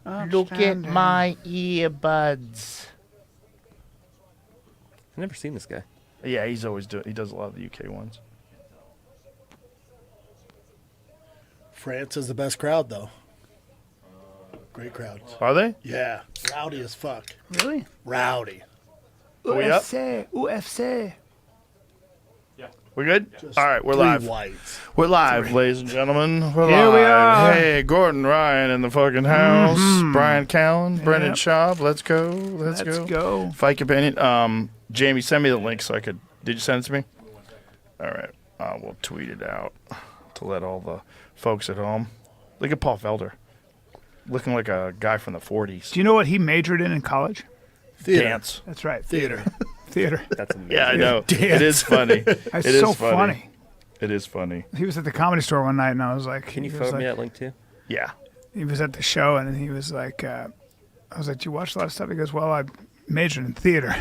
Look at my earbuds. I've never seen this guy. Yeah, he does a lot of the UK ones. France is the best crowd, though. Great crowd. Are they? Yeah. Rowdy as fuck. Really? Rowdy. UFC. UFC. We good? Just All right, we're 3 live. whites. We're live, ladies and gentlemen. We're Here live. we are. Hey, Gordon Ryan in the fucking house. Bryan Callen, Brendan Yep. Schaub. Let's go. Let's go. Fight companion. Jamie, send me the link so I could. Did you send it to me? All right. We'll tweet it out to let all the folks at home. Look at Paul Felder, looking like a guy from the 40s. Do you know what he majored in college? Theater. Dance. That's right. Theater. Theater. That's amazing. Yeah, I know. Dance. It is funny. That's It is so funny. It is funny. He was at the Comedy Store one night, and I was like, Can you he was forward me like- that link too? Yeah. He was at the show, and he was like, I was like, do you watch a lot of stuff? He goes, well, I majored in theater.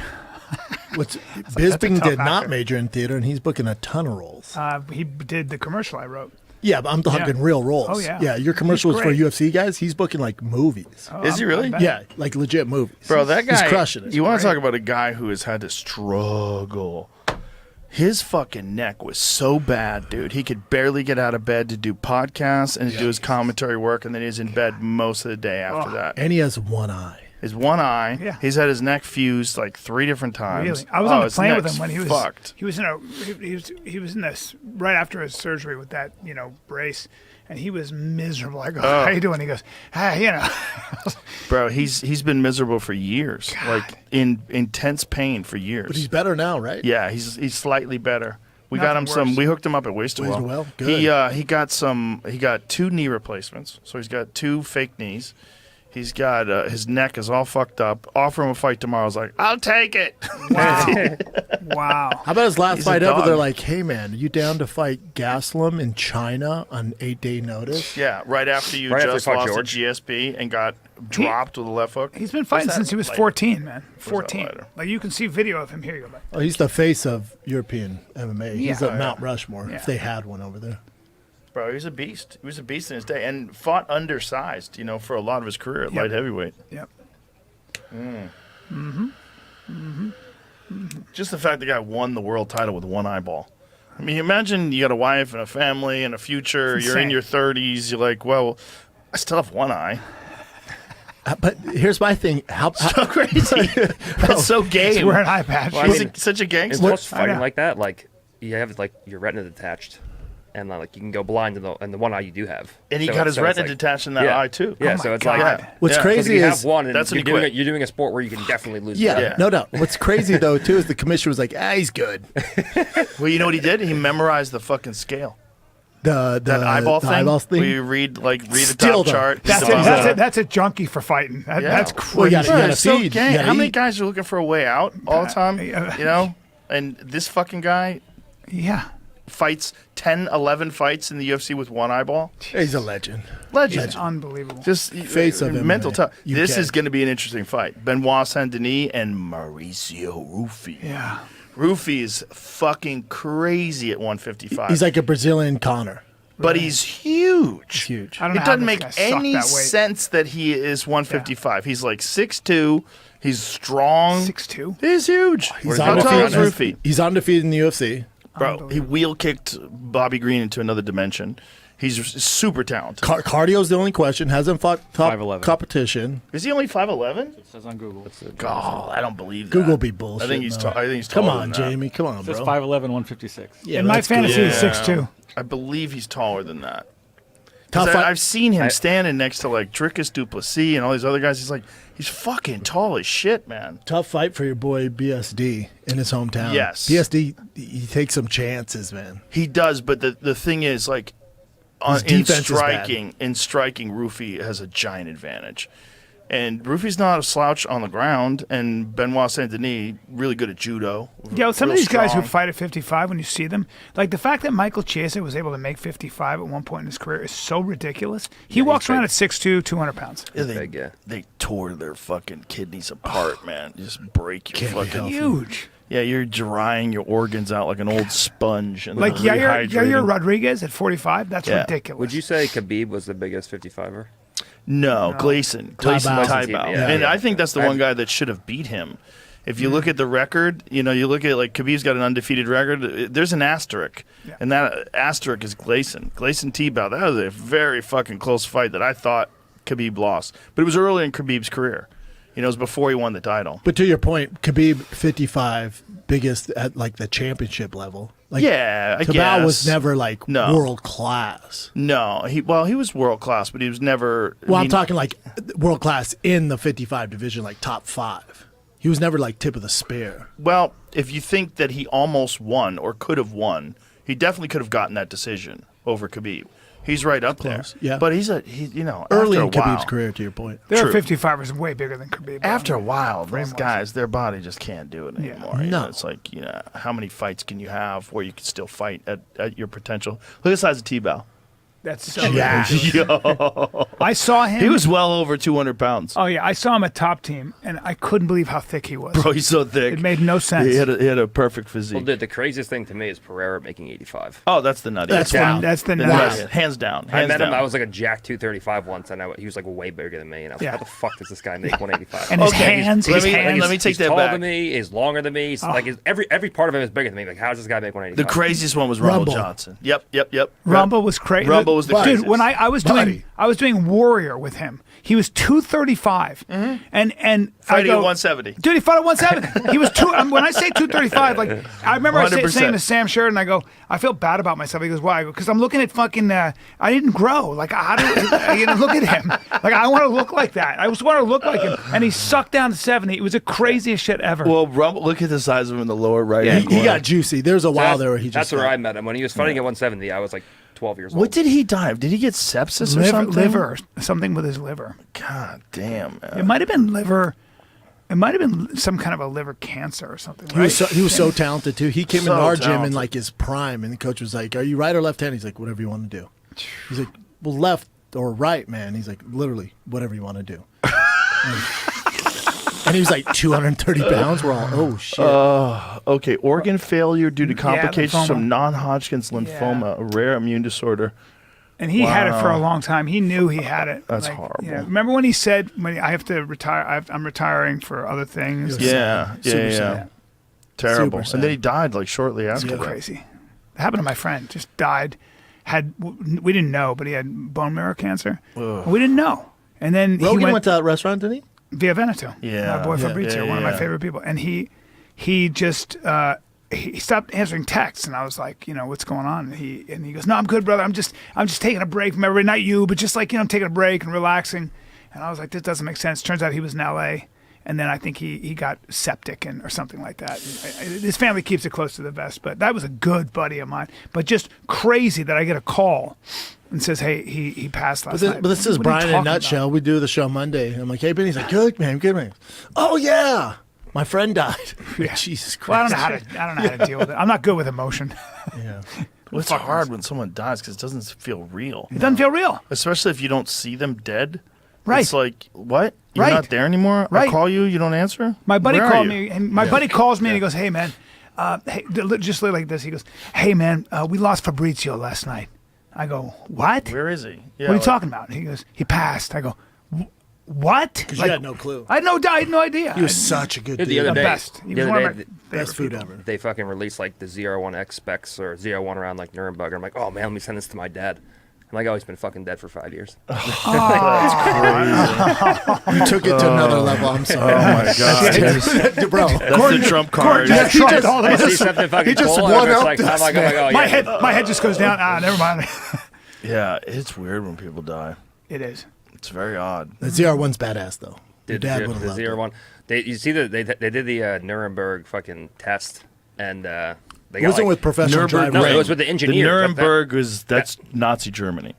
Bisping tough did not actor. major in theater, and he's booking a ton of roles. He did the commercial I wrote. Yeah, but I'm talking real roles. Oh, yeah. Yeah, your commercial He's was for great. UFC guys. He's booking like movies. Oh, Is he really? I bet. Yeah, like legit movies. Bro, that guy. He's crushing it. You want to Great. talk about a guy who has had to struggle? His fucking neck was so bad, dude. He could barely get out of bed to do podcasts and to do his commentary work, and then he's in bed most of the day after that. And he has one eye. His one eye. Yeah. He's had his neck fused like 3 different times. Really? I was on the his plane with neck's him when he was fucked. He was in this right after his surgery with that brace, and he was miserable. I go, how you doing? He goes, Bro, he's been miserable for years, like in intense pain for years. But he's better now, right? Yeah, he's slightly better. We got him Nothing worse. we hooked him up at Waste to Well. Well, good. He got 2 knee replacements. So he's got 2 fake knees. He's got his neck is all fucked up. Offer him a fight tomorrow. I was like, I'll take it. wow, wow. How about his last He's a fight ever? dog. They're like, hey, man, are you down to fight Gaslam in China on 8-day notice? Yeah, right after you Right after just he fought lost George. to GSP and got dropped with a left hook. He's been fighting Where's since that he was lighter? 14, man. that 14. lighter? Like you can see video of him here. You go, like, Oh, he's the face of European MMA. He's Yeah. at Mount Rushmore, Yeah. if they had one over there. Bro, he was a beast. He was a beast in his day and fought undersized, for a lot of his career at light heavyweight. yep. Just the fact the guy won the world title with one eyeball. I mean, imagine you got a wife and a family and a future. It's You're in insane. your 30s. You're like, well, I still have one eye. But here's my thing. How So crazy. That's so gay. He's wearing an eye patch. Well, I He's mean, such a And gangster. plus I fighting know. like that, like you have like your retina detached, and like you can go blind in the one eye you do have. And he So- got his so it's retina like- detached in that yeah. eye, too. Yeah, Oh so my it's God. like What's Yeah. if crazy you have is one, and That's when you're he quit. doing a sport where you can definitely lose. yeah, it. no doubt. What's crazy though too is the commissioner was like, he's good. Well, you know what he did? He memorized the fucking scale. The Eyeball the thing. eyeballs thing. Where you read the Still, top though, chart. That's Still it. has That's a- it. That's a junkie for fighting. That, Yeah. That's Well, crazy. you Bro, gotta it's so feed, gay. you gotta How many eat. guys are looking for a way out all the time? yeah. And this fucking guy Yeah. fights 10, 11 fights in the UFC with one eyeball. He's a legend. Legend. It's unbelievable. Just Face of mental MMA. tough. This UK. is going to be an interesting fight. Benoit Saint-Denis and Mauricio Rufy. yeah. Rufy is fucking crazy at 155. He's like a Brazilian Connor. but he's huge. He's huge. I don't know It how doesn't this make guy sucked any that weight. sense that he is 155. He's like 6'2". He's strong. 6'2". He's huge. He's How tall is undefeated. Rufy? He's undefeated in the UFC. Bro, he wheel kicked Bobby Green into another dimension. He's super talented. Cardio's the only question. Hasn't fought top 5'11". competition. Is he only 5'11"? It says on Google. God, I don't believe that. Google be bullshit. I think he's no. I think he's Come taller on, than that. Jamie. Come on, It says bro. 5'11", 156. Yeah, In my that's good. fantasy, he's Yeah. 6'2". I believe he's taller than that. Top 'Cause five- I've seen him standing next to like Dricus Duplessis and all these other guys. He's fucking tall as shit, man. Tough fight for your boy BSD in his hometown. Yes. BSD, he takes some chances, man. He does, but the thing is, like, His in defense is bad. striking, Rufy has a giant advantage. And Rufy's not a slouch on the ground, and Benoit Saint-Denis, really good at judo. Yeah, some of real these guys who strong. fight at 55, when you see them, like the fact that Michael Chiesa was able to make 55 at one point in his career is so ridiculous. He walks around at 6'2", 200 pounds. Yeah, big, yeah. they tore their fucking kidneys apart, man. Just break your Can't be fucking... healthy. Huge. Yeah, you're drying your organs out like an old sponge. And Like then Yair rehydrating. Rodriguez at 45, that's Yeah. ridiculous. Would you say Khabib was the biggest 55er? No, Gleason. Gleason Tybau. Tybau. Yeah. And I think that's the one guy that should have beat him. If you look at the record, you look at like Khabib's got an undefeated record. There's an asterisk, and that asterisk is Gleason. Gleason Tybau. That was a very fucking close fight that I thought Khabib lost, but it was early in Khabib's career. It was before he won the title. But to your point, Khabib 55 biggest at like the championship level. Like, Yeah, I Tybau guess. was never like No. world class. No, he was world class, but he was never. Well, I'm talking like world class in the 55 division, like top 5. He was never like tip of the spear. Well, if you think that he almost won or could have won, he definitely could have gotten that decision over Khabib. He's right up Close, there. yeah. But he's Early after in a while, Khabib's career, to your point. There True. are 55ers way bigger than Khabib. After a while, those Frame-wise. guys, their body just can't do it anymore. No. It's like, how many fights can you have where you can still fight at your potential? Look at the size of T-Bow. That's so Yeah. ridiculous. I saw him. He was well over 200 pounds. Oh yeah, I saw him at Top Team, and I couldn't believe how thick he was. Bro, he's so thick. It made no sense. He had a perfect physique. Well, dude, the craziest thing to me is Pereira making 85. Oh, that's the nutty. That's down. That's the That's nuts. it. Hands down. I Hands met him. down. I was like a Jack 235 once, and he was like way bigger than me. And I was Yeah. like, how the fuck does this guy make 185? And his Okay, hands, let his me- hands. let me take he's that taller back. than me. He's longer than me. He's, like every part of him is bigger than me. Like, how does this guy make The 185? craziest one was Rumble, Rumble. Johnson. Yep. Rumble was crazy. Rumble was the Dude, craziest. when I was doing Buddy. Warrior with him, he was 235, and I Fighting go, at 170. Dude, he fought at 170. He was when I say 235, like I remember I 100%. saying to Sam Sheridan, I go, I feel bad about myself. He goes, why? I go, because I'm looking at fucking. I didn't grow. Like how do look at him? Like I want to look like that. I just want to look like him. And he sucked down to 70. It was the craziest shit ever. Well, Rumble, look at the size of him in the lower right hand He corner. got juicy. There's a while there where he just That's where got- I met him. When he was fighting at 170, I was like 12 years old. What did he die of? Did he get sepsis or something? liver, something with his liver. God damn, man. It might have been liver. It might have been some kind of a liver cancer or something. He was so talented too. He came So in our gym in talented. like his prime, and the coach was like, "Are you right or left hand?" He's like, "Whatever you want to do." He's like, "Well, left or right, man?" He's like, "Literally, whatever you want to do." And he was like 230 pounds. We're all, oh shit. Okay, organ failure due to complications lymphoma. from non-Hodgkin's lymphoma, a rare immune disorder. And he had it for a long time. He knew he had it. That's horrible. Remember when he said, I have to retire, I'm retiring for other things? Yeah. sad. Terrible. Super And then he sad. died like shortly after So that. crazy. It happened to my friend. Just died. We didn't know, but he had bone marrow cancer. We didn't know. And then Rogan he went to that restaurant, didn't he? Via Veneto. Yeah. My boy Yeah. Fabrizio, Yeah, one of my yeah. favorite people. And he just he stopped answering texts, and I was like, what's going on? And he goes, no, I'm good, brother. I'm just taking a break from everybody, not you, but just like, I'm taking a break and relaxing. And I was like, this doesn't make sense. Turns out he was in LA. And then I think he got septic or something like that. His family keeps it close to the vest, but that was a good buddy of mine. But just crazy that I get a call and says, hey, he passed last night. But this is What are you Brian in a talking nutshell. We do the show Monday. And I'm like, hey, Ben. He's like, good, man. Oh, yeah. My friend died. Yeah. Jesus Christ. Well, I don't know how to deal with it. I'm not good with emotion. Yeah. Well, it's hard when someone dies because it doesn't feel real. It doesn't feel real. Especially if you don't see them dead. Right. It's like, what? You're Right. not there anymore? Right. I call you, you don't answer? My buddy Where are called you? me, and my buddy calls me, and he goes, "Hey man, just like this." He goes, "Hey man, we lost Fabrizio last night." I go, "What? Where is he? Yeah, what are you talking about?" He goes, "He passed." I go, "What?" Because you had no clue. I had no idea. He was such a good Dude, dude. the other the day, best. He the was other one of day, my Best favorite food people. ever. they fucking released like the 01X specs or 01 around like Nuremberg. And I'm like, oh man, let me send this to my dad. I'm like, oh, he's been fucking dead for 5 years. You took it to another level. I'm sorry. Oh, my God. Bro. That's the trump card. Yeah, he just- I see something fucking just cool, and I'm one-upped like, I'm like, oh, my yeah. head just goes down. Never mind. Yeah, it's weird when people die. It is. It's very odd. The ZR1's badass, though. Your Dude, dad the would have loved it. 01. You see that they did the Nuremberg fucking test, and they It got wasn't like, with professional Nuremberg- driver. No, it was with the The engineers. Nuremberg that's Nazi Germany.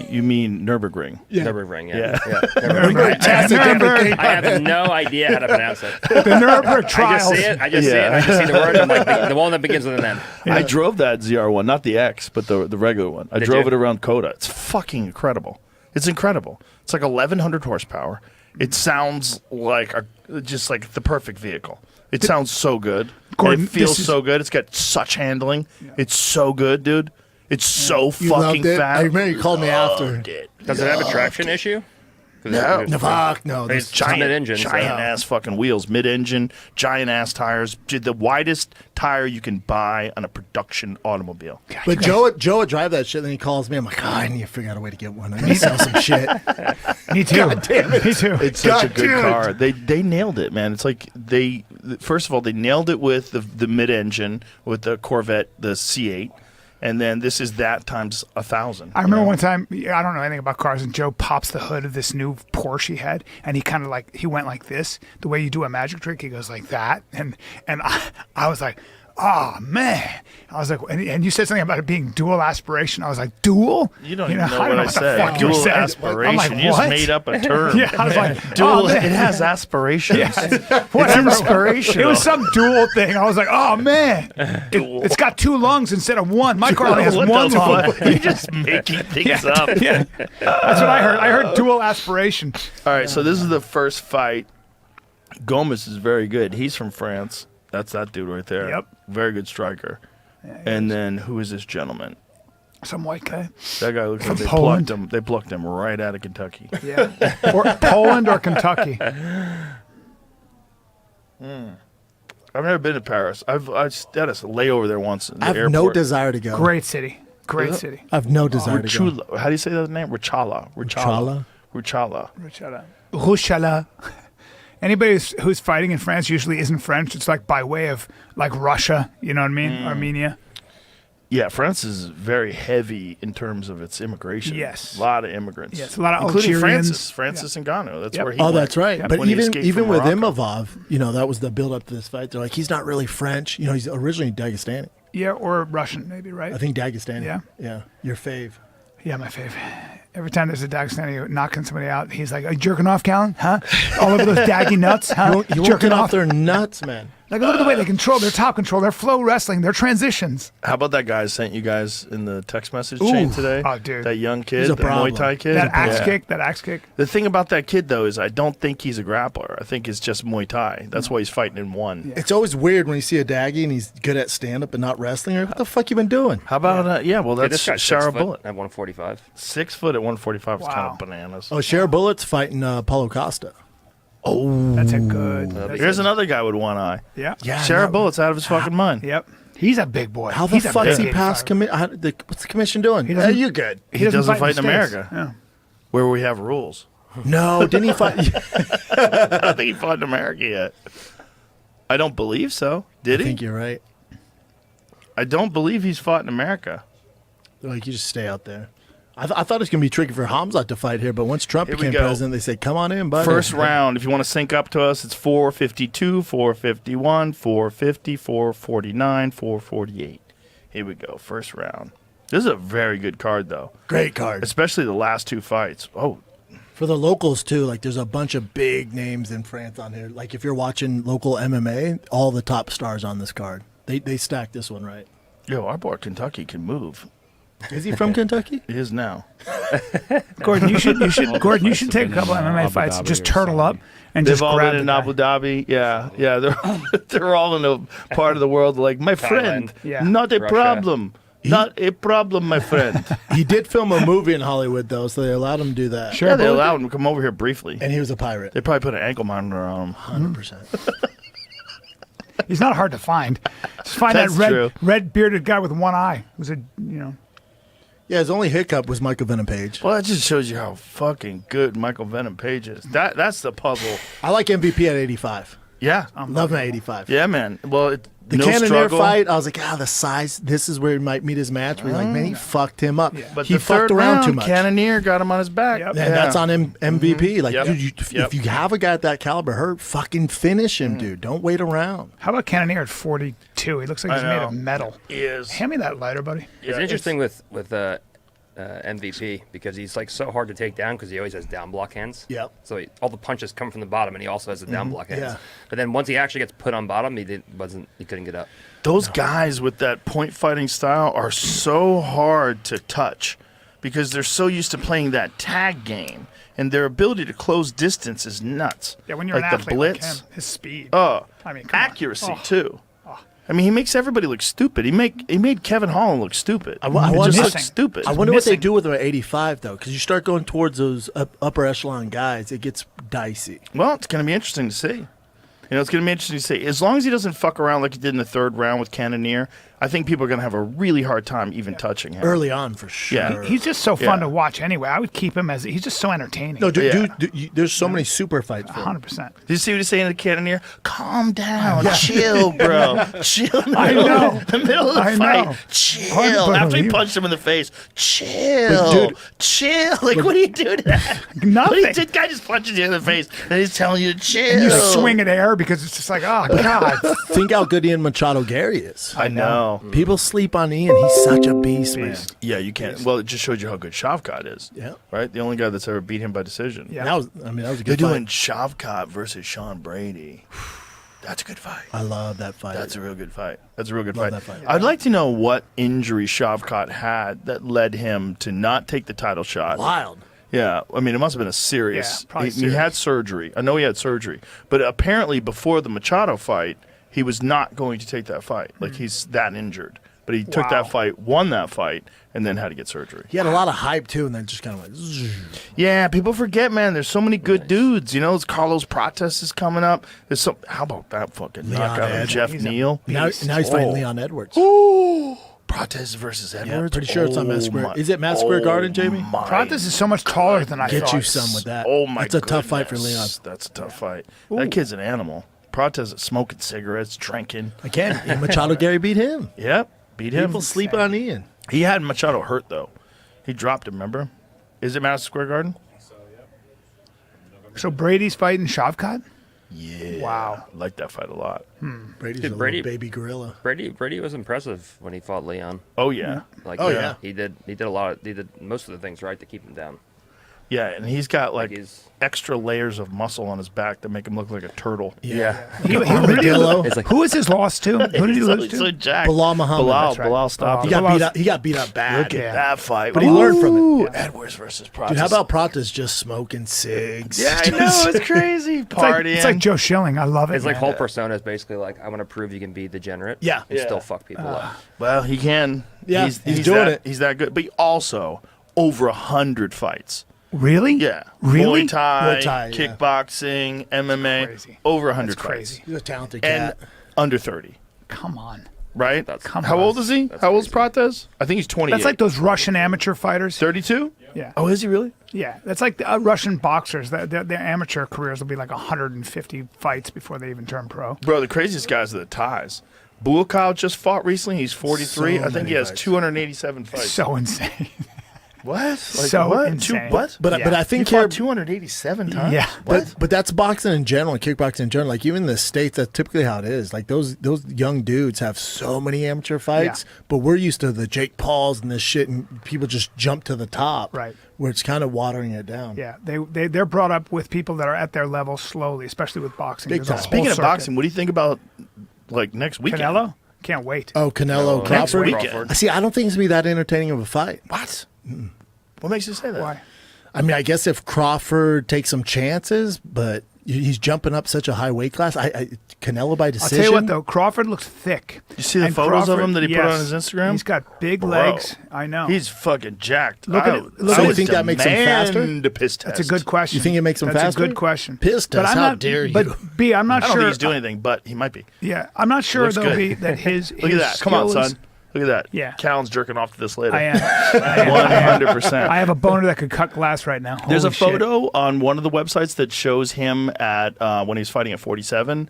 You mean Nürburgring? Yeah. Nuremberg, Yeah. Nuremberg. That's a different thing. I have no idea how to pronounce it. The Nuremberg I trials. just see it. I just see it. Yeah. I just see the word. I'm like the one that begins with an N. I drove that ZR1, not the X, but the regular one. I Did drove you? it around Coda. It's fucking incredible. It's incredible. It's like 1,100 horsepower. It sounds like just like the perfect vehicle. It sounds so good. Gordon, It feels this is- so good. It's got such handling. It's so good, dude. It's so You fucking loved it? fast. I remember you called me after. Loved it. Does it have a traction issue? No, fuck, no. It's This giant mid-engine, so- ass fucking wheels, mid-engine, giant ass tires, the widest tire you can buy on a production automobile. But Joe would drive that shit, and then he calls me. I'm like, I need to figure out a way to get one. I need to sell some shit. Me too. God damn it. Me too. It's such a God good damn it. car. They nailed it, man. It's like first of all, they nailed it with the mid-engine, with the Corvette, the C8. And then this is that times 1,000. I remember one time, I don't know anything about cars, and Joe pops the hood of this new Porsche he had, and he went like this, the way you do a magic trick. He goes like that, and I was like, oh man. I was like, and you said something about it being dual aspiration. I was like, dual? You don't even know I don't what I the said. fuck you Dual said. aspiration. I'm like, You just what? made up a term. Yeah, I was like, Dual. oh, It man. has aspirations. Whatever. It's inspirational. It was some dual thing. I was like, oh man, it's got 2 lungs instead of 1. My car only has What 1 the lung. fuck? You're just making things up. Yeah, that's what I heard. I heard dual aspiration. All right, so this is the first fight. Gomez is very good. He's from France. That's that dude right there. Yep. Very good striker. And then who is this gentleman? Some white guy. That guy looks From like they Poland? plucked him. They plucked him right out of Kentucky. Yeah, or Poland or Kentucky. I've never been to Paris. I had a layover there once in the I have airport. no desire to go. Great city. Great city. I have no desire to go. Ruchala. How do you say that name? Ruchala. Ruchala? Ruchala. Ruchala. Anybody who's fighting in France usually isn't French. It's like by way of like Russia. You know what I mean? Armenia. Yeah, France is very heavy in terms of its immigration. Yes. A lot of immigrants. Yes, a lot of including Algerians. Francis Ngannou. That's Yep. where he Oh, went. that's right. Yep. But When he even escaped even from with Morocco. Imavov, that was the build up to this fight. They're like, he's not really French. He's originally Dagestani. Yeah, or Russian maybe, right? I think Dagestani. Yeah. Yeah. Your fave. Yeah, my favorite. Every time there's a Dagestani knocking somebody out, he's like, "Are you jerking off, Callen? Huh? All over those daggy nuts, huh? You won't get off their nuts, man. Like, look at the way they control their top control, their flow wrestling, their transitions. How about that guy I sent you guys in the text message chain today? Oh, dude. That young kid, He's a the problem. Muay Thai kid. That axe Yeah. kick. The thing about that kid, though, is I don't think he's a grappler. I think it's just Muay Thai. That's why he's fighting in one. It's always weird when you see a Daggy and he's good at stand up and not wrestling. What the fuck you been doing? How about, well, Yeah, that's this guy's 6 Shara foot Bullet. at 145. 6 foot at 145 is kind Wow. of bananas. Oh, Cher Bullet's fighting Paulo Costa. That's a good. Here's another guy with one eye. Yeah. Yeah. Shara Bullet's out of his fucking mind. Yep. He's a big boy. How the He's a fuck's big he past 85. what's the commission doing? doesn't- You're good. He doesn't fight in the States. America, Yeah. where we have rules. No, didn't he fight? I don't think he fought in America yet. I don't believe so. Did I he? think you're right. I don't believe he's fought in America. They're like, you just stay out there. I thought it was going to be tricky for Hamzat to fight here, but once Trump Here we became go. president, they said, come on in, buddy. First round, if you want to sync up to us, it's 452, 451, 450, 449, 448. Here we go. First round. This is a very good card, though, Great card. especially the last 2 fights. Oh, For the locals, too, like there's a bunch of big names in France on here. Like if you're watching local MMA, all the top stars on this card. They stacked this one right. yo, our boy Kentucky can move. Is he from Kentucky? He is now. Gordon, you should take a couple MMA fights, Dhabi just or turtle up and They've just all grab been the in guy. Abu Dhabi. Yeah. They're all in a part of the world like, my friend, Yeah. not a Russia. problem. Not a problem, my friend. He did film a movie in Hollywood, though, so they allowed him to do that. Sure. Yeah, they allowed him to come over here briefly. And he was a pirate. They probably put an ankle monitor on him. 100%. He's not hard to find. Just find That's that true. red bearded guy with one eye. Who's Yeah, his only hiccup was Michael Venom Page. Well, that just shows you how fucking good Michael Venom Page is. That's the puzzle. I like MVP at 85. Yeah. Love him at 85. Yeah, man. Well, The no Cannoneer struggle. fight, I was like, the size, this is where he might meet his match. We're like, man, he fucked him up. But He the fucked third around round, too much. Cannoneer got him on his back. Yep. And that's on MVP. Like, Yep. dude, Yep. if you have a guy at that caliber hurt, fucking finish him, dude. Don't wait around. How about Cannoneer at 42? He looks like he's I made know. of metal. He is. Hand me that lighter, buddy. It's interesting with MVP because he's like so hard to take down because he always has down block hands. Yep. So all the punches come from the bottom, and he also has the down block hands. Yeah. But then once he actually gets put on bottom, he couldn't get up. Those guys with that point fighting style are so hard to touch because they're so used to playing that tag game, and their ability to close distance is nuts. Yeah, when you're like an the athlete blitz. like him, his speed. Oh, I mean, come on. accuracy Oh. too. I mean, he makes everybody look stupid. He made Kevin Holland look stupid. I It wonder- just looks stupid. I wonder what they missing. do with him at 85 though, because you start going towards those upper echelon guys, it gets dicey. Well, it's going to be interesting to see. It's going to be interesting to see. As long as he doesn't fuck around like he did in the third round with Cannonier, I think people are going to have a really hard time even touching him. Early on, for sure. Yeah. He's just so fun Yeah. to watch anyway. I would keep him he's just so entertaining. No, Yeah. there's so many super fights for him. 100%. Did you see what he's saying to Cannonier? Calm down. Chill, bro. Chill in the I middle, know. the middle of the I fight. know. Chill. After he Unbelievable. punched him in the face. Chill. Dude. Chill. Like, what do you do to that? Nothing. The guy just punches you in the face, and he's telling you to chill. And you swing at air because it's just like, oh, God. Think how good Ian Machado Gary is. I know. People sleep on Ian. He's such a beast, man. Yeah, you can't. Well, it just showed you how good Shavkat is. Yeah. Right? The only guy that's ever beat him by decision. Yeah. That was a They're good doing fight. Shavkat versus Sean Brady. That's a good fight. I love that fight. That's a real good fight. That's a real good Love fight. that fight. I'd like to know what injury Shavkat had that led him to not take the title shot. wild. Yeah, I mean, it must have been a serious. Yeah, probably he had surgery. I know he had surgery, but apparently before the Machado fight, he was not going to take that fight. Like he's that injured, but he took Wow. that fight, won that fight, and then had to get surgery. He had a lot of hype too, and then just kind of went. Zzz. Yeah, people forget, man. There's so many good dudes. It's Carlos Prates is coming up. There's so. How about that fucking knockout of Edwards. Jeff He's a Neal? Now he's fighting Leon Edwards. Ooh, Prates versus Edwards. Yeah, pretty sure it's on Madison Square. my- Is it Madison Square Garden, Jamie? my Pratis is so much taller than I Get thought. you some with that. Oh my! That's a tough fight for Leon. goodness. That's a tough fight. That kid's an animal. Prates is smoking cigarettes, drinking. Again, Ian Machado Gary beat him. Yep, beat him. People sleep on Ian. He had Machado hurt though. He dropped him. Remember? Is it Madison Square Garden? So Brady's fighting Shavkat? Yeah. Wow. I like that fight a lot. Brady's Dude, a Brady- little baby gorilla. Brady was impressive when he fought Leon. Oh yeah. Like, Oh, yeah. he did most of the things right to keep him down. Yeah, and he's got like he's- extra layers of muscle on his back that make him look like a turtle. Yeah. Armadillo. It's like Who is his loss to? Who did he lose to? So jacked. Bilal Muhammad, that's right. Bilal stopped He him. got beat up bad. Look at that fight. But he learned from it. Ooh, Edwards versus Prates. Dude, how about Prates just smoking cigs? Yeah, I know. It's crazy. Partying. It's like Joe Schilling. I love it. his like man. whole persona is basically like, I want to prove you can be degenerate. Yeah. And Yeah. still fuck people up. Well, he can. Yeah, he's he's doing that, it. He's that good. But he also over 100 fights. Really? Yeah. Really? Muay Thai, Muay Thai, yeah. kickboxing, MMA. crazy. Over 100 That's fights. crazy. He's a talented And cat. under 30. Come on. Right? Come How on. old is he? That's How old is crazy. Prates? I think he's 28. That's like those Russian amateur fighters. 32? Yeah. Oh, is he really? Yeah. That's like the, Russian boxers. Their amateur careers will be like 150 fights before they even turn pro. Bro, the craziest guys are the Thais. Buakaw just fought recently. He's 43. So I think many he has fights. 287 fights. So insane. What? Like, So what? insane. What? But Yeah. but I You think fought here, 287 times? Yeah. but that's boxing in general and kickboxing in general. Like even in the States, that's typically how it is. Like those young dudes have so many amateur fights, but we're used to the Jake Pauls and this shit, and people just jump to the top. Right. Where it's kind of watering it down. Yeah. They're brought up with people that are at their level slowly, especially with boxing. Big There's a time. whole Speaking of circuit. boxing, what do you think about like next weekend? Canelo? Can't wait. Oh, Canelo Next Crawford. weekend. See, I don't think it's gonna be that entertaining of a fight. What? What makes you say that? Why? I mean, I guess if Crawford takes some chances, but he's jumping up such a high weight class. Canelo by I'll decision. tell you what, though. Crawford looks thick. You see the And photos of Crawford- him that he put yes. on his Instagram? He's got big Bro. legs. I know. He's fucking jacked. Look at I it. would- Look I at would it. Think that makes him faster? demand a piss test. That's a good question. You think it makes him That's faster? a good question. Piss But test, I'm how not, dare you. But B, I'm not I don't sure. think he's doing anything, but he might be. Yeah, I'm not sure Looks though. good. B, that his Look at that. Come on, skill is- son. Look at that. Yeah. Callen's jerking off to this later. I am. I am. 100%. I have a boner that could cut glass right now. There's Holy a shit. photo on one of the websites that shows him at when he was fighting at 47,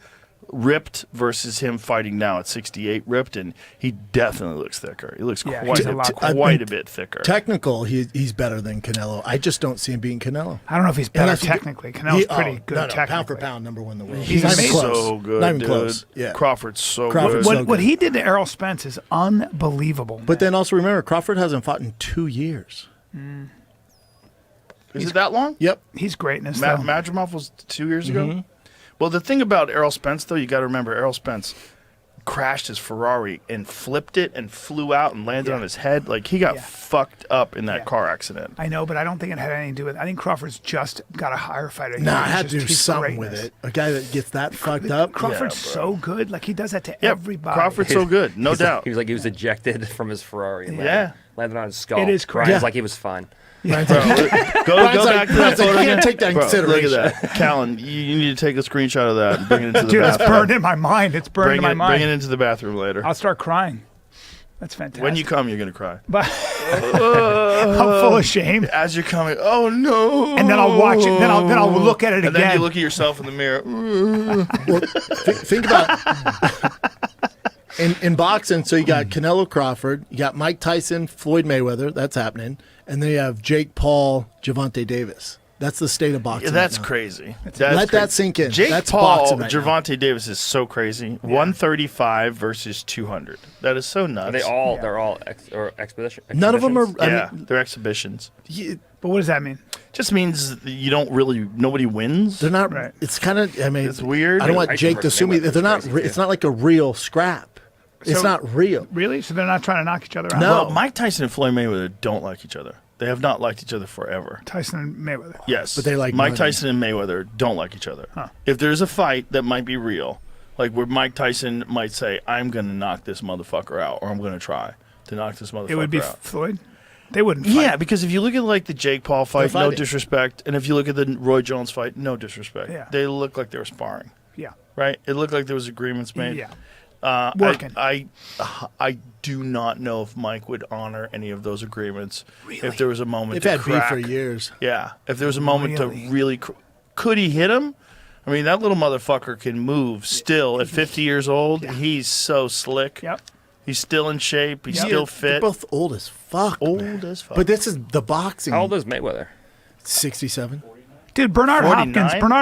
ripped versus him fighting now at 68, ripped, and he definitely looks thicker. He looks Yeah, quite he's a lot thicker. quite a bit thicker. Technical, he's better than Canelo. I just don't see him beating Canelo. I don't know if he's better Unless you- technically. Canelo's pretty good no, technically. pound for pound, number one in the world. He's not even close. so good, Not even dude. close. Yeah. Crawford's so Crawford's good. so What good. he did to Errol Spence is unbelievable. But then also remember, Crawford hasn't fought in 2 years. Is it that long? Yep. he's greatness. though. Madrimov was 2 years ago. Mm-hmm. Well, the thing about Errol Spence, though, you got to remember Errol Spence crashed his Ferrari and flipped it and flew out and landed on his head. Like, he got fucked up in that car accident. I know, but I don't think it had anything to do with it. I think Crawford's just got a higher fighter. Nah, I had to do something with it. A guy that gets that fucked up. Crawford's so good. Like, he does that to everybody. Crawford's so good, no doubt. He was like, he was ejected from his Ferrari and landed on his skull. It is crazy. Brian's like, he was fine. Bro, go back to that photo. You can't take that in consideration. Look at that. Callen, you need to take a screenshot of that and bring it into the Dude, bathroom. it's burned in my mind. It's burned in my mind. Bring it into the bathroom later. I'll start crying. That's fantastic. When you come, you're going to cry. But I'm full of shame. As you're coming, oh no. And then I'll watch it. Then I'll look at it again. And then you look at yourself in the mirror. Well, think about in boxing. So you got Canelo Crawford, you got Mike Tyson, Floyd Mayweather. That's happening, and then you have Jake Paul, Gervonta Davis. That's the state of boxing. Yeah, that's right crazy. Let that sink in. Jake that's Paul, right Gervonta Davis is so crazy. 135 versus 200. That is so nuts. They're all expedition. None of them are. They're exhibitions. But what does that mean? Just means you don't really. Nobody wins. They're not. Right. It's kind of. I mean, it's weird. I don't want Jake to sue me. They're not. It's not like a real scrap. It's not real. Really? So they're not trying to knock each other out? No. Well, Mike Tyson and Floyd Mayweather don't like each other. They have not liked each other forever. Tyson and Mayweather. Yes. But they like Mike money. Tyson and Mayweather don't like each other. Huh. If there's a fight that might be real, like where Mike Tyson might say, I'm going to knock this motherfucker out, or I'm going to try to knock this motherfucker out. It would be Floyd? They wouldn't fight. Yeah, because if you look at like the Jake Paul fight, no fighting. disrespect, and if you look at the Roy Jones fight, no disrespect. Yeah. They look like they were sparring, Yeah. right? It looked like there was agreements made. Yeah. Working. I do not know if Mike would honor any of those agreements. Really? If there was a moment They've to had crack. beef for years. Yeah. If there was a moment Really? to really... Could he hit him? I mean, that little motherfucker can move still. At 50 years old, he's so slick. Yep. He's still in shape. He's Yeah, still They're fit. both old as fuck. Old man. as fuck. But this is the boxing. How old is Mayweather? 67. Dude, Bernard 49?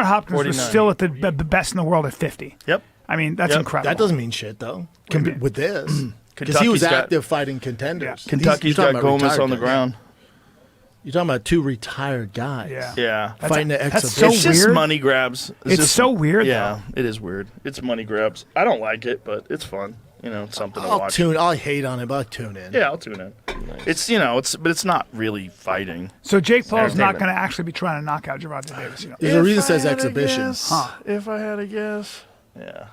Hopkins was 49. still at the best in the world at 50. Yep. I mean, that's Yep. incredible. That doesn't mean shit though. With this, because he Kentucky's was got- active fighting contenders. Yeah. Kentucky's You're got talking about Gomez retired on the guys. ground. You're talking about two retired guys. Yeah. Yeah. Fighting the that's exhibition. so It's just weird. money grabs. It's so weird, Yeah, it is weird. It's money grabs. I don't like it, but it's fun. You know, it's something to watch. I'll hate on it, but I'll tune in. Yeah, I'll tune in. It's but it's not really fighting. So Jake Paul's not entertainment. going to actually be trying to knock out Gervonta Davis. You know? There's a reason it says I had to exhibitions. guess- If I had to guess, yeah.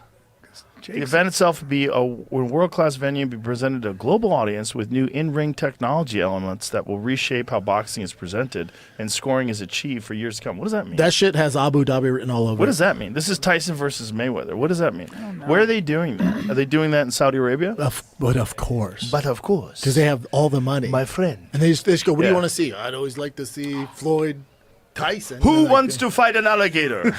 The Jake's- event itself would be a world-class venue and be presented to a global audience with new in-ring technology elements that will reshape how boxing is presented and scoring is achieved for years to come. What does that mean? That shit has Abu Dhabi written all over What it. does that mean? This is Tyson versus Mayweather. What does that mean? Where are they doing that? Are they doing that in Saudi Arabia? But of course. But of course. Because they have all the money. My friend. And they just go, what do Yeah. you want to see? I'd always like to see Floyd Tyson. Who And wants to fight an alligator?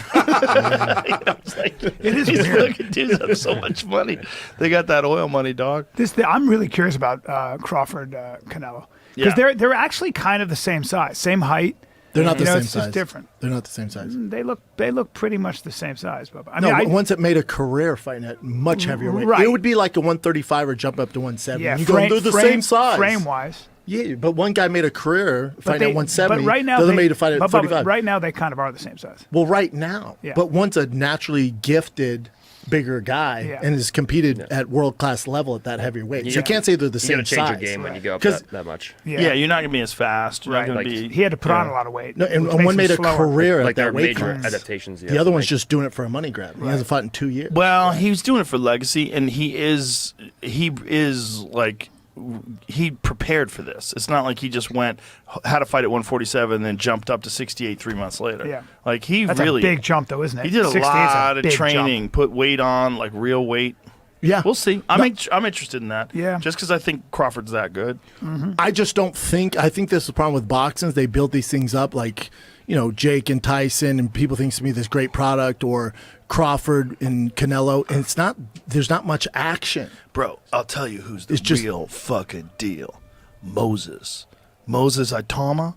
It is these weird. fucking dudes have so much money. They got that oil money, dog. I'm really curious about Crawford Canelo Yeah. because they're actually kind of the same size, same height. They're not the You know, same it's size. just different. They're not the same size. They look pretty much the same size, Bubba. I No, mean, but once it made a career fighting at much heavier weight, Right. it would be like a 135 or jump up to 170. yeah, You go, they're the same size. frame wise. Yeah, but one guy made a career fighting at 170. But right now, the other they, made a fight at but 35. right now they kind of are the same size. Well, right now. Yeah. But once a naturally gifted bigger guy Yeah. and has competed at world-class level at that heavy weight. So you gotta- can't say they're the You same got to change size. your game when you go up 'Cause- that much. Yeah, you're not going to be as fast. You're Right. not going Like, to be. He had to put on yeah. a lot of weight. No, and which one makes made him a slower. career Like at there that are weight major class. adaptations. The other one's just doing it for a money grab. He hasn't fought in 2 years. Well, he was doing it for legacy, and he is like he prepared for this. It's not like he just had a fight at 147 and then jumped up to 68 3 months later. Yeah. Like he That's really a big jump, though, isn't it? he did a 68 is lot of big training, jump. put weight on, like real weight. Yeah. We'll see. I'm interested in that. Yeah. Just because I think Crawford's that good. I just don't think. I think this is the problem with boxing. They build these things up like, Jake and Tyson, and people think to me this great product, or Crawford and Canelo, and it's not. There's not much action. Bro, I'll tell you who's the It's just- real fucking deal. Moses Itama.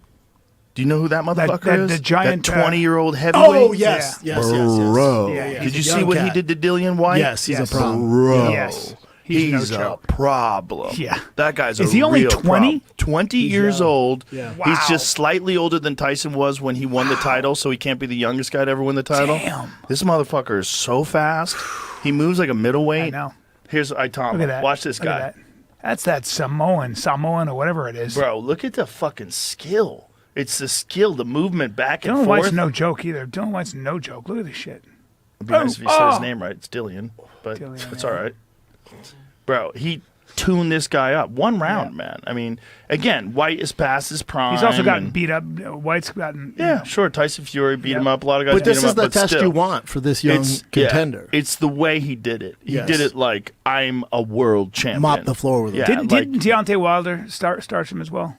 Do you know who that motherfucker is? the giant, that 20-year-old heavyweight. Oh yes, yes, yes, Bro. Yeah, yeah. Did you He's a see young what he cat. did to Dillian White? Yes, he's Yes. a problem. Bro. Yes. He's He's no a joke. problem. Yeah. That guy's Is a he only real 20? problem. 20 years young. old. Yeah. He's Wow. just slightly older than Tyson was when he won the title, so he can't be the youngest guy to ever win the title. Damn. This motherfucker is so fast. He moves like a I middleweight. know. Here's Itama. Look at that. Watch this Look at guy. that. That's that Samoan or whatever it is. Bro, look at the fucking skill. It's the skill, the movement back and Dylan forth. White's no joke either. Dylan White's no joke. Look at this shit. It'd be nice if you said his name right. It's Dillian, but Dillian, it's yeah. all right. Bro, he tuned this guy up. One round, man. I mean, again, White is past his prime. He's also gotten beat up. White's gotten... Yeah, sure. Tyson Fury beat him up. A lot of guys But beat this him is up. the But test still, you want for this young contender. It's the way he did it. He Yes. did it like, I'm a world champion. Mop the floor with him. Yeah, Didn't Deontay Wilder start him as well?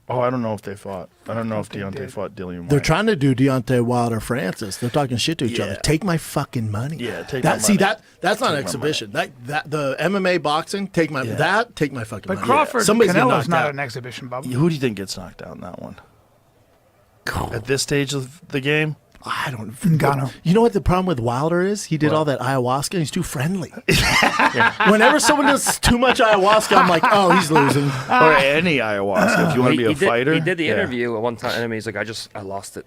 Oh, I don't know if they fought. I don't know if Deontay fought Dillian White. They're trying to do Deontay Wilder Francis. They're talking shit to each Yeah. other. Take my fucking money. Yeah, take that. my See money. that's not an my exhibition. That the MMA boxing. Take my Take my fucking But money. Crawford Somebody's getting Canelo's knocked not out. an exhibition, Bob. Who do you think gets knocked out in that one? At this stage of the game? I don't. Ngannou. You know what the problem with Wilder is? He did all that ayahuasca. He's too friendly. Whenever someone does too much ayahuasca, I'm like, oh, he's losing. Or any ayahuasca if you want to be a fighter. He did the Yeah. interview at one time, and he's like, I lost it.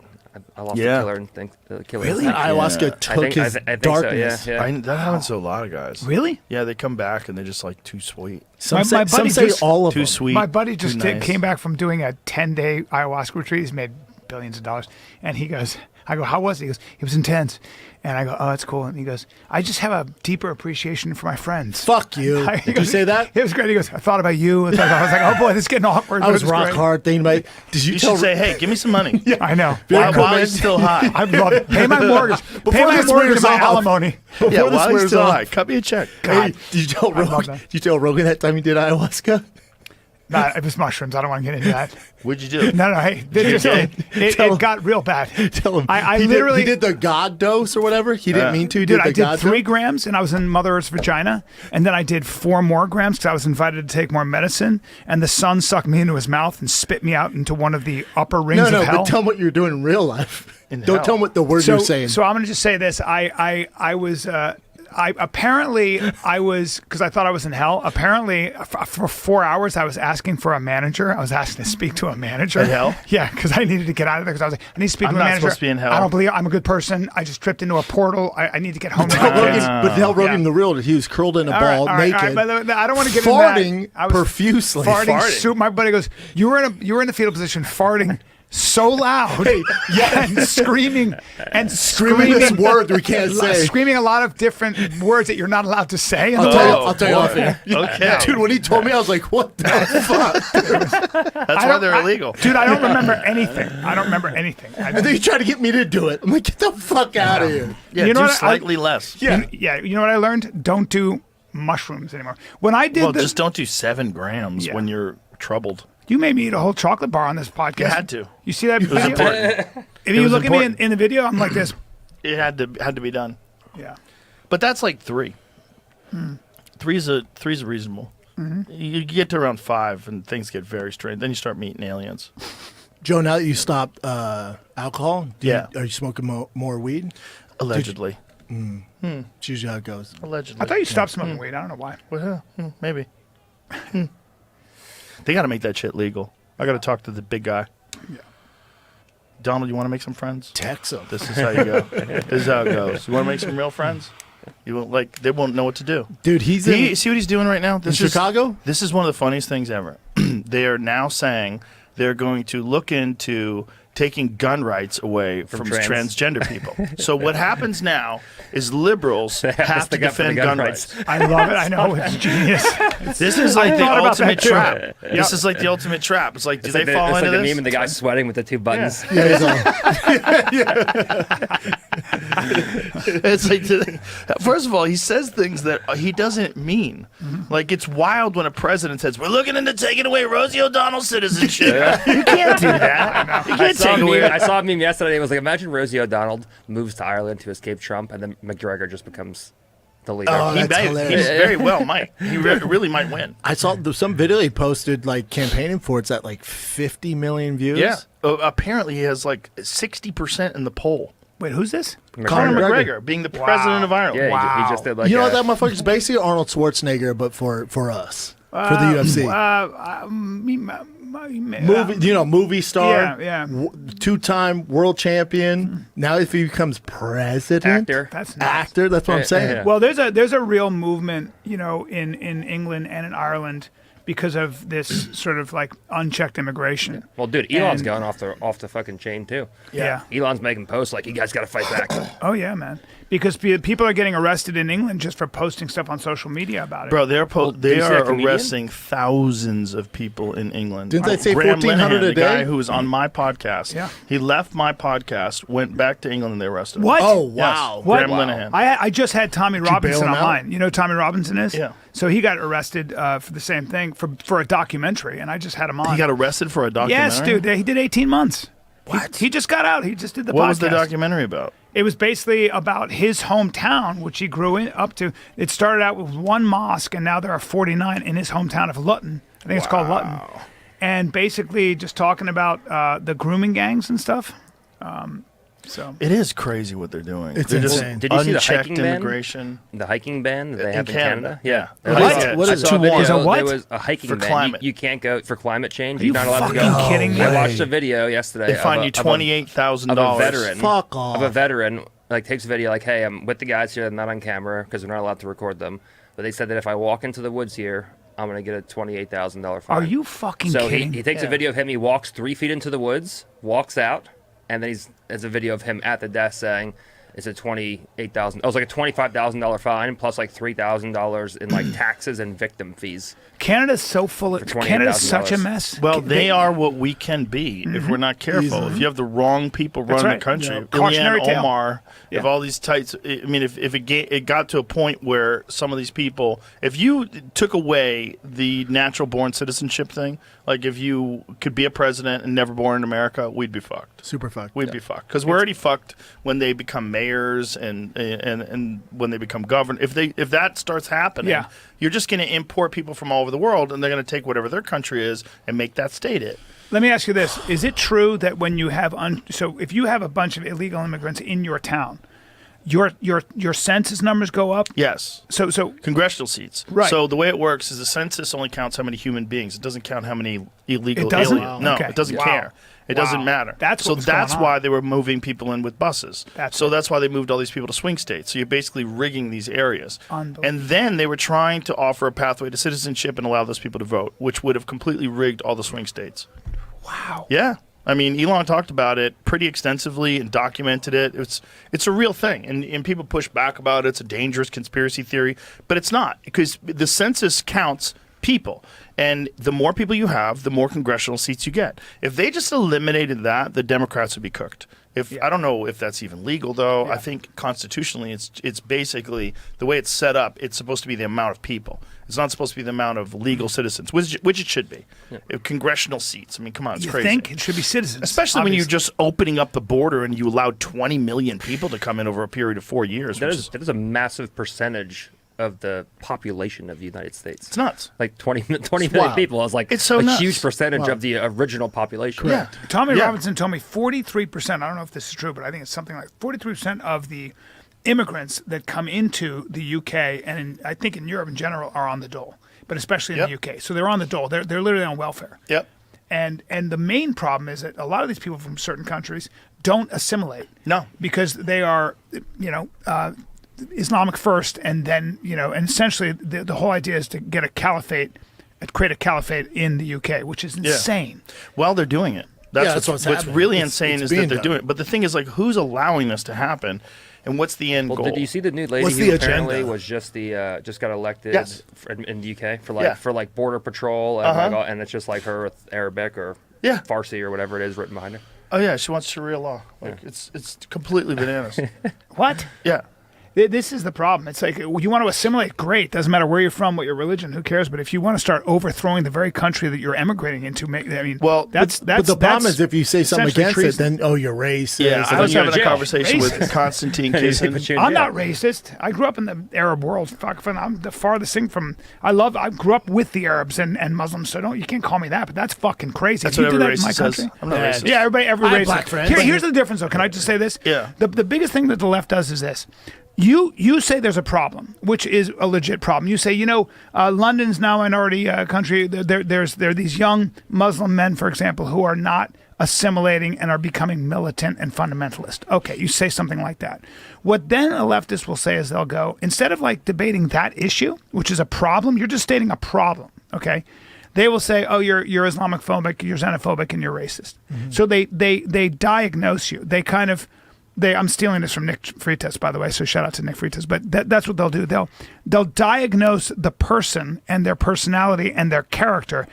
I lost Yeah. the killer and think the killer. Really? instinct." Ayahuasca took his I think darkness. So, yeah. That happens to a lot of guys. Really? Yeah, they come back and they're just like too sweet. Some My say, buddy some say just- all of Too them. sweet. My buddy too just nice. came back from doing a 10-day ayahuasca retreat. He's made billions of dollars. And he goes, I go, how was it? He goes, it was intense. And I go, oh, that's cool. And he goes, I just have a deeper appreciation for my friends. Fuck you. He Did goes, you say that? It was great. He goes, I thought about you. I was like, oh boy, this is getting awkward. I but was it rock great. hard thinking about. Did you You tell? should say, hey, give me some money. I know. While, cool, while man. he's still high. I love it. Pay my mortgage. Pay my this mortgage wears and my off. alimony. Yeah, Before this while he's wears still off. high. Cut me a check. Hey, did you tell love Rogan? that. Did you tell Rogan that time you did ayahuasca? Nah, it was mushrooms. I don't want to get into that. What'd you do? No, hey, it got real bad. Tell him. I he literally did the God dose or whatever. He didn't mean to. He Dude, did I the did God 3 dose. grams, and I was in Mother Earth's vagina, and then I did 4 more grams because I was invited to take more medicine, and the sun sucked me into his mouth and spit me out into one of the upper rings No, of hell. but tell him what you're doing in real life. In Don't hell. tell him what the words you're saying. So I'm going to just say this. I was apparently I was, because I thought I was in hell. Apparently for 4 hours I was asking for a manager. I was asking to speak to a manager. In hell? Yeah, because I needed to get out of there. Because I was like, I need to speak I'm to a not manager. supposed to be in hell. I don't believe I'm a good person. I just tripped into a portal. I need to get home. to Tell my Rogan, kids. but tell Rogan Yeah. the real. He was curled in a All ball, right, naked, but I don't want to get farting into that. I was profusely. farting. My buddy goes, you were in the fetal position, farting so loud, and screaming Screaming this word we can't say. screaming a lot of different words that you're not allowed to say. In the I'll tell you boy. off air. Okay. Dude, when he told me, I was like, what the fuck? That's why they're illegal. Dude, I don't remember anything. I And then he tried to get me to do it. I'm like, get the fuck out of here. Yeah, You know do what I- slightly less. You know what I learned? Don't do mushrooms anymore. When I did Well, this, just don't do 7 grams when you're troubled. you made me eat a whole chocolate bar on this podcast. You had to. You see that It was video? important. If you was look at me important. in the video, I'm like this. It had to be done. Yeah. But that's like 3. 3's reasonable. You get to around 5 and things get very strange. Then you start meeting aliens. Joe, now that you stopped alcohol, Yeah. are you smoking more weed? Allegedly. It's usually how it goes. Allegedly. I thought you stopped smoking weed. I don't know why. Well, maybe. They got to make that shit legal. I got to talk to the big guy. Yeah. Donald, you want to make some friends? Text him. This is how you go. This is how it goes. You want to make some real friends? You won't they won't know what to do. Dude, he's in See what he's doing right now? This is Chicago? This is one of the funniest things ever. They are now saying they're going to look into taking gun rights away from transgender people. So what happens now is liberals have to stick up for the defend gun rights. I love it. I know. It's genius. This is like the thought about ultimate that too. trap. This is like the ultimate trap. It's like, do It's they like fall it's into like the this? meme and the guy sweating with the 2 buttons. Yeah, he's on. It's like, first of all, he says things that he doesn't mean. Like, it's wild when a president says, "We're looking into taking away Rosie O'Donnell's citizenship." You can't do that. You I can't take away. I saw a meme yesterday. It was like, imagine Rosie O'Donnell moves to Ireland to escape Trump, and then McGregor just becomes the leader. Oh, He that's may, hilarious. he very well might. He really might win. I saw some video he posted, like, campaigning for it's at, like, 50 million views. Yeah. Apparently, he has like 60% in the poll. Wait, who's this? Conor McGregor. McGregor being the president of Ireland. Yeah, Wow. he just did like You know a- what? That motherfucker's basically Arnold Schwarzenegger, but for us. For the UFC. movie star, Yeah. 2-time world champion. Now if he becomes president, That's nuts. actor. That's what I'm saying. Yeah. Well, there's a real movement, in England and in Ireland because of this sort of like unchecked immigration. Well, dude, Elon's going off the fucking chain too. Yeah. Elon's making posts like, you guys got to fight back. Oh yeah, man. Because people are getting arrested in England just for posting stuff on social media about it. Bro, they you are see that comedian? arresting thousands of people in England. Didn't they say Graham 1,400 Linehan, a the guy day? who was on my podcast. Yeah. He left my podcast, went back to England, and they arrested him. What? Oh wow! Yes. What? Graham Linehan. I just had Tommy you bail Robinson him on out? mine. You know who Tommy Robinson is? Yeah. So he got arrested for the same thing for a documentary, and I just had him on. He got arrested for a documentary? Yes, dude. He did 18 months. What? He just got out. He just did the podcast. What was the documentary about? It was basically about his hometown, which he grew up to. It started out with one mosque, and now there are 49 in his hometown of Luton. I think it's called Luton. And basically just talking about the grooming gangs and stuff. So It is crazy what they're doing. It's they're insane. Did you see the unchecked hiking ban? immigration. The hiking ban that they have in Canada. Canada? Yeah. What? What is I saw it? a video. Is it what? There was a hiking For ban. climate. You can't go for climate change. you You're not allowed to fucking go. kidding me? I way. watched a video yesterday. They fine you of a $28,000. veteran. Fuck off. Of a veteran, like, takes a video like, hey, I'm with the guys here. I'm not on camera because we're not allowed to record them. But they said that if I walk into the woods here, I'm going to get a $28,000 fine. are you fucking So kidding? he takes a video of him. He walks 3 feet into the woods, walks out, and then there's a video of him at the desk saying, it's a $28,000. It was like a $25,000 fine plus like $3,000 in like taxes and victim fees. Canada's so full of. For $28,000. Canada's such a mess. Well, they are what we can be if we're not careful. Easily. If you have the wrong people running right. the country, Yeah. Cautionary Ilhan tale. Omar, Yeah. if all these tights, I mean, if it got to a point where some of these people, if you took away the natural born citizenship thing, like if you could be a president and never born in America, we'd be fucked. Super fucked. We'd be fucked because we're already fucked when they become mayors and when they become governor. If that starts happening, Yeah. you're just going to import people from all over the world, and they're going to take whatever their country is and make that state it. Let me ask you this: is it true that when you have so if you have a bunch of illegal immigrants in your town, your census numbers go up? Yes. So Congressional seats. Right. So the way it works is the census only counts how many human beings. It doesn't count how many illegal It doesn't? aliens. No, Okay. it doesn't Wow. care. It Wow. doesn't matter. That's so what was going that's on. why they were moving people in with buses. That's That's why they moved all these people to swing states. So you're basically rigging these areas. Unbelievable. And then they were trying to offer a pathway to citizenship and allow those people to vote, which would have completely rigged all the swing states. wow. Yeah. I mean, Elon talked about it pretty extensively and documented it. It's a real thing, and people push back about it. It's a dangerous conspiracy theory, but it's not, because the census counts people, and the more people you have, the more congressional seats you get. If they just eliminated that, the Democrats would be cooked. I don't know if that's even legal, though. I think constitutionally, it's basically the way it's set up. It's supposed to be the amount of people. It's not supposed to be the amount of legal citizens, which it should be. Congressional seats. I mean, come on, it's You crazy. think it should be citizens, Especially when you're obviously. just opening up the border and you allowed 20 million people to come in over a period of 4 years. That Which is a massive percentage of the population of the United States. it's nuts. Like 20 million people is like It's so a nuts. huge percentage of the original population. Yeah. Tommy Yeah. Robinson told me 43%. I don't know if this is true, but I think it's something like 43% of the immigrants that come into the UK and I think in Europe in general are on the dole, but especially in Yep. the UK. So they're on the dole. They're literally on welfare. Yep. And the main problem is that a lot of these people from certain countries don't assimilate. No. Because they are, Islamic first, and then, and essentially the whole idea is to get a caliphate, create a caliphate in the UK, which is insane. Well, they're doing it. That's what's happening. really It's insane is being that they're done. doing it. But the thing is, like, who's allowing this to happen, and what's the end Well, goal? did you see the new lady What's who the apparently agenda? was just just got elected Yes. in the UK Yeah. for border patrol and, Uh-huh. and it's just like her with Arabic or Yeah. Farsi or whatever it is written behind her. Oh yeah, she wants Sharia law. Like it's completely bananas. What? Yeah. This is the problem. It's like, you want to assimilate, great. Doesn't matter where you're from, what your religion, who cares? But if you want to start overthrowing the very country that you're emigrating into, Well, that's But the problem that's is if you say something essentially against treason. it, then you're racist. Yeah, I and was then having a jail. conversation with Racist. Constantine They Kissin. put you in I'm jail. not racist. I grew up in the Arab world. I'm the farthest thing from. I grew up with the Arabs and Muslims. So you can't call me that. But that's fucking crazy. That's If what you do every that in my racist says. country. I'm not Yeah. racist. Yeah, every I have race. black friends. Here's the difference, though. Can I just say this? Yeah. The biggest thing that the left does is this. You say there's a problem, which is a legit problem. You say, London's now a minority country. There are these young Muslim men, for example, who are not assimilating and are becoming militant and fundamentalist. Okay, you say something like that. What then a leftist will say is they'll go, instead of like debating that issue, which is a problem, you're just stating a problem, okay? They will say, oh, you're Islamophobic, you're xenophobic, and you're racist. Mm-hmm. So they diagnose you. I'm stealing this from Nick Freitas, by the way, so shout out to Nick Freitas. But that's what they'll do. They'll diagnose the person and their personality and their character,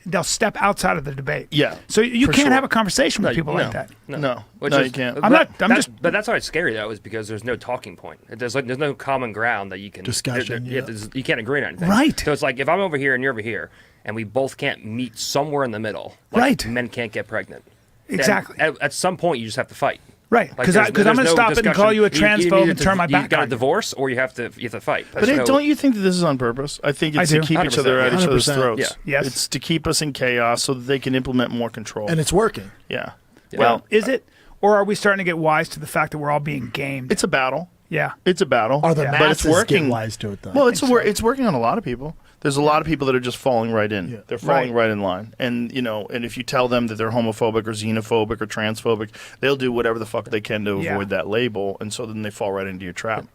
they'll step outside of the debate. Yeah. So you can't have a conversation with people like that. No, you can't. But that's why it's scary, though, is because there's no talking point. There's no common ground that you can discussion. You can't agree on anything. Right. So it's like if I'm over here and you're over here, and we both can't meet somewhere in the middle. Right. Men can't get pregnant. Exactly. At some point, you just have to fight. Right, because I'm going to stop it and call you a transphobe and turn my back on you. You got a divorce, or you have to fight. But don't you think that this is on purpose? I think it's to keep each other at each other's throats. Yeah. Yes. It's to keep us in chaos so that they can implement more control. And it's working. Yeah. Well, is it? Or are we starting to get wise to the fact that we're all being gamed? It's a battle. Yeah. It's a battle. Are the but it's masses working. getting wise to it, though? Well, it's working on a lot of people. There's a lot of people that are just falling right in. Yeah. They're falling right in line. And, and if you tell them that they're homophobic or xenophobic or transphobic, they'll do whatever the fuck they can to avoid that label. And so then they fall right into your trap.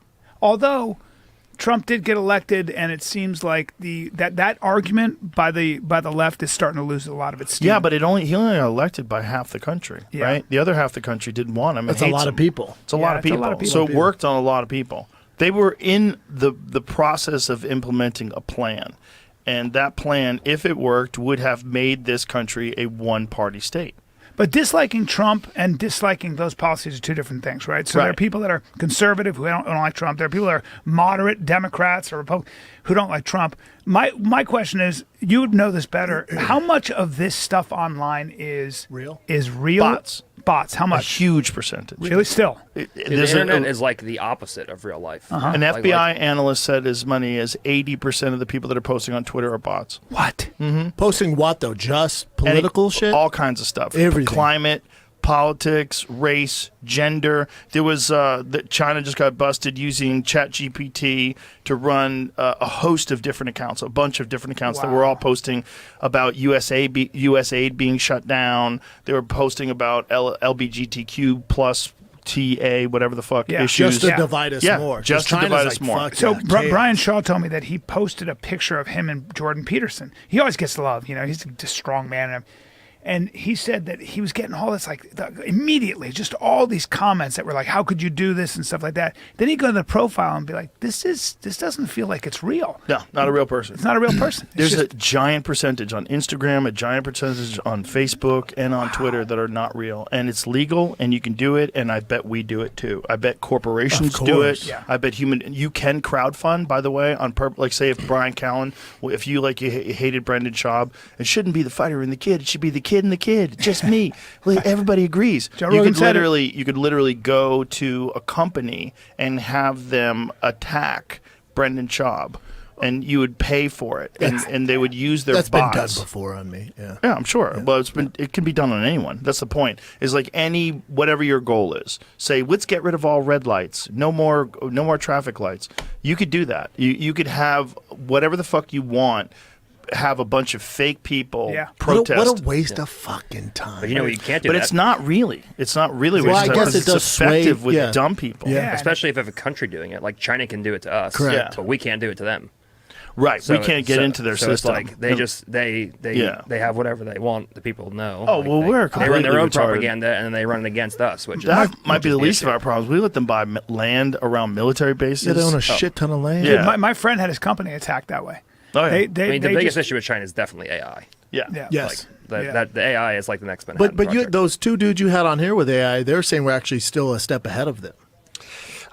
Although Trump did get elected, and it seems like that argument by the left is starting to lose a lot of its steam. Yeah, but he only got elected by half the country, right? The other half the country didn't want him. That's a lot of people. It's a lot of people. So it worked on a lot of people. They were in the process of implementing a plan. And that plan, if it worked, would have made this country a one-party state. But disliking Trump and disliking those policies are two different things, right? So there are people that are conservative who don't like Trump. There are people that are moderate Democrats or Republicans who don't like Trump. My question is, you would know this better. How much of this stuff online is real? Bots. How much? A huge percentage. Really? Still? The internet is like the opposite of real life. An FBI analyst said as many as 80% of the people that are posting on Twitter are bots. What? Mm-hmm. Posting what, though? Just political shit? All kinds of stuff. Everything. Climate, politics, race, gender. There was China just got busted using ChatGPT to run a host of different accounts, a bunch of different accounts that were all posting about US aid being shut down. They were posting about LGBTQ plus TA, whatever the fuck issues. Just to divide us more. Just to divide us more. So Brian Shaw told me that he posted a picture of him and Jordan Peterson. He always gets love, he's a strong man. And he said that he was getting all this, immediately, just all these comments that were like, how could you do this and stuff like that. Then he'd go to the profile and be like, this doesn't feel like it's real. No, not a real person. It's not a real person. There's a giant percentage on Instagram, a giant percentage on Facebook and on Twitter that are not real. And it's legal, and you can do it, and I bet we do it too. I bet corporations do it. Yeah. I bet you can crowdfund, by the way, on like say if Bryan Callen, if you hated Brendan Schaub, it shouldn't be the fighter and the kid, it should be the kid and the kid, just me. Everybody agrees. You could literally go to a company and have them attack Brendan Schaub, and you would pay for it, and they would use their bots. That's been done before on me. Yeah, I'm sure. Yeah. Well, it can be done on anyone. That's the point. Is like whatever your goal is. Say, let's get rid of all red lights. No more traffic lights. You could do that. You could have whatever the fuck you want. Have a bunch of fake people protest. What a waste of fucking time. But you can't do that. But it's not really. It's not really. Well, I guess it does it's effective with dumb people. Yeah. Especially if you have a country doing it. Like China can do it to us. Correct. But we can't do it to them. Right. So we can't get into their system. It's like they have whatever they want the people to know. Oh, like they run their own propaganda and they run it against us. That might be the least of our problems. We let them buy land around military bases. Yeah, they own a shit ton of land. Yeah. Dude, my friend had his company attacked that way. Oh, yeah. The biggest issue with China is definitely AI. Yeah. Yes. The AI is like the next Manhattan But those two dudes you had on here with AI, they're saying we're actually still a step ahead of them.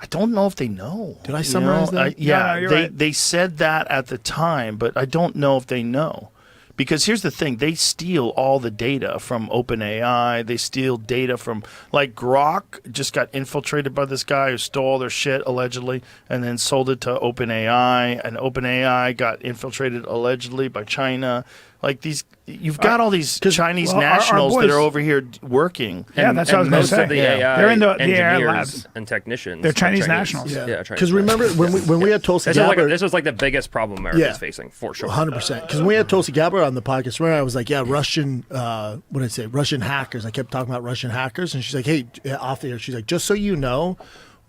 I don't know if they know. Did I summarize that? No, they said that at the time, but I don't know if they know. Because here's the thing, they steal all the data from OpenAI. They steal data from, like Grok just got infiltrated by this guy who stole their shit, allegedly, and then sold it to OpenAI. And OpenAI got infiltrated, allegedly, by China. Like you've got all these Chinese our nationals boys- that are over here working. Yeah, that's what I was going to most say. of the AI They're in the AI engineers labs. and technicians. They're are Chinese nationals. Yeah, Chinese Because remember when we had Tulsi Gabbard, this was like the biggest problem America's facing for sure. 100%. Because when we had Tulsi Gabbard on the podcast, remember I was like, Russian, what did I say? Russian hackers. I kept talking about Russian hackers. And she's like, hey, off the air, she's like, just so you know,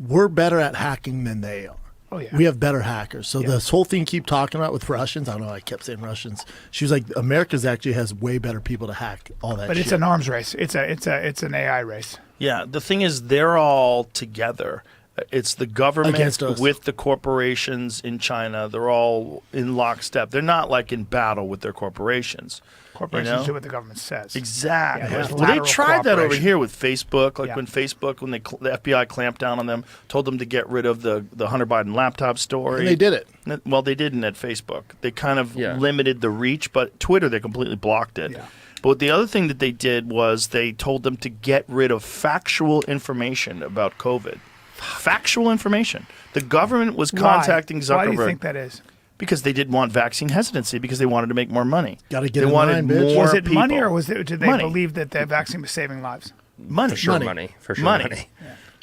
we're better at hacking than they are. Oh, yeah. We have better hackers. So this whole thing you keep talking about with Russians, I don't know, I kept saying Russians. She was like, America's actually has way better people to hack all that But shit. it's an arms race. It's an AI race. Yeah, the thing is, they're all together. It's the government Against us. with the corporations in China. They're all in lockstep. They're not like in battle with their corporations. Corporations do what the government says. Exactly. Yeah, there's Well, they lateral tried that over cooperation. here with Facebook. Like Yeah. when Facebook, when the FBI clamped down on them, told them to get rid of the Hunter Biden laptop story. And they did it. Well, they didn't at Facebook. They kind of Yeah. limited the reach, but Twitter, they completely blocked it. Yeah. But the other thing that they did was they told them to get rid of factual information about COVID. Factual information. The government was contacting Zuckerberg. Why do you think that is? Because they didn't want vaccine hesitancy, because they wanted to make more money. Gotta get they in wanted line, bitch. more Was it money, people. or was it? Did they Money. believe that the vaccine was saving lives? Money? For sure, Money. money. For sure, Money. money.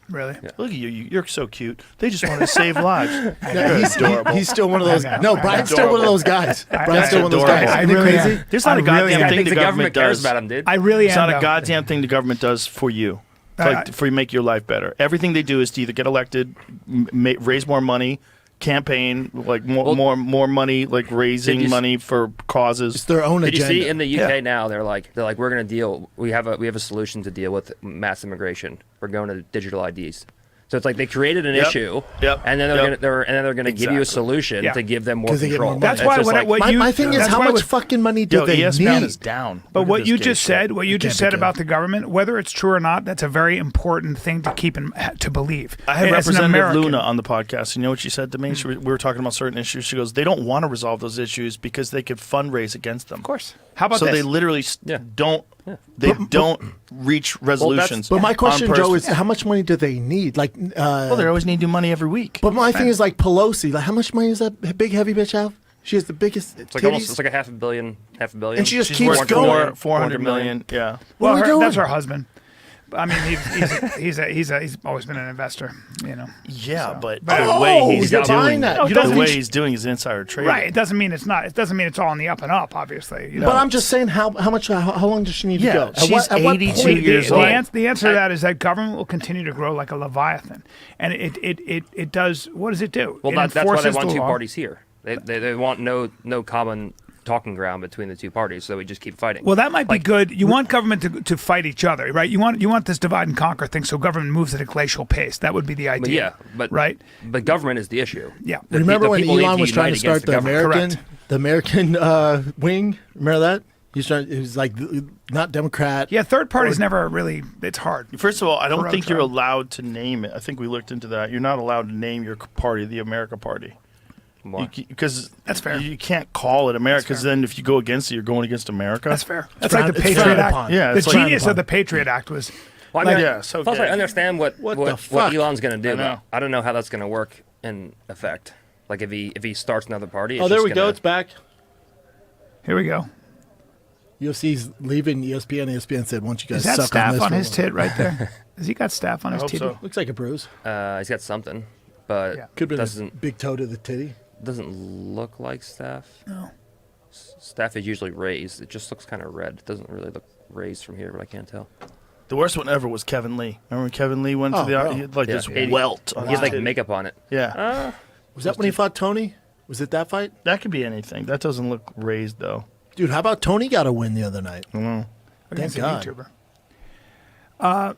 Really? Look at you. You're so cute. They just wanted to save lives. Yeah, he's still one of those. I know. No, Brian's still one of those guys. Brian's still one of those adorable. guys. I Isn't it really crazy? am. There's not I a goddamn really am. I thing think the government cares does. about him, dude. I really It's am. not a though. goddamn thing the government does for you. I- For make your life better. Everything they do is to either get elected, raise more money, campaign, like more money, like raising money for causes. It's their own Did you agenda. see in the UK now? They're like we're gonna deal. We have a solution to deal with mass immigration. We're going to digital IDs. So it's like they created an issue, and then they're gonna give you a solution Yeah. to give them more 'Cause they get control. more money. That's why just what my, you. my thing is, that's how why much with- fucking money do they ESPN need? is down. But Look at what this you gay just shit. said, what you It just can't said be about good. the government, whether it's true or not, that's a very important thing to keep to believe. I had As an Representative American. Luna on the podcast. You know what she said to me? We were talking about certain issues. She goes, they don't want to resolve those issues because they could fundraise against them. Of course. How about So this? they literally don't. They don't reach resolutions. But my question, on Joe, purpose. is how much money do they need? Like, Well, they always need new money every week. but my thing is like Pelosi. Like, how much money does that big heavy bitch have? She has the biggest It's like titties. almost. It's like a half a billion. And she just She's keeps worth going. 400 million. Yeah. What are we doing? that's her husband. I mean, he's always been an investor, you know. Yeah, but Oh, the way he's you're doing buying that. No, it You the doesn't way mean- he's doing is insider trading. Right. It doesn't mean it's not. It doesn't mean it's all on the up and up. Obviously, you know. But I'm just saying, how much? How long does she need Yeah, to go? she's at what 82 point- years the, old. the answer to that is that government will continue to grow like a leviathan, and it does. What does it do? Well, It that's why they enforces want the two law. parties here. They want no common talking ground between the two parties, so we just keep fighting. Well, that might be good. You want government to fight each other, right? You want this divide and conquer thing, so government moves at a glacial pace. That would be the idea. but right. But government is the issue. Yeah. Remember when people need Elon to was trying to unite against start the government. American wing? Remember that? He was like not Democrat. Yeah, third parties never really. It's hard. First of all, I don't Corrupt think you're trial. allowed to name it. I think we looked into that. You're not allowed to name your party the America Party. Why? Because That's fair. You can't call it America, because then if you go against it, you're going against America. That's fair. That's frowned- like the it's Patriot frowned Act. upon. Yeah, the it's like- genius of the Patriot Act was. Well, I mean, Yeah, so plus I gay. understand what the fuck? Elon's going to do. I know. But I don't know how that's going to work in effect. Like if he starts another party. Oh, there we go. It's back. Here we go. UFC's leaving ESPN. ESPN said, "Once you guys Is that suck on staff this on one." his tit right there? Has he got staff on his hope titty? so. Looks like a bruise. He's got something, but Yeah. Could be a doesn't big toe to the titty. look like staph. No. Staph is usually raised. It just looks kind of red. It doesn't really look raised from here, but I can't tell. The worst one ever was Kevin Lee. Remember when Kevin Lee went Oh, to the bro. he had like Yeah. this He- welt on He has his like titty. makeup on it. Yeah, Was that when he fought Tony? Was it that fight? that could be anything. That doesn't look raised though. Dude, how about Tony got a win the other night? Against a God. YouTuber.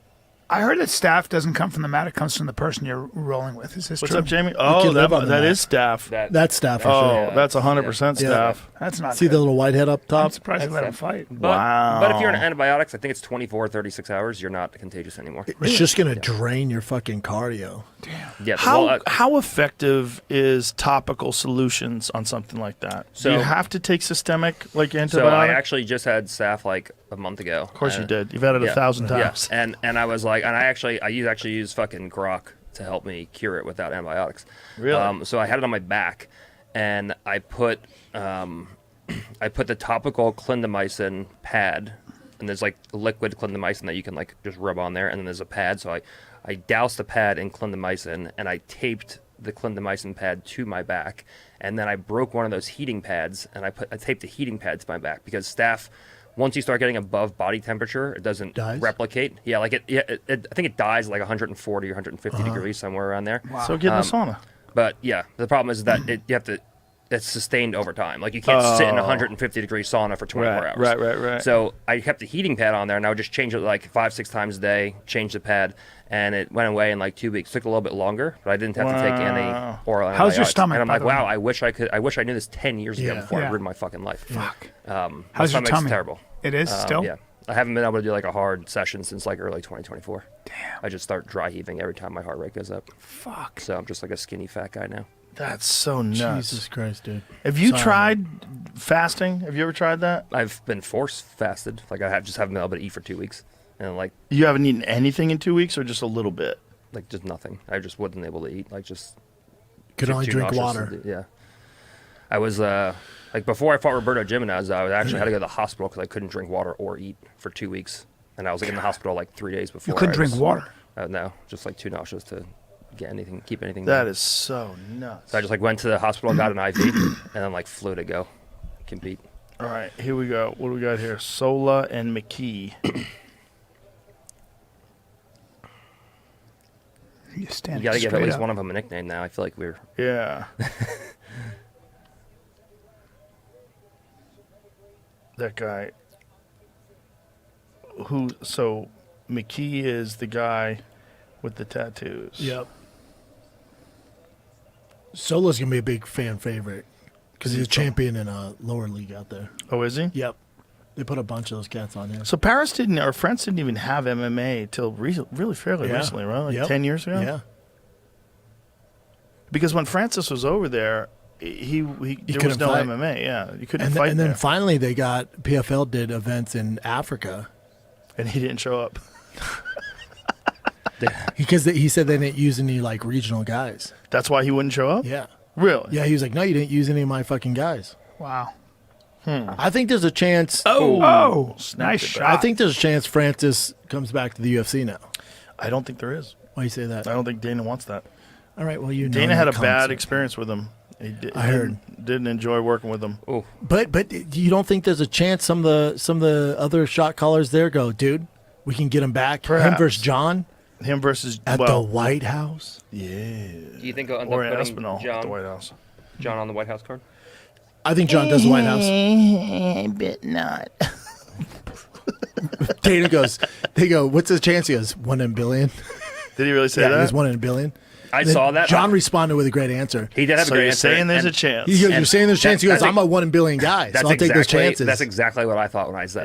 I heard that staff doesn't come from the mat; it comes from the person you're rolling with. Is this What's true? up, Jamie? kid Oh, live on the that mat. is staff. That's staff for Oh, sure. that's 100% Yeah. staff. That's not. See good. the little white head up I'm top? surprised they let him fight. But, Wow. But if you're on antibiotics, I think it's 24 or 36 hours. You're not contagious anymore. It's just going to drain your fucking cardio. Yeah. How well, how effective is topical solutions on something like that? Do you So- have to take systemic like antibiotic? so I actually just had staph like a month ago. of course you did. You've had it 1,000 times. Yeah. And I was like, and I actually use fucking grok to help me cure it without antibiotics. Really? So I had it on my back, and I put I put the topical clindamycin pad, and there's like liquid clindamycin that you can like just rub on there, and then there's a pad. So I doused the pad in clindamycin, and I taped the clindamycin pad to my back, and then I broke one of those heating pads, and I taped the heating pad to my back because staph, once you start getting above body temperature, it doesn't replicate. Yeah, like I think it dies like 140 or 150 degrees, somewhere around there. Wow. So get in the sauna. But yeah, the problem is that you have to. It's sustained over time. Like you can't sit in a 150 degree sauna for 24 hours. Right. So I kept the heating pad on there, and I would just change it like 5-6 times a day. Change the pad, and it went away in like 2 weeks. Took a little bit longer, but I didn't have to take any oral antibiotics. How's your stomach? And I'm like, wow, I wish I knew this 10 years ago before I ruined my fucking life. Fuck. How's your tummy? Terrible. It is still. Yeah, I haven't been able to do like a hard session since like early 2024. Damn. I just start dry heaving every time my heart rate goes up. Fuck. So I'm just like a skinny fat guy now. That's so nuts. Jesus Christ, dude. Have you tried fasting? Have you ever tried that? I've been force fasted. Like I just haven't been able to eat for 2 weeks, and like you haven't eaten anything in 2 weeks, or just a little bit? Like just nothing. I just wasn't able to eat. Like just could only drink water. Yeah. I was like before I fought Roberto Jimenez, I actually had to go to the hospital because I couldn't drink water or eat for 2 weeks, and I was like in the hospital like 3 days before. You couldn't drink water? No, just like too nauseous to keep anything. That down. is so nuts. So I just like went to the hospital, got an IV, and then like flew to go compete. All right, here we go. What do we got here? Sola and McKee. You got to give at least one of them a nickname now. I feel like we're... Yeah. That guy. So McKee is the guy with the tattoos. Yep. Solo's going to be a big fan favorite because he's a champion in a lower league out there. Oh, is he? Yep. They put a bunch of those cats on here. So France didn't even have MMA till really fairly recently, right? Like 10 years ago? Yeah. Because when Francis was over there, there was no fight. MMA. Yeah, you couldn't fight. And then finally they got, PFL did events in Africa. And he didn't show up. Because he said they didn't use any like regional guys. That's why he wouldn't show up? Yeah. Really? Yeah, he was like, no, you didn't use any of my fucking guys. Wow. I think there's a chance. Nice shot. I think there's a chance Francis comes back to the UFC now. I don't think there is. Why do you say that? I don't think Dana wants that. All right, well, Dana had a bad experience with him. I heard. Didn't enjoy working with him. Oh. But you don't think there's a chance some of the other shot callers there go, dude, we can get him back? Perhaps. Him versus John? Him versus at the White House? Yeah. Do you think he'll end or up Aspinall at the White House? John on the White House card? I think John does the White House. I bet not. Dana goes, they go, what's the chance? He goes, 1 in a billion. Did he really say that? He goes 1 in a billion. I saw that. John responded with a great answer. He did have a great answer. Saying there's a chance. He goes, you're saying there's a chance? He goes, I'm a 1 in a billion guy, so I'll take those chances. That's exactly what I thought when I saw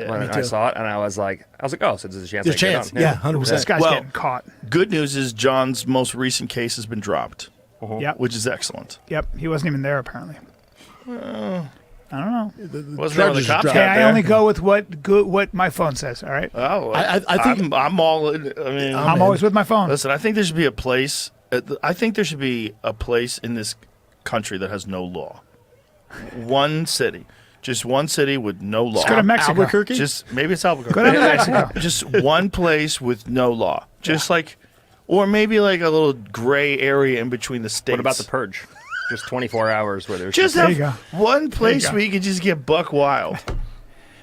it, and I was like, oh, so there's a chance. There's a chance. Yeah, 100%. This guy's getting caught. Good news is John's most recent case has been dropped. Yep. Which is excellent. Yep. He wasn't even there, apparently. I don't know. I only go with what my phone says. All right. Oh, I think I'm all. I'm always with my phone. Listen, I think there should be a place. I think there should be a place in this country that has no law. One city, just one city with no law. Just go to Mexico. Albuquerque? Maybe it's Albuquerque. Go to Mexico. Just one place with no law. Just like, or maybe like a little gray area in between the states. What about the purge? Just 24 hours where there's just have one place where you can just get buck wild.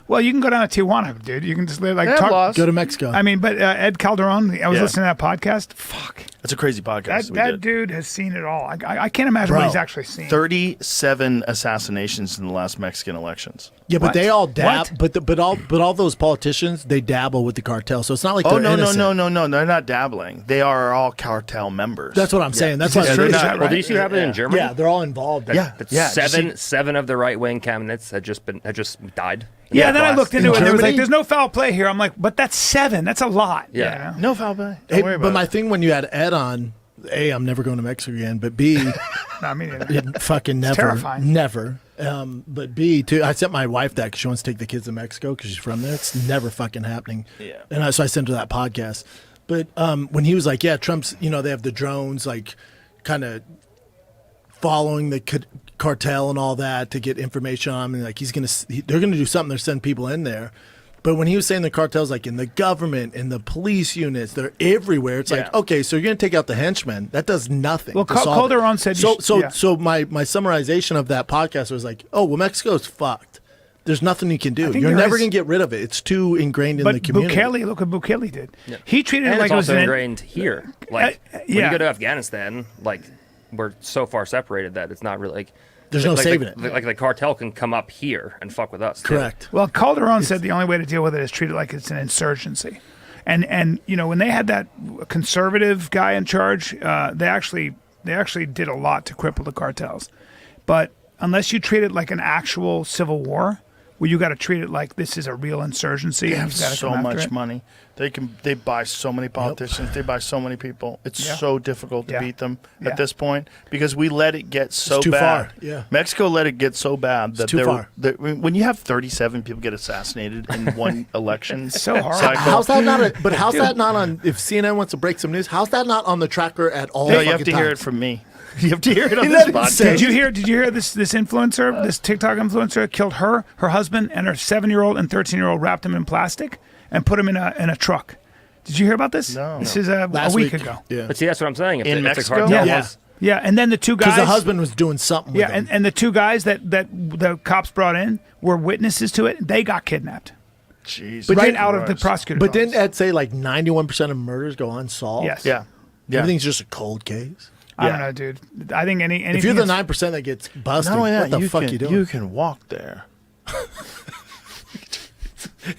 Well, you can go down to Tijuana, dude. You can just live go to Mexico. I mean, but Ed Calderon, I was listening to that podcast. Fuck. That's a crazy podcast. That dude has seen it all. I can't imagine what he's actually seen. 37 assassinations in the last Mexican elections. Yeah, but they all but all those politicians, they dabble with the cartel. So it's not like they're innocent. No, they're not dabbling. They are all cartel members. That's what I'm saying. That's what I'm saying. Right? Well, did you see what happened in Germany? Yeah, they're all involved. Seven of the right wing candidates had just died. Yeah, then I looked into it and it was like, there's no foul play here. I'm like, but that's 7. That's a lot. Yeah. No foul play. Don't worry about it. But my thing when you had Ed on, A, I'm never going to Mexico again, but B, I mean, fucking never. It's terrifying. Never. But B, too, I sent my wife that because she wants to take the kids to Mexico because she's from there. It's never fucking happening. Yeah. And so I sent her that podcast. But when he was like, yeah, Trump's, they have the drones, like, kind of following the cartel and all that to get information on him. And like they're gonna do something. They're sending people in there. But when he was saying the cartel's like in the government, in the police units, they're everywhere. It's like, okay, so you're going to take out the henchmen. That does nothing. Well, Calderon said so my summarization of that podcast was like, oh, well, Mexico's fucked. There's nothing you can do. You're never going to get rid of it. It's too ingrained in the community. Bukele, look what Bukele did. Yeah. He treated and it like it's it was also ingrained here. Like when you go to Afghanistan, like we're so far separated that it's not really like. There's no saving it. Like the cartel can come up here and fuck with us. Correct. Too. Well, Calderon said the only way to deal with it is treat it like it's an insurgency. And you know, when they had that conservative guy in charge, they actually did a lot to cripple the cartels. But unless you treat it like an actual civil war, where you got to treat it like this is a real insurgency. They have so much money. They buy so many politicians. Yep. They buy so many people. It's so difficult to beat them at this point because we let it get so too bad. Far. Yeah. Mexico let it get so bad that it's too far. When you have 37 people get assassinated in one election, it's so hard. Cycle, how's that not? But how's that not on? If CNN wants to break some news, how's that not on the tracker at all? No, you have to hear it from me. You have to hear it on this podcast. Did you hear this influencer, this TikTok influencer killed her husband, and her 7-year-old and 13-year-old wrapped them in plastic and put them in a truck. Did you hear about this? No. This is a week ago. Yeah. But see, that's what I'm saying. In Mexico? Yeah, and then the two guys. Because the husband was doing something with them. And the two guys that the cops brought in were witnesses to it. They got kidnapped. Jeez. But right out of the prosecutor. But didn't Ed say like 91% of murders go unsolved? Yes. Yeah. Everything's just a cold case. I don't know, dude. I think anything. If you're the 9% that gets busted, what the fuck you doing? You can walk there.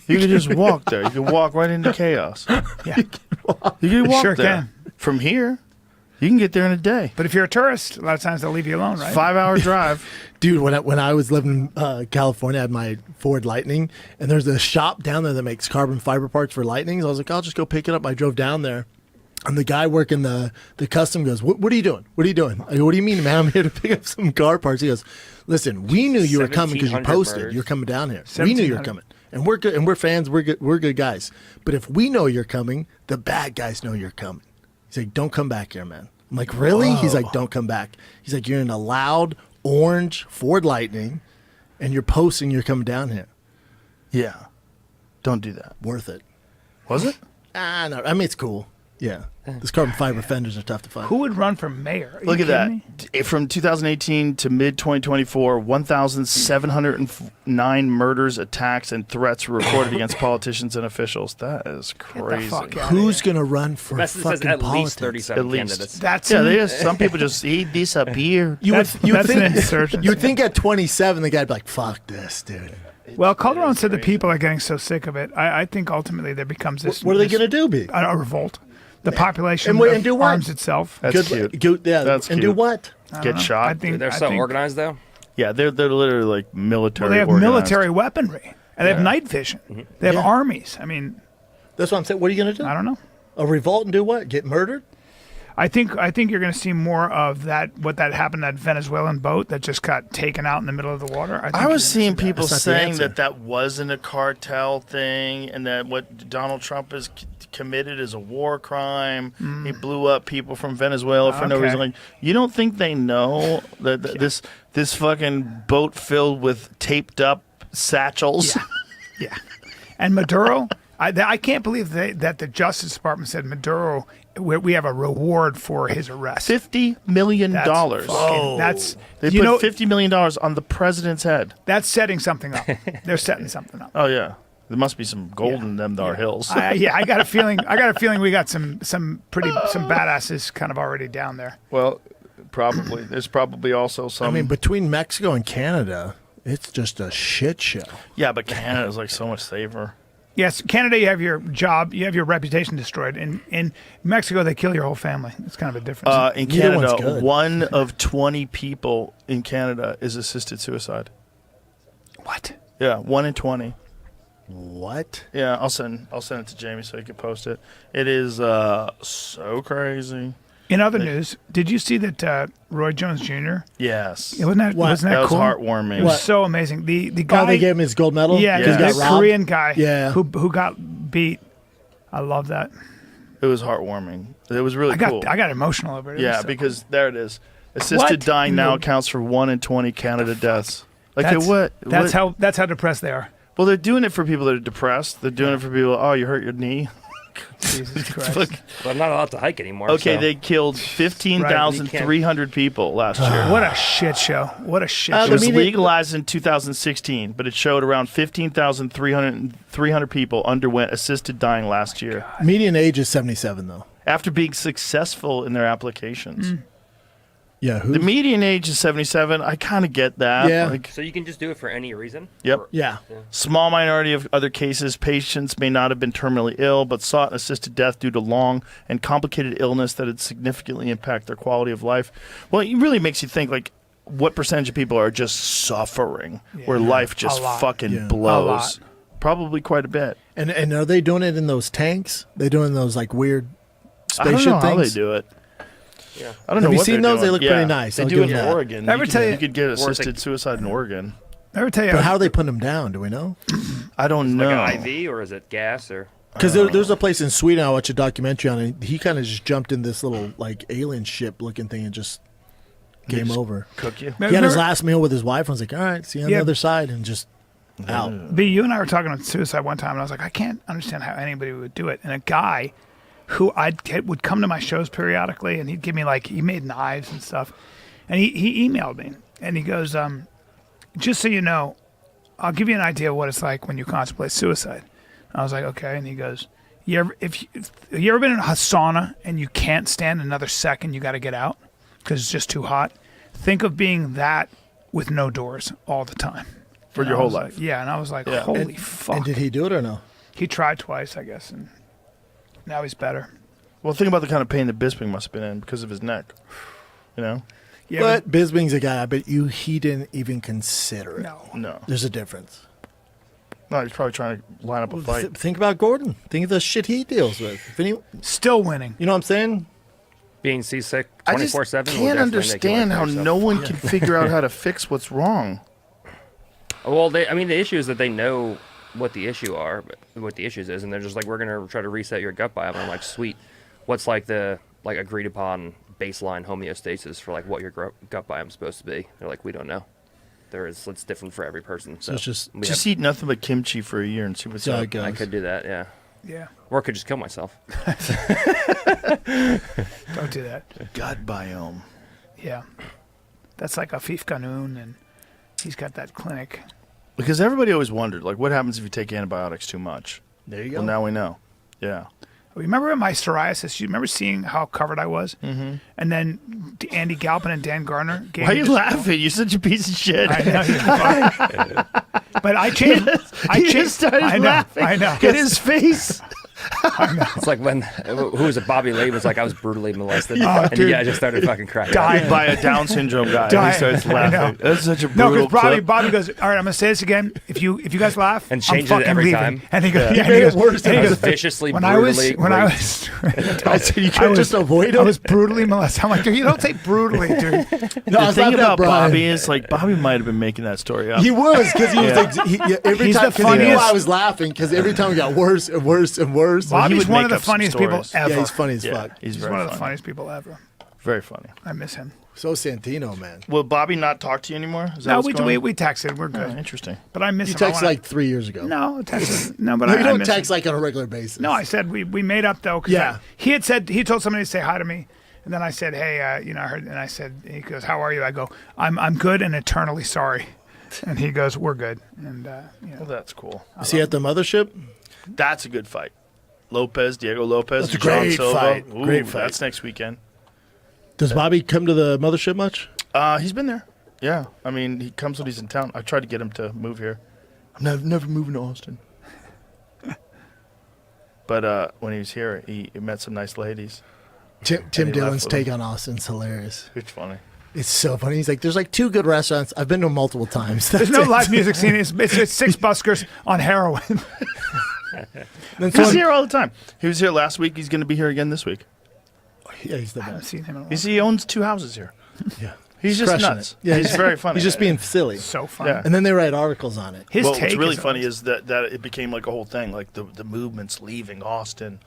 You can just walk there. You can walk right into chaos. Yeah. You can walk sure there. From here, you can get there in a day. But if you're a tourist, a lot of times they'll leave you alone, right? 5-hour drive. Dude, when I was living in California, I had my Ford Lightning, and there's a shop down there that makes carbon fiber parts for Lightnings. I was like, I'll just go pick it up. I drove down there. And the guy working the custom goes, what are you doing? What are you doing? I go, what do you mean, man? I'm here to pick up some car parts. He goes, listen, we knew you were coming because you posted. Murders. You're coming down here. We knew you were coming. And we're good, and we're fans. We're good guys. But if we know you're coming, the bad guys know you're coming. He's like, don't come back here, man. I'm like, really? Whoa. He's like, don't come back. He's like, you're in a loud orange Ford Lightning, and you're posting you're coming down here. Yeah. Don't do that. Worth it. Was it? No. I mean, it's cool. Yeah. These carbon fiber fenders are tough to find. Who would run for mayor? Look at that. From 2018 to mid-2024, 1,709 murders, attacks, and threats were reported against politicians and officials. That is crazy. Who's going to run for fucking politics? At least 37 candidates. Some people just disappear. You would think at 27 the guy'd be like, fuck this, dude. Well, Calderon said the people are getting so sick of it. I think ultimately there becomes this. What are they going to do, B? A revolt. The population do what? arms itself. That's cute. That's cute. Do what? Get shot. I think they're so organized, though. Yeah, they're literally like military. Well, they have organized. military weaponry, and they have night vision. Mm-hmm. They have armies. I mean, that's what I'm saying. What are you going to do? I don't know. A revolt and do what? Get murdered? I think you're going to see more of that. What that happened, that Venezuelan boat that just got taken out in the middle of the water. I was seeing people saying that wasn't a cartel thing, and that what Donald Trump has committed is a war crime. He blew up people from Venezuela for no reason. Like, you don't think they know that this fucking boat filled with taped up satchels? Yeah. And Maduro. I can't believe that the Justice Department said Maduro. We have a reward for his arrest. $50 million. They put $50 million on the president's head. That's setting something up. They're setting something up. Oh yeah, there must be some gold in them Dar hills. I got a feeling. We got some badasses kind of already down there. Well, probably there's probably also some. I mean, between Mexico and Canada, it's just a shit show. Yeah, but Canada's like so much safer. Yes, Canada, you have your job, you have your reputation destroyed. In Mexico, they kill your whole family. It's kind of a difference. In Canada, 1 of 20 people in Canada is assisted suicide. What? Yeah, 1 in 20. What? Yeah, I'll send it to Jamie so he can post it. It is so crazy. In other news, did you see that Roy Jones Jr.? Yes. Wasn't that cool? That was heartwarming. It was so amazing. The guy they gave him his gold medal. Yeah, yes. the Korean guy. Yeah. who got beat. I love that. It was heartwarming. It was really cool. I got emotional over it. Yeah, because there it is. Assisted dying now accounts for 1 in 20 Canada deaths. Like, that's how depressed they are. Well, they're doing it for people that are depressed. They're doing it for people. Oh, you hurt your knee. Jesus Christ. Well, I'm not allowed to hike anymore. Okay, so. they killed 15,300 people last year. What a shit show. What a shit show. It was legalized in 2016, but it showed around 15,300 people underwent assisted dying last year. Median age is 77, though. After being successful in their applications. Yeah, The median age is 77. I kind of get that. Yeah. So you can just do it for any reason? Yep. Yeah. Small minority of other cases, patients may not have been terminally ill, but sought an assisted death due to long and complicated illness that had significantly impact their quality of life. Well, it really makes you think, like, what percentage of people are just suffering, where life just fucking blows? Probably quite a bit. And are they doing it in those tanks? They doing those, like, weird spaceship I don't know things? how they do it. Yeah. I don't know. Have you what seen they're those? doing. They look pretty nice. They I'll do give it in them that. Oregon. You could get assisted suicide in Oregon. Ever tell you? But how are they putting them down? Do we know? I don't know. Like an IV, or is it gas? Or Because there's a place in Sweden I watched a documentary on, and he kind of just jumped in this little, like, alien ship looking thing and just game over. Cook you. He had his last meal with his wife, and was like, all right, see you on the other side, and just out. B, you and I were talking about suicide one time, and I was like, I can't understand how anybody would do it. And a guy who would come to my shows periodically, and he'd give me, like, he made knives and stuff, and he emailed me, and he goes, just so you know, I'll give you an idea of what it's like when you contemplate suicide. I was like, okay, and he goes, have you ever been in a sauna and you can't stand another second, you got to get out because it's just too hot? Think of being that with no doors all the time. For your whole life. Yeah, and I was like, holy fuck. And did he do it or no? He tried twice, I guess, and now he's better. Well, think about the kind of pain that Bisping must have been in because of his neck. You know? Yeah, but Bisping's a guy, I bet he didn't even consider it. No. There's a difference. No, he's probably trying to line up a fight. Think about Gordon. Think of the shit he deals with. Still winning. You know what I'm saying? being seasick I just 24/7. can't understand how no one can figure out how to fix what's wrong. Well, the issue is that they know what the issues is, and they're just like, we're gonna try to reset your gut biome. And I'm like, sweet. What's like the agreed upon baseline homeostasis for like what your gut biome is supposed to be? They're like, we don't know. It's different for every person. So it's just eat nothing but kimchi for a year and see what's up. I could do that, yeah. Yeah. Or I could just kill myself. Don't do that. Gut biome. Yeah. That's like Afif Qanun, and he's got that clinic. Because everybody always wondered, like, what happens if you take antibiotics too much? There you go. Well, now we know. Yeah. Remember in my psoriasis, you remember seeing how covered I was? Mm-hmm. And then Andy Galpin and Dan Gardner gave Why are me you laughing? You're such a piece of shit. I know. You're but I changed. He just started laughing. I know. At his face. It's like when, who was it, Bobby Lee was like, I was brutally molested. And you guys just started fucking crying. Dying by a Down syndrome guy. And he starts laughing. That's such a brutal No, because clip. Bobby goes, all right, I'm going to say this again. If you guys laugh, And change I'm it every leaving. time. And he goes, Yeah, he made it worse. I was viciously, when brutally I raped. was I said you can't just avoid it. I was brutally molested. I'm like, dude, you don't say brutally, dude. No, I The was thing laughing about at Brian. Bobby is, like, Bobby might have been making that story up. He was, because he was like, every He's time, the because he knew funniest. I was laughing, because every time it got worse and worse and worse. Bobby's would one of make the up some funniest people stories. ever. Yeah, he's funny as Yeah, fuck. he's He's very one of the funny. funniest people ever. Very funny. I miss him. So Santino, man. Will Bobby not talk to you anymore? Is that No, what's we going on? texted. We're good. Oh, interesting. But I miss You him. text like 3 years ago. No, texted. No, but No, I you don't miss text him. like on a regular basis. No, I said we made up though. 'Cause Yeah. he told somebody to say hi to me, and then I said, hey, I heard, and I said, he goes, how are you? I go, I'm good and eternally sorry, and he goes, we're good, and Well, that's cool. Is he at the mothership? That's a good fight. Diego Lopez, That's a John great Silva. fight. Ooh, Great fight. That's next weekend. Does Bobby come to the mothership much? He's been there. Yeah. I mean, he comes when he's in town. I tried to get him to move here. I'm never moving to Austin. But when he was here, he met some nice ladies. Tim he left Dillon's with take on Austin's hilarious. It's funny. It's so funny. He's like, there's like 2 good restaurants. I've been to them multiple times. there's no live music scene. It's 6 buskers on heroin. He's here all the time. He was here last week. He's going to be here again this week. Yeah, he's the I haven't best. seen him in a while. He owns 2 houses here. Yeah. He's just Crushing nuts. it. Yeah, he's very funny. He's just being silly. So funny. Yeah. And then they write articles on it. His Well, take what's really is funny always- is that it became like a whole thing. Like the movement's leaving Austin.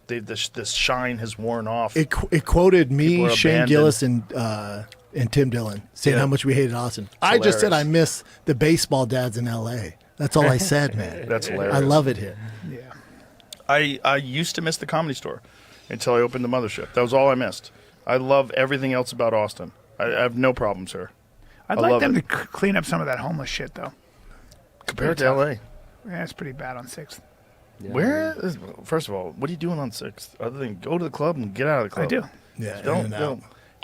This shine has worn off. It quoted People me, are Shane abandoned. Gillis, and and Tim Dillon saying how much we hated Austin. I just said I miss the baseball dads in L.A. That's all I said, man. That's hilarious. I love it here. Yeah. I used to miss the Comedy Store until I opened the mothership. That was all I missed. I love everything else about Austin. I have no problems here. I'd like them to clean up some of that homeless shit, though. Compared to L.A. Yeah, it's pretty bad on 6th. Yeah, first of all, what are you doing on 6th other than go to the club and get out of the club? I do. Yeah, Don't.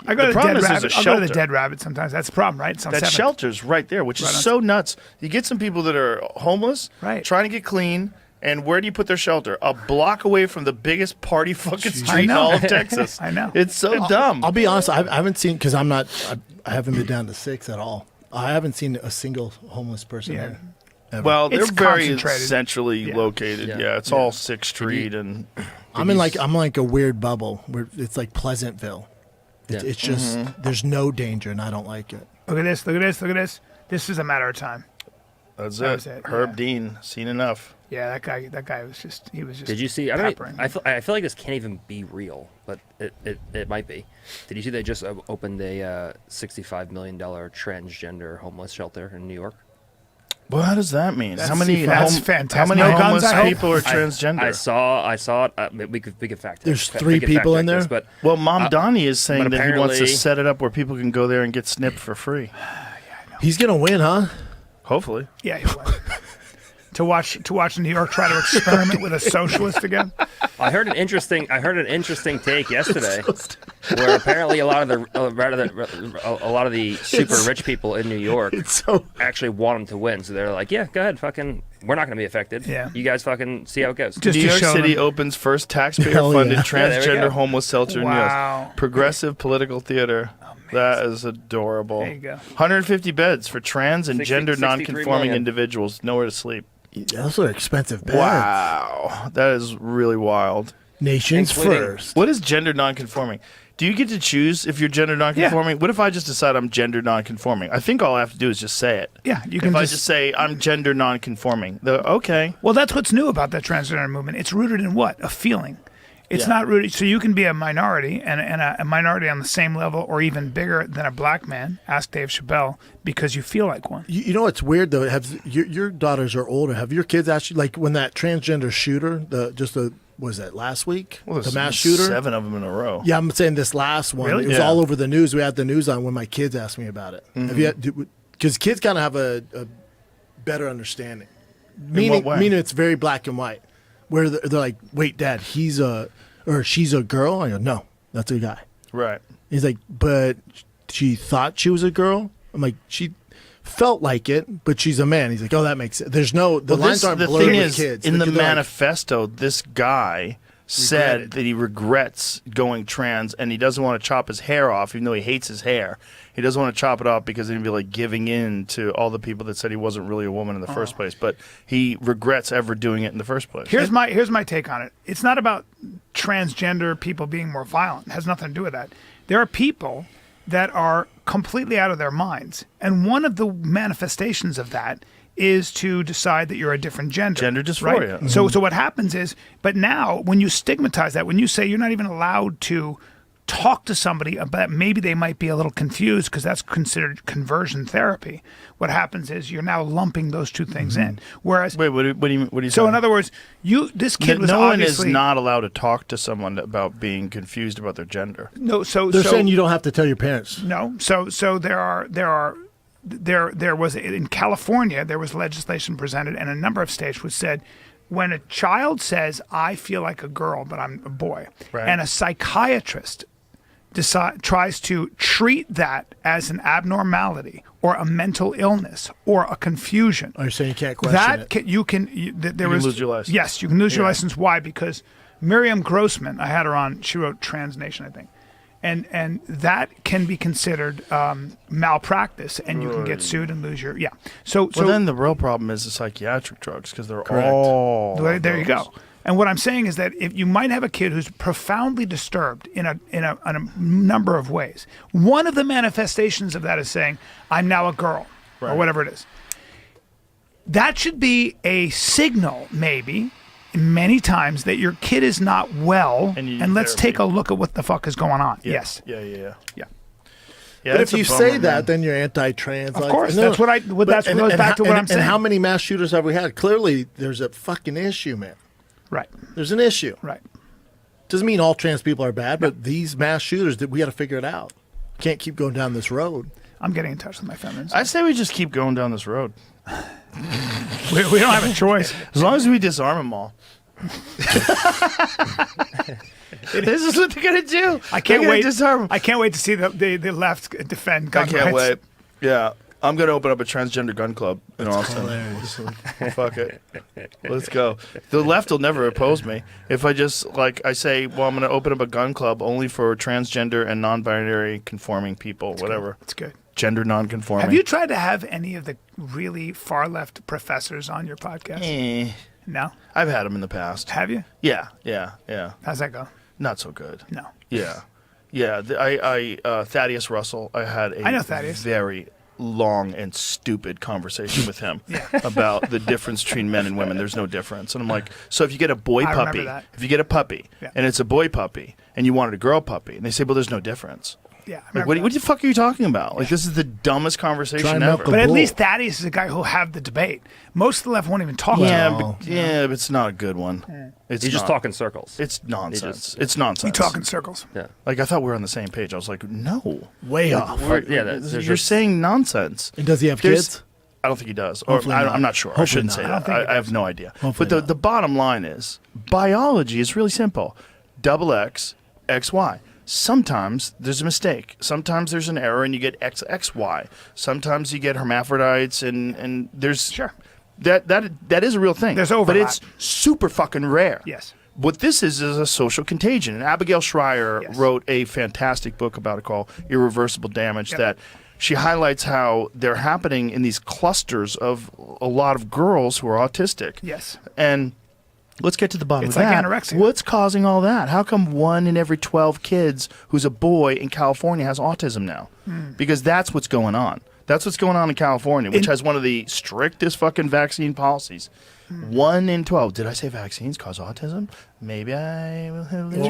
I go to the Dead Rabbit. I'll go to the shelter. Dead Rabbit sometimes. That's the problem, right? It's on That 7th. shelter's right there, which is so nuts. You get some people that are homeless, Right. trying to get clean, and where do you put their shelter? A block away from the biggest party fucking street in all of Texas. I know. It's so dumb. I'll be honest. I haven't seen because I haven't been down to 6 at all. I haven't seen a single homeless person there. Ever. Well, they're It's very concentrated. centrally located. Yeah, it's all 6th Street and. I'm like a weird bubble where it's like Pleasantville. It's just there's no danger, and I don't like it. Look at this. Look at this. Look at this. This is a matter of time. That's That it. was it, Herb yeah. Dean, seen enough. Yeah, that guy was just. He was just. Did you see? peppering. I feel like this can't even be real, but it might be. Did you see they just opened a $65 million transgender homeless shelter in New York? Well, how does that mean? That's How many fantastic. How many No guns, homeless I hope? people are transgender? I saw it. We could fact. There's check- 3 we could people fact in check this, there? but Well, Mom Donnie is saying but that he wants to apparently- set it up where people can go there and get snipped for free. He's gonna win, huh? Hopefully. Yeah, he was. to watch New York try to experiment with a socialist again. I heard an interesting take yesterday, where apparently a lot of the super rich people in New York actually want him to win. So they're like, yeah, go ahead, fucking, we're not going to be affected. Yeah. You guys fucking see how it goes. Just New to York show City them. opens first taxpayer-funded Yeah, there we transgender go. homeless shelter in the Wow. U.S. Progressive political theater. That is adorable. There you go. 150 beds for trans and 60 gender 63 non-conforming million. individuals. Nowhere to sleep. Those are expensive beds. Wow. That is really wild. Nations Including- first. What is gender non-conforming? Do you get to choose if you're gender non-conforming? What if I just decide I'm gender non-conforming? I think all I have to do is just say it. Yeah, you can If I just say I'm gender non-conforming, okay. Well, that's what's new about that transgender movement. It's rooted in what? A feeling. It's not rooted. So you can be a minority and a minority on the same level or even bigger than a black man. Ask Dave Chappelle because you feel like one. You know what's weird though? Your daughters are older. Have your kids actually like when that transgender shooter, was that last week? Well, the mass shooter. 7 of them in a row. Yeah, I'm saying this last one. Really? It was Yeah. all over the news. We had the news on when my kids asked me about it. Have you? Because kids kind of have a better understanding. what way? Meaning it's very black and white. Where they're like, wait, Dad, she's a girl. I go, no, that's a guy. Right. He's like, but she thought she was a girl. I'm like, she felt like it, but she's a man. He's like, oh, that makes sense. There's no the lines aren't the blurred thing with is, kids. in the They're like, manifesto, this guy said Regretted. that he regrets going trans and he doesn't want to chop his hair off, even though he hates his hair. He doesn't want to chop it off because then he'd be like giving in to all the people that said he wasn't really a woman in the first place. But he regrets ever doing it in the first place. Here's my take on it. It's not about transgender people being more violent. It has nothing to do with that. There are people that are completely out of their minds, and one of the manifestations of that is to decide that you're a different gender. Gender dysphoria. Right? So what happens is, but now when you stigmatize that, when you say you're not even allowed to talk to somebody about maybe they might be a little confused because that's considered conversion therapy, what happens is you're now lumping those two things in. Whereas, Wait, what do you so say? in other words, this kid was no one obviously is not allowed to talk to someone about being confused about their gender. no. So They're saying you don't have to tell your parents. No. So there was in California there was legislation presented and a number of states which said when a child says I feel like a girl but I'm a boy, Right. and a psychiatrist tries to treat that as an abnormality or a mental illness or a confusion. Are you saying you can't question it? You can lose your license. Yes, you can lose your license. Why? Because Miriam Grossman, I had her on. She wrote Trans Nation, I think, and that can be considered malpractice, and you can get sued and lose your So then the real problem is the psychiatric drugs because they're Correct. all there you go. And what I'm saying is that if you might have a kid who's profoundly disturbed in a number of ways, one of the manifestations of that is saying, I'm now a girl, or whatever it is. That should be a signal, maybe, many times, that your kid is not well, And you need and let's therapy. take a look at what the fuck is going on. Yeah. Yes. Yeah. Yeah, But it's if you a say bummer, that, man. then you're anti-trans. Of course, that's what that goes back to what I'm saying. And how many mass shooters have we had? Clearly, there's a fucking issue, man. Right. There's an issue. Right. Doesn't mean all trans people are bad, but these mass shooters, we got to figure it out. Can't keep going down this road. I'm getting in touch with my feminists. I say we just keep going down this road. We don't have a choice. As long as we disarm them all. This is what they're gonna do. I can't wait. Disarm 'em. I can't wait to see the left defend gun I can't rights. wait. Yeah, I'm gonna open up a transgender gun club in Austin. Fuck it, let's go. The left will never oppose me if I just I say, well, I'm gonna open up a gun club only for transgender and non-binary conforming people, whatever. It's good. Gender non-conforming. Have you tried to have any of the really far left professors on your podcast? No. I've had them in the past. Have you? Yeah. How's that go? Not so good. No. Yeah. Thaddeus Russell. I had I know Thaddeus. very long and stupid conversation with him about the difference between men and women. There's no difference. And I'm like, so if you get a boy I puppy, remember that. if you get a puppy Yeah. and it's a boy puppy and you wanted a girl puppy, and they say, well, there's no difference. Yeah. I Like, remember what that. the fuck are you talking about? Like, this is the dumbest conversation Try and ever. milk a But at bull. least Thaddeus is a guy who'll have the debate. Most of the left won't even talk to him. But it's not a good one. It's He's just not. talking circles. It's nonsense. just- It's nonsense. You talk in circles. Yeah. Like, I thought we were on the same page. I was like, no. Way off. You're there's saying nonsense. And does he have There's- kids? I don't think he does. Or Hopefully not. I'm not sure. I Hopefully shouldn't not. say I don't that. think he I have does. no idea. Hopefully But not. the bottom line is, biology is really simple. Double X, XY. Sometimes there's a mistake. Sometimes there's an error and you get XXY. Sometimes you get hermaphrodites and there's Sure. that is a real thing. There's But overlap. it's super fucking rare. Yes. What this is a social contagion. And Abigail Schreier Yes. wrote a fantastic book about it called Irreversible Damage Yep. that she highlights how they're happening in these clusters of a lot of girls who are autistic. Yes. And let's get to the bottom It's of like that. anorexia. What's causing all that? How come 1 in every 12 kids who's a boy in California has autism now? Because that's what's going on. That's what's going on in California, which has one of the strictest fucking vaccine policies. 1 in 12. Did I say vaccines cause autism? Maybe I will have Well,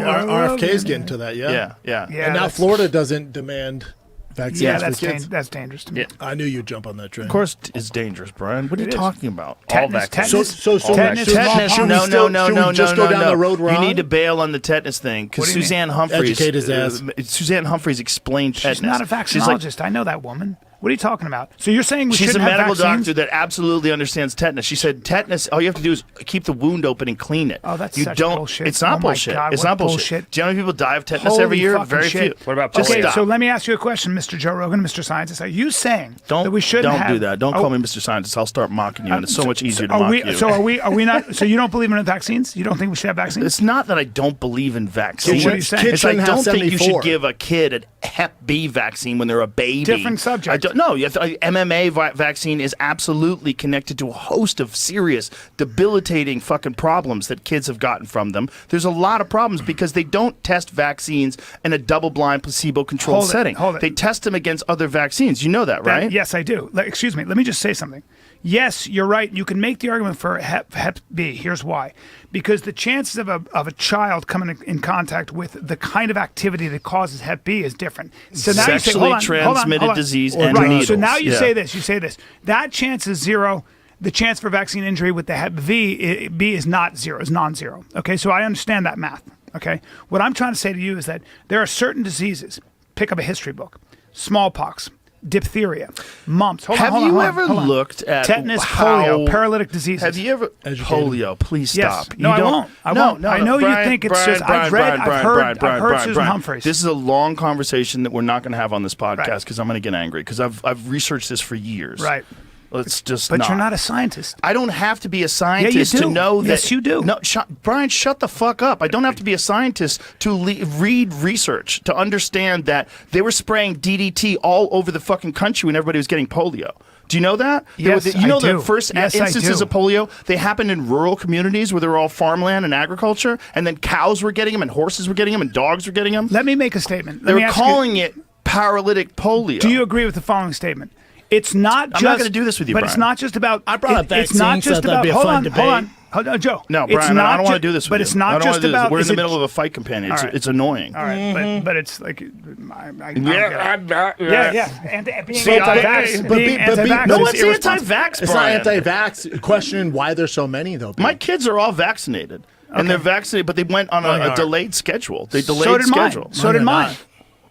RFK's getting to that, yeah. Yeah. Yeah. And now that's- Florida doesn't demand vaccines Yeah, for kids. that's dangerous to me. Yeah. I knew you'd jump on that train. Of course, it's dangerous, Brian. What are you It is. talking about? Tetanus, vaccines. So tetanus, Tetanus? should we No, still- no, should we no, just no, go down no. the road we're You on? need to bail on the tetanus thing What because do you mean? Suzanne Humphreys. Educate his ass. Suzanne Humphreys explained tetanus. She's not a She's like, vaccinologist. I know that woman. What are you talking about? So you're saying we she's a shouldn't have medical vaccines? doctor that absolutely understands tetanus. She said tetanus. All you have to do is keep the wound open and clean it. Oh, that's you such don't. bullshit. It's not Oh my bullshit. God, it's what not bullshit. bullshit. Do you know how many people die of tetanus Holy every year? fucking Very shit. few. What about Just Okay, stop. so let me ask you a question, Mr. Joe Rogan, Mr. Scientist. Are you saying Don't that we shouldn't don't have? do that. Don't Oh, call me Mr. Scientist. I'll start mocking you, and it's so much easier to are mock we, you. So are we not? So you don't believe in vaccines? You don't think we should have vaccines? It's not that I don't believe in vaccines. What are you saying? Kids It's I shouldn't have don't think you 74. should give a kid a Hep B vaccine when they're a baby. Different subject. I don't, no, you have to, MMA vaccine is absolutely connected to a host of serious, debilitating fucking problems that kids have gotten from them. There's a lot of problems because they don't test vaccines in a double-blind, placebo-controlled Hold it, setting. hold it. They test them against other vaccines. You know that, right? Yes, I do. Excuse me. Let me just say something. Yes, you're right. You can make the argument for Hep B. Here's why. Because the chances of a child coming in contact with the kind of activity that causes Hep B is different. So now Sexually you say, transmitted disease and right. needles. So now you Yeah. say this. That chance is zero. The chance for vaccine injury with the Hep B is not zero. It's non-zero. Okay, so I understand that math. Okay, what I'm trying to say to you is that there are certain diseases. Pick up a history book. Smallpox, diphtheria, mumps. Have you ever looked at tetanus, how- polio, paralytic diseases? Have you ever polio? Please Yes. stop. No, You I don't- won't. I won't. I know you think it's just- I've heard Susan Humphreys. This is a long conversation that we're not going to have on this podcast Right. because I'm going to get angry because I've researched this for years. Right. Let's just. But you're not a scientist. I don't have to be a scientist do. to know that. Yes, you do. No, Brian, shut the fuck up. I don't have to be a scientist to read research to understand that they were spraying DDT all over the fucking country when everybody was getting polio. Do you know that? Yes, you know I do. the first Yes, I instances do. of polio, they happened in rural communities where they were all farmland and agriculture, and then cows were getting them, and horses were getting them, and dogs were getting them. Let me make a statement. They Let me were ask you- calling it paralytic polio. Do you agree with the following statement? It's not just. I'm not gonna do this with you, But Brian. it's not just about. I brought up It's not vaccines, just so that'd about. be a Hold fun on, debate. hold on. Oh, no, Joe. No, it's Brian, not I don't want to do this with But you. it's not I don't just wanna do this. about... We're in the is it- middle of a fight companion. All right. It's annoying. All right, but it's like... I don't Yeah, get it. Yeah. And being See, anti-vax. but being anti-vax No is one's irresponsible. anti-vax, It's Brian. not anti-vax. Questioning why there's so many though. My kids are all vaccinated. And they're vaccinated, but they went on Mine a are. delayed schedule. They delayed So did schedule. mine. So did Mine are mine. not.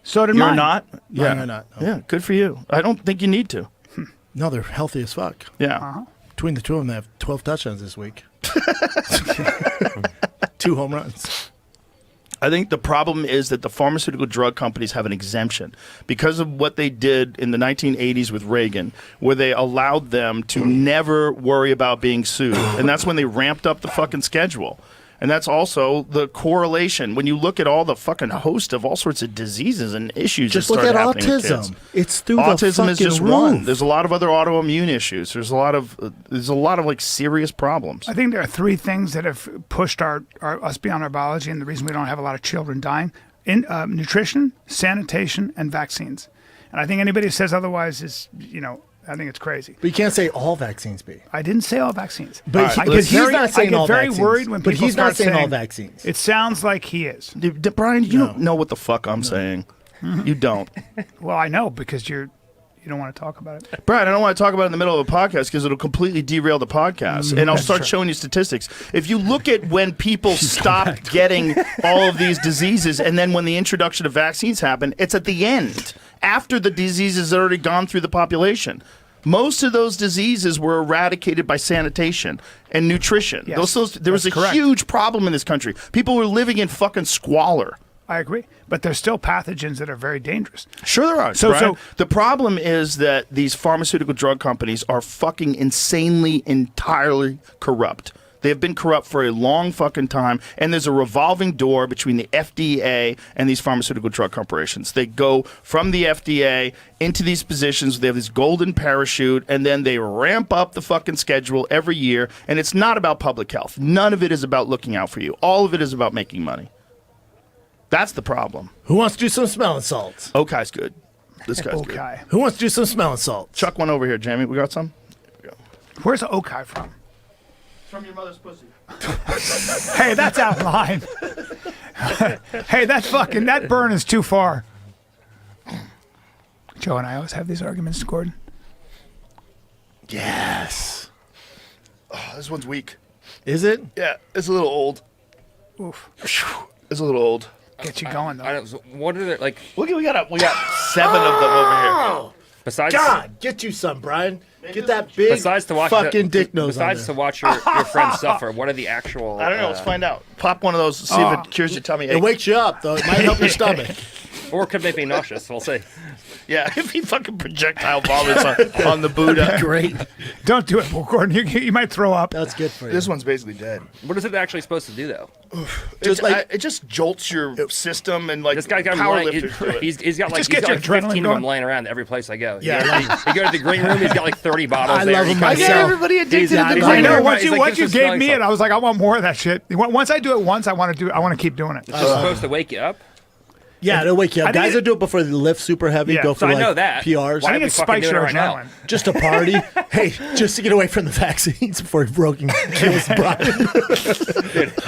So did You're mine. not? Mine are not, no. Yeah, good for you. I don't think you need to. No, they're healthy as fuck. Yeah. Between the two of them, they have 12 touchdowns this week. 2 home runs. I think the problem is that the pharmaceutical drug companies have an exemption because of what they did in the 1980s with Reagan, where they allowed them to never worry about being sued. And that's when they ramped up the fucking schedule. And that's also the correlation. When you look at all the fucking host of all sorts of diseases and issues Just that look start at happening with kids. autism. It's through the Autism fucking is just roof. one. There's a lot of other autoimmune issues. There's a lot of like serious problems. I think there are 3 things that have pushed us beyond our biology, and the reason we don't have a lot of children dying: nutrition, sanitation, and vaccines. And I think anybody who says otherwise is, I think it's crazy. But you can't say all vaccines be. I didn't say all vaccines. But, I but get he's very, not saying I get all very vaccines. worried when but people he's not start saying all saying vaccines. It sounds like he is. Brian, you don't know what the fuck I'm saying. You don't. Well, I know because you don't want to talk about it. Brian, I don't want to talk about it in the middle of a podcast because it'll completely derail the podcast. And I'll start showing you statistics. If you look at when people stop getting all of these diseases and then when the introduction of vaccines happen, it's at the end, after the diseases had already gone through the population. Most of those diseases were eradicated by sanitation and nutrition. Yes, There was a that's correct. huge problem in this country. People were living in fucking squalor. I agree. But there's still pathogens that are very dangerous. Sure there are. So the problem is that these pharmaceutical drug companies are fucking insanely, entirely corrupt. They have been corrupt for a long fucking time, and there's a revolving door between the FDA and these pharmaceutical drug corporations. They go from the FDA into these positions. They have this golden parachute, and then they ramp up the fucking schedule every year, and it's not about public health. None of it is about looking out for you. All of it is about making money. That's the problem. Who wants to do some smelling salts? Okai's good. This guy's good. Okai. Who wants to do some smelling salts? Chuck one over here, Jamie. We got some? Where's Okai from? From your mother's pussy. Hey, that's out of line. Hey, that burn is too far. Joe and I always have these arguments, Gordon. Yes. Oh, this one's weak. Is it? Yeah, it's a little old. Oof. It's a little old. Get you going, though. I don't, what are there, like, Look, we got 7 of them over here. besides... God, get you some, Brian. Get that big Besides to watch fucking dick nose on Besides there. to watch your friend suffer, what are the actual... I don't know. Let's find out. Pop one of those. See if it cures your tummy ache. It wakes you up, though. It might help your stomach. Or could make me nauseous. We'll see. Yeah, if he fucking projectile vomits on the Buddha. Great. Don't do it, Gordon. You might throw up. That's good for you. This one's basically dead. What is it actually supposed to do, though? It just jolts your system and like This guy got powerlifters do it. he's got like, Just he's get got your like adrenaline 15 of them going. laying around every place I go. Yeah, You go to the green room, he's got like 30 bottles I there. love He him comes- myself. everybody addicted He's to not- the he's I green like, know. room. Once he's you like, this is gave smelling me it, salt. I was like, I want more of that shit. Once I do it once, I want to keep doing it. It's supposed to wake you up. Yeah, it'll wake you I up. think Guys it- that do it before they lift super heavy, Yeah, go for So I like know that. PRs. Why I don't think we it fucking spikes do it your right now? adrenaline. Just a party. Hey, just to get away from the vaccines before Broken kills Brian.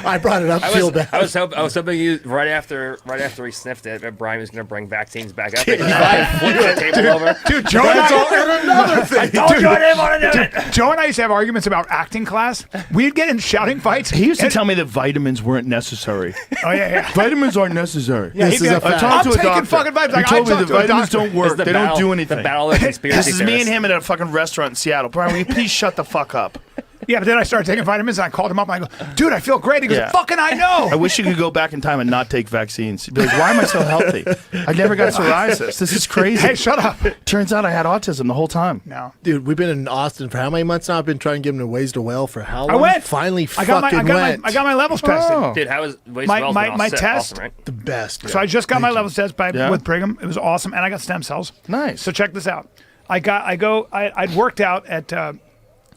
I brought it up. Feel bad. I was hoping you right after he sniffed it, that Brian was going to bring vaccines back up. Flip the table over. Dude, Joe and I, another thing. told you I didn't want to do it. Joe and I used to have arguments about acting class. We'd get in shouting fights. He used to tell me that vitamins weren't necessary. Oh, yeah. Vitamins aren't necessary. Yeah, This he'd is be a like, fact. I talked I'm to a taking doctor. fucking vitamins. He Like, told I me the talked to a vitamins doctor. don't work. The They don't battle- do anything. The battle of conspiracy This is me theorists. and him at a fucking restaurant in Seattle. Brian, will you please shut the fuck up? Yeah, but then I started taking vitamins, and I called him up, and I go, dude, I feel great. He goes, Yeah. fucking I know. I wish you could go back in time and not take vaccines. You'd be like, why am I so healthy? I never got psoriasis. This is crazy. Hey, shut up. Turns out I had autism the whole time. No. Dude, we've been in Austin for how many months now? I've been trying to get him to Ways to Well for how long? I went. Finally I got fucking went. I got my levels tested. Oh. Dude, how was Waste My- Wells my- been my all set? test- Awesome, right? The best. So I just got my levels test Yeah? with Brigham. It was awesome, and I got stem cells. Nice. So check this out. I'd worked out at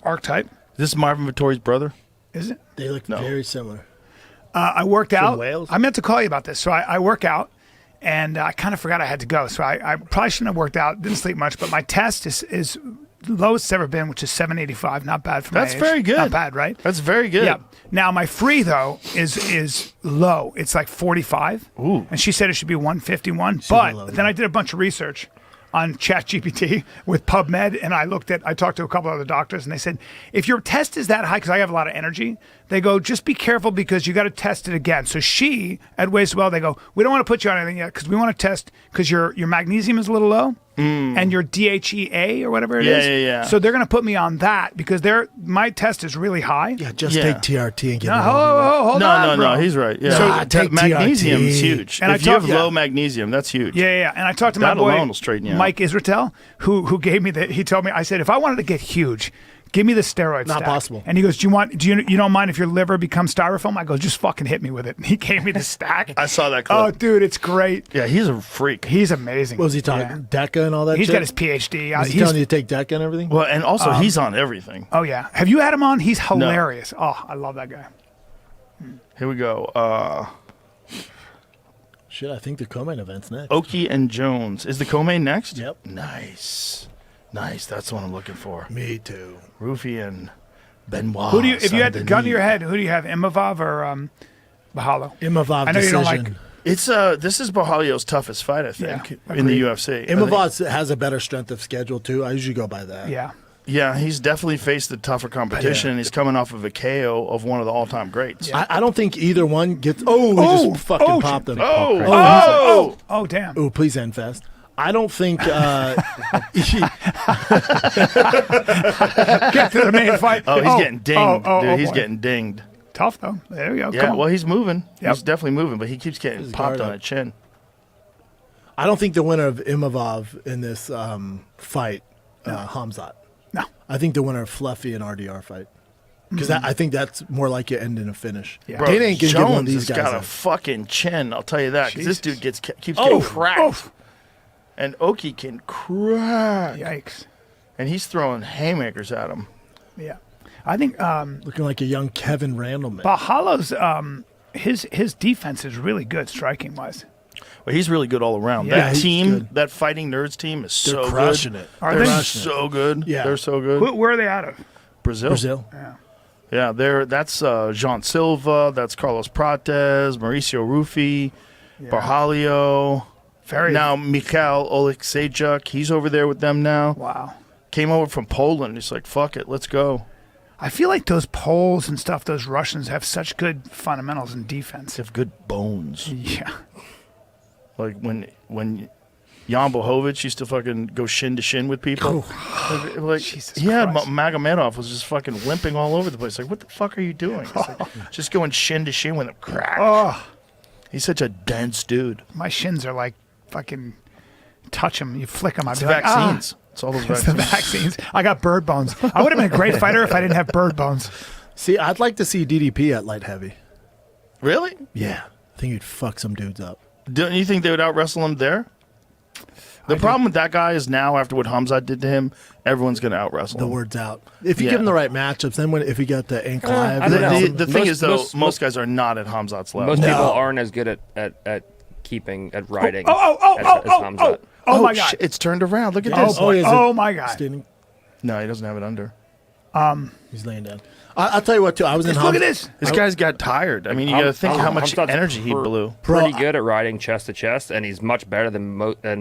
Archetype. This is Marvin Vittori's brother? Is it? They look very similar. I worked out. Wales? I meant to call you about this. So I work out, and I kind of forgot I had to go. So I probably shouldn't have worked out. Didn't sleep much, but my test is lowest it's ever been, which is 785. Not bad for That's my age. very good. Not bad, right? That's very good. Yeah. Now my free though is low. It's like 45. Ooh. And she said it should be 151. But low, then I did a bunch of research on ChatGPT with PubMed, and I talked to a couple other doctors, and they said, if your test is that high, because I have a lot of energy, they go, just be careful because you got to test it again. So she, at Wastewell, they go, we don't want to put you on anything yet because we want to test because your magnesium is a little low and your DHEA or whatever it is. Yeah. So they're going to put me on that because my test is really high. Yeah, just Yeah. take TRT and get No, it over with. hold on, bro. No, he's right. Yeah. Nah, take magnesium TRT. is huge. And if you have low magnesium, that's huge. Yeah. And I talked to my That boy, alone will straighten you out. Mike Israetel, who gave me he told me, I said, if I wanted to get huge, give me the steroid Not stack. possible. And he goes, you don't mind if your liver becomes styrofoam? I go, just fucking hit me with it. And he gave me the stack. I saw that clip. Oh, dude, it's great. Yeah, he's a freak. He's amazing. What was he talking? Yeah. DECA and all that He's shit? got his PhD. Was he telling you to take DECA and everything? Well, and also he's on everything. Oh, yeah. Have you had him on? He's hilarious. Oh, I love that guy. Here we go. Shit, I think the co-main event's next. Oki and Jones. Is the co-main next? Yep. Nice. That's what I'm looking for. Me too. Rufy and Benoit. Who do you, if you had the gun to Saint-Denis. your head, who do you have, Imavov or Bahalo? Imavov I know you decision. don't like. It's this is Bahalio's toughest fight, I think, Yeah, in the agreed. UFC. I think- Imavov has a better strength of schedule too. I usually go by that. Yeah. Yeah, he's definitely faced the tougher competition, and he's coming off of a KO of one of the all-time greats. I don't think either one gets. Oh, we just fucking popped him. Oh, damn. Oh, please end fast. I don't think. Get to the main fight. Oh, he's getting dinged, dude. He's boy. getting dinged. Tough, though. There we go. Yeah, Come on. well, he's moving. Yep. He's definitely moving, but he keeps getting His popped guard on up. the chin. I don't think the winner of Imavov in this fight, Hamzat. No. I think the winner of Fluffy and RDR fight. Because I think that's more like it ending in a finish. Yeah. Bro, Dana ain't gonna give one of Jones these has guys got a a- fucking chin, I'll tell you that, because this dude keeps getting Oh, cracked. And Oki can crack. Yikes. And he's throwing haymakers at him. Yeah. I think Looking like a young Kevin Randleman. Bahalo's his defense is really good striking wise. Well, he's really good all around. Yeah, That he's team, good. that Fighting Nerds team is They're so crushing good. it. Are They're they? so good. Yeah. They're so good. Where are they out of? Brazil. Yeah. Yeah, that's Jean Silva, that's Carlos Prates, Mauricio Rufy, Barhalio. Very Now Mikhail Oleksiejczuk, he's over there with them now. Wow. Came over from Poland. He's like, fuck it, let's go. I feel like those Poles and stuff, those Russians have such good fundamentals in defense. They have good bones. Yeah. Like when Jan Bohovic used to fucking go shin to shin with people. Like, Jesus yeah, Christ. Magomedov was just fucking limping all over the place. Like, what the fuck are you doing? It's like, just going shin to shin with him. Crack. Oh, He's such a dense dude. my shins are like fucking touch them. You flick them. I'd It's be the like, vaccines. It's all those It's the vaccines. vaccines. I got bird bones. I would have been a great fighter if I didn't have bird bones. See, I'd like to see DDP at light heavy. Really? Yeah. I think he'd fuck some dudes up. Don't you think they would out wrestle him there? The problem with that guy is now, after what Hamzat did to him, everyone's going to out wrestle The him. word's out. If you Yeah. give him the right matchups, then if he got the Anklive, I don't know. The thing Most- is, though, most- most guys are not at Hamzat's level. Most No. people aren't as good at keeping, at riding Oh, as oh Hamzat. my God. shit, it's turned around. Look at Oh, this. boy. is it Oh, my God. standing? No, he doesn't have it under. He's laying down. I'll tell you what, too. I was in Look at this. This guy's got tired. I mean, you got to think how much Hamzat's energy he blew. Pretty Bro, good at riding chest to chest, and he's much better than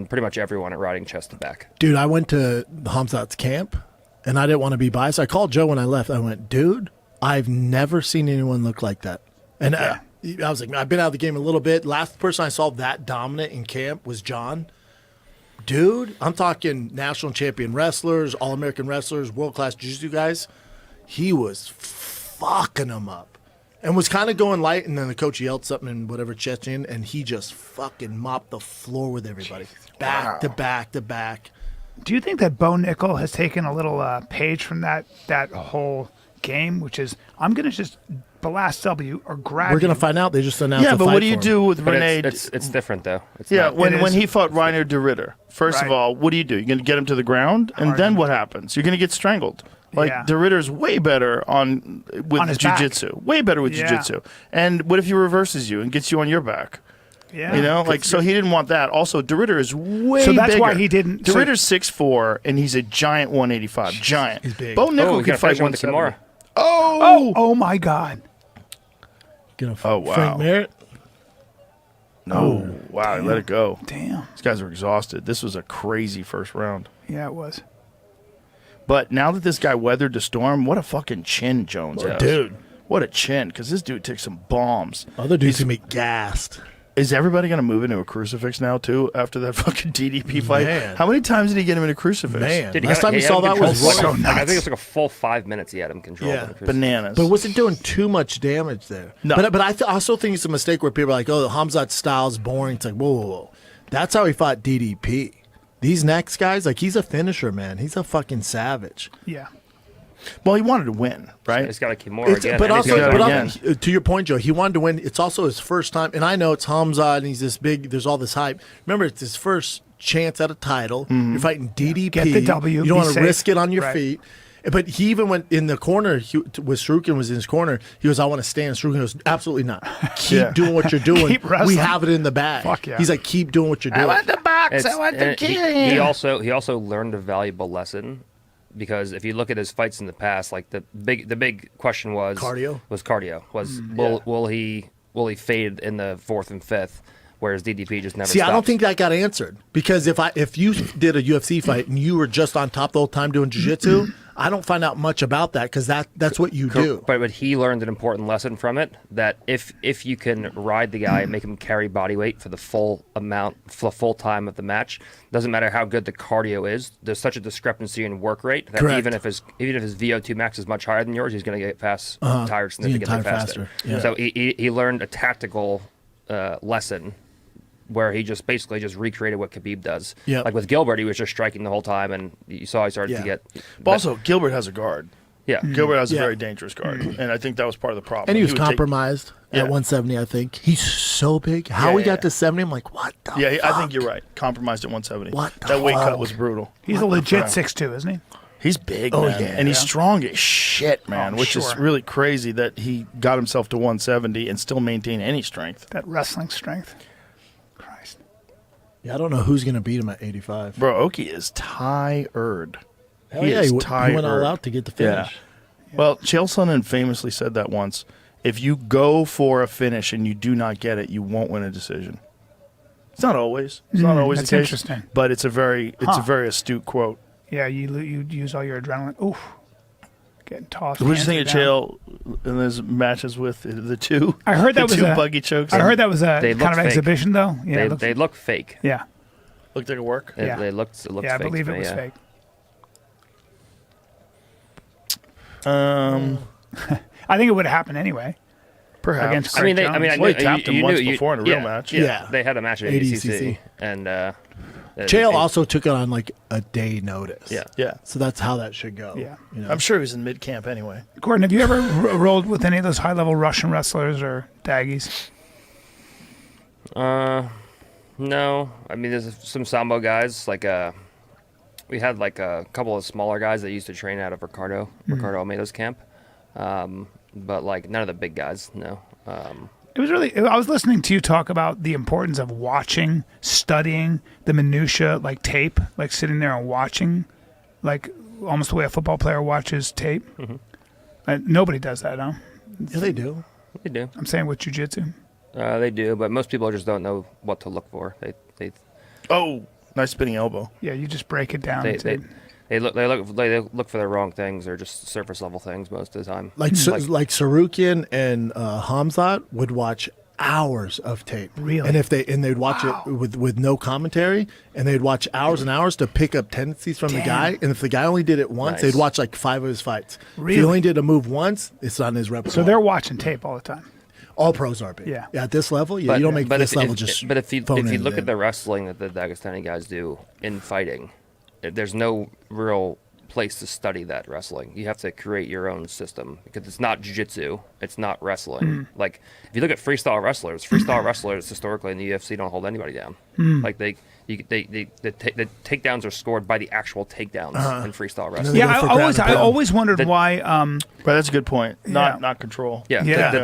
pretty much everyone at riding chest to back. Dude, I went to Hamzat's camp, and I didn't want to be biased. I called Joe when I left. I went, dude, I've never seen anyone look like that. And I was like, I've been out of the game a little bit. Last person I saw that dominant in camp was John. Dude, I'm talking national champion wrestlers, All-American wrestlers, world-class jiu-jitsu guys. He was fucking them up and was kind of going light, and then the coach yelled something in whatever Chechen, and he just fucking mopped the floor with everybody. Back to back to back. Do you think that Bo Nickel has taken a little page from that whole game, which is I'm going to just blast W or grab We're going you. to find out. They just announced Yeah, a but fight what do you for him. do with But Renee? it's different though. It's Yeah, not- when It is. he fought Reiner de Ritter, first of Right. all, what do? You're going to get him to the ground, and then what happens? You're going to get strangled. Like, Yeah. de Ritter's way better On with his back. jiu-jitsu. Way better with Yeah. jiu-jitsu. And what if he reverses you and gets you on your back? Yeah. You know, like, so he didn't want that. Also, DeRitter is way So that's bigger. why he didn't. DeRitter's 6'4", and he's a giant 185. Giant. He's big. Bo Nickel we could gotta fight finish him with the 170. Kimura. Oh my God. Oh, wow. Frank Merritt. No. Wow, he let it go. Damn. These guys were exhausted. This was a crazy first round. Yeah, it was. But now that this guy weathered the storm, what a fucking chin Jones has. Dude. What a chin, because this dude takes some bombs. Other dudes can be gassed. Is everybody going to move into a crucifix now, too, after that fucking DDP fight? Man. How many times did he get him in a crucifix? Man. Dude, Last time we saw that was like, so I nuts. think it's like a full 5 minutes he had him controlled. Yeah. Bananas. But wasn't doing too much damage there. No. But I also think it's a mistake where people are like, oh, Hamzat's style's boring. It's like, whoa, whoa, whoa. That's how he fought DDP. These next guys, like, he's a finisher, man. He's a fucking savage. Yeah. Well, he wanted to win, right? He's got a Kimura again. But and he's also, got- to your point, Joe, he wanted to win. It's also his first time, and I know it's Hamzat, and he's this big. There's all this hype. Remember, it's his first chance at a title. You're fighting DDP. Get the W, You don't be want to safe. risk it on your Right. feet. But he even went in the corner with Sarukian was in his corner. He goes, I want to stand. Sarukian goes, absolutely not. Keep doing what you're doing. Keep wrestling. We have it in the bag. Fuck yeah. He's like, keep doing what you're doing. the box. It's- and he also learned a valuable lesson, because if you look at his fights in the past, like the big question was Cardio? Will he fade in the 4th and 5th, whereas DDP just never See, stops. I don't think that got answered, because if you did a UFC fight and you were just on top the whole time doing jiu-jitsu, I don't find out much about that, because that's what you do. But he learned an important lesson from it, that if you can ride the guy and make him carry body weight for the full time of the match, doesn't matter how good the cardio is. There's such a discrepancy in work rate that Correct. even if his VO2 max is much higher than yours, he's going to get past tired significantly entire faster. Yeah. So he learned a tactical lesson, where he just basically just recreated what Khabib does. Yep. Like with Gilbert, he was just striking the whole time, and you saw he started to get. But also, Gilbert has a guard. Yeah. Gilbert has a Yeah. very dangerous guard, and I think that was part of the problem. And he was would take- compromised Yeah. at 170, I think. He's so big. How Yeah, he yeah. got to 70, I'm like, what the Yeah, I fuck? think you're right. Compromised at 170. What the that weight cut fuck? was brutal. He's a legit 6'2", isn't he? He's big, Oh, man. yeah. And he's strong as shit, man, Oh, which is sure. really crazy that he got himself to 170 and still maintain any strength. That wrestling strength. Christ. Yeah, I don't know who's going to beat him at 85. Bro, Oki is tired. Hell he yeah, is he tired. went all out to get the finish. Well, Chael Sonnen famously said that once. If you go for a finish and you do not get it, you won't win a decision. It's not always. It's not always that's the case. interesting. But it's a very astute quote. Yeah, you use all your adrenaline. Oof. Getting tossed. What did you think of hands down. Chael in his matches with the two? I heard that the was two a buggy chokes. I heard that was a They kind look of fake. exhibition, though. Yeah, They look fake. yeah, looked like a work. Yeah. It looks yeah. I fake believe to it me, was yeah. fake. I think it would have happened anyway. Perhaps. Against I mean, Jones. I Well, he knew- tapped him you once knew- before in a real match. Yeah. They had a match at ADCC. ADCC, and Chael also took it on like a day notice. Yeah. Yeah. So that's how that should go. Yeah. You know? I'm sure he was in mid camp anyway. Gordon, have you ever rolled with any of those high-level Russian wrestlers or daggies? No, I mean there's some sambo guys like we had like a couple of smaller guys that used to train out of Ricardo Almeida's camp, but like none of the big guys. No. It was really. I was listening to you talk about the importance of watching, studying the minutia, like tape, like sitting there and watching, like almost the way a football player watches tape. Nobody does that, huh? Yeah, they do. They do. I'm saying with jiu-jitsu. They do, but most people just don't know what to look for. They Oh, nice spinning elbow. Yeah, you just break it down. they look for the wrong things or just surface level things most of the time. Like Sarukian and Hamzat would watch hours of tape. Really? And they'd watch it with no commentary, and they'd watch hours and hours to pick up tendencies from the guy. And if the guy only did it once, Nice. they'd watch like 5 of his fights. Really? If he only did a move once, it's on his repertoire. So they're watching tape all the time. all pros are big. Yeah. At this level, you don't make this level just. But if you phone look in. at the wrestling that the Dagestani guys do in fighting, there's no real place to study that wrestling. You have to create your own system because it's not jiu-jitsu, it's not wrestling. Like if you look at freestyle wrestlers historically in the UFC don't hold anybody down. Like the takedowns are scored by the actual takedowns in freestyle wrestling. Yeah, I always wondered why. Right, that's a good point. Not control. Yeah,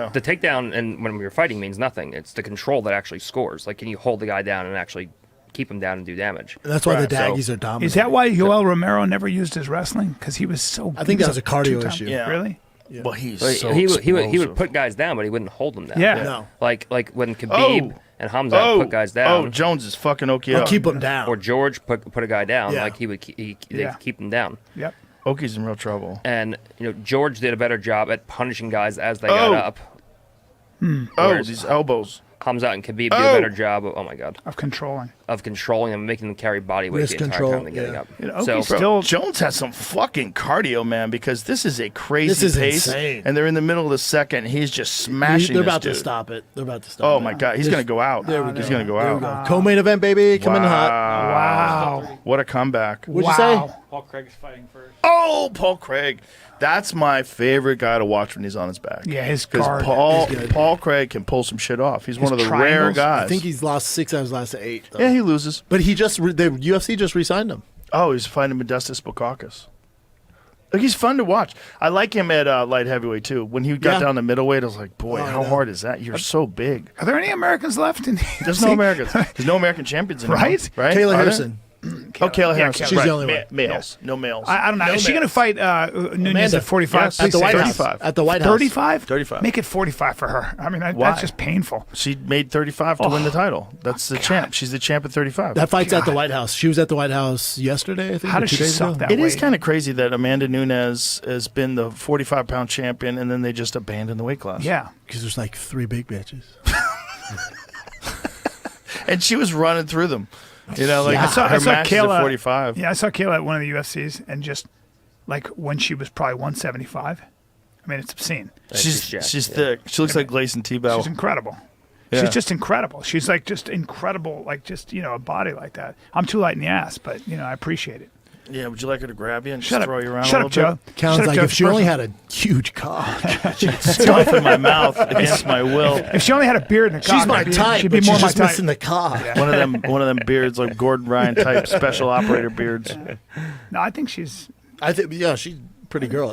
the takedown and when you're fighting means nothing. It's the control that actually scores. Like, can you hold the guy down and actually keep him down and do damage? And that's why the daggies are dominant. Is that why Yoel Romero never used his wrestling? Because he was so. I think that was a cardio issue. Yeah. Really? Yeah. Well, he would put guys down, but he wouldn't hold them down. Yeah. No. Like when Khabib and Hamza put guys down. Oh, Jones is fucking okay. I'll keep him down. Or George put a guy down. Yeah. Like they'd keep him down. Yep. Oki's in real trouble. And George did a better job at punishing guys as they got up. These elbows. Hamza and Khabib do a better job of, Of controlling. of controlling them and making them carry body weight Wrist the entire control, time they're getting yeah. up. Oki's So still. Jones has some fucking cardio, man, because this is a crazy This is pace, insane. and they're in the middle of the second. And he's just smashing. They're this about dude. to stop it. They're about to stop it. Oh my god, he's gonna go out. There we He's go. gonna go There out. we go. Co-main event, baby. Coming hot. Wow. What a comeback! What'd you say? Paul Craig's fighting first. Oh, Paul Craig. That's my favorite guy to watch when he's on his back. Yeah, his Because guard. Paul Craig can pull some shit off. He's one of the rare triangles. guys. I think he's lost 6 out of his last 8. Though. Yeah, he loses. But he just the UFC just re-signed him. Oh, he's fighting Modestus Bukakis. Like, he's fun to watch. I like him at light heavyweight too. When he got down to middleweight, I was like, boy, how hard is that? You're so big. Are there any Americans left in the There's no Americans. There's no American champions anymore. Right? Right? Kayla Are there? Harrison. Kayla Harrison. She's right. the only one. Males. No males. I don't know. No Is she going to males. fight Nunez Amanda. at 45? Yes. At the Please White say House. 35. At the White House. 35? 35. Make it 45 for her. I mean, Why? that's just painful. She made 35 to win the title. That's the champ. She's the champ at 35. That fight's at the White House. She was at the White House yesterday, I think. How or does 2 she days suck ago. that It is weight? kind of crazy that Amanda Nunes has been the 45-pound champion, and then they just abandoned the weight class. Yeah. Because there's like 3 big bitches. And she was running through them. You know, like Yeah. her match is at 45. Yeah, I saw Kayla at one of the UFCs, and just like when she was probably 175. I mean, it's obscene. She's jacked, thick. She looks like Gleison Tebow. She's incredible. Yeah. She's just incredible. She's like just incredible, like just, a body like that. I'm too light in the ass, but, I appreciate it. Yeah, would you like her to grab you and Shut just up. throw you around Shut a up, little Joe. bit? Counts Shut up, like Joe. if she only had a huge cock. Stuff in my mouth against my will. If she only had a beard and a cock, She's my type, she'd be but more she's my just type. missing the cock. One of them beards, like Gordon Ryan type special operator beards. No, I think she's. I think, she's a pretty girl.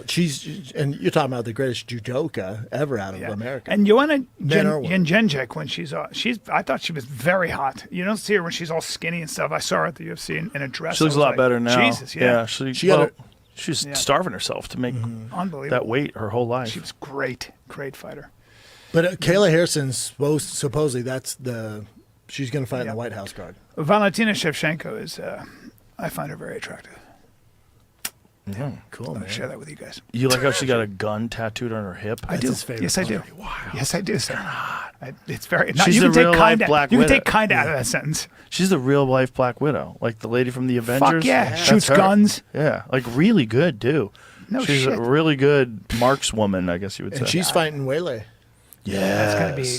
And you're talking about the greatest judoka ever out of America. And Joanna Men or women? Jędrzejczyk, when I thought she was very hot. You don't see her when she's all skinny and stuff. I saw her at the UFC in a dress. She looks a I was lot like, better now. Jesus, yeah. She's starving herself to make Unbelievable. that weight her whole life. She was great fighter. But Kayla Harrison's supposedly she's going to fight in the White House card. Valentina Shevchenko is, I find her very attractive. Yeah. Cool, I'll man. share that with you guys. You like how she got a gun tattooed on her hip? I do. his favorite Yes, I do. part. Wow. Yes, I do, sir. It's very. She's you the can take real-life kind Black You can Widow. take kind out of that sentence. She's the real life Black Widow, like the lady from the Avengers. Fuck yeah. That's Shoots her. guns. Yeah, like really good too. No She's shit. a really good markswoman, I guess you would say. And she's fighting Wele. yeah,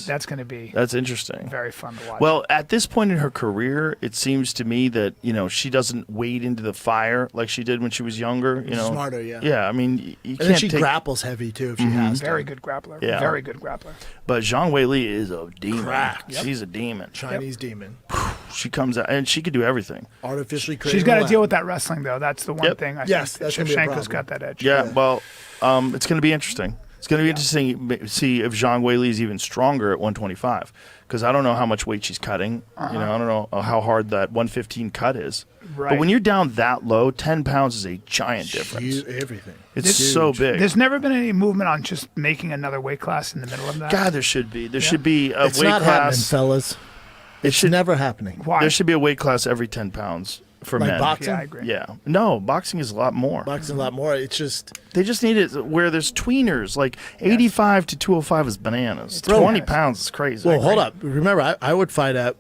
That's gonna be That's interesting. very fun to watch. Well, at this point in her career, it seems to me that she doesn't wade into the fire like she did when she was younger. Smarter, yeah. Yeah, I mean, you And can't then she take. grapples heavy, too, if she has to. very good grappler. Yeah. Very good grappler. But Zhang Weili is a demon. Cracked. She's a demon. Chinese demon. She comes out and she could do everything. Artificially created. She's got to deal with that wrestling though. That's the one Yep. thing. I Yes, think that's gonna be a Shevchenko's problem. got that edge. Yeah, well, it's going to be interesting. It's going to be interesting to see if Zhang Weili is even stronger at 125 because I don't know how much weight she's cutting. I don't know how hard that 115 cut is. Right. But when you're down that low, 10 pounds is a giant difference. Everything. It's so big. There's never been any movement on just making another weight class in the middle of that. God, there should be. There should be a It's weight not happening, class. fellas. It's should- never happening. Why? There should be a weight class every 10 pounds for Like men. boxing? Yeah, I agree. Yeah. No, boxing is a lot more. Boxing a lot more. It's just They just need it where there's tweeners. Like 85 to 205 is bananas. Bro, 20 yes. pounds is crazy. well. Hold up. Remember, I would fight at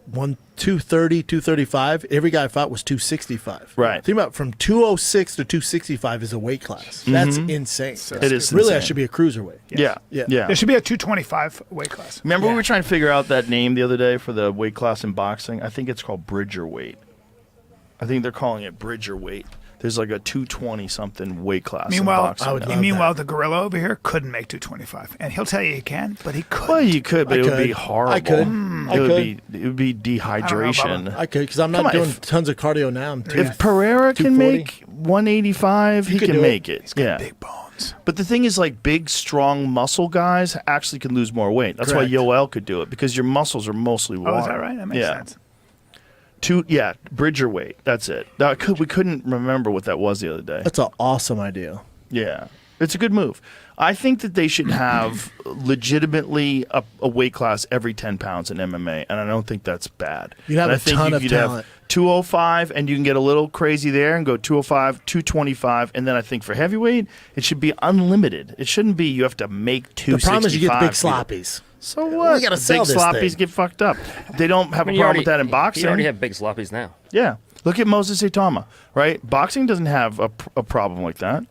230, 235. Every guy I fought was 265. Right. Think about it, from 206 to 265 is a weight class. That's insane. It is Really, I insane. should be a cruiserweight. Yeah. Yeah. There should be a 225 weight class. Remember we were trying to figure out that name the other day for the weight class in boxing? I think it's called Bridger weight. I think they're calling it Bridger weight. There's like a 220 something weight class. in boxing. Meanwhile, the gorilla over here couldn't make 225, and he'll tell you he can, but he couldn't. Well, you could, but it would be horrible. I could. It would be dehydration. I could, because I'm not doing tons of cardio now. If Pereira can make 185, he can make it. He's got big bones. But the thing is, like, big, strong muscle guys actually can lose more weight. That's why Yoel could do it, because your muscles are mostly water. Oh, is that right? That makes sense. Bridger weight. That's it. We couldn't remember what that was the other day. That's an awesome idea. Yeah. It's a good move. I think that they should have legitimately a weight class every 10 pounds in MMA, and I don't think that's bad. You'd have a ton of talent. 205, and you can get a little crazy there and go 205, 225, and then I think for heavyweight, it should be unlimited. It shouldn't be you have to make 265. The problem is you get big sloppies. So what? We gotta sell big this sloppies thing. get fucked up. They don't have a problem with that in boxing. You already have big sloppies now. Yeah. Look at Moses Saitama, right? Boxing doesn't have a problem like that,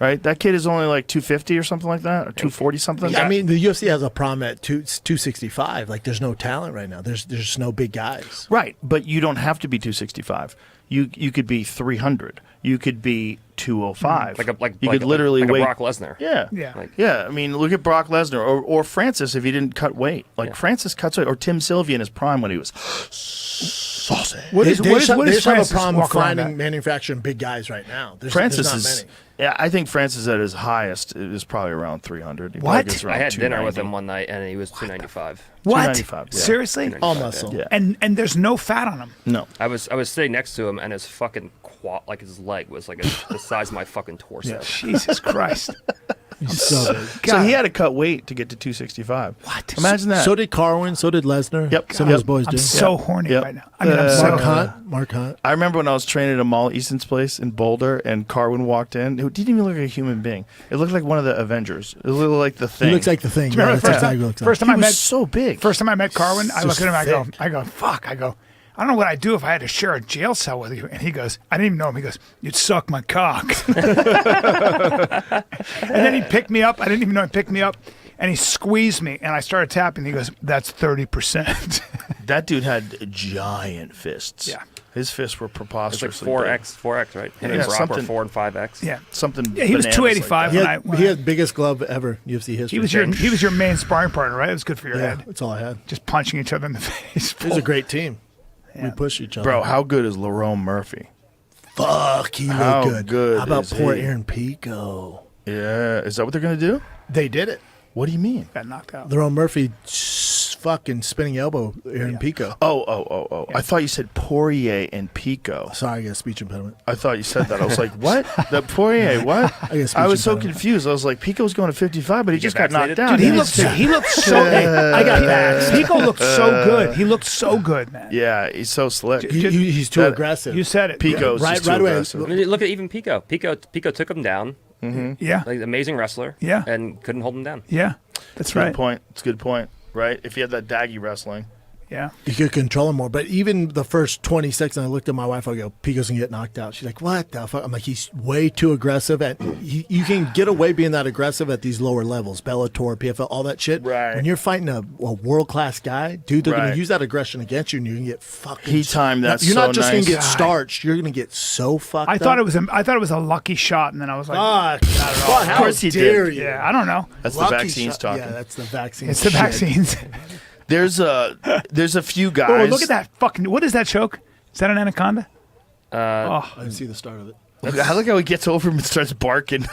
right? That kid is only like 250 or something like that, or 240 something. Yeah, I mean, the UFC has a problem at 265. Like, there's no talent right now. There's no big guys. Right, but you don't have to be 265. You could be 300. You could be 205. You could literally like weight. Brock Lesnar. Yeah. I mean, look at Brock Lesnar or Francis if he didn't cut weight. Francis cuts weight, or Tim Sylvia in his prime when he was saucy. They just have a Francis problem walk around finding manufacturing big guys right now. There's Francis not is. many. Yeah, I think Francis at his highest is probably around 300. He What? gets around I had dinner with 290. him one night, and he was 295. What? 295, yeah. Seriously? All muscle. Yeah. And there's no fat on him. No. I was sitting next to him, and his fucking like his leg was like the size of my fucking torso. Jesus Christ. So big. So he had to cut weight to get to 265. What? Imagine that. So did Carwin. So did Lesnar. Yep. Some of those boys I'm did. so horny Yep. right now. I mean, I'm so Mark Hunt. I remember when I was training at Amal Easton's place in Boulder, and Carwin walked in. It didn't even look like a human being. It looked like one of the Avengers. It looked like the Thing. He looks like the Thing. Remember Yeah, the that's exactly what it looks like. first time He I was met so big. First time I met Carwin, I look at him, thick. I go, fuck. I don't know what I'd do if I had to share a jail cell with you. And he goes, I didn't even know him. He goes, you'd suck my cock. And then he picked me up. I didn't even know he picked me up. And he squeezed me, and I started tapping. He goes, that's 30%. That dude had giant fists. Yeah. His fists were It's like preposterously 4x, right? Him and Brock were something- 4 and 5x. Yeah. big. Something. Yeah, he was bananas 285 like He had biggest glove ever in UFC history. he was your main sparring partner, right? It was good for your Yeah, head. that's all I had. Just punching each other in the face. It was a great team. We pushed each that. other. Bro, how good is Lerone Murphy? Fuck, he How looked good. good How about is poor he? Aaron Pico? Yeah. Is that what they're going to do? They did it. What do you mean? Got knocked out. Lerone Murphy fucking spinning elbow Aaron Pico. Oh. I thought you said Poirier and Pico. Sorry, I got a speech impediment. I thought you said that. I was like, what? The Poirier, what? I was so impediment. confused. I was like, Pico's going to 55, but he get just got knocked vaccinated? down. Dude, he looked so I got back. Pico looked so good. He looked so good, man. Yeah, he's so slick. He's too That- aggressive. You said it. Pico's Right- just too right away. aggressive. I mean, look at even Pico. Pico took him down. Yeah. Like amazing wrestler. Yeah. And couldn't hold him down. Yeah. That's Good right. point. It's a good point, right? If he had that daggy wrestling. Yeah. You could control him more. But even the first 20 seconds, I looked at my wife, I go, Pico's going to get knocked out. She's like, what the fuck? I'm like, he's way too aggressive. You can get away being that aggressive at these lower levels, Bellator, PFL, all that shit. Right. When you're fighting a world-class guy, dude, they're going Right. to use that aggression against you, and you're going to get fucking... He timed that You're so not just going nice. to get starched. You're going to get so fucked I up. thought it was a lucky shot, and then I was like, Fuck, how course he dare did. you? yeah, I don't know. That's Lucky the vaccines shot. talking. Yeah, that's the vaccines. It's the shit. vaccines. There's a few guys. Oh, look at that fucking. What is that choke? Is that an anaconda? I didn't see the start of it. I like how he gets over him and starts barking.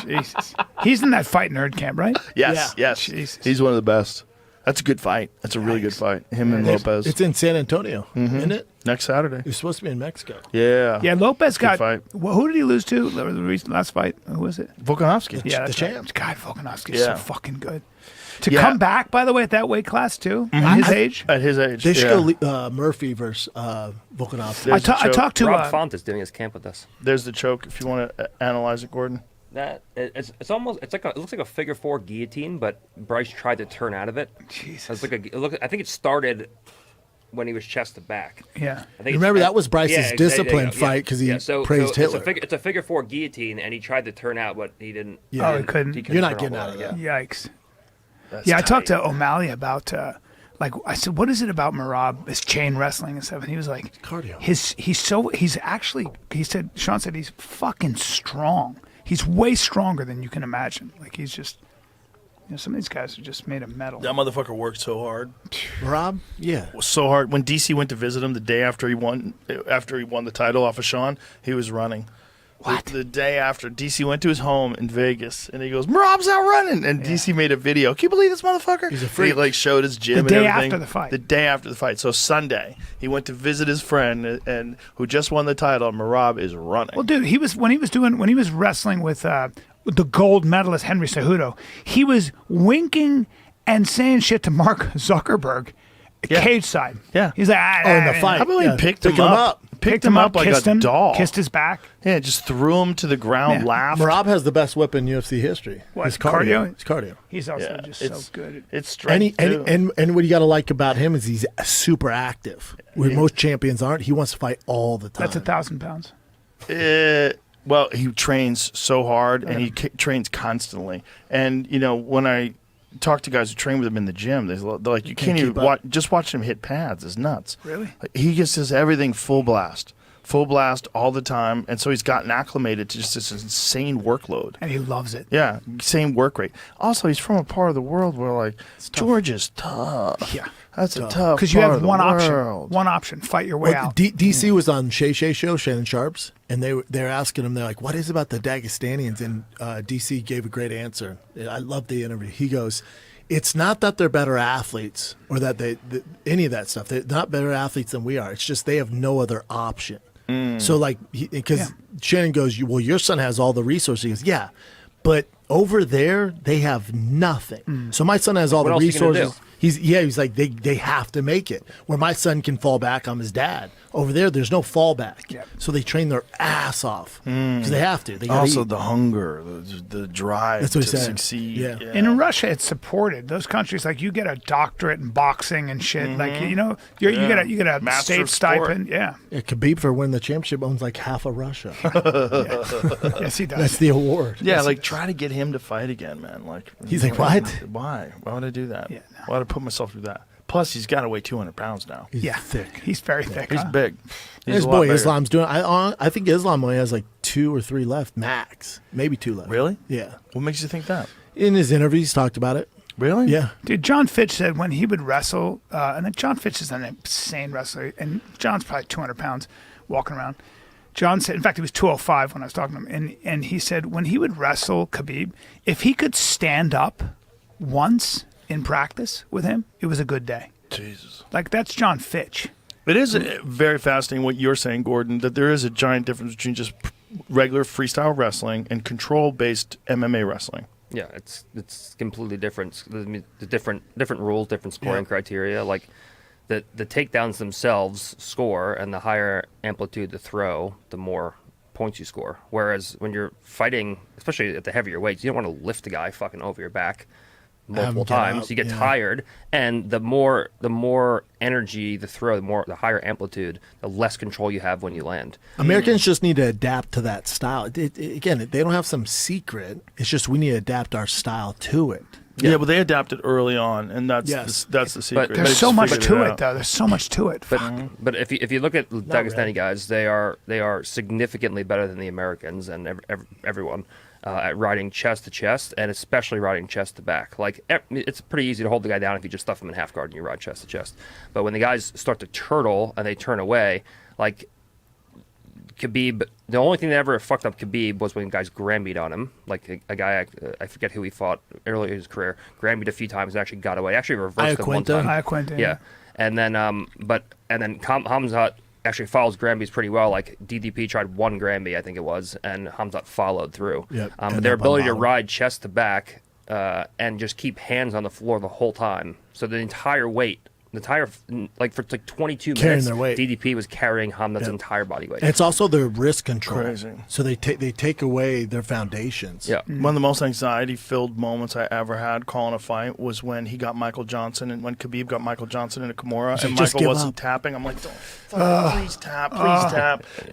Jesus. He's in that fight nerd camp, right? Yes. Jesus. He's one of the best. That's a good fight. That's a really good fight. Him and Lopez. It's in San Antonio, isn't it? Next Saturday. You're supposed to be in Mexico. Yeah. Yeah, Lopez got. fight. Well, who did he lose to? The last fight. Who was it? Volkanovski. Yeah, the that's champ. right. God, Volkanovski's Yeah. so fucking good. To Yeah. come back, by the way, at that weight class too, at his age. At his age. They should yeah. go Murphy versus Volkanovski. There's the I choke. talked to Rob Font is doing his camp with us. There's the choke if you want to analyze it, Gordon. It's almost it looks like a figure 4 guillotine, but Bryce tried to turn out of it. Jesus. It's like I think it started when he was chest to back. Yeah. I think Remember, that was Bryce's exactly, discipline yeah, fight because he so praised Hitler. It's a figure 4 guillotine, and he tried to turn out, but he didn't. Yeah. Oh, he couldn't. You're not turn getting all out the of way, that. Yikes. That's Yeah, I tight. talked to O'Malley about like, I said, what is it about Merab, his chain wrestling and stuff? And he was like, cardio. He said, Sean said he's fucking strong. He's way stronger than you can imagine. Like, he's just, some of these guys are just made of metal. That motherfucker worked so hard. Rob, yeah, It was so hard. When DC went to visit him the day after he won the title off of Sean, he was running. What? The day after, DC went to his home in Vegas, and he goes, "Merab's out running," and DC made a video. Can you believe this motherfucker? He's a freak. He like showed his gym The day and everything. after the fight. The day after the fight. So Sunday, he went to visit his friend and who just won the title. Merab is running. Well, dude, when he was wrestling with the gold medalist Henry Cejudo, he was winking and saying shit to Mark Zuckerberg, Yeah. cage side. Yeah. He's like, in the fight. How about Yeah. he picked Pick him up? Picked him up like kissed a him, doll. kissed his back. Yeah, just threw him to the ground, Yeah. laughed. Merab has the best whip in UFC history. What, His cardio. cardio? His cardio. He's also Yeah, just so good. It's strength, And what you got to like about him is he's super active. Where most champions aren't. He wants to fight all the time. That's 1,000 pounds. Well, he trains so hard, and he trains constantly. And, when I talk to guys who train with him in the gym, they're like, you can't even watch. Just watching him hit pads is nuts. Really? Like, he just does everything full blast all the time, and so he's gotten acclimated to just this insane workload. And he loves it. Yeah, same work rate. Also, he's from a part of the world where, like, Georgia's tough. Yeah. That's a tough Because you part have of the one option. world. One option. Fight your way out. DC was on Shay show, Shannon Sharp's, and they're asking him, they're like, what is it about the Dagestanians? And DC gave a great answer. I love the interview. He goes, it's not that they're better athletes or that any of that stuff. They're not better athletes than we are. It's just they have no other option. So, like, because Shannon goes, well, your son has all the resources. He goes, yeah, but over there, they have nothing. So my son has all What the else are you gonna resources. do? He's like, they have to make it. Where my son can fall back on his dad. Over there's no fallback. Yep. So they train their ass off because they have to. They gotta Also, eat. the hunger, the drive That's what to he said. succeed. Yeah. And in Russia, it's supported. Those countries, like, you get a doctorate in boxing and shit. Like, you get a Master state of sport. stipend. Yeah. Khabib for winning the championship owns like half of Russia. Yes, he does. That's the award. Yeah, like, try to get him to fight again, man. Like, He's like, what? Why? Why would I do that? Yeah, no. Why would I put myself through that? Plus, he's got to weigh 200 pounds now. He's Yeah. thick. He's very thick. He's huh? big. He's His a lot boy bigger. Islam's doing. I think Islam only has like 2 or 3 left, max, maybe 2 left. Really? Yeah. What makes you think that? In his interviews, he's talked about it. Really? Yeah. Dude, John Fitch said when he would wrestle, and then John Fitch is an insane wrestler, and John's probably 200 pounds walking around. John said, in fact, he was 205 when I was talking to him, and he said when he would wrestle Khabib, if he could stand up once in practice with him, it was a good day. Jesus. Like, that's John Fitch. It is very fascinating what you're saying, Gordon, that there is a giant difference between just regular freestyle wrestling and control-based MMA wrestling. Yeah, it's completely different. The different rules, different scoring criteria. Like the takedowns themselves score, and the higher amplitude the throw, the more points you score. Whereas when you're fighting, especially at the heavier weights, you don't want to lift the guy fucking over your back multiple get times. up, You get yeah. tired, and the more energy the throw, the higher amplitude, the less control you have when you land. Americans just need to adapt to that style. Again, they don't have some secret. It's just we need to adapt our style to it. Yeah, but they adapted early on, and that's Yes. that's the secret. There's They so just much figured to it, out. though. There's so much to it. But if you look at Dagestani really. guys, they are significantly better than the Americans and everyone at riding chest to chest, and especially riding chest to back. Like, it's pretty easy to hold the guy down if you just stuff him in half guard and you ride chest to chest. But when the guys start to turtle and they turn away, like Khabib, the only thing that ever fucked up Khabib was when guys Grambeat on him. Like a guy, I forget who he fought earlier in his career, Grambeat a few times and actually got away. Actually reversed him one Iaquinta? time. Iaquinta, Yeah. And then Hamzat actually follows Granby's pretty well. Like, DDP tried one Granby, I think it was, and Hamzat followed through. Yep. But And their up on ability to bottom. ride chest to back and just keep hands on the floor the whole time. So the entire weight like for like 22 Carrying minutes, their weight. DDP was carrying Hamzat's entire body weight. And it's also their wrist control. Crazy. So they take away their foundations. Yeah. One of the most anxiety-filled moments I ever had calling a fight was when he got Michael Johnson, and when Khabib got Michael Johnson in a Kimura, and "Just Michael give wasn't up." tapping. I'm like,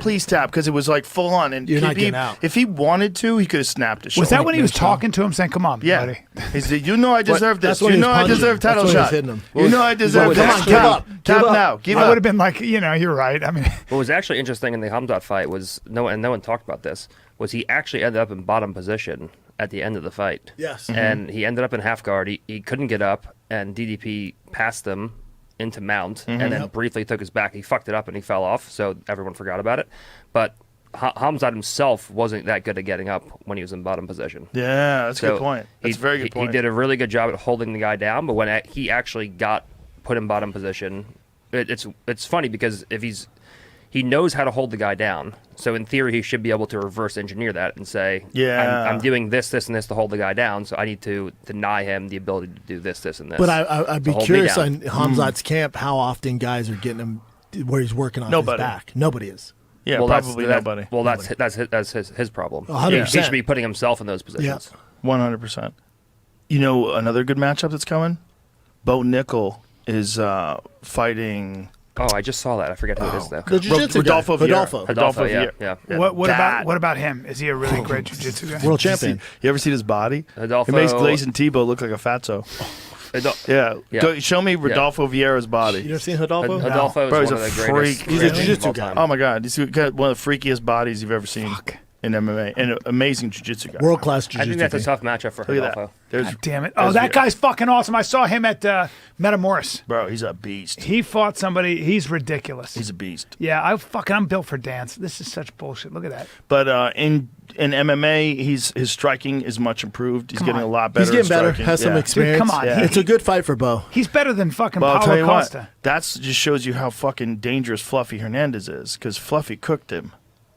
please tap, because it was like full on. And You're Khabib, not getting out. if he wanted to, he could have snapped his shoulder. Was that when he was talking to him, saying, "Come on, Yeah. buddy"? He said, "You know I deserve That's this. when You he know was I punching deserve him. title That's when he was shot. hitting him. You know I deserve Come this. on, give up. Tap Give up. now. Give I up." would have been like, you're right. I mean, What was actually interesting in the Hamzat fight was no one talked about this. Was he actually ended up in bottom position at the end of the fight? Yes. And he ended up in half guard. He couldn't get up, and DDP passed him into mount, and then briefly took his back. He fucked it up and he fell off, so everyone forgot about it. But Hamzat himself wasn't that good at getting up when he was in bottom position. Yeah, that's a good point. That's a very good point. He did a really good job at holding the guy down, but when he actually got put in bottom position, it's funny because he knows how to hold the guy down. So in theory, he should be able to reverse engineer that and say, I'm doing this, this, and this to hold the guy down, so I need to deny him the ability to do this, this, and this. But I'd be curious on Hamzat's camp how often guys are getting him where he's working on his back. Nobody is. Yeah, well, probably nobody. Well, that's his problem. 100%. He should be putting himself in those positions. 100%. You know another good matchup that's coming? Bo Nickel is fighting. Oh, I just saw that. I forget who it is though. The jiu-jitsu guy. Rodolfo Vieira. Rodolfo, yeah. What about him? Is he a really great jiu-jitsu guy? World champion. You ever seen his body? Rodolfo, It makes Gleison Tebow look like a fatso. Yeah. Yeah. Show me Rodolfo Vieira's You body. ever seen Rodolfo? Rodolfo Bro, is he's one a of the greatest. freak. He's a jiu-jitsu of all guy. time. Oh my God, he's got one of the freakiest bodies you've ever seen in MMA, and an amazing jiu-jitsu guy. World class I jiu-jitsu. think that's a tough matchup for Look at Rodolfo. that. God damn it! Oh, that guy's fucking awesome. I saw him at Metamoris. Bro, he's a beast. He fought somebody. He's ridiculous. He's a beast. Yeah, I'm built for dance. This is such bullshit. Look at that. But in MMA, his striking is much improved. He's getting a lot better. He's getting better. striking. Has some experience. Dude, come on. Yeah. It's a good fight for Bo. He's better than fucking Well, I'll tell Paulo you Costa. what. That just shows you how fucking dangerous Fluffy Hernandez is, because Fluffy cooked him.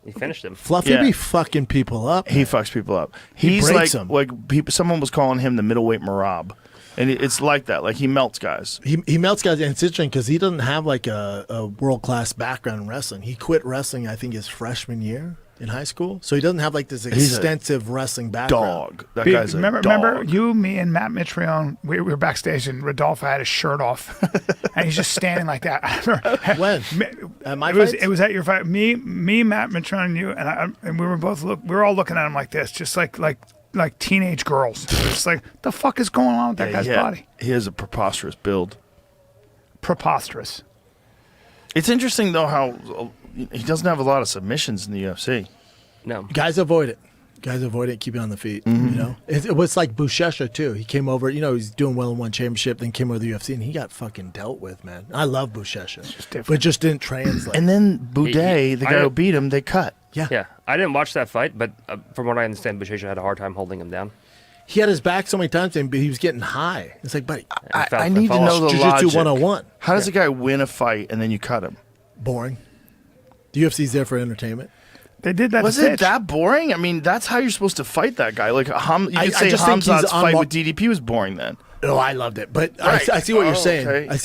He finished him. Fluffy Yeah. be fucking people up. He fucks people up. He's breaks like, 'em. someone was calling him the middleweight Marab. And it's like that. Like, he melts guys. He melts guys, and it's interesting because he doesn't have like a world class background in wrestling. He quit wrestling, I think, his freshman year in high school, so he doesn't have like this extensive wrestling background. Dog. That guy's a dog. Remember you, me, and Matt Mitrione, we were backstage, and Rodolfo had his shirt off, and he's just standing like that. When? At my it fights? was at your fight. Me, Matt Mitrione, and you, and we were both we were all looking at him like this, just like teenage girls. It's like, the fuck is going on with that guy's body? He has a preposterous build. Preposterous. It's interesting, though, how he doesn't have a lot of submissions in the UFC. No. Guys avoid it. Keep it on the feet. You know, it was like Buchecha too. He came over. You know, he's doing well in one championship, then came over to the UFC, and he got fucking dealt with, man. I love Buchecha, but it just didn't translate. And then Boudet, the guy who beat him, they cut. Yeah. I didn't watch that fight, but from what I understand, Buchecha had a hard time holding him down. He had his back so many times, and he was getting high. It's like, buddy, I need to know the Jiu-Jitsu logic. 101. How does a guy win a fight and then you cut him? Boring. The UFC's there for entertainment. They did that. Was to it Fitch. that boring? I mean, that's how you're supposed to fight that guy. Like, you could say just think he's Hamzat's fight unlo- with DDP was boring then. Oh, I loved it, but Right. I see what you're Oh, saying. okay. I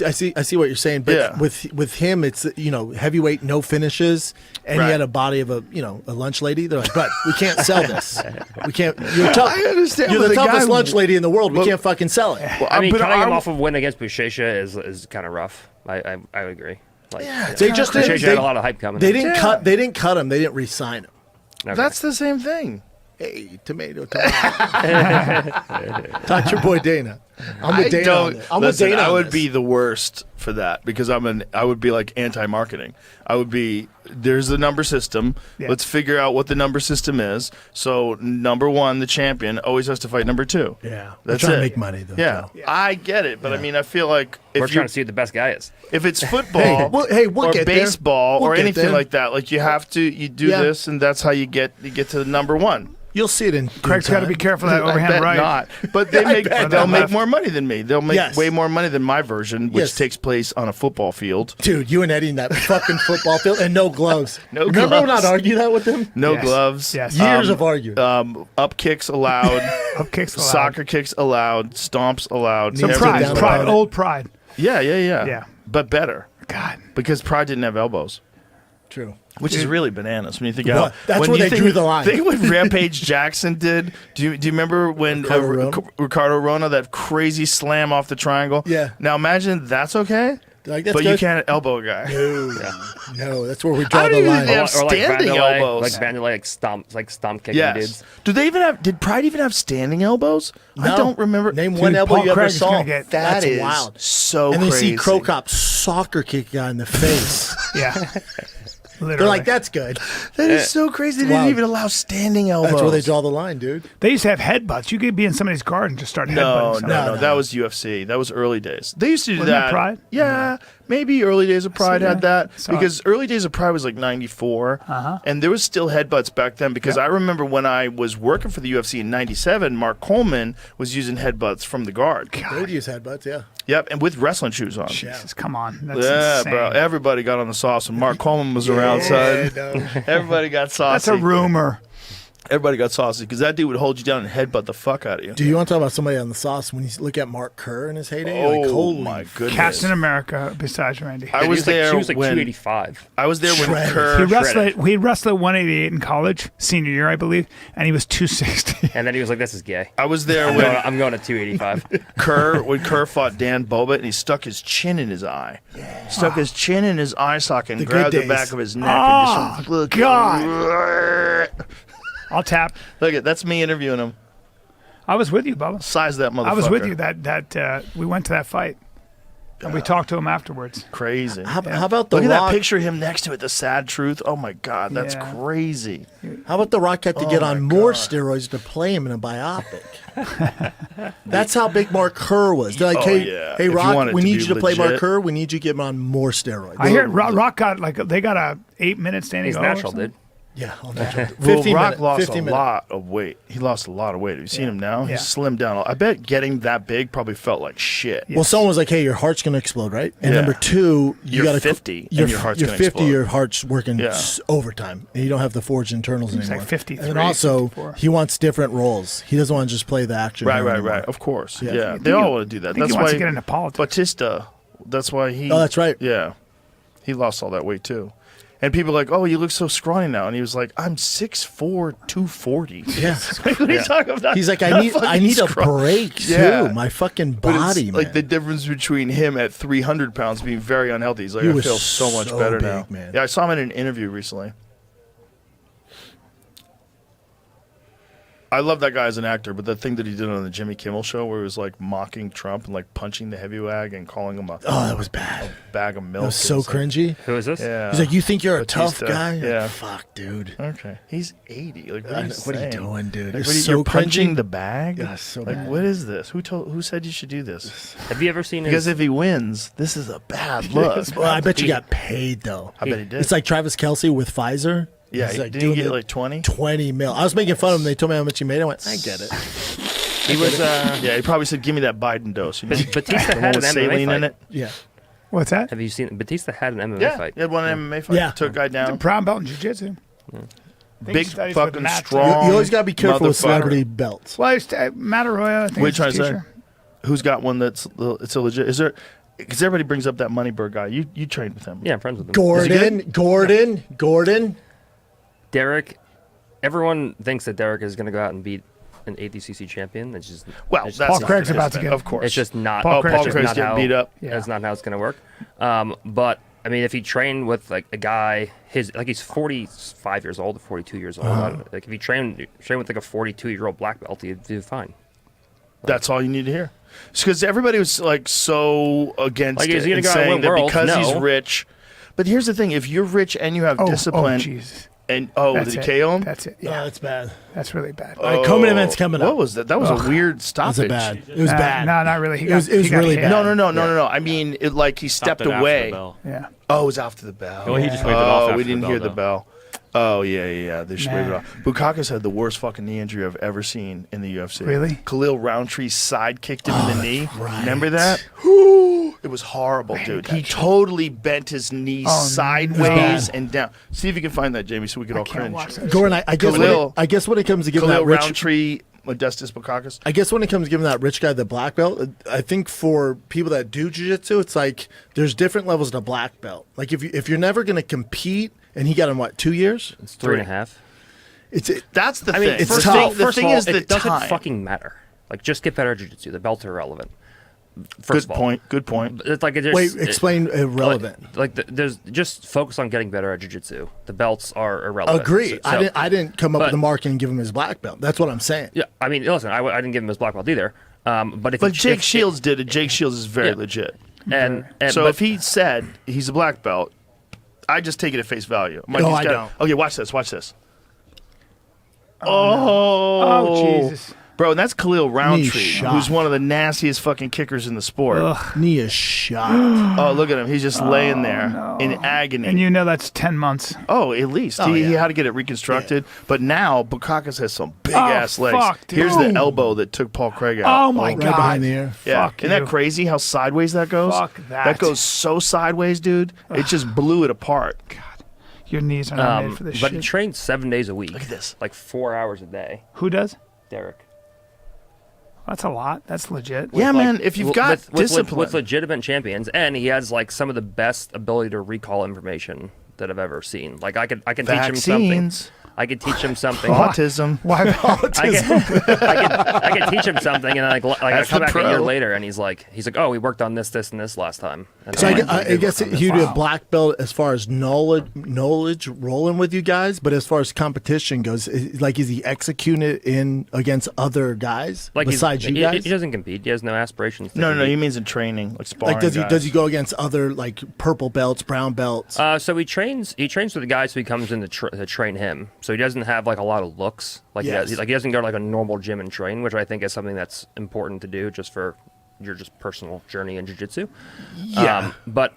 see what you're saying. But Yeah. with him, it's heavyweight, no finishes, and Right. he had a body of a lunch lady. They're like, but we can't sell this. We can't. You're tough. I understand, You're but the the toughest guy- lunch lady in the world. We can't fucking sell it. Well, I mean, but cutting him our- off of win against Buchecha is kind of rough. I would agree. Like, They just Buchecha didn't. had a lot of hype coming. They in. didn't cut. They didn't cut him. They didn't re-sign him. Okay. That's the same thing. Hey, tomato. Talk to your boy Dana. I'm with Dana. on this. I'm with Listen, Dana. I on would this. be the worst for that because I would be like anti-marketing. I would be, there's the number system. Yeah. Let's figure out what the number system is. So number one, the champion, always has to fight number two. Yeah, That's trying it. to make money though. Yeah, Joe. I get it, but I mean, I feel like We're if trying you to see who the best guy is. if it's football, we'll or get there. baseball, We'll or get anything there. like that, like you do Yeah. this, and that's how you get to the number one. You'll see it in. Craig's got to be careful of that I overhand bet right. not. But they'll not. make more money than me. They'll make Yes. way more money than my version, which Yes. takes place on a football field. Dude, you and Eddie in that fucking football field and no gloves. No Remember when gloves. I'd argue that with them? No Yes. gloves. Yes. Years of arguing. Up kicks allowed. Up kicks allowed. Soccer kicks allowed. Stomps allowed. So everything's down allowed. pride. Old pride. Yeah. But better. God. Because Pride didn't have elbows. True. Which is really bananas when you think Well, out. that's when where you they drew the line. Think what Rampage Jackson did. Do you remember when Ricardo Rona, that crazy slam off the triangle? Yeah. Now imagine that's okay, Like, that's but good. you can't elbow a guy. No, that's where we draw I the don't even line. have standing elbows. Like Vanderlei, like stomp kicking Yes. dudes. Do they even have? Did Pride even have standing elbows? I No. don't remember. Name Dude, one elbow Paul you ever Craig's saw. gonna get- That's is wild. so And crazy. they see Crow Cop soccer kick a guy in the face. Yeah. Literally. They're like, that's good. That is so crazy. They didn't wild. even allow standing elbows. That's where they draw the line, dude. They used to have headbutts. You could be in somebody's guard and just start headbutting No, somebody. no. That was UFC. That was early days. They used to do Wasn't that Pride? Yeah, maybe early days of Pride had that Saw it. because early days of Pride was like '94, and there was still headbutts back then. Because I remember when I was working for the UFC in '97, Mark Coleman was using headbutts from the guard. They would use headbutts, yeah. Yep, and with wrestling shoes on. Jesus, come on. That's Yeah, insane. bro. Everybody got on the sauce when Mark Coleman was around, son. Everybody got saucy. That's a rumor. Everybody got saucy because that dude would hold you down and headbutt the fuck out of you. Do you want to talk about somebody on the sauce? When you look at Mark Kerr in his heyday, like, holy my goodness! Cast in America besides Randy. I was there She was like when 285. I was there when Shredded. Kerr. He wrestled at 188 in college, senior year, I believe, and he was 260. And then he was like, "This is gay." I was there when I'm going to 285. Kerr fought Dan Bobbitt and he stuck his chin in his eye. Stuck his chin in his eye socket and The grabbed good the back days. of his neck Oh, and just God. I'll tap. Look at that's me interviewing him. I was with you, Bubba. Size that motherfucker. I was with you. We went to that fight, and we talked to him afterwards. Crazy. How about The Look at Rock? that picture of him next to it, the sad truth. Oh my God, that's Yeah. crazy. How about The Rock had to get on more steroids to play him in a biopic? That's how big Mark Kerr was. They're like, Oh, hey, yeah. hey, If you Rock, want it we to need be you to play Mark legit. Kerr. We need you to get him on more steroids. I hear Rock got they got a 8-minute standing. He's O or natural, something. dude. Yeah, on that. Well, 15 Rock minute, lost 15 a minute. lot of weight. He lost a lot of weight. Have you seen him now? Yeah. He's slimmed down. I bet getting that big probably felt like shit. Well, someone was like, "Hey, your heart's gonna explode, right?" And Yeah. number two, you You're got to 50 and your heart's you're gonna 50. explode. Your heart's working Yeah. overtime, and you don't have the forged internals He's anymore. like 53, and then also, 54. he wants different roles. He doesn't want to just play the action. Right, hero right, anymore. right. Of course. Yeah. Yeah, I they all want to do that. I think That's he wants why to get into politics. Batista. That's why he. Oh, that's right. Yeah, he lost all that weight too. And people are like, "Oh, you look so scrawny now," and he was like, "I'm 6'4", 240." Yeah. What are you talking about? He's like, Not I need fucking a scrawny. break too. Yeah. My fucking But it's body, man. like the difference between him at 300 pounds being very unhealthy. He's like, He I was feel so much so better big, now. man. Yeah, I saw him in an interview recently. I love that guy as an actor, but the thing that he did on the Jimmy Kimmel show where he was like mocking Trump and like punching the heavy wag and calling him a Oh, that was bad. bag of milk. That was so It's like- cringy. Who is this? Yeah. He's like, "You think you're a tough Batista. guy?" Like, Yeah. fuck, dude. Okay. He's 80. Like, what I are you, know- what are you saying? doing, dude? Like, You're what are you, so you're punching cringy. the bag? Yeah, so like, bad. what is this? Who said you should do this? Have you ever seen Because his? if he wins, this is a bad look. Well, I bet you got paid though. I bet he did. It's like Travis Kelce with Pfizer. yeah, He's like did he doing get the like 20? 20 mil. I was making fun of him. They told me how much he made. I went, I get it. He was. Yeah, he probably said, "Give me that Biden dose." You know? Batista The one had an with MMA saline fight. in it. Yeah. What's that? Have you seen Batista had an MMA Yeah, fight? he had one MMA fight. Yeah. Took a guy He's a down. brown belt in jiu-jitsu. Big studies with fucking Matt. strong. You always got to be careful with motherfucker. celebrity belts. Well, it's, Matt Arroyo, I think. What are you is trying his to say? teacher. Who's got one that's it's a legit? Is there? Because everybody brings up that Moneybird guy. You trained with him. Yeah, I'm friends with him. Gordon. Derek. Everyone thinks that Derek is going to go out and beat an ADCC champion. It's just Well, it's that's Paul not Craig's gonna about to happen, get- Of course. It's just not. Paul Craig's that's Paul just Craig's not getting how- beat up. Yeah. That's not how it's going to work. But I mean, if he trained with like a guy, he's 45 years old, 42 years old. Like if he trained with like a 42-year-old black belt, he'd do fine. That's all you need to hear. Because everybody was like so against Like, it is he gonna and go out and saying win that worlds? because No. he's rich. But here's the thing: if you're rich and you have discipline, Jesus. and That's did he it. KO him? That's it. Yeah, Yeah, that's bad. that's really bad. All right, Coleman event's coming up. What was that? That was a weird stoppage. That was bad. It was bad. No, not really. He It was he got really hit. bad. No. I mean, it like he stepped Stopped it after away. the bell. Yeah. Oh, it was after the bell. Well, he just waved it off after we the didn't bell, hear the though. bell. Oh, yeah. They should wave it Nah. off. Bukakis had the worst fucking knee injury I've ever seen in the UFC. Really? Khalil Roundtree side kicked him in the knee. right. Remember that? It was horrible, dude. He totally bent his knee sideways bad. and down. See if you can find that, Jamie, so we can all Can't cringe. watch that. Gordon, I guess Khalil- I guess when it comes to giving Khalil that rich, Roundtree Modestus Bukakas? I guess when it comes to giving that rich guy the black belt, I think for people that do jiu-jitsu, it's like there's different levels to black belt. Like if you're never going to compete, and he got in what, 2 years? It's 3.5. That's the thing. It's the tough. thing, the thing is, it doesn't time. fucking matter. Like, just get better at jiu-jitsu. The belts are irrelevant. Good point. Good point. It's like Wait, explain irrelevant. There's just focus on getting better at jiu-jitsu. The belts are irrelevant. Agree. So, I didn't come up with the mark and give him his black belt. That's what I'm saying. yeah, I mean, listen, I didn't give him his black belt either. But if Jake Shields did it. Jake Shields is very legit. And so if he said he's a black belt, I just take it at face value. I'm like, No, I don't. Okay, watch this. Watch this. Oh, Jesus. Bro, and that's Khalil Roundtree, shot. who's one of the nastiest fucking kickers in the sport. Knee is shot. Oh, look at him. He's just laying there in agony. And you know that's 10 months. Oh, at least. Oh, he yeah. had to get it reconstructed. But now, Bukakas has some big-ass legs. fuck, dude. Here's the elbow that took Paul Craig out. Oh, my Right God. behind the ear. Yeah. Fuck Isn't you. that crazy how sideways that goes? Fuck that. That goes so sideways, dude. It just blew it apart. Your knees are not made for this but he shit. trains 7 days a week. Look at this. Like 4 hours a day. Who does? Derek. That's a lot. That's legit. Yeah, Like, man. If you've got discipline. with legitimate champions, and he has like some of the best ability to recall information that I've ever seen. Like I can teach him something. Vaccines. I could teach him something. Autism. Why? I could teach him something, and I That's come the back a year pro. later, and he's like, oh, we worked on this, and this last time. And So I'm like, I "We guess worked on he'd this." be a black belt as far as knowledge rolling with you guys, but as far as competition goes, is he executing it in against other guys besides you guys? He doesn't compete. He has no aspirations. To No, compete. he means in training, like sparring. Like does guys. he go against other like purple belts, brown belts? So he trains with the guys who he comes in to train him. So he doesn't have like a lot of looks. Like Yes. he doesn't go to like a normal gym and train, which I think is something that's important to do just for your just personal journey in jiu-jitsu. Yeah. But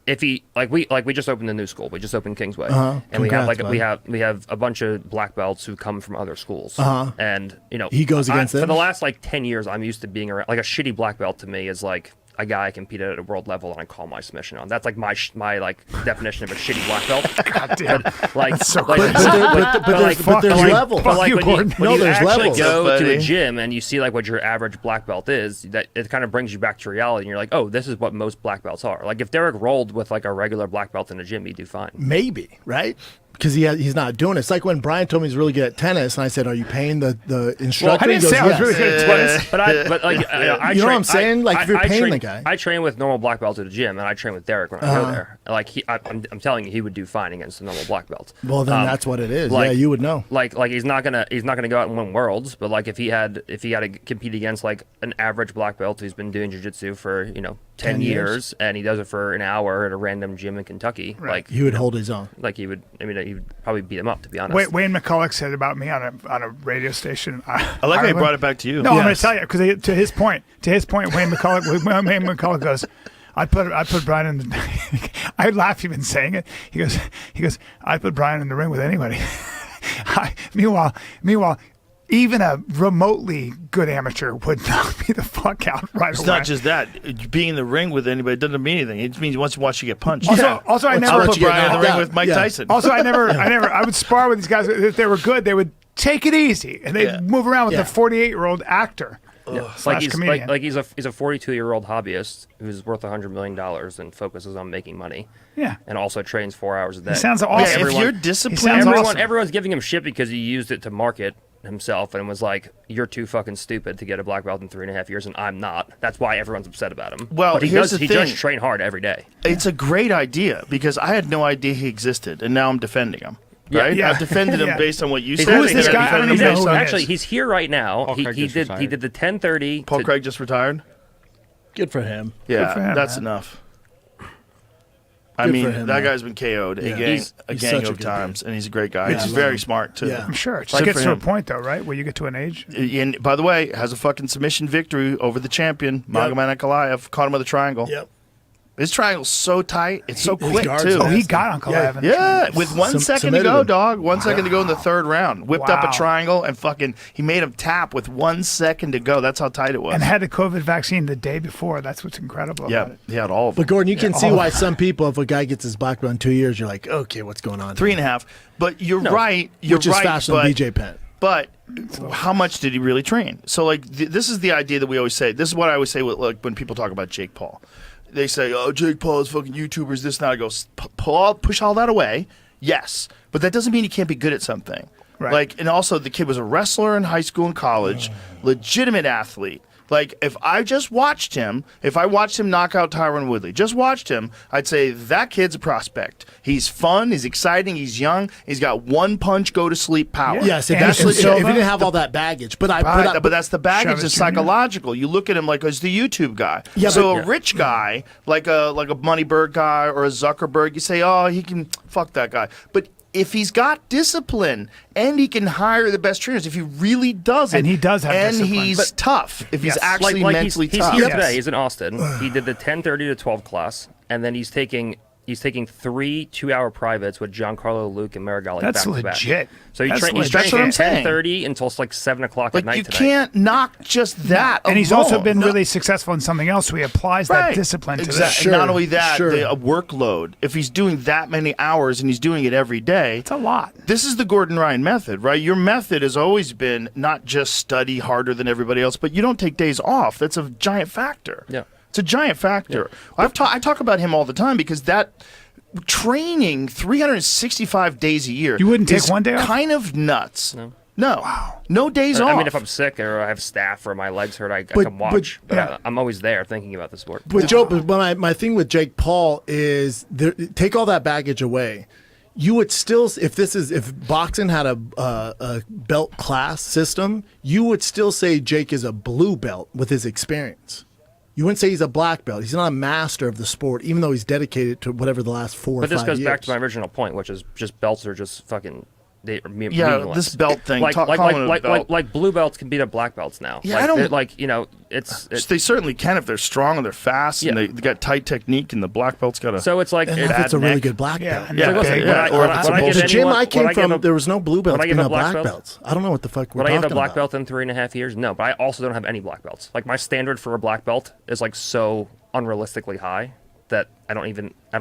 if he we just opened a new school. We just opened Kingsway, and Congrats, we man. have a bunch of black belts who come from other schools. And He goes against for them? the last like 10 years. I'm used to being around like a shitty black belt to me is like a guy I competed at a world level and I call my submission on. That's like my like definition of a shitty black belt. God damn. But, like, That's so like- crazy. But there's levels. But like you, when you, Gordon. when No, you there's actually levels. go to Buddy. a gym and you see like what your average black belt is, that it kind of brings you back to reality and you're like, oh, this is what most black belts are. Like if Derek rolled with like a regular black belt in a gym, he'd do fine. Maybe, right? Because he's not doing it. It's like when Brian told me he's really good at tennis, and I said, "Are you paying the instructor?" I He didn't goes, say I was "Yes." really good at tennis. But like I You know what train- I'm saying? Like, if you're paying train, the guy. I train with normal black belts at a gym, and I train with Derek when I go there. Like I'm telling you, he would do fine against the normal black belts. Well, then that's what it is. like- yeah, you would know. Like he's not gonna go out and win worlds, but like if he had to compete against like an average black belt who's been doing jiu-jitsu for 10 years and he does it for an hour at a random gym in Kentucky, like He would hold his own. like he would probably beat him up, to be honest. Wayne McCulloch said about me on a radio station. I like how he brought it back to you. No, I'm going Yes. to tell you because to his point, Wayne McCulloch goes, I put Brian in the. I laugh even saying it. He goes, I put Brian in the ring with anybody. Meanwhile, even a remotely good amateur would knock me the fuck out right It's away. not just that. Being in the ring with anybody doesn't mean anything. It means once you watch you get punched. Also, I I'll never put you get Brian in the knocked ring out. with Mike Yeah. Tyson. Also, I would spar with these guys. If they were good, they would take it easy, and they'd Yeah. move around with Yeah. the 48-year-old actor. like he's comedian. like he's a 42-year-old hobbyist who's worth $100 million and focuses on making money. Yeah. And also trains 4 hours a day. He sounds Yeah, awesome. if you're disciplined, sounds awesome. Everyone's giving him shit because he used it to market himself and was like, you're too fucking stupid to get a black belt in 3.5 years, and I'm not. That's why everyone's upset about him. Well, but he here's does the he does thing. train hard every day. it's a great idea because I had no idea he existed, and now I'm defending him. Right? Yeah. I've defended him Yeah. based on what you Who said. is and this then guy? defended I don't him even know based who on- he is. Actually, he's here right now. Paul Craig just He retired. did the 10:30. Paul Craig just retired? Good for him. Yeah, for him, that's man. enough. I Good mean, for him, that man. guy's been KO'd Yeah. a gang He's of such a good times, and he's a great guy. Yeah, I he's love very him. smart, too. Yeah. I'm sure. It Good just gets for to a him. point, though, right? Where you get to an age. And by the way, has a fucking submission victory over the champion, Magomed Ankalaev. Caught him with a triangle. Yep. His triangle's so tight. It's so His quick, guards too. are Oh, he got Uncle Yeah. Evan. Yeah, with 1 second to submitted go, him. dog. 1 second to go in the third round. Whipped up Wow. a triangle and fucking, he made him tap with 1 second to go. That's how tight it was. And had the COVID vaccine the day before. That's what's incredible Yeah, about it. he had all of them. But Gordon, you can see all why of some people, if a guy gets his black belt in 2 years, you're like, okay, what's going on? 3.5. But you're right. You're Which is right, faster but, than BJ Penn. But how much did he really train? So, like, this is the idea that we always say. This is what I always say like when people talk about Jake Paul. They say, "Oh, Jake Paul is fucking YouTubers." This and that. I go, push all that away. Yes, but that doesn't mean he can't be good at something. Right. Like, and also the kid was a wrestler in high school and college, legitimate athlete. Like, if I just watched him, if I watched him knock out Tyron Woodley, just watched him, I'd say that kid's a prospect. He's fun, he's exciting, he's young, he's got one punch, go to sleep power. Yes, if he didn't have all that baggage. But that's the baggage that's psychological. You look at him like as the YouTube guy. Yeah, so a rich guy, like a Moneybird guy or a Zuckerberg, you say, oh, he can fuck that guy. But if he's got discipline and he can hire the best trainers, if he really does it, and he does have and discipline. he's tough, if he's actually mentally tough. He's here today. He's in Austin. He did the 10:30 to 12 class, and then he's taking 3 2-hour privates with Giancarlo Luke and Marigali. That's back legit. to back. So he's training what I'm from saying. 10:30 until like 7 o'clock at night. You tonight. can't knock just that. And he's alone. also been really successful in something else, so he applies that discipline to that. Exactly. Not only that, the workload. If he's doing that many hours and he's doing it every day, It's a lot. This is the Gordon Ryan method, right? Your method has always been not just study harder than everybody else, but you don't take days off. That's a giant factor. Yeah. It's a giant factor. Yeah. I talk about him all the time because that training 365 days a year. You wouldn't take one day off? Kind of nuts. No. Wow. No days off. I mean, if I'm sick or I have staph or my legs hurt, I can watch. But I'm always there thinking about the sport. But Joe, my thing with Jake Paul is take all that baggage away. You would still, if boxing had a belt class system, you would still say Jake is a blue belt with his experience. You wouldn't say he's a black belt. He's not a master of the sport, even though he's dedicated to whatever the last 4 or 5 years. But this goes back to my original point, which is just belts are just fucking meaningless. This belt thing. Like blue belts can beat up black belts now. Yeah, I don't they certainly can if they're strong and they're fast and they got tight technique and the black belt's got a. So it's like if it's a really good black belt. The gym I came from, there was no blue belts, no black belts. I don't know what the fuck we're talking about. Would I have a black belt in 3.5 years? No, but I also don't have any black belts. Like my standard for a black belt is like so unrealistically high that I don't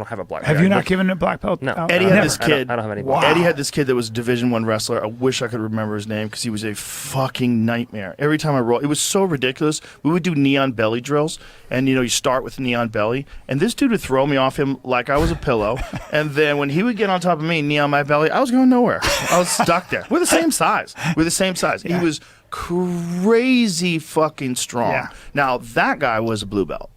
have a black belt. Have you not given a black belt? No. Eddie had this kid. I don't have any. Wow. Eddie had this kid that was Division I wrestler. I wish I could remember his name because he was a fucking nightmare. Every time I rolled, it was so ridiculous. We would do neon belly drills, and you start with neon belly, and this dude would throw me off him like I was a pillow, and then when he would get on top of me, knee on my belly, I was going nowhere. I was stuck there. We're the same size. Yeah. He was crazy fucking strong. Yeah. Now that guy was a blue belt.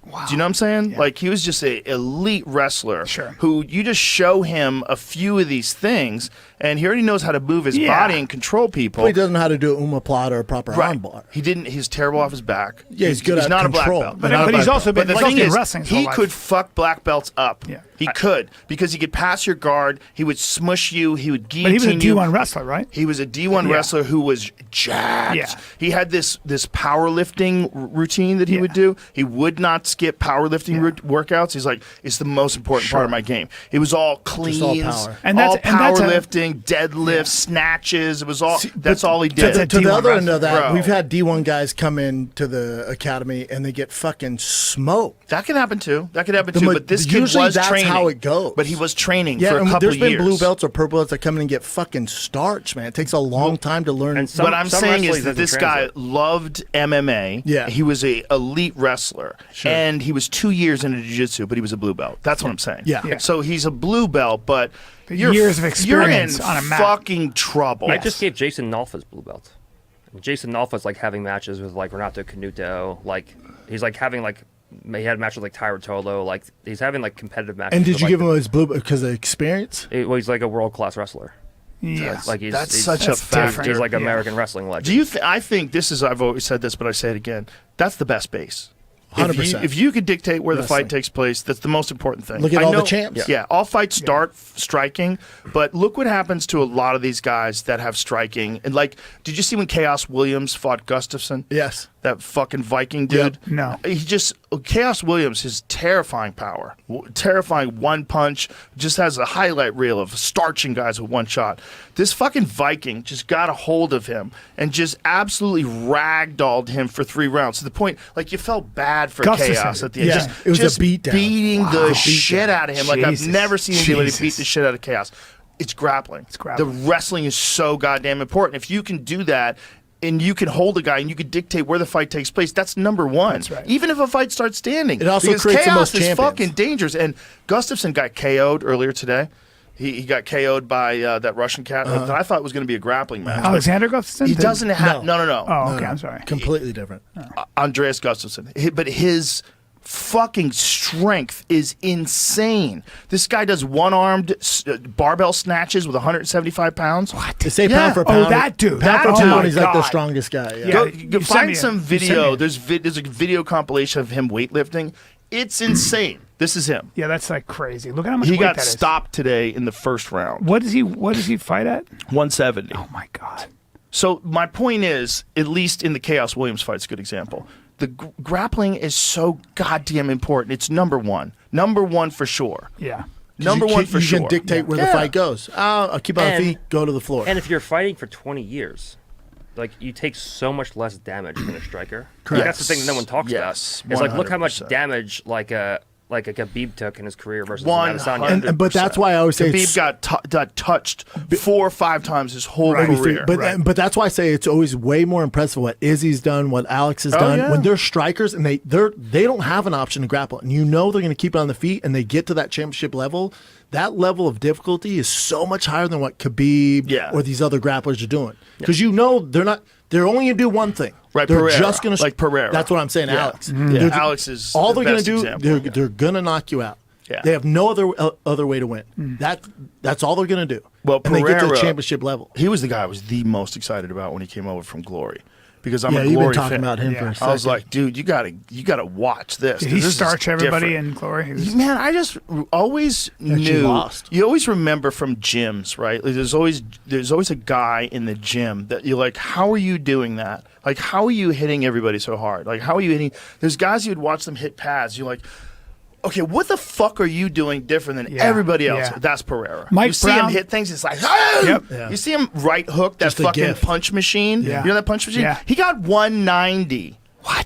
Wow. Do you know what I'm saying? Yeah. Like, he was just an elite wrestler who you just show him a few of these things, and he already knows how to move his body and control people. But he doesn't know how to do an omoplata or a proper armbar. He didn't. He's terrible off his back. Yeah, he's good at not control. A black belt. But he's also been in wrestling. He could fuck black belts up. Yeah. He could, because he could pass your guard. He would smush you. He would guillotine you. But he was a D1 wrestler, right? He was a D1 wrestler who was jacked. Yeah. He had this powerlifting routine that he would do. He would not skip powerlifting workouts. He's like, it's the most important part of my game. It was all cleans, all power. Powerlifting, deadlifts, snatches. It was all. That's all he did. To the other end of that, we've had D1 guys come into the academy and they get fucking smoked. That can happen too. But this kid was training. How it goes. But he was training for a couple of years. There's been blue belts or purple belts that come in and get fucking starched, man. It takes a long time to learn. What I'm saying is that this guy loved MMA. Yeah. He was an elite wrestler. Sure. And he was 2 years into jiu-jitsu, but he was a blue belt. That's what I'm saying. Yeah. So he's a blue belt, but years of experience you're in on a mat. Fucking trouble. I just gave Jason Nolfa's blue belt. Jason Nolfa's like having matches with like Renato Canuto. Like he's like having like. He had a match with like Tyra Tolo. Like he's having like competitive matches. And did you give him his blue because of experience? Well, he's like a world class wrestler. Yes, he's such a factor. He's like American wrestling legend. Do you? I think this is. I've always said this, but I say it again. That's the best base. 100%. If you could dictate where the fight takes place, that's the most important thing. Look at all the champs. Yeah, all fights start striking, but look what happens to a lot of these guys that have striking. And like, did you see when Chaos Williams fought Gustafsson? Yes. That fucking Viking dude. Yep. No. Chaos Williams, his terrifying power, terrifying one punch, just has a highlight reel of starching guys with one shot. This fucking Viking just got a hold of him and just absolutely ragdolled him for 3 rounds to the point, like, you felt bad for Chaos at the end. Yeah, it was just a beatdown. Beating the shit out of him. Like, I've never seen anybody beat the shit out of Chaos. It's grappling. It's grappling. The wrestling is so goddamn important. If you can do that, and you can hold a guy and you can dictate where the fight takes place, that's number one. That's right. Even if a fight starts standing. It also because creates the chaos most is champions. fucking dangerous. And Gustafsson got KO'd earlier today. He got KO'd by that Russian cat that I thought was going to be a grappling match. Alexander Gustafsson? He doesn't have... No. Oh, okay, I'm sorry. Completely different. Andreas Gustafsson. But his fucking strength is insane. This guy does one-armed barbell snatches with 175 pounds. What? They say Yeah. pound for pound. Oh, that dude. Pound That- for oh pound, my he's like the God. strongest guy. Yeah. Go You sent find me some you sent video. me There's a video compilation of him weightlifting. It's insane. This is him. Yeah, that's like crazy. Look at how much He weight got that is. stopped today in the first round. What does he fight at? 170. Oh my God. So my point is, at least in the Chaos Williams fight, it's a good example. The grappling is so goddamn important. It's number one. Number one for sure. Yeah. Number one for you sure. can dictate where the Yeah. fight goes. I'll keep on the And- feet, go to the floor. And if you're fighting for 20 years, like you take so much less damage than a striker. Correct. That's the thing that no one talks Yes, about. It's like look how much 100%. damage like a Khabib took in his career versus 100%. Adesanya. But that's why I always say Khabib got touched 4 or 5 times his whole Maybe career. three. But that's why I say it's always way more impressive what Izzy's done, what Alex has done. yeah. When they're strikers and they don't have an option to grapple, and you know they're going to keep it on the feet, and they get to that championship level. That level of difficulty is so much higher than what Khabib or these other grapplers are doing. Because you know they're not. They're only going to do one thing. Right, They're Pereira, just going to like Pereira. That's what I'm saying, Yeah. Alex. Mhm. They're- Yeah, Alex is all the they're going to best do. example. They're going to knock you out. Yeah. They have no other way to win. That's all they're going to do. Well, and they get to the Pereira- championship level. He was the guy I was the most excited about when he came over from Glory, because I'm Yeah, a you've Glory been talking fan. about him for a second. I was like, dude, you gotta watch this. Did 'cause he this is starch everybody different. in Glory? He was- Man, I just always knew. lost. You always remember from gyms, right? Like, there's always a guy in the gym that you're like, how are you doing that? Like, how are you hitting everybody so hard? Like, how are you hitting? There's guys you'd watch them hit pads. You're like, okay, what the fuck are you doing different than everybody else? Yeah. That's Pereira. Mike you see Brown- him hit things, it's like, ah! Yep. Yeah. You see him right hook that Just a fucking gift. punch machine. Yeah. You know that punch machine? Yeah. He got 190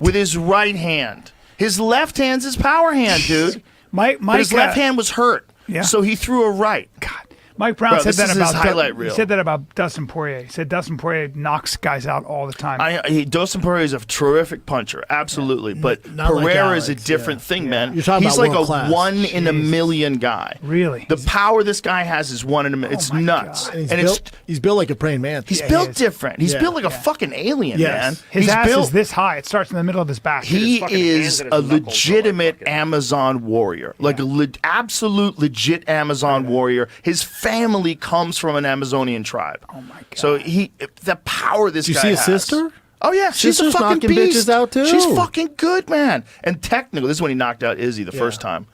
with his right hand. His left hand's his power hand, dude. Mike, But his left hand was hurt. Yeah. So he threw a right. God. Mike Brown Bro, said this that is his about highlight reel. He said that about Dustin Poirier. He said Dustin Poirier knocks guys out all the time. Dustin Poirier is a terrific puncher, absolutely. But Not like Pereira is a Alex, different thing, man. You're talking He's about like world a class. 1 in a million guy. Really? The power this guy has is 1 in a million. It's my nuts. God. And he's built like a praying man. He's Yeah, built he is. different. He's Yeah. built like a fucking alien, Yes. man. His He's ass built. is this high. It starts in the middle of his back. He His fucking hands is and a his knuckles are like legitimate fucking- Amazon warrior, like a absolute legit Amazon warrior. His family comes from an Amazonian tribe. Oh my God. So the power this Did you guy see his has. sister? Oh yeah, she's a Sister's fucking knocking beast. bitches out, too. She's fucking good, man. And technical. This is when he knocked out Izzy the first time,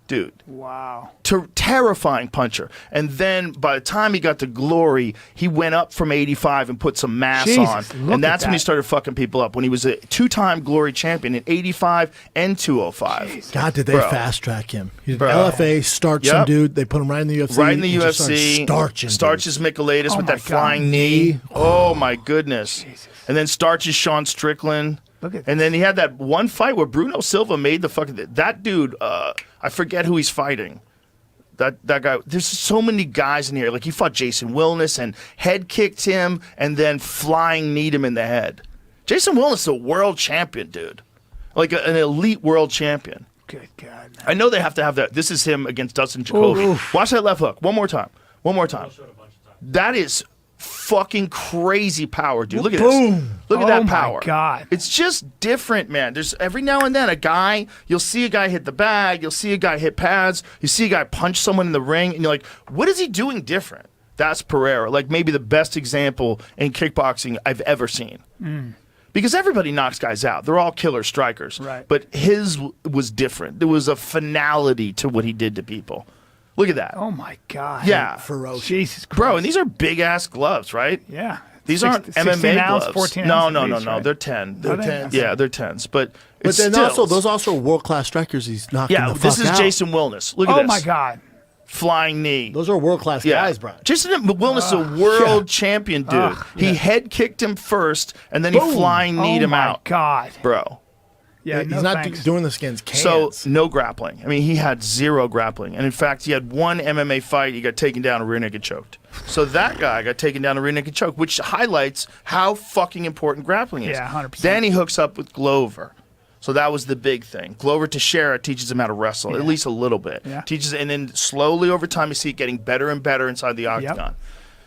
dude. Wow. Terrifying puncher. And then by the time he got to Glory, he went up from 85 and put some mass Jesus, on. look And that's at when he that. started fucking people up. When he was a 2-time Glory champion in 85 and 205. God, did they Bro. fast track him? He's an Bro. LFA, starch some Yep. dude. They put him right in the UFC. Right in the and just started UFC. starching. Starches Michaelitis Oh with my that God. flying knee. Oh my goodness. And then starches Sean Strickland. Look at And then he had that one fight where Bruno Silva made the fucking that dude. I forget who he's fighting. That guy. There's so many guys in here. Like he fought Jason Wilness and head kicked him and then flying kneed him in the head. Jason Wilness is a world champion, dude. Like an elite world champion. Good God. Man. I know they have to have that. This is him against Dustin Jacoby. Watch that left hook. One more time. One more time. That is fucking crazy power, dude. Look at this. Look at Oh that my power. God. It's just different, man. There's every now and then you'll see a guy hit the bag, you'll see a guy hit pads, you see a guy punch someone in the ring, and you're like, what is he doing different? That's Pereira. Like maybe the best example in kickboxing I've ever seen. Because everybody knocks guys out. They're all killer strikers. Right. But his was different. There was a finality to what he did to people. Look at that. Oh my God. Yeah. Ferocious. Jesus Christ. Bro, and these are big ass gloves, right? Yeah. These aren't 16 MMA ounce, gloves. 14 No, ounce no, no, each, no. right? They're 10. Are they? 10. Yeah, they're 10s. But But it's then still, those also world class strikers. He's knocking yeah, the this fuck is out. Jason Wilness. Look at Oh this. my God. Flying knee. Those are world class Yeah. guys, Brian. Jason Wilness is a world champion, dude. He head kicked him first, and then he flying kneed Oh him my out. God. Bro. Yeah, he's not doing this against cans. So no grappling. I mean, he had zero grappling, and in fact, he had one MMA fight. He got taken down, a rear naked choked. So that guy got taken down, a rear naked choke, which highlights how fucking important grappling is. Yeah, 100%. Then he hooks up with Glover. So that was the big thing. Glover Teixeira teaches him how to wrestle, at least a little bit. Yeah. Teaches, and then slowly over time, you see it getting better and better inside the octagon.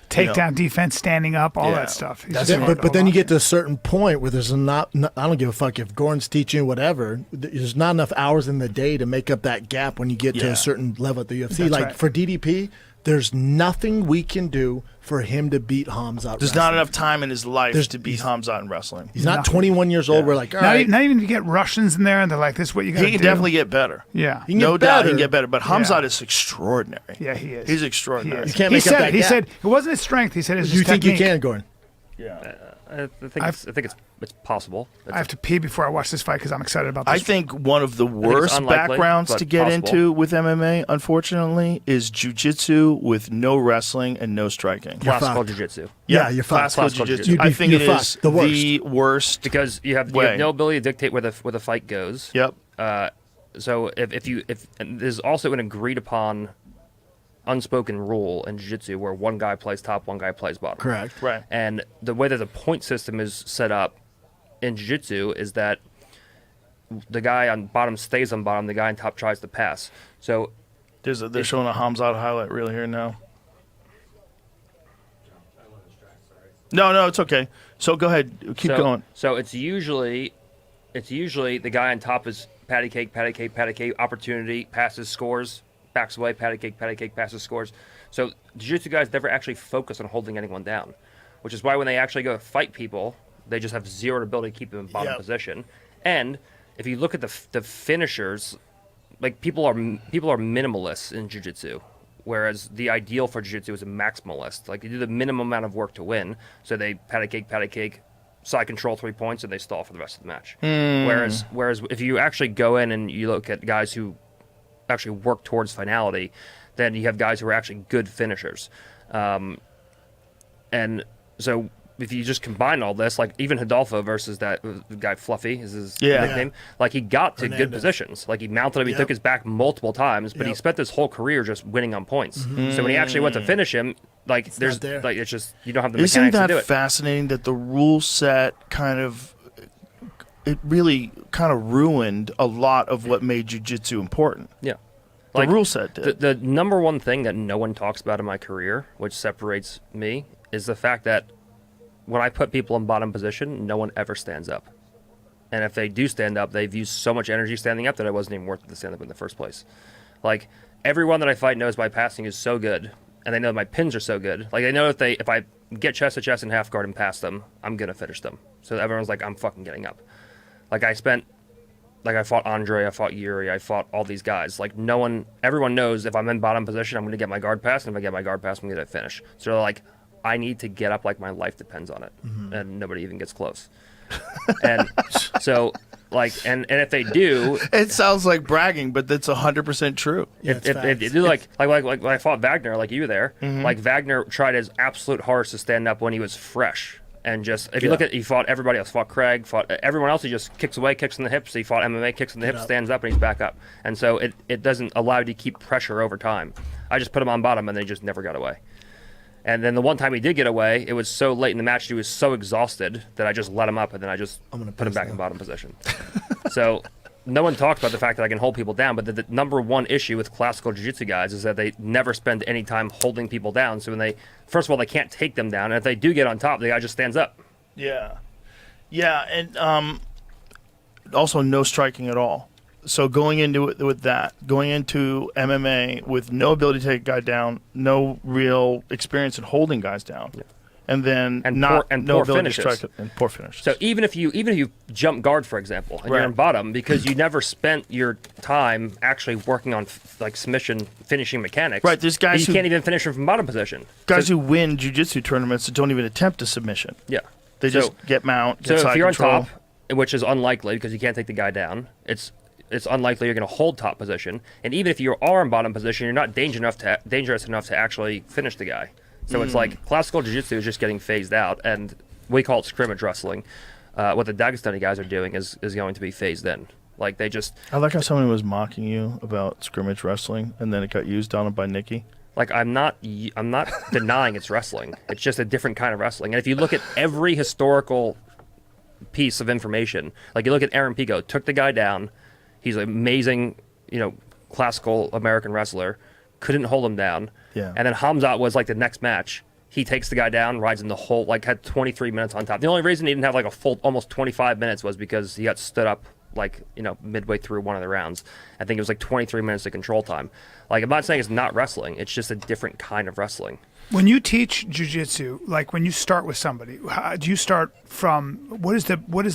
Takedown defense, standing up, all that stuff. But then you get to a certain point where there's not I don't give a fuck if Gordon's teaching you whatever. There's not enough hours in the day to make up that gap when you get to a certain level at the UFC. That's for DDP, there's nothing we can do for him to beat Hamzat. There's not enough time in his life to beat Hamzat in wrestling. He's not 21 years old. We're like, all right. Not even to get Russians in there, and they're like, "This is what you got to do." He can definitely get better. Yeah, no doubt he can get better. But Hamzat is extraordinary. Yeah, he is. He's extraordinary. You can't make up that gap. He said it wasn't his strength. He said it's his You think technique. you can, Gordon? Yeah. I think it's possible. I have to pee before I watch this fight because I'm excited about this. I think one of the worst unlikely, backgrounds but to get possible. into with MMA, unfortunately, is jiu-jitsu with no wrestling and no striking. Classical fucked. jiu-jitsu. Yeah, you're fucked. Classical jiu-jitsu. You'd be- I think it you're is fucked. The the worst. Because you have way. no ability to dictate where the fight goes. Yep. So if and there's also an agreed upon unspoken rule in jiu-jitsu where one guy plays top, one guy plays bottom. Correct. Right. And the way that the point system is set up in jiu-jitsu is that the guy on bottom stays on bottom, the guy on top tries to pass. So They're showing a Hamzat highlight reel here now. No, it's okay. So go ahead, keep going. So it's usually the guy on top is patty cake, opportunity, passes, scores, backs away, patty cake, passes, scores. So jiu-jitsu guys never actually focus on holding anyone down, which is why when they actually go fight people, they just have zero ability to keep them in bottom position. And if you look at the finishers, like people are minimalists in jiu-jitsu, whereas the ideal for jiu-jitsu is a maximalist. Like you do the minimum amount of work to win. So they patty cake, side control 3 points, and they stall for the rest of the match. Whereas if you actually go in and you look at guys who actually work towards finality, then you have guys who are actually good finishers. And so if you just combine all this, like even Hidalgo versus that guy Fluffy is his nickname, like he got to good positions. Like he mounted him, he took his back multiple times, but he spent his whole career just winning on points. So when he actually went to finish him, like it's just you don't have the mechanics to do it. Isn't that fascinating that the rule set really ruined a lot of what made jiu-jitsu important? Yeah. The rule set did. The number one thing that no one talks about in my career, which separates me, is the fact that when I put people in bottom position, no one ever stands up. And if they do stand up, they've used so much energy standing up that it wasn't even worth it to stand up in the first place. Like, everyone that I fight knows my passing is so good, and they know my pins are so good. Like, they know if I get chest to chest and half guard and pass them, I'm going to finish them. So everyone's like, I'm fucking getting up. Like, I fought Andre, I fought Yuri, I fought all these guys. Like, everyone knows if I'm in bottom position, I'm going to get my guard pass, and if I get my guard pass, I'm going to finish. So they're like, I need to get up like my life depends on it, and nobody even gets close. And so, like, and if they do, it sounds like bragging, but that's 100% true. If they do, like when I fought Wagner, like you were there, like Wagner tried his absolute hardest to stand up when he was fresh. And just, if you look at, he fought everybody else, fought Craig, fought everyone else, he just kicks away, kicks in the hips. He fought MMA, kicks in the hips, stands up, and he's back up. And so it doesn't allow you to keep pressure over time. I just put him on bottom, and they just never got away. And then the one time he did get away, it was so late in the match, he was so exhausted that I just let him up, and then I just put him back in bottom position. So no one talks about the fact that I can hold people down, but the number one issue with classical jiu-jitsu guys is that they never spend any time holding people down. So when first of all, they can't take them down, and if they do get on top, the guy just stands up. Yeah, and also no striking at all. So going into it with that, going into MMA with no ability to take a guy down, no real experience in holding guys down, and then no ability finishes. to strike and poor finishes. So even if you jump guard, for example, and you're in bottom because you never spent your time actually working on like submission finishing mechanics. Right, there's guys you can't even finish them from bottom position. Guys who win jiu-jitsu tournaments that don't even attempt a submission. Yeah, they just get mount. Get so side if you're control. on top, which is unlikely because you can't take the guy down, it's unlikely you're going to hold top position. And even if you are in bottom position, you're not dangerous enough to actually finish the guy. So it's like classical jiu-jitsu is just getting phased out, and we call it scrimmage wrestling. what the Dagestani guys are doing is going to be phased in. Like they just. I like how someone was mocking you about scrimmage wrestling, and then it got used on him by Nikki. Like I'm not denying it's wrestling. It's just a different kind of wrestling. And if you look at every historical piece of information, like you look at Aaron Pico, took the guy down. He's an amazing, classical American wrestler. Couldn't hold him down. Yeah. And then Hamzat was like the next match. He takes the guy down, rides in the whole, like had 23 minutes on top. The only reason he didn't have like a full almost 25 minutes was because he got stood up midway through one of the rounds. I think it was like 23 minutes of control time. Like I'm not saying it's not wrestling. It's just a different kind of wrestling. When you teach jiu-jitsu, like when you start with somebody, how, do you start from what is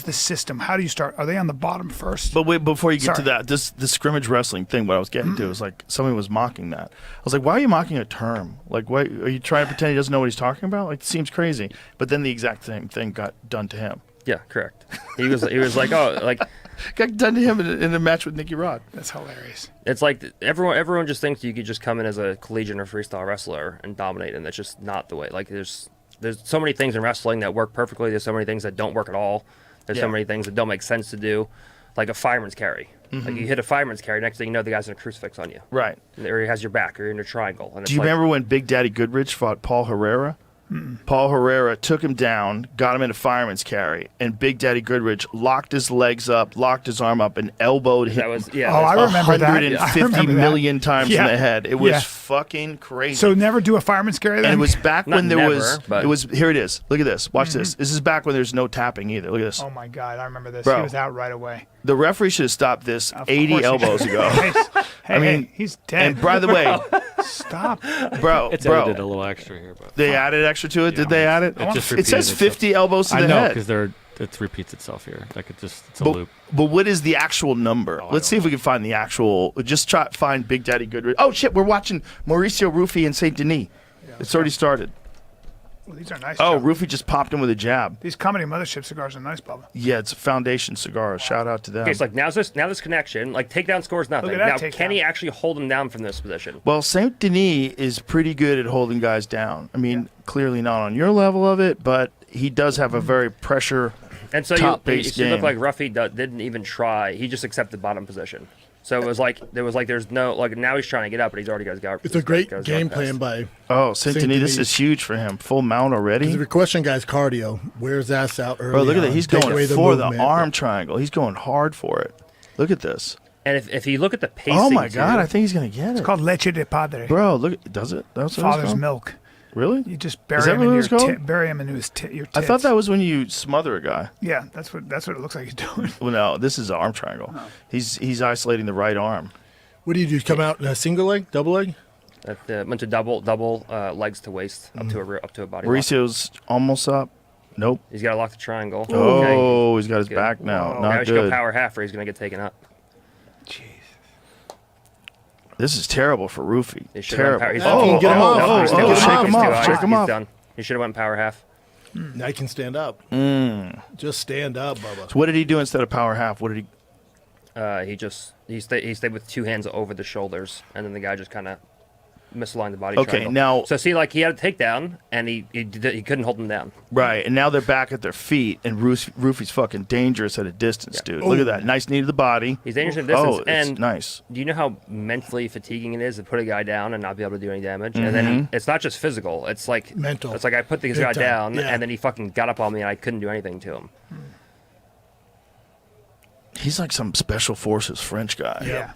the system? How do you start? Are they on the bottom first? But wait, before you get to that, this scrimmage wrestling thing, what I was getting to is like somebody was mocking that. I was like, why are you mocking a term? Like, why are you trying to pretend he doesn't know what he's talking about? Like, it seems crazy. But then the exact same thing got done to him. Yeah, correct. He was like, oh, like. Got done to him in a match with Nicky Rod. That's hilarious. It's like everyone just thinks you could just come in as a collegiate or freestyle wrestler and dominate, and that's just not the way. Like there's so many things in wrestling that work perfectly. There's so many things that don't work at all. There's so many things that don't make sense to do, like a fireman's carry. Like you hit a fireman's carry, next thing you know, the guy's in a crucifix on you. Right. Or he has your back, or you're in a triangle. And Do you remember when Big Daddy Goodrich fought Paul Herrera? Paul Herrera took him down, got him in a fireman's carry, and Big Daddy Goodrich locked his legs up, locked his arm up, and elbowed him. That was I remember that. 150 million times in the head. It was fucking crazy. So never do a fireman's carry then? And it was back when there never, was. but- It was. Here it is. Look at this. Watch this. This is back when there's no tapping either. Look at this. Oh my God, I remember this. Bro. He was out right away. The referee should have stopped this Of 80 course he elbows did. ago. Hey, he's dead. And by the way, Stop. It's edited a little extra here, but they added extra to it. Did they add it? it just It says repeated 50 elbows to I the know head. because it repeats itself here. Like it's a But, loop. but what is the actual number? I Let's see don't if we can find the actual. Just try find Big Daddy Goodrich. Oh shit, we're watching Mauricio Rufy and Saint Denis. It's already started. Well, these are nice. Oh, Joe. Rufy just popped him with a jab. These Comedy Mothership cigars are nice, Bubba. Yeah, it's Foundation Cigars. Shout out to them. Okay, so like now this connection, like takedown scores nothing. Look at that Now takedown. can he actually hold him down from this position? Well, Saint Denis is pretty good at holding guys down. I mean, clearly not on your level of it, but he does have a very pressure. And so top-based you look game. like Ruffy didn't even try. He just accepted bottom position. So it was like there's no like now he's trying to get up, but he's already got his guard. It's a great his game guard plan passed. by. Oh, Saint Saint Denis, this Denis. is huge for him. Full mount If already. you're questioning guys' cardio, wear his ass out early. Bro, look at that. on, He's take going away for the movement. arm triangle. He's going hard for it. Look at this. And if you look at the pacing, Oh my God, too, I think he's gonna get It's it. called Leche de Padre. Bro, look. Does it? That's what it's Father's called? milk. Really? You just Is bury that him what in it your was called? bury him into your tits. I thought that was when you smother a guy. Yeah, that's what it looks like he's doing. Well, no, this is an arm triangle. He's isolating the right arm. What do? Come out in a single leg, double leg? went to double legs to waist up to a body. Lock. Mauricio's almost up. Nope. He's got to lock the triangle. Oh, he's got his Good. back now. Now Not he should go good. power half, or he's going to get taken up. Jeez. This is terrible for Rufy. He should have Terrible. went Oh, get him off. no, he's Oh, too high. shake him He's too off. high. Shake him He's off. done. He should have went power half. Now he can stand up. Just stand up, Bubba. So what did he do instead of power half? What did he? He stayed with two hands over the shoulders, and then the guy just kind of misaligned the body. Okay, triangle. now- so see, like he had a takedown, and he couldn't hold him down. Right, and now they're back at their feet, and Rufy's fucking dangerous at a distance, dude. Look at that. Nice knee to the body. He's dangerous at a distance, Oh, it's and nice. do you know how mentally fatiguing it is to put a guy down and not be able to do any damage? And then it's not just physical; it's like Mental. It's like I put this Big guy time. down, Yeah. and then he fucking got up on me, and I couldn't do anything to him. He's like some special forces French guy. Yeah.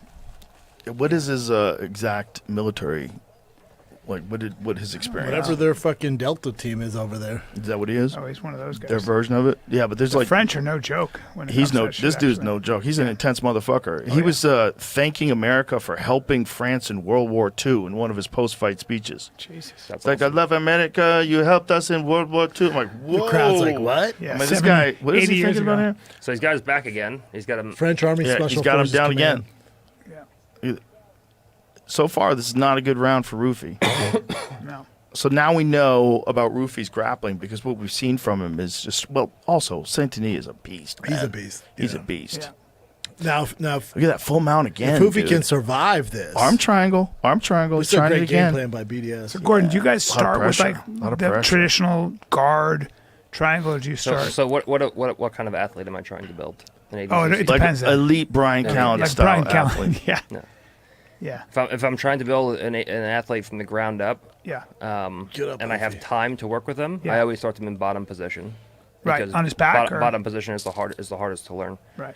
What is his exact military? Like, what his experience? Whatever their fucking Delta team is over there. Is that what he is? Oh, he's one of those guys. Their version of it? Yeah, but there's The like French are no joke. When it he's comes to no. that shit, This dude's actually. no joke. He's an intense motherfucker. He yeah. was thanking America for helping France in World War II in one of his post-fight speeches. Jesus. That's Like, awesome. I love America. You helped us in World War II. I'm like, whoa. The crowd's like, what? Yeah, I mean, this 70, guy. What is 80 he years thinking about ago. here? So he's got his back again. He's got him. French Army Yeah, Special he's got him Forces down Command. again. Yeah. So far, this is not a good round for Rufy. No. So now we know about Rufy's grappling because what we've seen from him is just, well, also, Saint Denis is a beast. He's man. a beast. He's Yeah. a beast. Yeah. Now, Look at that full mount again. if Hoofy dude. can survive this, Arm triangle. it's He's a trying it great game again. plan by BDS. Gordon, do you guys Lot of start with pressure. like Lot of the pressure. traditional guard, Triangle or do you start? So what kind of athlete am I trying to build? It like depends. Elite Bryan Callen like style Bryan athlete. Callen. Yeah. No. Yeah. If I'm trying to build an athlete from the ground up, Yeah. and I have time to work with them, Yeah. I always start them in bottom position. Right, Because on his back, or- bottom position is the hardest to learn. Right.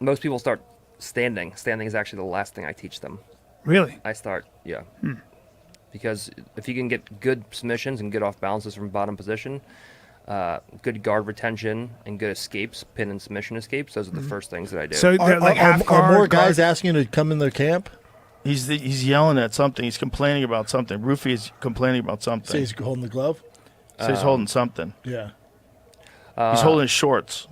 Most people start standing. Standing is actually the last thing I teach them. Really? I start, yeah. Because if you can get good submissions and good off balances from bottom position, good guard retention and good escapes, pin and submission escapes, those are the first things that I do. So they're like half are guard, more guys guard? asking you to come in their camp? He's yelling at something. He's complaining about something. Rufy is complaining about something. Say he's holding the glove? So he's holding something. Yeah. He's holding his shorts.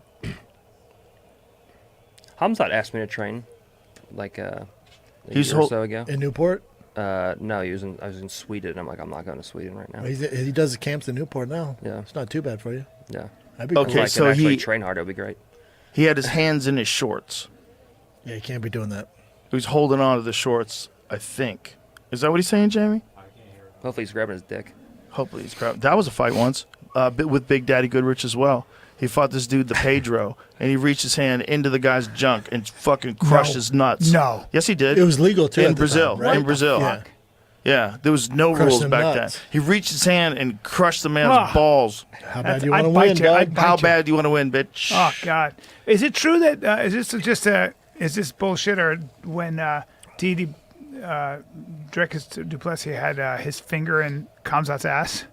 Hamzat asked me to train like a He's year or so ago. In Newport? No, I was in Sweden. I'm like, I'm not going to Sweden right now. He does the camps in Newport now. Yeah. It's not too bad for you. Yeah. That'd be Okay, cool. If I so could actually he- train hard, it would be great. He had his hands in his shorts. Yeah, you can't be doing that. He was holding on to the shorts, I think. Is that what he's saying, Jamie? Hopefully he's grabbing his dick. Hopefully he's grabbing. That was a fight once with Big Daddy Goodrich as well. He fought this dude, the Pedro, and he reached his hand into the guy's junk and fucking crushed his nuts. No. Yes, he did. It was legal, too, In at the Brazil. time, right? In Brazil. Yeah. Yeah, there was no Crushed rules them back nuts. then. He reached his hand and crushed the man's Ah. balls. How That's- bad do you want to I'd bite win, you. dog? I'd bite How you. bad do you want to win, bitch? Oh God! Is it true that is this bullshit, or when Didi Dricus Duplessis had his finger in Kamzat's ass?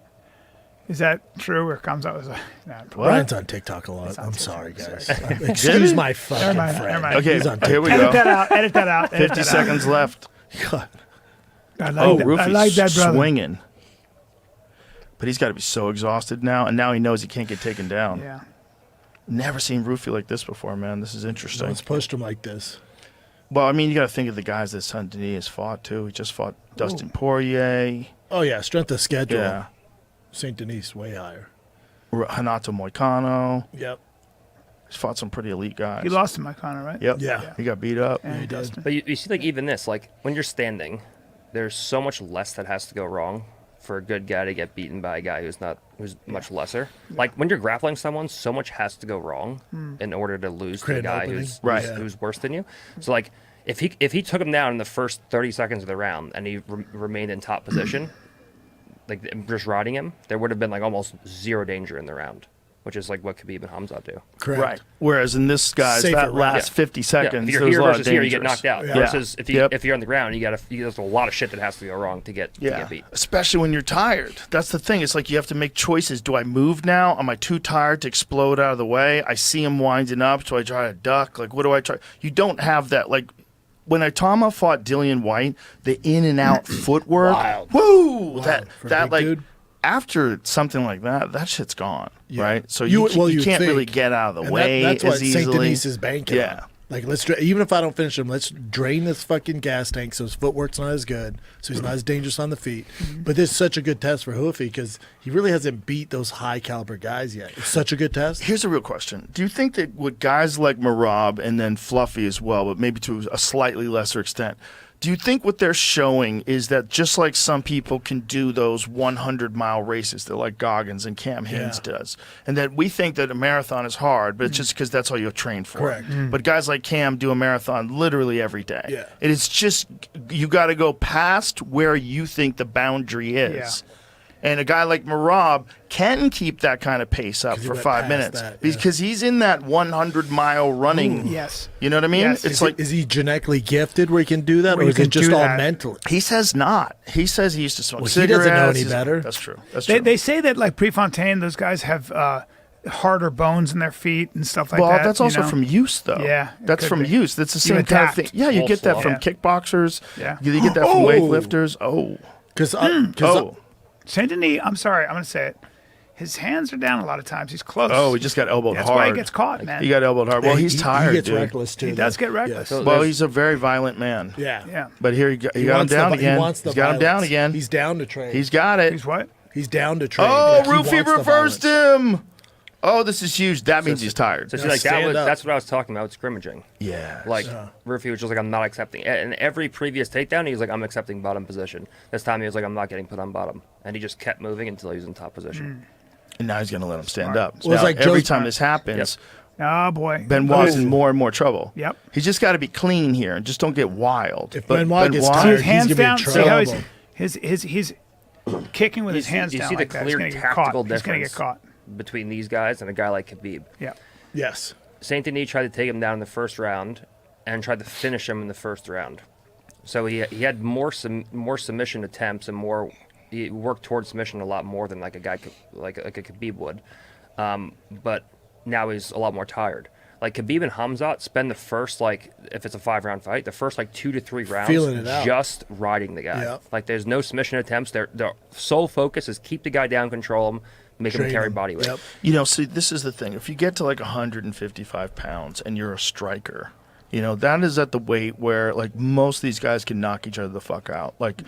Is that true, or Kamzat was like, nah, Brian's on TikTok a lot. It's on I'm TikTok, sorry, guys. sorry. Excuse my fucking Never mind, friend. never mind. Okay, He's on here we edit go. that out. Edit that out. Edit 50 that seconds left. God. Out. Oh, I Rufy's like that, brother. swinging. But he's got to be so exhausted now, and now he knows he can't get taken down. Yeah. Never seen Rufy like this before, man. This is No interesting. one's pushed him like this. Well, I mean, you got to think of the guys that Saint Denis has fought, too. He just fought Dustin Poirier. Oh, yeah. Strength of schedule. Yeah. St. Denis way higher. Hanato Moicano. Yep. He's fought some pretty elite guys. He lost to my Connor, right? Yep. Yeah. He got beat up. And he did. Dustin. But you see, like, even this, like, when you're standing, there's so much less that has to go wrong for a good guy to get beaten by a guy who's much lesser. Like, when you're grappling someone, so much has to go wrong in order to lose to Create a an guy opening. who's, Right. who's worse than you. So, like, if he took him down in the first 30 seconds of the round and he remained in top position, like, just riding him, there would have been, like, almost zero danger in the round, which is, like, what Khabib and Hamzat do. Correct. Right. Whereas in this guy's, Safer that round. last Yeah. 50 seconds, if you're there was here a lot of versus here, you get dangers. knocked out. Yeah. Versus Yep. if you're on the ground, there's a lot of shit that has to go wrong to get beat. Especially when you're tired. That's the thing. It's like you have to make choices. Do I move now? Am I too tired to explode out of the way? I see him winding up, so I try to duck. Like, what do I try? You don't have that. Like, when Itama fought Dillian White, the in and out footwork. Wild. Woo! For a That big like dude. after something like that shit's gone, Yeah. right? So You- you, well, you you'd can't really think. get out of the And way that's what as St. easily. Denis is banking Yeah. on. Like, even if I don't finish him, let's drain this fucking gas tank so his footwork's not as good, so he's not as dangerous on the feet. But this is such a good test for Hoofy because he really hasn't beat those high caliber guys yet. It's such a good test. Here's a real question. Do you think that with guys like Marab and then Fluffy as well, but maybe to a slightly lesser extent, do you think what they're showing is that just like some people can do those 100-mile races that like Goggins and Cam Haynes does, and that we think that a marathon is hard, but it's just because that's all you train for. Correct. But guys like Cam do a marathon literally every day. Yeah. And it's just you got to go past where you think the boundary is. Yeah. And a guy like Marab can keep that kind of pace up 'Cause he for went 5 past minutes that, yeah. because he's in that 100-mile running. Yes. You know what I mean? Yes. It's Is he genetically gifted where he can do that, Where or he is can it just do all that. mental? he says not. He says he used to smoke Well, he cigarettes. doesn't know any He's- better. That's true. That's true. They say that like Prefontaine, those guys have harder bones in their feet and stuff like well, that. that's you also know? from use, though. Yeah, it that's could from be. use. That's the same kind of adapt. thing. Yeah, you Full get that flow. from Yeah. kickboxers. Yeah. You get that from Oh. weightlifters. Oh, Because Saint Denis, I'm sorry, I'm going to say it. His hands are down a lot of times. He's close. oh, he just got elbowed That's hard. why he gets caught, man. He got elbowed hard. Well, he's tired, He gets dude. reckless too. He does though. get reckless. Yes. Well, he's a very violent man. Yeah. Yeah. But here he got him wants down the- again. He wants the He's got him down violence. again. He's down to train. He's got it. He's what? He's down to train. Oh, Yeah, he Rufy wants the reversed violence. him. Oh, this is huge. That means he's tired. So see, Yeah, like stand up. that's what I was talking about with scrimmaging. Yeah. Like Rufy was just like, I'm not accepting. And every previous takedown, he was like, I'm accepting bottom position. This time he was like, I'm not getting put on bottom, and he just kept moving until he was in top position. And now he's going to let him stand Smart. up. Well, it's Now, like every Joe's- time this happens, Oh boy, Benoit's in more and more trouble. Yep. He's just got to be clean here and just don't get wild. If But Benoit gets See tired, his hands he's gonna be down. in See how trouble. he's kicking with his hands you down. see the like that. He's clear gonna get tactical caught. He's gonna get difference caught. between these guys and a guy like Khabib. Yeah. Yes. Saint Denis tried to take him down in the first round and tried to finish him in the first round. So he had more submission attempts and he worked towards submission a lot more than like a guy like a Khabib would. But now he's a lot more tired. Like Khabib and Hamzat spend the first, like, if it's a 5-round fight, the first like 2 to 3 rounds Feeling it out. just riding the guy. Yep. Like there's no submission attempts. Their sole focus is keep the guy down, control him, make him Train carry him. body weight. Yep. You know, see, this is the thing. If you get to like 155 pounds and you're a striker, you know, that is at the weight where like most of these guys can knock each other the fuck out. Like,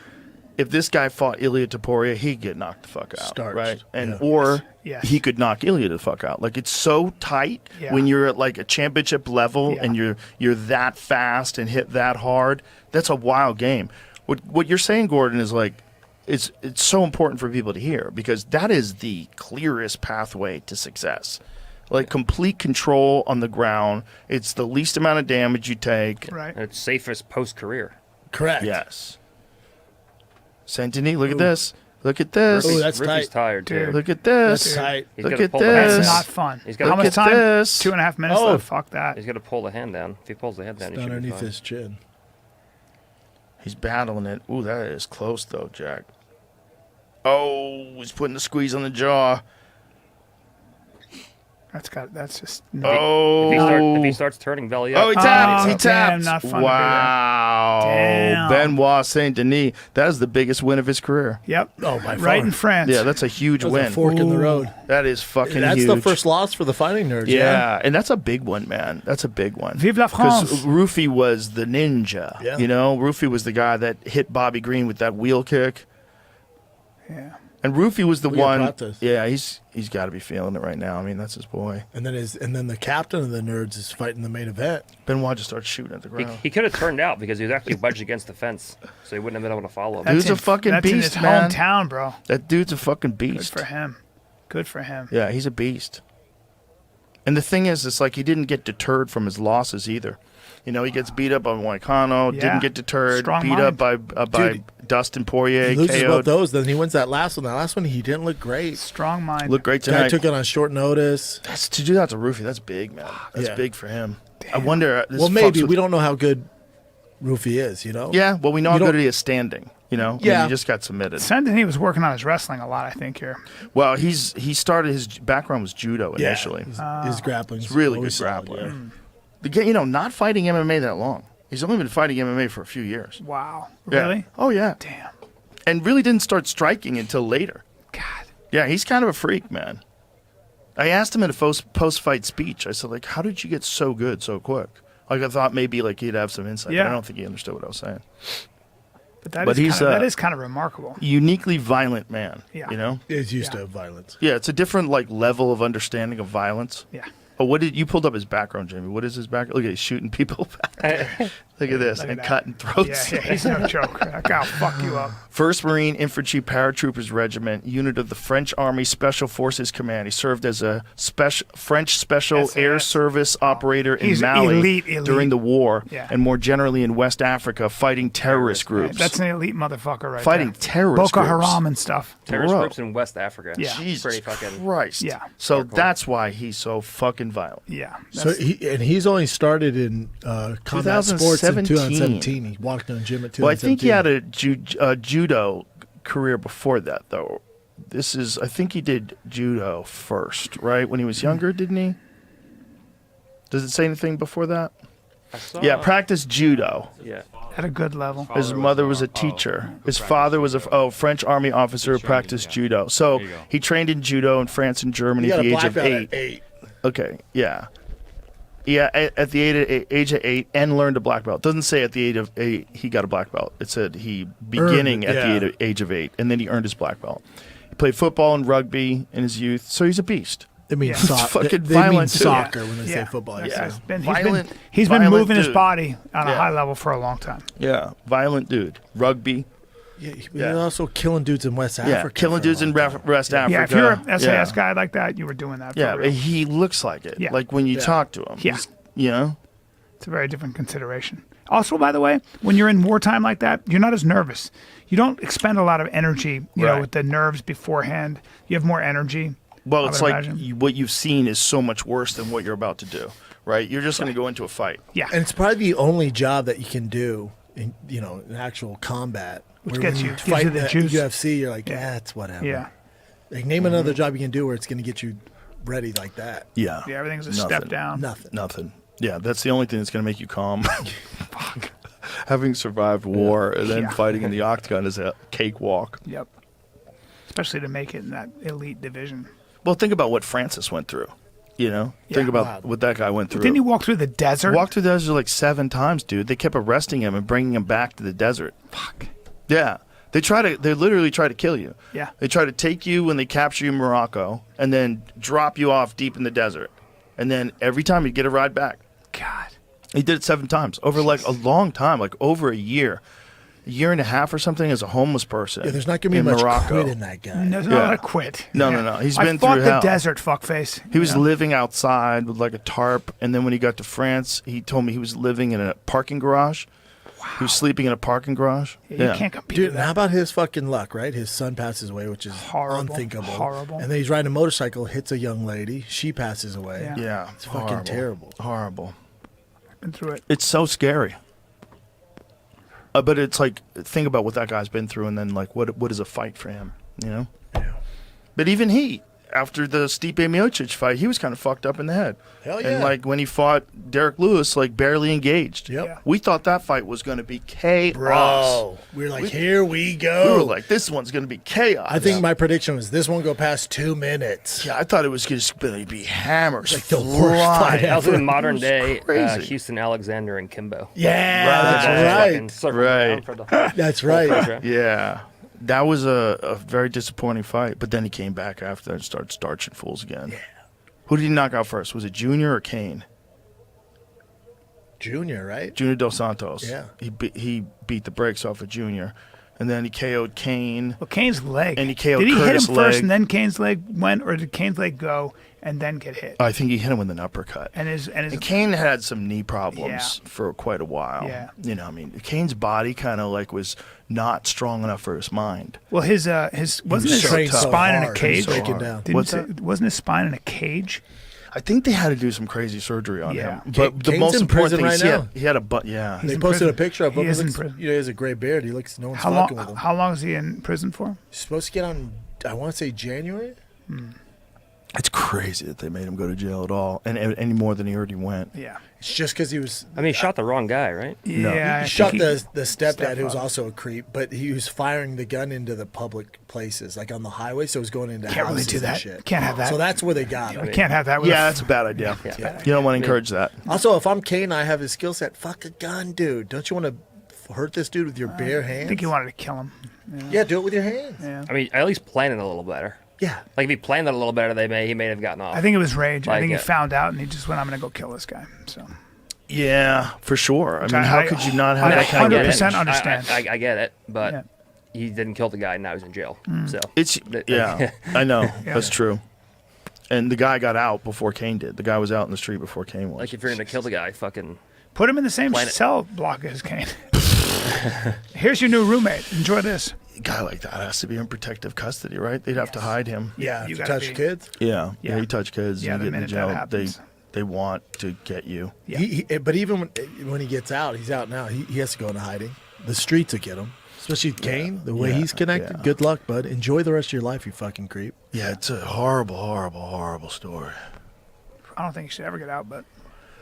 if this guy fought Ilia Topuria, he'd get knocked the fuck out, Starched. right? And Yeah. or Yes. he could knock Ilia the fuck out. Like, it's so tight Yeah. when you're at like a championship level Yeah. and you're that fast and hit that hard. That's a wild game. What you're saying, Gordon, is like it's so important for people to hear because that is the clearest pathway to success. Like complete control on the ground. It's the least amount of damage you take. Right. And it's safest post-career. Correct. Yes. Saint Denis, look at this. Look at this. Ooh, that's Rooky's tight. tired too. Dude. Look at this. That's tight. He's Look gonna at pull the hand this. That's down. not fun. He's got How to much Look at time? this. 2.5 minutes Oh. left. Fuck that. He's got to pull the hand down. If he pulls the hand down, he should be Underneath fine. his chin. He's battling it. Ooh, that is close though, Jack. Oh, he's putting the squeeze on the jaw. That's just. Oh. If he starts turning belly up, Oh, he tapped. He damn, tapped. not fun to be there. Wow. Damn. Benoit Saint Denis. That is the biggest win of his career. Yep. Oh, by Right far. in France. Yeah, that's a huge That was a win. fork in the road. That is fucking That's huge. the first loss for the fighting nerds. Yeah, and that's a big one, man. That's a big one. Vive la France. Because Rufy was the ninja. Yeah. You know, Rufy was the guy that hit Bobby Green with that wheel kick. Yeah. And Rufy was the Look at one. Prates. Yeah, he's got to be feeling it right now. I mean, that's his boy. And then the captain of the nerds is fighting the main event. Benoit just starts shooting at the ground. he could have turned out because he was actually wedged against the fence, so he wouldn't have been able to follow him. Dude's a fucking that's in beast, his man. hometown, bro. That dude's a fucking Good beast. for him. Good for him. Yeah, he's a beast. And the thing is, it's like he didn't get deterred from his losses either. You know, he gets beat up by Moicano, Yeah. didn't get deterred, Strong beat mind. up by Dude, Dustin Poirier, He loses both KO'd. those, then he wins that last one. That last one, he didn't look great. Strong mind. Looked great Guy tonight. took it on short notice. That's to do that to Rufy. That's big, man. That's Yeah. big for him. I wonder. This Well, fucks maybe. with- We don't know how good Rufy is, you know? Yeah, well, we know You how don't- good he is standing. You know, I mean, Yeah. he just got submitted. He was working on his wrestling a lot, I think, here. Well, he started his background was judo Yeah. initially. His grappling's It's really always good solid, grappling. yeah. The guy, you know, not fighting MMA that long. He's only been fighting MMA for a few years. Wow. Yeah. Really? Oh yeah. Damn. And really didn't start striking until later. God. Yeah, he's kind of a freak, man. I asked him in a post-fight speech. I said, like, how did you get so good so quick? Like, I thought maybe like he'd have some insight. Yeah. But I don't think he understood what I was saying. But he's, that is kind of remarkable. Uniquely violent man. Yeah. You know. He's used Yeah. to violence. Yeah, it's a different like level of understanding of violence. Yeah. Oh, what did you pulled up his background, Jamie? What is his background? Look at he's shooting people back. Look at this Look at and that. cutting throats. Yeah, he's no joke. That guy will fuck you up. 1st Marine Infantry Paratroopers Regiment, unit of the French Army Special Forces Command. He served as a French Special Air SAS. Service operator in He's Mali elite. during the war, Yeah. and more generally in West Africa, fighting terrorist groups. That's an elite motherfucker right Fighting there. terrorist Boko groups. Haram and stuff. Terrorist Bro. groups in West Africa. Yeah. Jesus Pretty fucking. Christ. Yeah. So Hardcore. that's why he's so fucking violent. Yeah. So he's only started in combat sports in 2017. He walked in a gym at 2017. Well, I think he had a judo career before that, though. I think he did judo first, right? When he was younger, didn't he? Does it say anything before that? I saw, Yeah, practiced judo. Yeah. At a good level. His mother was a teacher. His father was a French army officer who practiced judo. So you go. he trained in judo in France and Germany He at got the a age black of belt 8. at 8. Okay, yeah. Yeah, at the age of 8, and learned a black belt. Doesn't say at the age of 8 he got a black belt. It said he beginning Earned it, at yeah. the age of 8, and then he earned his black belt. He played football and rugby in his youth, so he's a beast. They mean Yeah. soccer. Fucking They mean violent, too. soccer when they Yeah. say football. That's- Yeah. he's been Violent- he's been violent moving his dude. body on a Yeah. high level for a long time. Yeah, violent dude. Rugby. Yeah, you're also killing dudes in West Africa. Yeah, killing dudes in West Africa. Yeah, if you're an SAS guy like that, you were doing that. Yeah, for real. he looks like it. Yeah. Like when you talk to him. Yeah. You know? It's a very different consideration. Also, by the way, when you're in wartime like that, you're not as nervous. You don't expend a lot of energy, you know, with the nerves beforehand. You have more energy. Well, it's like what you've seen is so much worse than what you're about to do, right? You're just going to go into a fight. Yeah. And it's probably the only job that you can do in, you know, in actual combat. Which gets you, fight gives you the juice. UFC, you're like, it's whatever. Yeah. Like, name another job you can do where it's going to get you ready like that. Yeah. Yeah, everything's a step down. Nothing. Yeah, that's the only thing that's going to make you calm. Fuck. Having survived war and then fighting in the octagon is a cakewalk. Yep. Especially to make it in that elite division. Well, think about what Francis went through. You know? Think about what that guy went through. Didn't he walk through the desert? Walked through the desert like 7 times, dude. They kept arresting him and bringing him back to the desert. Fuck. Yeah. They literally try to kill you. Yeah. They try to take you when they capture you in Morocco and then drop you off deep in the desert. And then every time you get a ride back. God. He did it 7 times over like a long time, like over a year and a half or something as a homeless person. Yeah, there's not going to be much quit in that guy. There's not a lot of quit. No. He's been through hell. I fought hell. the desert, fuckface. He was living outside with like a tarp, and then when he got to France, he told me he was living in a parking garage. Wow. He was sleeping in a parking garage. Yeah, you can't compete Dude, with that. how about his fucking luck, right? His son passes away, which is unthinkable. Horrible. And then he's riding a motorcycle, hits a young lady. She passes away. Yeah. It's fucking terrible. Horrible. Been through it. It's so scary. But it's like, think about what that guy's been through, and then like, what is a fight for him, you know? Yeah. But even he, after the Stipe Miocic fight, he was kind of fucked up in the head. Hell yeah. And like when he fought Derek Lewis, like barely engaged. Yep. Yeah. We thought that fight was going to be chaos. Bro, we were like, here we go. We were like, this one's going to be chaos. I think my prediction was this won't go past 2 minutes. Yeah, I thought it was just going to be hammers. Like the worst fight That was in ever. modern day crazy. Houston Alexander and Kimbo. Yeah, Fucking that's circle Right. around for the- That's right. Yeah. That was a very disappointing fight, but then he came back after that and started starching fools again. Yeah. Who did he knock out first? Was it Junior or Kane? Junior, right? Junior Dos Santos. Yeah. He beat the brakes off of Junior. And then he KO'd Kane. Well, Kane's leg. And he KO'd Did he Curtis' hit him first leg. and then Kane's leg went, or did Kane's leg go and then get hit? I think he hit him with an uppercut. And Kane had some knee problems Yeah. for quite a while. Yeah. You know, I mean, Kane's body kind of like was not strong enough for his mind. well, his wasn't his trained so spine in a hard. cage? So breaking down. What's it? Wasn't his spine in a cage? I think they had to do some crazy surgery on Yeah. him. But the Kane's most in important prison thing is right now. he had a butt. Yeah. He's They in posted prison. a picture of him. He is in Looks- prison. You know, he has a gray beard. He looks, no one's How fucking with him. long is he in prison for? He's supposed to get on, I want to say January? It's crazy that they made him go to jail at all, and any more than he already went. Yeah. It's just because he was. I mean, he shot the wrong guy, right? Yeah. I He shot think the stepdad, who was stepfather. also a creep, but he was firing the gun into the public places, like on the highway, so it was going into Can't really houses do and that. shit. Can't have that. So that's where they got We him. can't have that. With Yeah, a- that's a bad idea. Yeah. You don't want to encourage that. Also, if I'm Kane, I have his skill set. Fuck a gun, dude. Don't you want to hurt this dude with your bare hands? I think he wanted to kill him. Yeah, do it with your hands. Yeah. I mean, at least plan it a little better. Yeah. Like if he planned it a little better, he may have gotten off. I think it was rage. I Like think he it. found out and he just went, I'm going to go kill this guy. So Yeah, for sure. I mean, how could you not have I that kind of 100% image? understand. I get it, but Yeah. he didn't kill the guy, and now he's in jail. So It's yeah, I know Yeah. that's true. And the guy got out before Kane did. The guy was out in the street before Kane was. like if you're gonna kill the guy, fucking put him in the same Planet. cell block as Kane. Here's your new roommate. Enjoy this. A guy like that has to be in protective custody, right? They'd have to hide him. Yeah, You if you gotta touch be- kids. Yeah, Yeah. You touch kids, Yeah, you the get in minute that jail. happens. They want to get you. Yeah. But even when he gets out, he's out now. He has to go into hiding. The streets will get him. Especially Kane, the way Yeah, he's connected. yeah. Good luck, bud. Enjoy the rest of your life, you fucking creep. Yeah, it's a horrible, horrible, horrible story. I don't think he should ever get out, but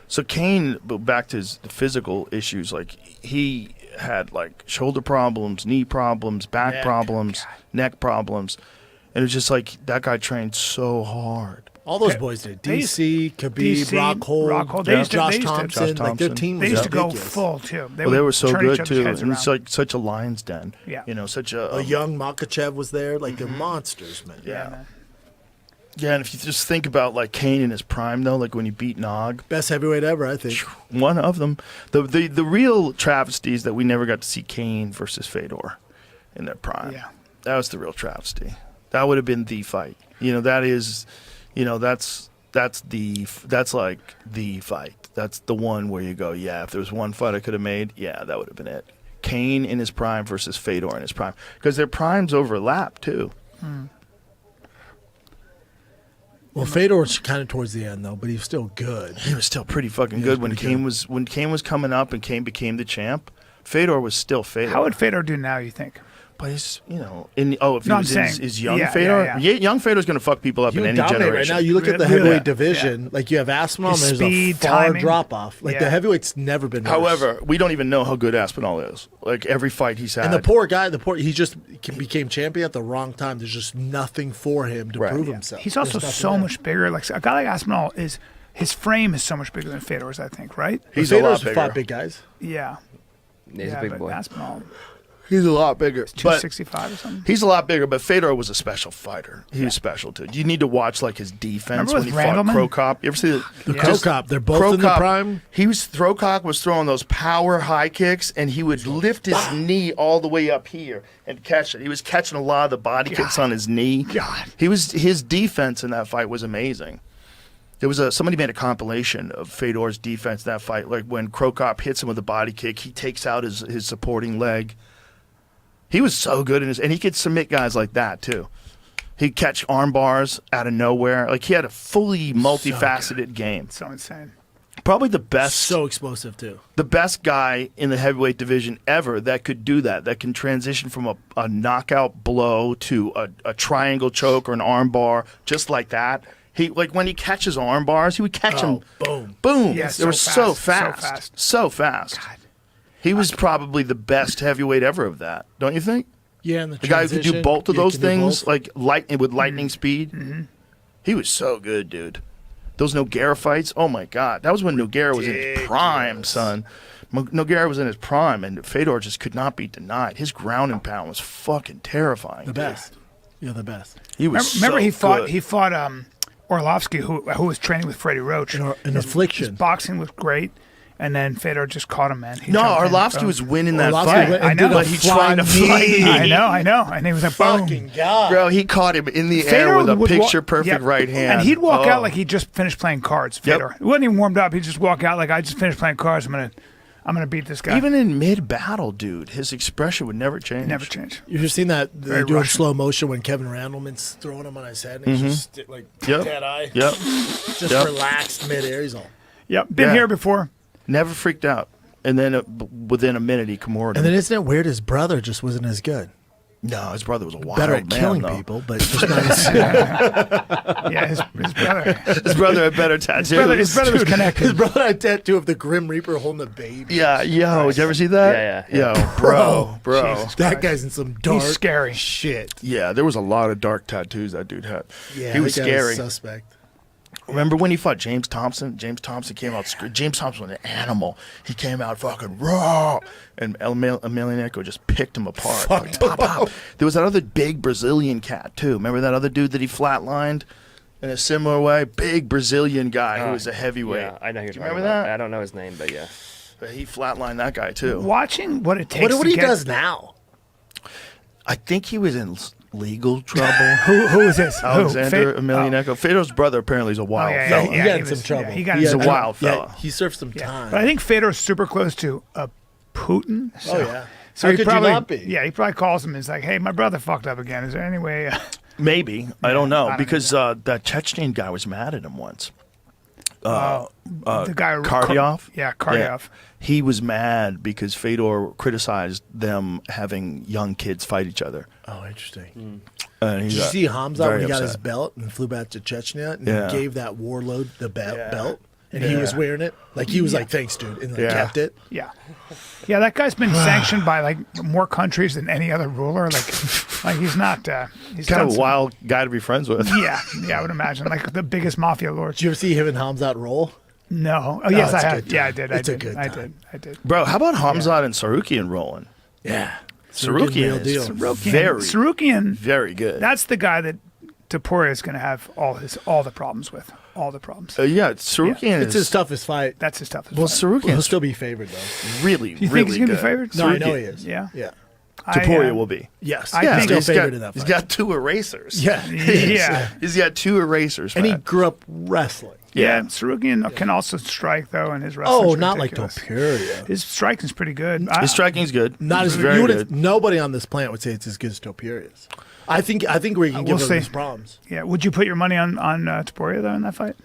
So Kane, but back to his physical issues, like he had like shoulder problems, knee problems, back problems, neck problems, and it's just like that guy trained so hard. All those boys did. They used- DC, Khabib, DC, Rockhold, They used to- Josh they used to- Thompson. Josh Like their Thompson. team they was used to go ridiculous. full too. Well, they were so turn each good other's too, heads and it's around. like such a lion's den. Yeah. You know, such a A young Makachev was there. Like they're monsters, man. yeah. man. Yeah, and if you just think about like Kane in his prime though, like when he beat Nog, Best heavyweight ever, I think. one of them. The real travesty is that we never got to see Kane versus Fedor. in their prime. Yeah. That was the real travesty. That would have been the fight. That is, that's like the fight. That's the one where you go, yeah, if there was one fight I could have made, yeah, that would have been it. Kane in his prime versus Fedor in his prime. Because their primes overlap, too. Well, Fedor was kind of towards the end, though, but he was still good. He was still pretty fucking good when Kane was coming up and Kane became the champ. Fedor was still Fedor. How would Fedor do now, you think? But he's, if he was his young Fedor, young Fedor's going to fuck people up in any generation. Right now, you look at the heavyweight division, like you have Aspinall, and there's a far drop off. Like the heavyweight's never been worse. However, we don't even know how good Aspinall is. Like every fight he's had. And the poor guy, he just became champion at the wrong time. There's just nothing for him to prove himself. He's also so much bigger. Like a guy like Aspinall his frame is so much bigger than Fedor's, I think, right? He's a lot bigger. Fought big guys. Yeah. He's a big boy. Aspinall. He's a lot bigger. 265 or something. He's a lot bigger, but Fedor was a special fighter. He was special too. You need to watch like his defense when he fought Crow Cop. You ever see the Crow Cop? They're both in the prime. Crow Cop was throwing those power high kicks, and he would lift his knee all the way up here and catch it. He was catching a lot of the body kicks on his knee. His defense in that fight was amazing. There was somebody made a compilation of Fedor's defense in that fight. Like when Crow Cop hits him with a body kick, he takes out his supporting leg. He was so good and he could submit guys like that too. He'd catch arm bars out of nowhere. Like he had a fully multifaceted game. So insane. Probably the best. So explosive too. The best guy in the heavyweight division ever that could do that. That can transition from a knockout blow to a triangle choke or an arm bar just like that. When he catches arm bars, he would catch them. Boom. Yeah, they were so fast. So fast. God. He was probably the best heavyweight ever of that, don't you think? Yeah, and the guy who could do both of those things, like with lightning speed. Mm-hmm. He was so good, dude. Those Nogueira fights, oh my God, that was when Nogueira was in his prime, son. Nogueira was in his prime, and Fedor just could not be denied. His ground and pound was fucking terrifying. The best. You're the best. He was. Remember, he fought Orlovsky, who was training with Freddie Roach. In Affliction. His boxing was great. And then Fedor just caught him, man. Arlovsky was winning that fight. I know. But he tried to fight. I know. And he was like, boom. Fucking God. Bro, he caught him in the air with a picture-perfect right hand. And he'd walk out like he just finished playing cards, Fedor. Yep. He wasn't even warmed up. He'd just walk out like, I just finished playing cards. I'm gonna beat this guy. Even in mid-battle, dude, his expression would never change. Never change. You've just seen that they're doing slow motion when Kevin Randleman's throwing him on his head and he's just like dead eye. Yep. Just relaxed midair. He's all. Yep. Been here before. Never freaked out. And then within a minute, he Kimura. And then isn't it weird his brother just wasn't as good? No, his brother was a wild better at man, killing though. people, but just not as Yeah, his brother. His brother had better tattoos. His brother was connected. His brother had a tattoo of the Grim Reaper holding a baby. Yeah, did you ever see that? Yeah. Yo, bro. Jesus That Christ. guy's in some dark He's scary. shit. Yeah, there was a lot of dark tattoos that dude had. Yeah, he was that guy scary. Suspect. Remember when he fought James Thompson? James Thompson came out. James Thompson was an animal. He came out fucking raw, and Emelianenko just picked him apart. Like, pop, pop. There was that other big Brazilian cat too. Remember that other dude that he flatlined in a similar way? Big Brazilian guy who was a heavyweight. Yeah, I know who you're Do talking you remember about. that? I don't know his name, but yeah. But he flatlined that guy too. Watching what it takes. What he does now? I think he was in legal trouble. Who is this? Alexander Emelianenko. Fedor's brother apparently is a wild fella. He got in some trouble. He's a wild fella. He served some time. But I think Fedor's super close to Putin. So, Oh yeah. So How he could probably, you not be? Yeah, he probably calls him and is like, "Hey, my brother fucked up again. Is there any way?" Maybe. I don't know. I don't Because that Chechen guy was mad at him once. The guy Kardyov? Kardyov. Yeah. He was mad because Fedor criticized them having young kids fight each other. Oh, interesting. And Did you see Hamza when he got his belt and flew back to Chechnya and Yeah. he gave that warlord the belt and he was wearing it? Like he was like, thanks, dude, and kept it. Yeah, that guy's been sanctioned by like more countries than any other ruler. Like he's not. He's kind done of a some- wild guy to be friends with. Yeah, I would imagine like the biggest mafia lords. Did you ever see him and Hamzat roll? No. Oh yes, it's I a have. good Yeah, I time. did. It's I a did. good I time. did. Bro, how about Hamzat and Sarukian rolling? Yeah. Sarukian real deal. is Sarukian. very good. That's the guy that Topuria is going to have all the problems with. All the problems. Yeah, Sarukian It's is his toughest fight. That's his toughest. well, fight. Sarukian He'll is still be favored though. really, You think really he's gonna be good. favored? No, I know Sarukian- he is. Yeah. Yeah. Topuria will be. Yes. I think he's favored in that fight. He's got 2 erasers. Yeah. Yeah. He's got 2 erasers, And he man. grew up wrestling. Yeah, Sarukian can also strike though, and his wrestling's Oh, not like ridiculous. Topuria. His striking's pretty good. His striking's good. Not He's as very you good. Nobody on this planet would say it's as good as Topuria's. I think we can give we'll him see. his problems. Yeah, would you put your money on Topuria though in that fight?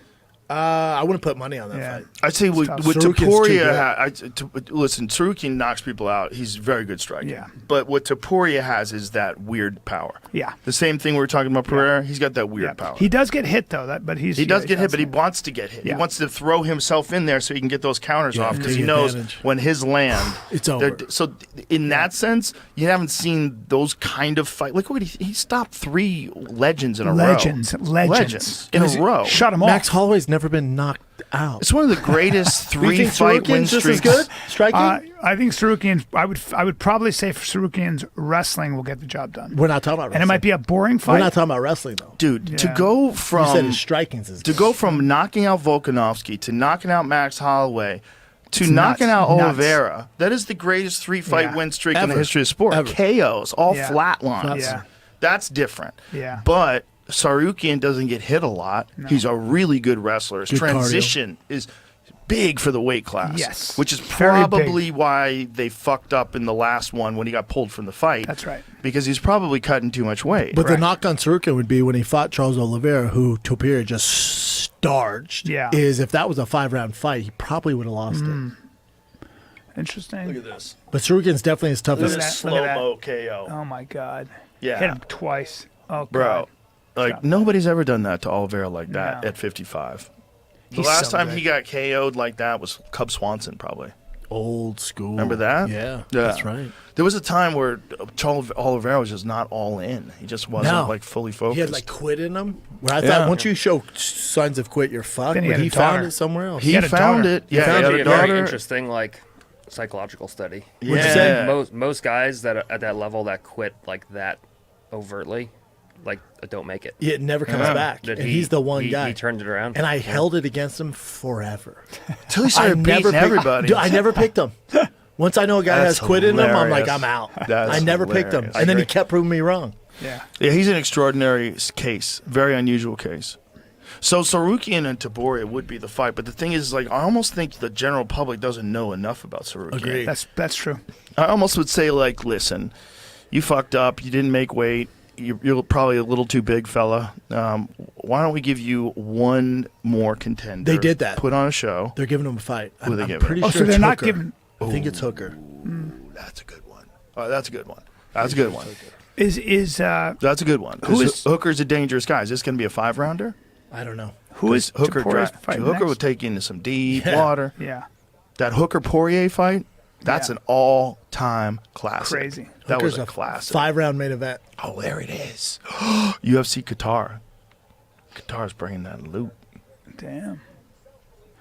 I wouldn't put money on that Yeah. fight. I'd say with tough. Sarukian's too Topuria, listen, Sarukian knocks people out. He's very good striking. Yeah. But what Topuria has is that weird power. Yeah. The same thing we were talking about Pereira. He's got that weird power. He does get hit though, but He does get hit, but he wants to get hit. Yeah. He wants to throw himself in there so he can get those counters off because take he knows advantage. when his land, It's over. So in that sense, you haven't seen those kind of fight. Look what he stopped 3 legends in a Legends. row. Legends in a row. Shut him Max off. Holloway's never been knocked out. It's one of the greatest You 3 think fight win Sarukian's just as streaks. good striking? I think Sarukian. I would probably say for Sarukian's wrestling will get the job done. We're not talking about wrestling. And it might be a boring fight. We're not talking about wrestling though. Dude, to Yeah. go You said from his striking's is to go from knocking out Volkanovski to knocking out Max Holloway to It's knocking nuts. out Nuts. Oliveira. That is the greatest 3-fight Yeah. win streak in the Ever. history of sport. Ever. KOs, all Yeah. flat lines. Yeah. That's different. Yeah. But Sarukian doesn't get hit a lot. He's a really good wrestler. His Good transition is big for the weight class. Yes. Which is Very big. probably why they fucked up in the last one when he got pulled from the fight. That's right. Because he's probably cutting too much weight. But the Correct. knock on Sarukian would be when he fought Charles Oliveira, who Topuria just starched. Yeah. Is if that was a 5-round fight, he probably would have lost it. Interesting. Look at this. But Sarukian's definitely as tough Look as at that, this look at that. slow-mo KO. Oh my God. Yeah. Hit him twice. Oh Bro, God. like Stop. nobody's ever done that to Oliveira like that No. at 55. The He's last so time good. he got KO'd like that was Cub Swanson, probably. old school. Remember that? Yeah, Yeah. that's right. There was a time where Charles Oliveira was just not all in. He just wasn't No. like fully focused. He had like quit in him. Where I Yeah. thought once you show signs of quit, you're fucked. Then he But had a he found daughter. it somewhere else. he had a found daughter. it. Yeah, found he had That'd a be a very daughter. interesting, like, psychological study. What'd you Yeah. say? Most guys that are at that level that quit like that overtly, like, don't make it. It never comes Yeah. back. That And he's the one guy. He turned it around. And I held it against him forever. Until he started beating everybody. Dude, I never picked him. Once I know a guy That's has quit in him, I'm like, hilarious. I'm out. That's I never picked him. hilarious. And then he agree. kept proving me wrong. Yeah. Yeah, he's an extraordinary case. Very unusual case. So Sarukian and Topuria would be the fight, but the thing is, like, I almost think the general public doesn't know enough about Sarukian. Agreed. That's true. I almost would say, like, listen, you fucked up. You didn't make weight. You're probably a little too big, fella. Why don't we give you one more contender? They did that. Put on a show. They're giving him a fight. Who they I'm giving pretty him? Oh, sure so they're it's not Hooker. giving. I think it's Hooker. That's a good one. Oh, that's a good one. That's a good one. Is That's a good one. Who is- Hooker's a dangerous guy. Is this going to be a 5-rounder? I don't know. who is Hooker? Topuria's fighting Hooker next? would take you into some deep Yeah. water. Yeah. That Hooker Poirier fight. That's Yeah. an all-time classic. Crazy. That Hooker's was a classic. 5-round main event. Oh, there it is. UFC Qatar. Qatar's bringing that loot. Damn.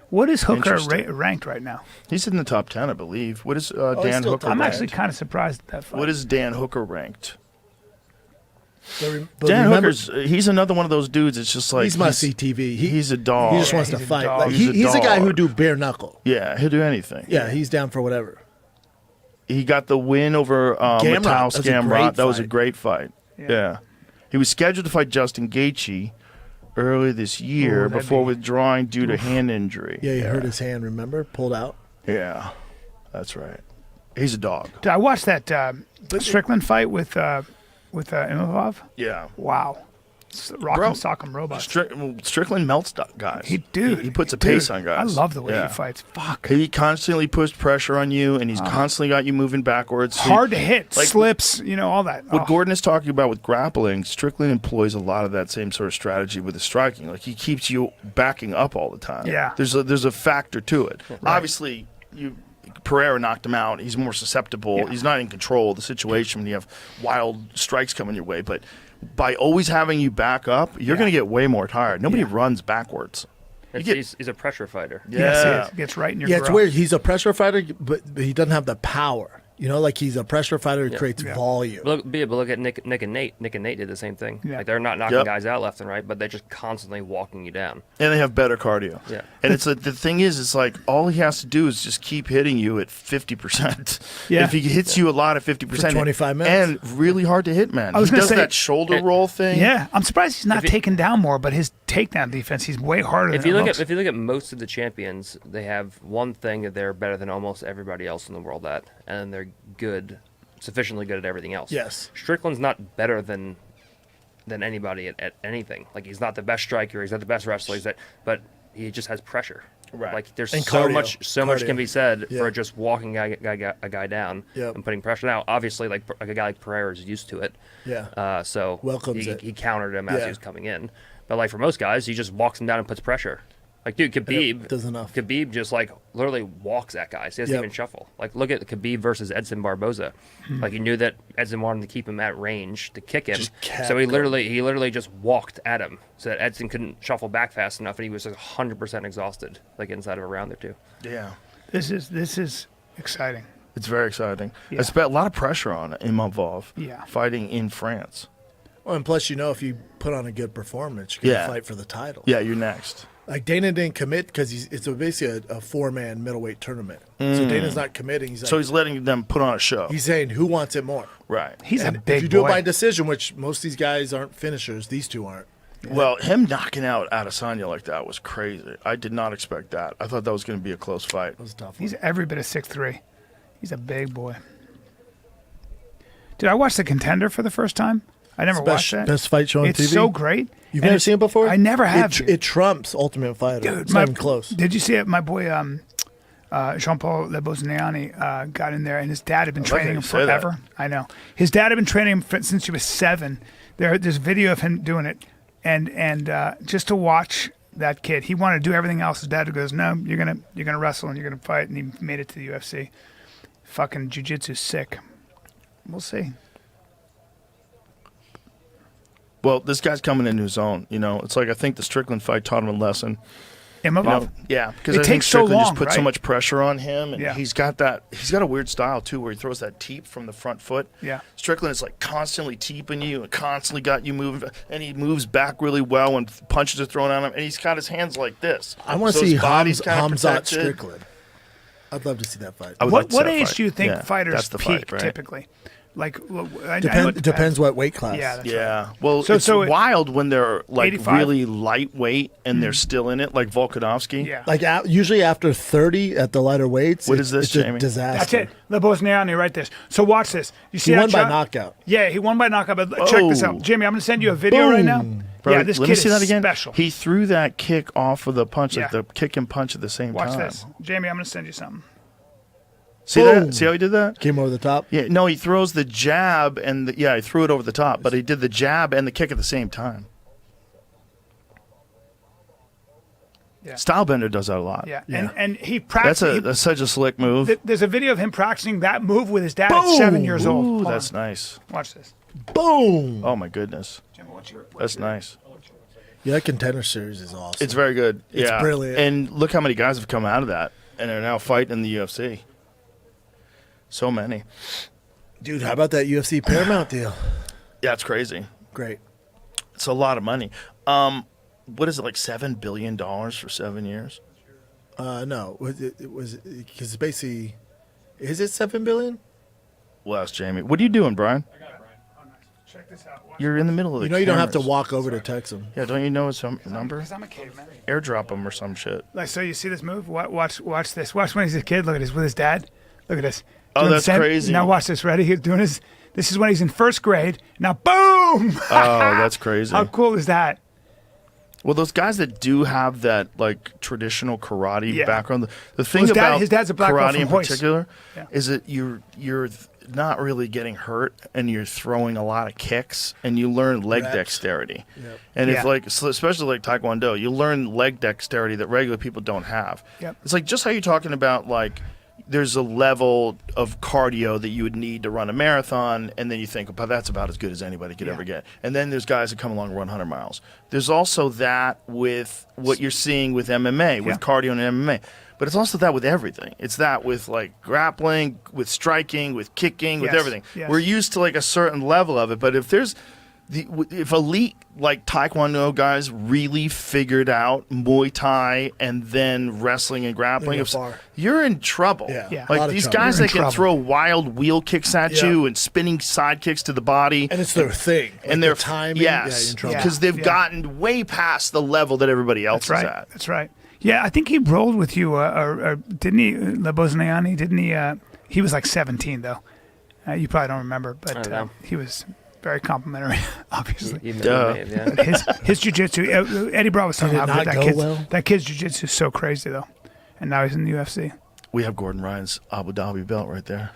What is Hooker Interesting. ranked right now? He's in the top 10, I believe. What is he's Dan still Hooker top I'm ranked? actually kind of surprised at that fight. What is Dan Hooker ranked? But Dan remember, Hooker's, he's another one of those dudes. It's just like he's must see TV. he's a dog. He just wants to he's a fight. dog. Like, He's a he's a guy who dog. do bare knuckle. Yeah, he'll do anything. Yeah, he's down for whatever. He got the win over Gamrot. Matthäus That was a Gamrot. great That was a fight. great fight. Yeah. Yeah. He was scheduled to fight Justin Gaethje earlier this year Ooh, that'd before be- withdrawing due to hand injury. Yeah, he hurt his hand, remember? Pulled out. Yeah, that's right. He's a dog. Dude, I watched that Strickland fight with Imavov. Yeah. Wow. Rock'em Bro, sock'em robots. Strickland melts guys. He puts a dude, pace on guys. I love the way Yeah. he fights. Fuck. He constantly puts pressure on you, and he's constantly got you moving backwards. So Hard to hit, like- slips, all that. What Oh. Gordon is talking about with grappling, Strickland employs a lot of that same sort of strategy with his striking. Like, he keeps you backing up all the time. Yeah. There's a factor to it. Obviously, Pereira knocked him out. He's more susceptible. Yeah. He's not in control of the situation when you have wild strikes coming your way. But by always having you back up, you're going to get way more tired. Nobody runs backwards. He's a pressure fighter. Yes, he is. Gets right in your Yeah, it's grill. weird. He's a pressure fighter, but he doesn't have the power. You know, like he's a pressure fighter who creates volume. But look at Nick and Nate. Nick and Nate did the same thing. Yeah. Like they're not knocking guys out left and right, but they're just constantly walking you down. And they have better cardio. Yeah. And it's the thing is, it's like all he has to do is just keep hitting you at 50%. Yeah. If he hits you a lot at 50%, For 25 minutes. and really hard to hit, man. I was He gonna does say- that shoulder roll thing. Yeah, I'm surprised he's not taken down more, but his takedown defense, he's way harder If than you it look looks. at most of the champions, they have one thing that they're better than almost everybody else in the world at, and they're good, sufficiently good at everything else. Yes. Strickland's not better than anybody at anything. Like he's not the best striker, he's not the best wrestler, but he just has pressure. Right. Like there's And so cardio. much can be said Yeah. for just walking a guy down Yep. and putting pressure. Now, obviously, like a guy like Pereira is used to it. Yeah. So Welcomes he, it. he countered him as Yeah. he was coming in. But like for most guys, he just walks him down and puts pressure. Like dude, Khabib does enough. Khabib just like literally walks at guys. He doesn't Yep. even shuffle. Like look at Khabib versus Edson Barboza. Like he knew that Edson wanted to keep him at range to kick him, Just kept so he going. literally just walked at him so that Edson couldn't shuffle back fast enough, and he was 100% exhausted like inside of a round or two. Yeah. This is exciting. It's very exciting. Yeah. It's a lot of pressure on Imavov Yeah. fighting in France. Well, and plus, you know, if you put on a good performance, you're going to fight for the title. Yeah, you're next. Like Dana didn't commit because it's basically a 4-man middleweight tournament. So Dana's not committing. He's like, So he's letting them put on a show. he's saying who wants it more. Right. He's And a big if you do boy. it by decision, which most of these guys aren't finishers, these two aren't. Well, him knocking out Adesanya like that was crazy. I did not expect that. I thought that was going to be a close fight. That was a tough. He's One. every bit of 6'3". He's a big boy. Dude, I watched The Contender for the first time. I never watched that. Best fight show on It's TV. so great. You've And never it's- seen it before? I never have. dude. It trumps Ultimate Fighter. Dude, It's not even close. Did you see it? My boy Jean-Paul Lebosniani got in there, and his dad had been training him you say that. forever. I know. His dad had been training him since he was 7. There's video of him doing it, and just to watch that kid, he wanted to do everything else. His dad goes, "No, you're gonna wrestle and you're gonna fight," and he made it to the UFC. Fucking jiu-jitsu's sick. We'll see. Well, this guy's coming into his own. You know, it's like I think the Strickland fight taught him a lesson. Imavov. You know, yeah, because It I think takes so Strickland long, just put so right? much pressure on him, and Yeah. he's got a weird style too, where he throws that teep from the front foot. Yeah. Strickland is like constantly teeping you and constantly got you moving, and he moves back really well when punches are thrown at him, and he's got his hands like this. I want to So see his body's kinda Hamzat protected. Strickland. I'd love to see that fight. I would like to What see that age fight. do you think Yeah, fighters that's the peak fight, right? typically? Like, I know it Depends what weight class. Yeah, that's Yeah, well, So- it's so it- wild when they're like 85? really lightweight and they're still in it, like Volkanovski. Yeah. Like usually after 30 at the lighter weights. What is this, it's a Jamie? disaster. That's it. Lebosniani right there. So watch this. You see He that won by shot? knockout. Yeah, he won by knockout. But check this Oh. out, Jimmy. I'm going to send you a video right now. Bro, yeah, this let kid me see is that again. special. He threw that kick off of the punch, like Yeah. the kick and punch at the same Watch time. this, Jamie. I'm going to send you something. See Boom. that? See how he did that? Came over the top. Yeah, no, he throws the jab and he threw it over the top, but he did the jab and the kick at the same time. Yeah. Stylebender does that a lot. Yeah, Yeah. and he That's practiced. that's such a slick move. There's a video of him practicing that move with his dad at Boom. 7 years old. Ooh, Hold that's on. nice. Watch this. Boom. Oh my goodness, Jimmy, that's nice. Yeah, that Contender Series is awesome. It's very good. It's yeah, brilliant. And look how many guys have come out of that and are now fighting in the UFC. So many. Dude, how about that UFC Paramount deal? Yeah, it's crazy. Great. It's a lot of money. What is it, like $7 billion for 7 years? No, it was because basically, is it $7 billion? Well, that's Jamie. What are you doing, Brian? Check this out. Watch You're in the middle of the You know, you don't have to cameras. walk over to text him. Yeah, don't you know his number? Because I'm a caveman. Airdrop him or some shit. Like, so you see this move? Watch this. Watch when he's a kid. Look at this with his dad. Look at this. Oh, Doing that's the same- crazy. Now watch this. Ready? He's doing his. This is when he's in first grade. Now, boom! Oh, that's crazy. How cool is that? Well, those guys that do have that like traditional karate Yeah. background, the thing Well, about his dad's a black belt karate from in Hoist. particular Yeah. is that you're not really getting hurt and you're throwing a lot of kicks and you learn leg Reps. dexterity. Yep. And Yeah. if like especially like Taekwondo, you learn leg dexterity that regular people don't have. Yep. It's like just how you're talking about like there's a level of cardio that you would need to run a marathon, and then you think, "But that's about as good as anybody could ever get." And then there's guys that come along and run 100 miles. There's also that with what you're seeing with MMA, with cardio and MMA. But it's also that with everything. It's that with like grappling, with striking, with kicking, with everything. Yes. We're used to like a certain level of it. But if there's if elite like Taekwondo guys really figured out Muay Thai and then wrestling and grappling, you're in trouble. Yeah. Like these guys that can throw wild wheel kicks at you and spinning side kicks to the body. And it's their thing. Like and their timing. Yes. Because they've gotten way past the level that everybody else is at. That's right. Yeah, I think he rolled with you, or didn't he, Lebosniani? Didn't he? He was like 17, though. You probably don't remember, but he was very complimentary, obviously. His jiu-jitsu, Eddie Brown was talking about that kid's jiu-jitsu is so crazy, though. And now he's in the UFC. We have Gordon Ryan's Abu Dhabi belt right there.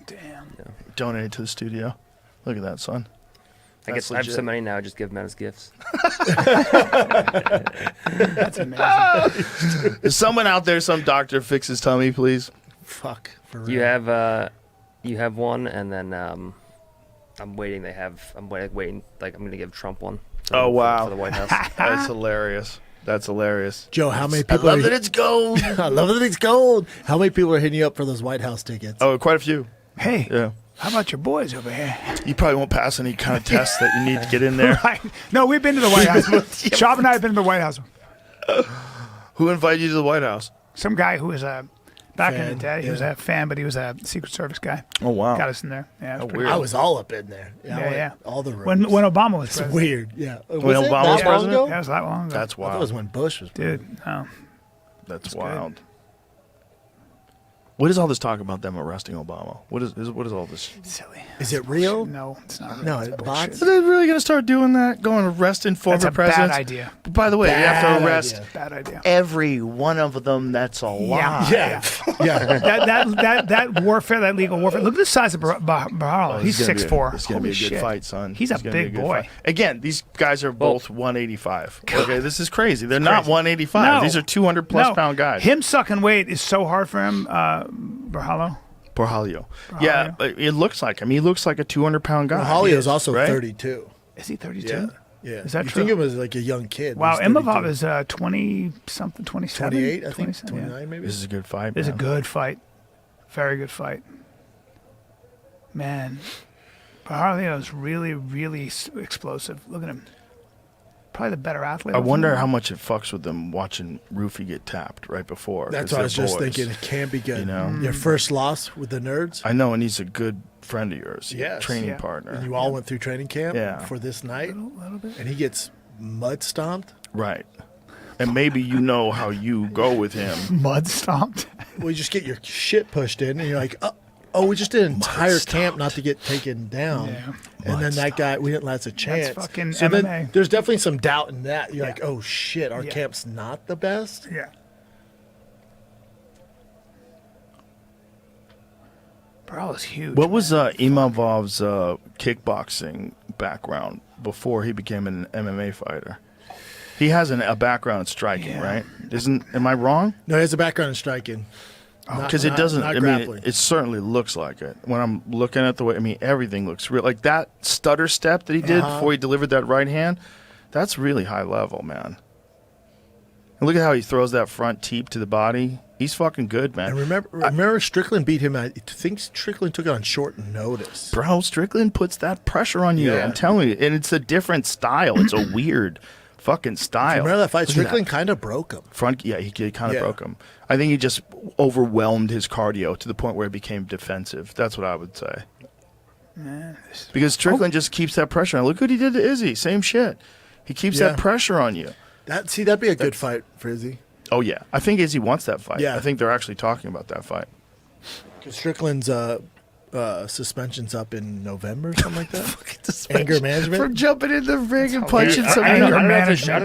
Damn. Yeah. Donated to the studio. Look at that, son. I guess I have so many now, I just give them as gifts. That's amazing. Is someone out there, some doctor, fix his tummy, please? Fuck. For real. You have one, and then I'm waiting. I'm waiting. Like I'm gonna give Trump one. Oh wow! For the White House. That's hilarious. That's hilarious. Joe, how many people? I love that it's gold. I love that it's gold. How many people are hitting you up for those White House tickets? Oh, quite a few. Hey. Yeah. How about your boys over here? You probably won't pass any kind of test that you need to get in there. Right. No, we've been to the White House. Schaub and I have been to the White House. Who invited you to the White House? Some guy who was back in the day. He was a fan, but he was a Secret Service guy. Oh, wow. Got us in there. Yeah, weird. I was all up in there. Yeah. All the rooms. When Obama was It's president. weird. Yeah. When Obama was president? Yeah, it was that long ago. That's I thought it wild. was when Bush was Dude, no. That's wild. What is all this talk about them arresting Obama? What is all this? Silly. Is it real? No, it's not. No, it's it's bullshit. bots. Are they really going to start doing that? Going arresting former That's a presidents? bad idea. By the way, you have Bad to arrest idea. Bad idea. every one of them that's alive. Yeah. That warfare, that legal warfare. Look at the size of Bahal. He's 6'4". It's going to be a good fight, son. He's a big boy. Fight. Again, these guys are both 185. Okay, this is crazy. They're not 185. No. These are 200-plus pound guys. Him sucking weight is so hard for him, Borjallo. Borjallo. Yeah, it looks like him. He looks like a 200-pound guy. Borjallo is also right? 32. Is he 32? Yeah. Is that you true? think it was like a young kid. Wow, He's 32. Imavov is 20-something, 27? 28, I think. 27, 29 maybe. This is a good fight, It's a man. good fight. Very good fight. Man, Borjallo is really, really explosive. Look at him. Probably the better athlete. I wonder how much it fucks with them watching Roofy get tapped right before. That's 'cause what I was they're just boys. thinking. It can be good. You know? Your first loss with the nerds. I know, and he's a good friend of yours. Yes. Training Yeah. partner. And you all went through training camp for this night. A little bit. And he gets mud stomped. Right. And maybe you know how you go with him. Mud stomped. Well, you just get your shit pushed in, and you're like, oh, we just did an entire camp not to get taken down. Yeah. And then that guy, we didn't let us a chance. fucking so MMA. then there's definitely some doubt in that. You're Yeah. like, oh shit, our Yeah. camp's not the best. Yeah. Borjallo's huge. What was Imavov's kickboxing background before he became an MMA fighter? He has a background in striking, right? Am I wrong? No, he has a background in striking. Because it doesn't. Not I mean, grappling. it certainly looks like it. When I'm looking at the way, I mean, everything looks real. Like that stutter step that he did before he delivered that right hand. That's really high level, man. And look at how he throws that front teep to the body. He's fucking good, man. And remember Strickland beat him. I think Strickland took it on short notice. Bro, Strickland puts that pressure on you. Yeah. I'm telling you, and it's a different style. It's a weird fucking style. Remember that fight? Look at Strickland that. kind of broke him. He kind of broke him. I think he just overwhelmed his cardio to the point where it became defensive. That's what I would say. Because Strickland just keeps that pressure on. Look what he did to Izzy. Same shit. He keeps that pressure on you. That'd be a good fight for Izzy. Oh, yeah. I think Izzy wants that fight. Yeah. I think they're actually talking about that fight. Because Strickland's suspension's up in November or something like that. Anger management? From jumping in the ring and punching I somebody. don't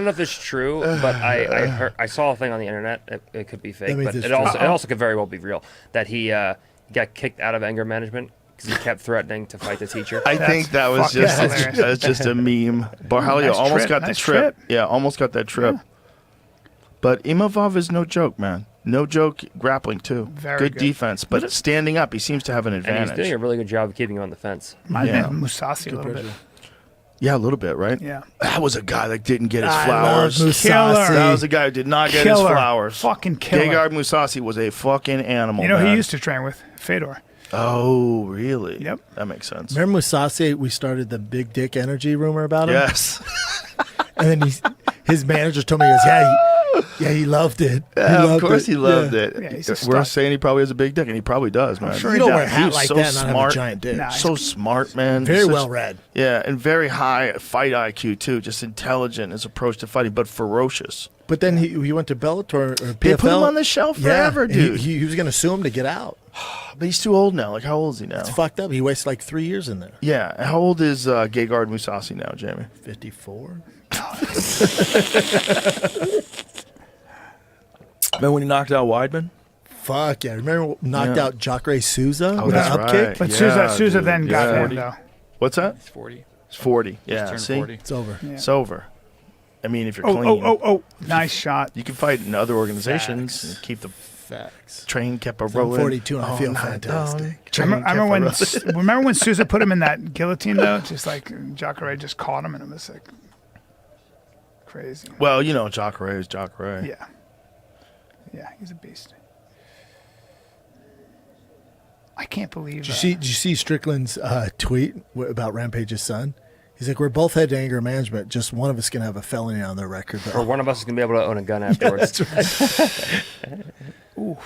know if it's true, but I saw a thing on the internet. It could be fake, but it also could very well be real. That he got kicked out of anger management because he kept threatening to fight the teacher. I think that was just a meme. Borjallo almost got the trip. Yeah, almost got that trip. Yeah. But Imavov is no joke, man. No joke, grappling too. Very good good. defense, but standing up, he seems to have an And advantage. he's doing a really good job of keeping him on the fence. My man Musasi a little bit. Yeah, a little bit, right? Yeah. That was a guy that didn't get his I flowers. love Musasi. Killer. That was a guy who did not get his flowers. Fucking killer. Gegard Mousasi was a fucking animal. You know, man. he used to train with Fedor. Oh, really? Yep. That makes sense. Remember Musasi? We started the big dick energy rumor about him. Yes. And then his manager told me, he goes, he loved it. Of course he loved it. Yeah, he's a We're stud. saying he probably has a big dick, and he probably does, man. sure You he don't does. wear a hat He's like so that and not have a smart. giant dick. Nah, So smart, man. Very He's such- well read. Yeah, and very high fight IQ, too. Just intelligent in his approach to fighting, but ferocious. But then he went to Bellator or PFL. They put him on the shelf forever, and dude. He was going to sue him to get out. But he's too old now. Like, how old is he now? It's fucked up. He wasted like 3 years in there. Yeah. How old is Gegard Mousasi now, Jamie? 54. Remember when he knocked out Weidman? Fuck yeah. Remember knocked out Jacare Souza Oh, with that's an up kick? right. But Yeah, Souza dude. then got Yeah. him, though. What's that? He's 40. It's 40. Just Yeah, turned see? 40. It's over. Yeah. It's over. I mean, if you're clean. Oh. Nice shot. You can fight in other organizations Facts. and keep the Facts. train kept a I'm rolling. 42 and I feel fantastic. Remember when Souza put him in that guillotine, though? Just like Jacare just caught him, and it was like crazy. Well, you know, Jacare is Jacare. Yeah. Yeah, he's a beast. I can't believe Did you see Strickland's tweet about Rampage's son? He's like, we're both head to anger management. Just one of us can have a felony on their record. Or Though. one of us is going to be able to own a gun afterwards. Ooh,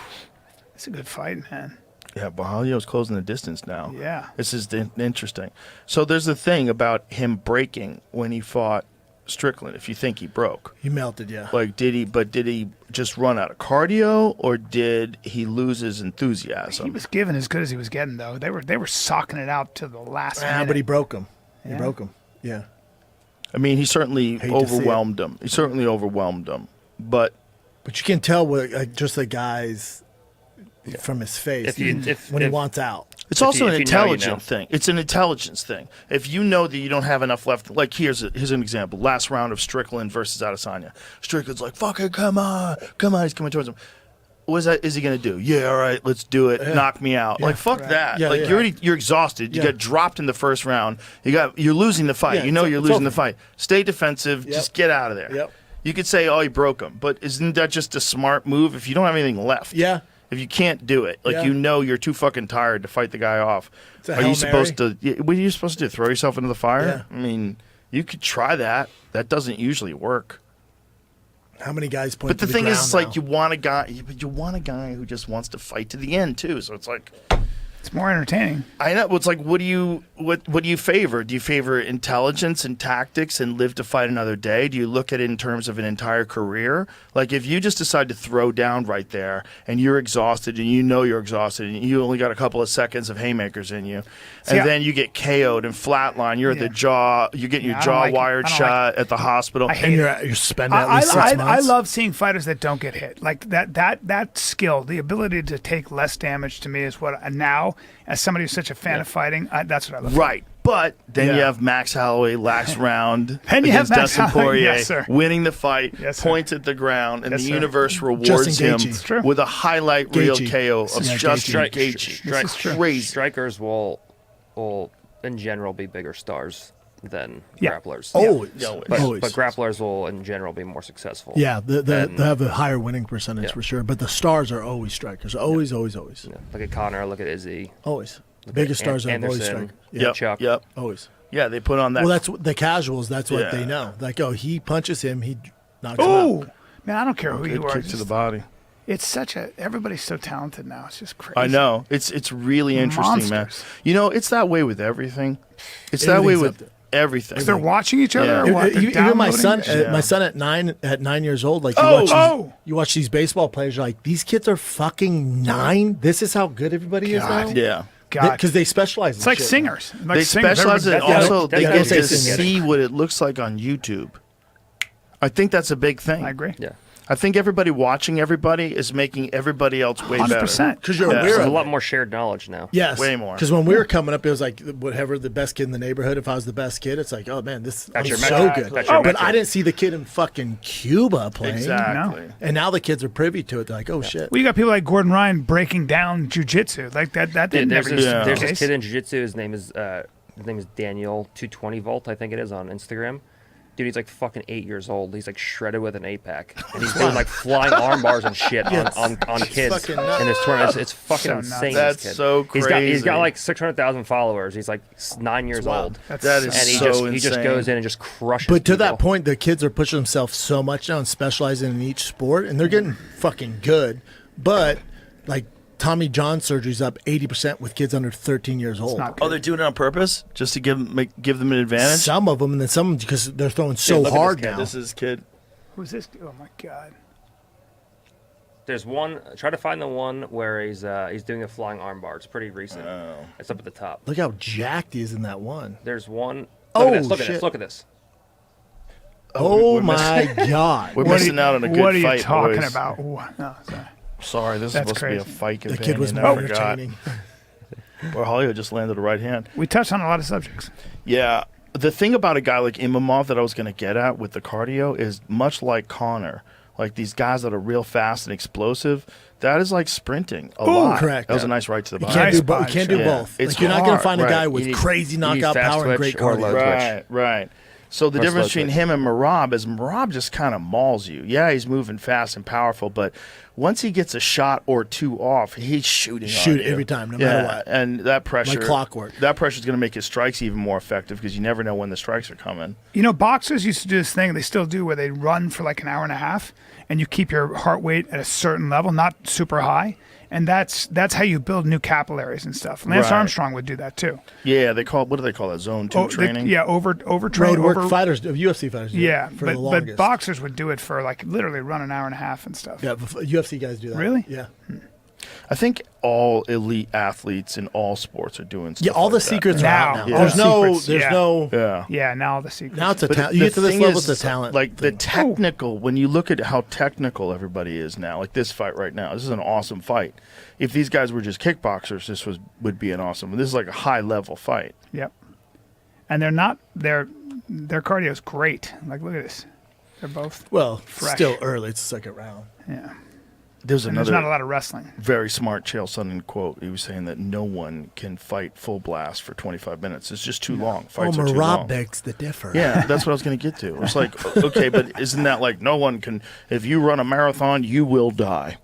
it's a good fight, man. Yeah, Bahalio's closing the distance now. Yeah. This is interesting. So there's a thing about him breaking when he fought Strickland, if you think he broke. He melted, yeah. Like, did he just run out of cardio, or did he lose his enthusiasm? He was giving as good as he was getting, though. They were socking it out to the last minute. But he broke him. He Yeah. broke him. Yeah. I mean, he certainly Hate to see overwhelmed him. He certainly overwhelmed him. But But you can tell what just the guys from his face when he wants out. it's also an if you know, you intelligent know. thing. It's an intelligence thing. If you know that you don't have enough left, like here's an example. Last round of Strickland versus Adesanya. Strickland's like, fucking come on. He's coming towards him. What is he going to do? Yeah, all right, let's do it. Knock me out. Like, fuck that. Yeah, like, yeah. you're exhausted. You Yeah. got dropped in the first round. You're losing the fight. Yeah, you know it's you're over. losing the fight. Stay defensive. Yep. Just get out of there. Yep. You could say, oh, he broke him. But isn't that just a smart move if you don't have anything left? Yeah. If you can't do it, like Yeah. you know you're too fucking tired to fight the guy off. It's a Are Hail you supposed Mary. to? What are you supposed to do? Throw yourself into the fire? Yeah. I mean, you could try that. That doesn't usually work. How many guys point But to the thing is, it's ground like now? you want a guy who just wants to fight to the end too. So it's like, It's more entertaining. I know. It's like, what do you favor? Do you favor intelligence and tactics and live to fight another day? Do you look at it in terms of an entire career? Like, if you just decide to throw down right there and you're exhausted and you know you're exhausted and you only got a couple of seconds of haymakers in you, See, and then you get KO'd and flatline, you're at the jaw, you're getting your I don't jaw like it. wired I don't shot at the hospital. I And hate it. you're spending at least 6 I months. love seeing fighters that don't get hit. Like that skill, the ability to take less damage to me is what now, as somebody who's such a fan of fighting, that's what I love. Right. But then you Yeah. have Max Holloway last round Then you have against Max Dustin Holloway, Poirier, yes, sir. winning the fight, Yes, sir. points at the ground, and Yes, the sir. universe rewards him Gaethje. It's true. with a highlight reel Gaethje. KO of Yeah, Justin Gaethje. Gaethje. This is true. Crazy. Strikers will in general be bigger stars than Yeah. grapplers. Always. Yeah. But, Always. but grapplers will in general be more successful. Yeah, they than- have a higher winning percentage Yeah. for sure. But the stars are always strikers. Always, always, always. Yeah. Look at Connor. Look at Izzy. Always. The biggest stars are always Anderson. strikers. Yeah. Yep. Chuck. Yep. Always. Yeah, they put on that. Well, that's the casuals. That's what Yeah. they know. Like, oh, he punches him, he knocks him out. Oh, man, I don't care who good you are. kick to the Just- body. It's everybody's so talented now. It's just crazy. I know. It's really interesting, man. Monsters. You know, it's that way with everything. It's that way Everything's with up everything. They're watching each other. Yeah. Or what? They're Even my son, downloading? my son at 9 years old, like you watch these baseball players, you're like, these kids are fucking 9. This is how good everybody is now. Yeah. God. Because they specialize. It's like singers. Like They singers. specialize in it. Everybody- Also, they that's get what to I'm saying. see what it looks like on YouTube. I think that's a big thing. I agree. Yeah. I think everybody watching everybody is making everybody else way 100%. better. Because you're Yeah. aware There's of a lot it. more shared knowledge now. Yes. Way more. Because when we were coming up, it was like, whatever, the best kid in the neighborhood. If I was the best kid, it's like, oh, man, this That's is your so metric. good. That's your But metric. I didn't see the kid in fucking Cuba playing. Exactly. And now the kids are privy to it. They're like, oh, shit. Well, you got people like Gordon Ryan breaking down jiu-jitsu. Like that didn't There's never this, used to be the there's this case. kid in jiu-jitsu. His name is Daniel 220 Volt, I think it is, on Instagram. Dude, he's like fucking 8 years old. He's like shredded with an 8-pack. And he's doing like flying arm bars and shit on kids fucking nuts. in his tournament. It's fucking So nuts. insane. That's this kid. so crazy. He's got like 600,000 followers. He's like 9 years old. That's That so is And so he just insane. goes in and just crushes But to people. that point, the kids are pushing themselves so much now and specializing in each sport, and they're getting fucking good. But, like, Tommy John surgery's up 80% with kids under 13 years old. not Oh, they're doing it on purpose just to give them an advantage. Some of them, and then some because they're throwing so look at this hard kid. now. This is kid. Who's this? Oh my god. There's one. Try to find the one where he's doing a flying arm bar. It's pretty recent. It's up at the top. Look how jacked he is in that one. There's one. Oh, Look at this. Look at shit. this. Look at this. Oh, we're my God. We're What are missing you- out on a good What are you fight, talking boys. about? Ooh, no, sorry. Sorry, this is That's supposed to be crazy. a fight The companion. kid was I more forgot. entertaining. Or Hollywood just landed a right hand. We touched on a lot of subjects. Yeah. The thing about a guy like Imamov that I was going to get at with the cardio is much like Connor. Like these guys that are real fast and explosive, that is like sprinting a lot. correct. That was a nice right to the You body. can't Nice do, you can't do body, both. It's Like, you're not going to hard, find a right. guy with You need- crazy you need knockout fast power and twitch great or cardio. low Right, right. So the Or difference slow between twitch. him and Merab is Merab just kind of mauls you. Yeah, he's moving fast and powerful, but once he gets a shot or two off, he's shooting. Shoot on you. every time, no matter what. And that pressure, Like clockwork. That pressure is going to make his strikes even more effective because you never know when the strikes are coming. You know, boxers used to do this thing, they still do, where they run for like an hour and a half, and you keep your heart rate at a certain level, not super high, and that's how you build new capillaries and stuff. Lance Right. Armstrong would do that too. Yeah, what do they call that? Zone 2 training? over Road train. work fighters, UFC fighters do Yeah, it for the but longest. boxers would do it for like literally run an hour and a half and stuff. Yeah, UFC guys do that. Really? Yeah. I think all elite athletes in all sports are doing stuff Yeah, all like the that. secrets are Now, out now. yeah. There's no, Secrets, there's yeah. no. Yeah. Yeah, now the secret. Now it's a But talent. the You get to this thing level, is, it's a talent. Like the thing. technical, when you look at how technical everybody is now, like this fight right now, this is an awesome fight. If these guys were just kickboxers, this would be an awesome. This is like a high level fight. Yep. And they're not their cardio is great. Like look at this. They're both Well, fresh. still early. It's the second round. yeah. There's And there's another not a lot of wrestling. very smart Chael Sonnen quote. He was saying that no one can fight full blast for 25 minutes. It's just too long. Fights are too long. Marab begs to differ. Yeah, that's what I was going to get to. It's like, okay, but isn't that like no one can? If you run a marathon, you will die.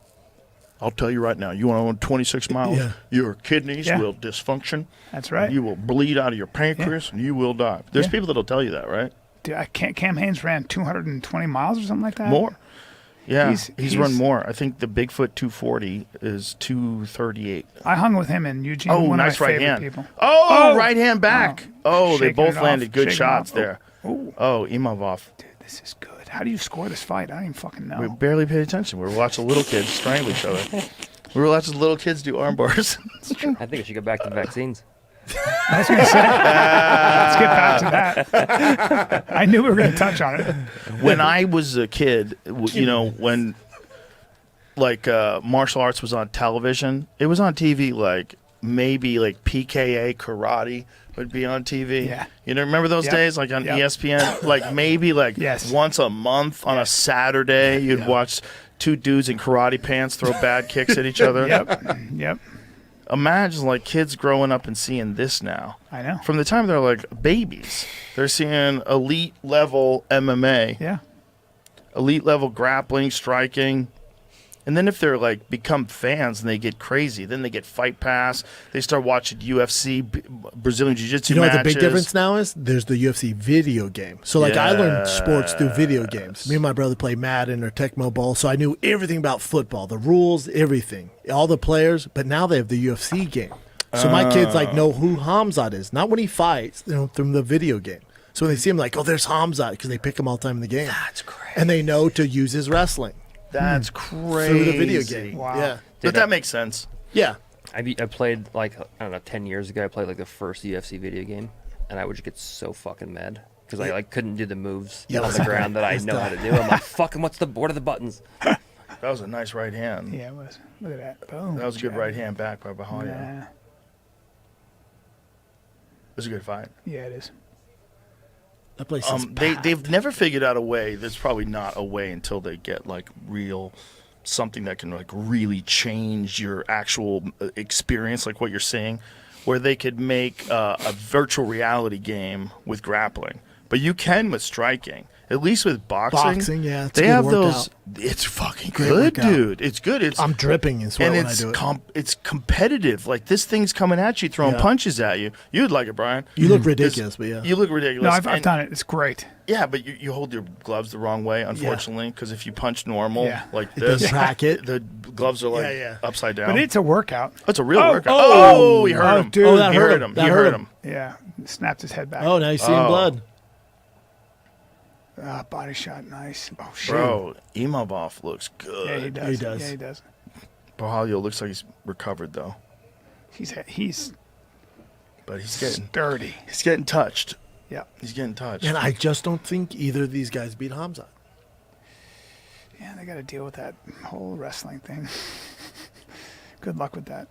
I'll tell you right now. You want to run 26 miles, Yeah. your kidneys Yeah. will dysfunction. That's right. You will bleed out of your pancreas, and you will die. There's Yeah. people that'll tell you that, right? Dude, Cam Haines ran 220 miles or something like that. More. Yeah, He's- he's run more. I think the Bigfoot 240 is 238. I hung with him in Eugene. Oh, one nice of my right favorite hand. people. Oh, right hand back. Oh, they Shaking both it off, landed good shaking it shots off. there. Oh, Imavov. Dude, this is good. How do you score this fight? I don't even fucking know. We barely paid attention. We were watching little kids strangle each other. We were watching little kids do arm bars. I think we should go back to vaccines. I was going to say, let's get back to that. I knew we were going to touch on it. When I was a kid, you know, when like martial arts was on television, it was on TV like maybe like PKA karate would be on TV. Yeah. You know, remember those Yep. days like on Yep. ESPN? Like maybe like Yes. once a month on a Saturday, you'd watch two dudes in karate pants throw bad kicks at each other. Yep. Imagine like kids growing up and seeing this now. I know. From the time they're like babies, they're seeing elite level MMA, Yeah. elite level grappling, striking. And then if they're like become fans and they get crazy, then they get Fight Pass. They start watching UFC, Brazilian Jiu-Jitsu You know matches. what the big difference now is? There's the UFC video game. So, like, I learned sports through video games. Me and my brother played Madden or Tecmo Bowl, so I knew everything about football, the rules, everything, all the players. But now they have the UFC game. So my kids, like, know who Hamzat is. Not when he fights, you know, from the video game. So when they see him, like, oh, there's Hamzat, because they pick him all the time in the game. That's crazy. And they know to use his wrestling That's crazy. through the video game. Wow. Yeah. But that makes sense. Yeah. I played like I don't know 10 years ago. I played like the first UFC video game, and I would just get so fucking mad because I like couldn't do the moves on the ground that I know how to do. I'm like, fucking, what are the buttons? That was a nice right hand. Yeah, it was. Look at that. Boom. That was a good right hand back by Bahia. Yeah. It was a good fight. Yeah, it is. That place is they've never figured out a way. There's probably not a way until they get like real something that can like really change your actual experience, like what you're seeing, where they could make a virtual reality game with grappling. But you can with striking. At least with boxing, yeah, it's they a good have workout. those. It's fucking Great good, workout. dude. It's good. I'm dripping in sweat and when I it's do it. It's competitive. Like this thing's coming at you, throwing punches at you. You'd like it, Brian. You look ridiculous, but yeah. You look ridiculous. No, I've done it. It's great. Yeah, but you hold your gloves the wrong way, unfortunately, because if you punch normal like It this, doesn't track it. the gloves are like upside down. But it's a workout. It's a real workout. Oh, he hurt him. dude. Oh, that He hurt hurt him. him. That He hurt hurt him. him. Yeah, snapped his head back. Oh, now you see blood. Body shot, nice. Oh shit. Bro, Imavov looks good. Yeah, he does. He does. Yeah, he does. Bahalio looks like he's recovered though, He's but he's getting dirty. he's getting touched. Yeah. He's getting touched. And I just don't think either of these guys beat Hamzat. Yeah, they got to deal with that whole wrestling thing. Good luck with that.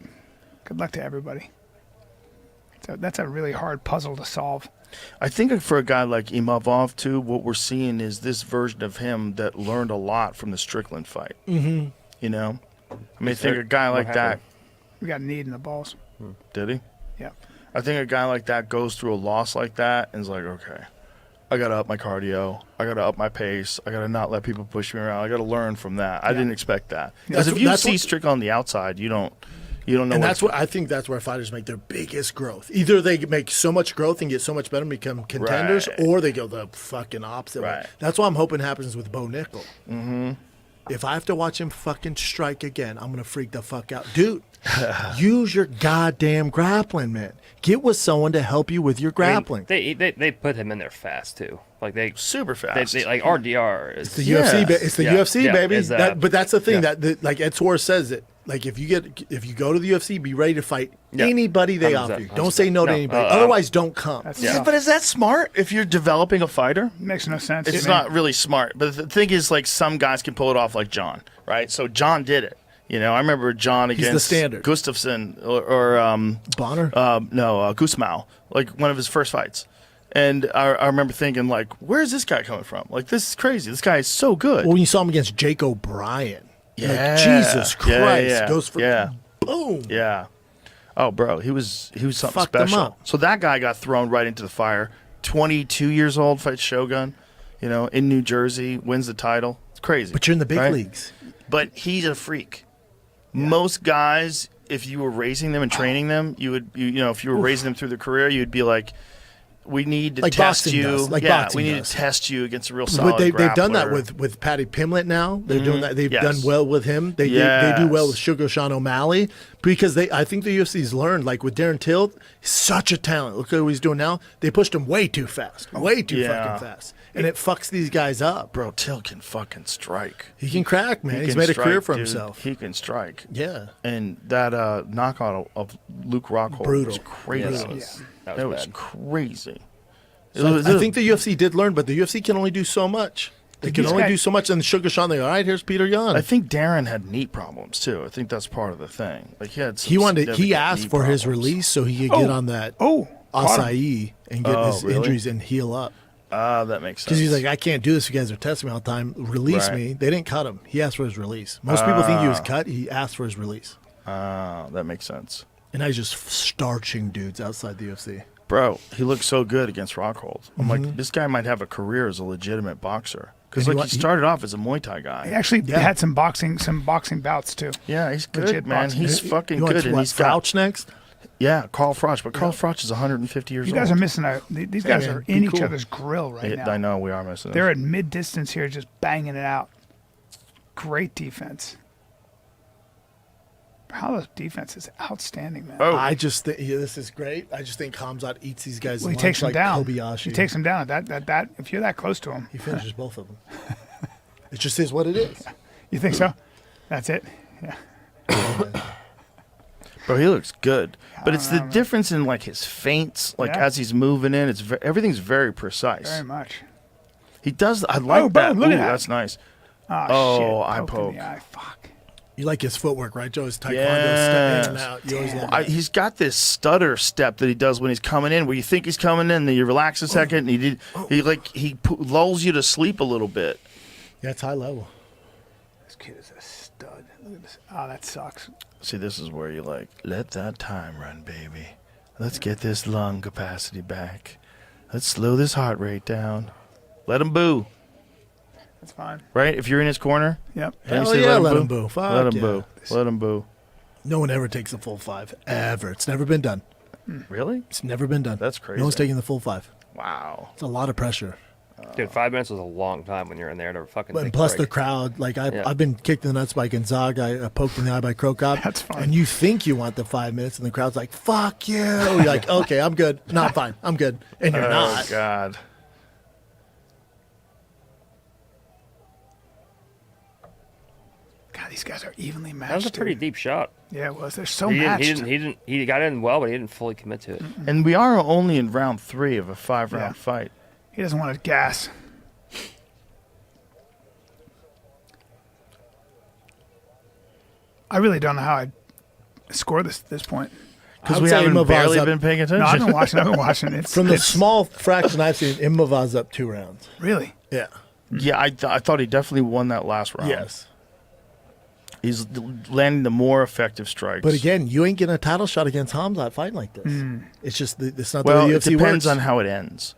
Good luck to everybody. So that's a really hard puzzle to solve. I think for a guy like Imavov too, what we're seeing is this version of him that learned a lot from the Strickland fight. Mm-hmm. You know, I mean, I think a guy like that. We got a need in the balls. Did he? Yeah. I think a guy like that goes through a loss like that and is like, okay, I got to up my cardio. I got to up my pace. I got to not let people push me around. I got to learn from that. I didn't expect that. Because if you see Strickland on the outside, you don't know. And that's what I think. That's where fighters make their biggest growth. Either they make so much growth and get so much better and become contenders, or they go the fucking opposite way. That's what I'm hoping happens with Bo Nickel. Mm-hmm. If I have to watch him fucking strike again, I'm gonna freak the fuck out, dude. Use your goddamn grappling, man. Get with someone to help you with your grappling. I mean, they put him in there fast too. Like they super fast. They like RDR. It's the UFC. It's the UFC, baby. But that's the thing that like Ed Suarez says it. Like if you go to the UFC, be ready to fight anybody they offer you. Don't say no to anybody. Otherwise, don't come. But is that smart if you're developing a fighter? Makes no sense. It's not really smart. But the thing is, like, some guys can pull it off like John, right? So John did it. You know, I remember John against the standard. Gustafsson or Bonner? Gusmao, like one of his first fights. And I remember thinking, like, where's this guy coming from? Like, this is crazy. This guy is so good. Well, when you saw him against Jake O'Brien. Yeah. Like, Jesus Christ. Yeah. Goes for boom. Yeah. Oh, bro, he was something Fucked him special. up. So that guy got thrown right into the fire. 22 years old, fights Shogun, you know, in New Jersey, wins the title. It's crazy. But you're in the big leagues. But he's a freak. Yeah. Most guys, if you were raising them and training them, if you were raising them through their career, you'd be like, we need to test you. We need to test you against a real solid But they've done that grappler. with Patty Pimlet now. They're doing that. They've done well with him. They do well with Sugar Sean O'Malley because I think the UFC's learned, like with Darren Till, such a talent. Look at what he's doing now. They pushed him way too fast. Way too fucking fast. And it fucks these guys up. Bro, Till can fucking strike. He can crack, man. He's made a career for himself. He can strike. Yeah. And that knockout of Luke Rockhold was crazy. Yeah, that was crazy. So I think the UFC did learn, but the UFC can only do so much. They can only do so much. And Sugar Sean, they go, all right, here's Peter Yan. I think Darren had knee problems too. I think that's part of the thing. Like he asked for his release so he could get on that acai and get his injuries and heal up. That makes sense. Because he's like, I can't do this. You guys are testing me all the time. Release me. They didn't cut him. He asked for his release. Most people think he was cut. He asked for his release. That makes sense. And now he's just starching dudes outside the UFC. Bro, he looked so good against Rockhold. I'm like, this guy might have a career as a legitimate boxer. Because he started off as a Muay Thai guy. He actually had some boxing bouts too. Yeah, he's good, man. Boxing. He's fucking good. And he's Frouch next? Yeah, Carl Froch. But Carl Froch is 150 years old. You guys are missing these guys are in each other's grill right now. I know, we are missing They're at mid-distance here just banging it out. Great defense. Paolo's defense is outstanding, man. I just think this is great. I just think Khamzat eats these guys. He takes them down. Kobayashi. He takes them down. That if you're that close to him, he finishes both of them. It just is what it is. You think so? That's it. Yeah. Bro, he looks good. But it's the difference in like his feints, like as he's moving in. It's everything's very precise. Very much. He does. I like that. Look at Ooh, that. that's nice. Oh, shit. I Poked poke. in the eye. Fuck. You like his footwork, right, Joe? His taekwondo Yes. step in and out. You always love He's got this stutter step that he does when he's coming in, where you think he's coming in, then you relax a second, and he lulls you to sleep a little bit. Yeah, it's high level. This kid is a stud. Look at this. Oh, that sucks. See, this is where you like, let that time run, baby. Let's get this lung capacity back. Let's slow this heart rate down. Let him boo. That's fine. Right? If you're in his corner, Yep. Hell yeah, let him boo. Fuck let him yeah. boo. Let him boo. No one ever takes the full 5. Ever. It's never been done. Really? It's never been done. That's crazy. No one's taking the full 5. Wow. It's a lot of pressure. Dude, 5 minutes was a long time when you're in there to fucking. And take plus a the break. crowd, like I've been kicked in the nuts by Gonzaga. I poked in the eye by Krokop. That's fine. And you think you want the 5 minutes, and the crowd's like, "Fuck you!" You're like, "Okay, I'm good. Not fine. I'm good." And you're Oh, not. God. God, these guys are evenly matched. That was a pretty dude. deep shot. Yeah, it was. They're so He matched. he got in well, but he didn't fully commit to it. And we are only in round 3 of a 5-round fight. He doesn't want to gas. I really don't know how I'd score this at this point. Because I would we say haven't Imav's barely up- been paying attention. No, I've been watching. It's From the it's- small fraction I've seen, Imav's up 2 rounds. Really? Yeah. Yeah, I thought he definitely won that last round. Yes. He's landing the more effective strikes. But again, you ain't getting a title shot against Hamzat fighting like this. It's just it's not well, the way it the UFC depends works. on how it ends.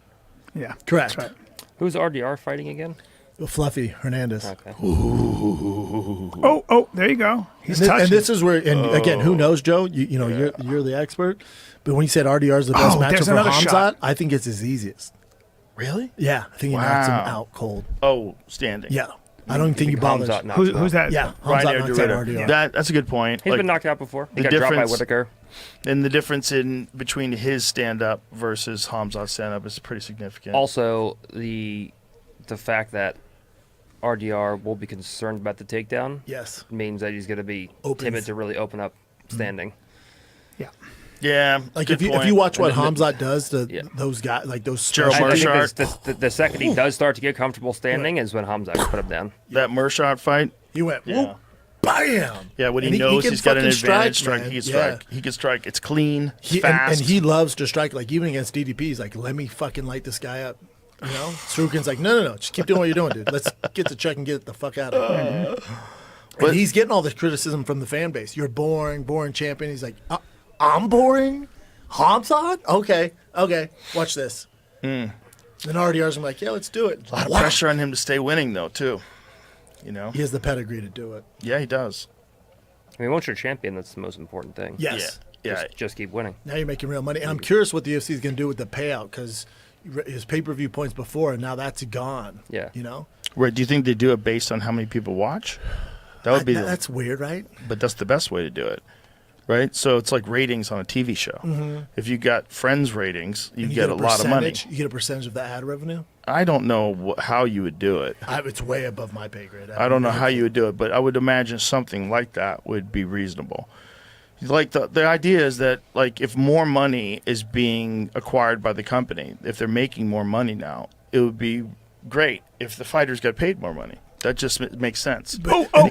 Yeah. Correct. That's right. Who's RDR fighting again? Fluffy Hernandez. Okay. Oh, there you go. He's And touching. this is where, and again, who knows, Joe? You know, you're the expert. But when you said RDR is the best matchup there's for another Hamzat, shot. I think it's his easiest. Really? Yeah, I think he knocks him Wow. out cold. Oh, standing. Yeah, I don't think you bother. Hamzat knocks him Who's out. that? Yeah, Ryan Hamzat knocks out Derrida. RDR. That's a good point. He's been knocked out before. He the got dropped by difference- Whitaker. And the difference in between his stand-up versus Hamzat's stand-up is pretty significant. Also, the fact that RDR will be concerned about the takedown Yes, means that he's going to be Opens. timid to really open up standing. Yeah. yeah, like good if point. you watch what And Hamzat does to Yeah. those guys, like those Gerald special- I think Marshart. the second he does start to get comfortable standing is when Hamzat put him down. that Mershot fight. he went, Yeah. whoop, bam. Yeah, when he And knows can he's got an fucking advantage strike, man. he can Yeah. strike. He can strike. It's clean, it's And fast. he loves to strike. Like even against DDP, he's like, "Let me fucking light this guy up." You know, Strukin's like, "No, just keep doing what you're doing, dude. Let's get the check and get the fuck out of here." But- And he's getting all this criticism from the fan base. You're boring champion. He's like, "I'm boring, Hamzat? Okay, watch this." Then RDR's like, "Yeah, let's do it." a lot of pressure on him to stay winning, though, too. You know? He has the pedigree to do it. Yeah, he does. I mean, once you're champion, that's the most important thing. Yes. Yeah. Just keep winning. Now you're making real money. And I'm curious what the UFC is going to do with the payout because his pay-per-view points before, and now that's gone. Yeah. You know? Right? Do you think they do it based on how many people watch? That would be, That's weird, right? but that's the best way to do it, right? So it's like ratings on a TV show. If you got Friends ratings, you And get a lot of money. percentage- You get a percentage of the ad revenue? I don't know how you would do it. It's way above my pay grade. I don't know how you would do it, but I would imagine something like that would be reasonable. Like the idea is that like if more money is being acquired by the company, if they're making more money now, it would be great if the fighters got paid more money. That just makes sense.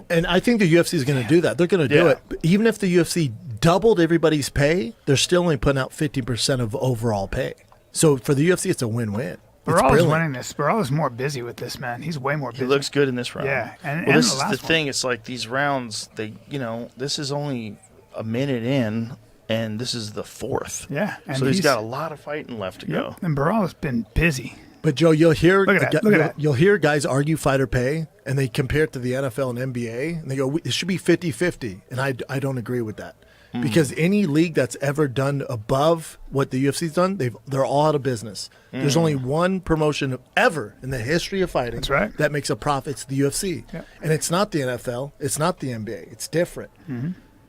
And I think the UFC is going to do that. They're going to do Yeah. it. But even if the UFC doubled everybody's pay, they're still only putting out 50% of overall pay. So for the UFC, it's a win-win. It's Barala's brilliant. winning this. Barala's more busy with this, man. He's way more busy. He looks good in this round. Yeah, and well, this the is last the one. thing. It's like these rounds. This is only a minute in, and this is the fourth. Yeah, and so he's got a lot of fighting left to go. And Barala's been busy. But Joe, you'll hear Look at that, look at that. you'll hear guys argue fighter pay, and they compare it to the NFL and NBA, and they go, "It should be 50-50," and I don't agree with that. Because any league that's ever done above what the UFC's done, they're all out of business. There's only one promotion ever in the history of fighting That's right. that makes a profit. It's the UFC, Yeah. and it's not the NFL, it's not the NBA. It's different.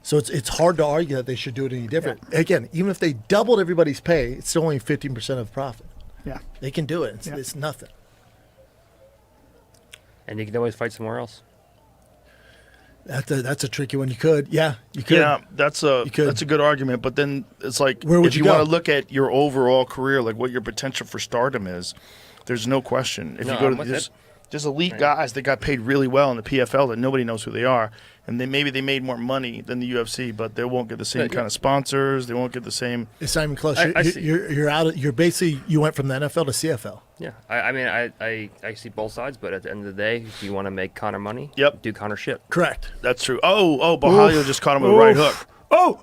So it's hard to argue that they should do it any different. Again, even if they doubled everybody's pay, it's still only 15% of profit. Yeah. They can do it. Yeah. It's nothing. And you can always fight somewhere else. That's a tricky one. You could. Yeah, you could. Yeah, that's a good argument. But then it's like, where would if you you go? want to look at your overall career, like what your potential for stardom is, there's no question. If you go to there's elite guys that got paid really well in the PFL that nobody knows who they are, and maybe they made more money than the UFC, but they won't get the same kind of sponsors. They won't get the same. It's not even close. You're out. You're basically you went from the NFL to CFL. Yeah, I mean, I see both sides, but at the end of the day, if you want to make Conor money, do Conor shit. Correct. That's true. Bahalio just caught him with a right hook.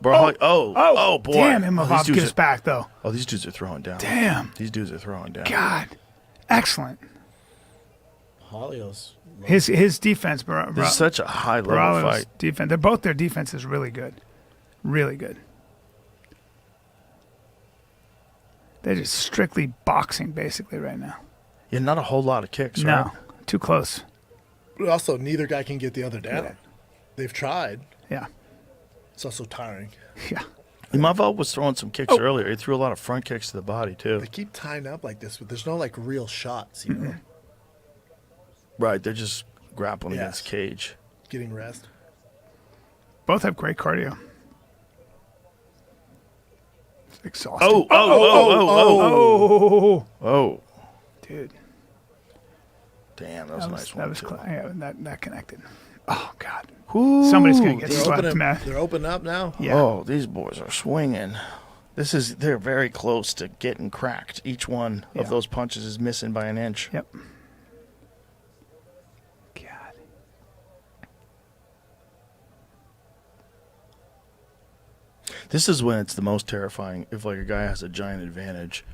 Boy. Damn, Imavov gets back, though. Oh, these dudes are throwing down. Damn. These dudes are throwing down. God. Excellent. Bahalio's. His defense, This is such a high-level fight. Defense. Their defense is really good. Really good. They're just strictly boxing, basically, right now. Yeah, not a whole lot of kicks, right? No, too close. But also, neither guy can get the other down. Yeah. They've tried. Yeah. It's also tiring. Yeah. Imavov was throwing some kicks earlier. He threw a lot of front kicks to the body, too. They keep tying up like this, but there's no, like, real shots, you know? Right, they're just grappling against cage. Getting rest. Both have great cardio. It's exhausting. Oh. Dude. Damn, that was a nice one, too. That connected. Oh, God. Ooh, Somebody's going to get swept, man. They're open up now? Yeah. Oh, these boys are swinging. They're very close to getting cracked. Each one of those punches is missing by an inch. Yep. This is when it's the most terrifying, if like a guy has a giant advantage,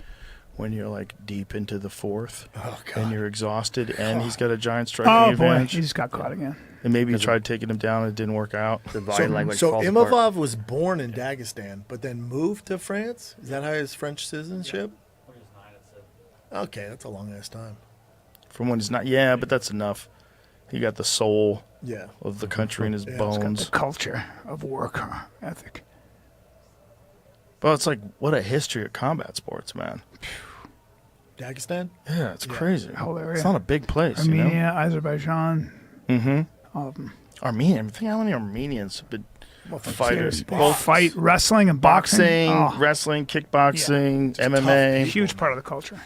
when you're like deep into the fourth and you're exhausted and he's got a giant striking advantage. He just got caught again. And maybe you tried taking him down and it didn't work out. The body language so falls Imavov apart. was born in Dagestan, but then moved to France? Is that how his French citizenship? Okay, that's a long-ass time. From when he's not, but that's enough. He got the soul of the country in his bones. The culture of work ethic. Well, it's like, what a history of combat sports, man. Dagestan? Yeah, it's crazy. Whole area. It's not a big place, Armenia, Azerbaijan. Mm-hmm. All of them. Armenia. Think how many Armenians have been fighters. Both fight wrestling and boxing. Wrestling, kickboxing, MMA. Tough. Huge part of the culture.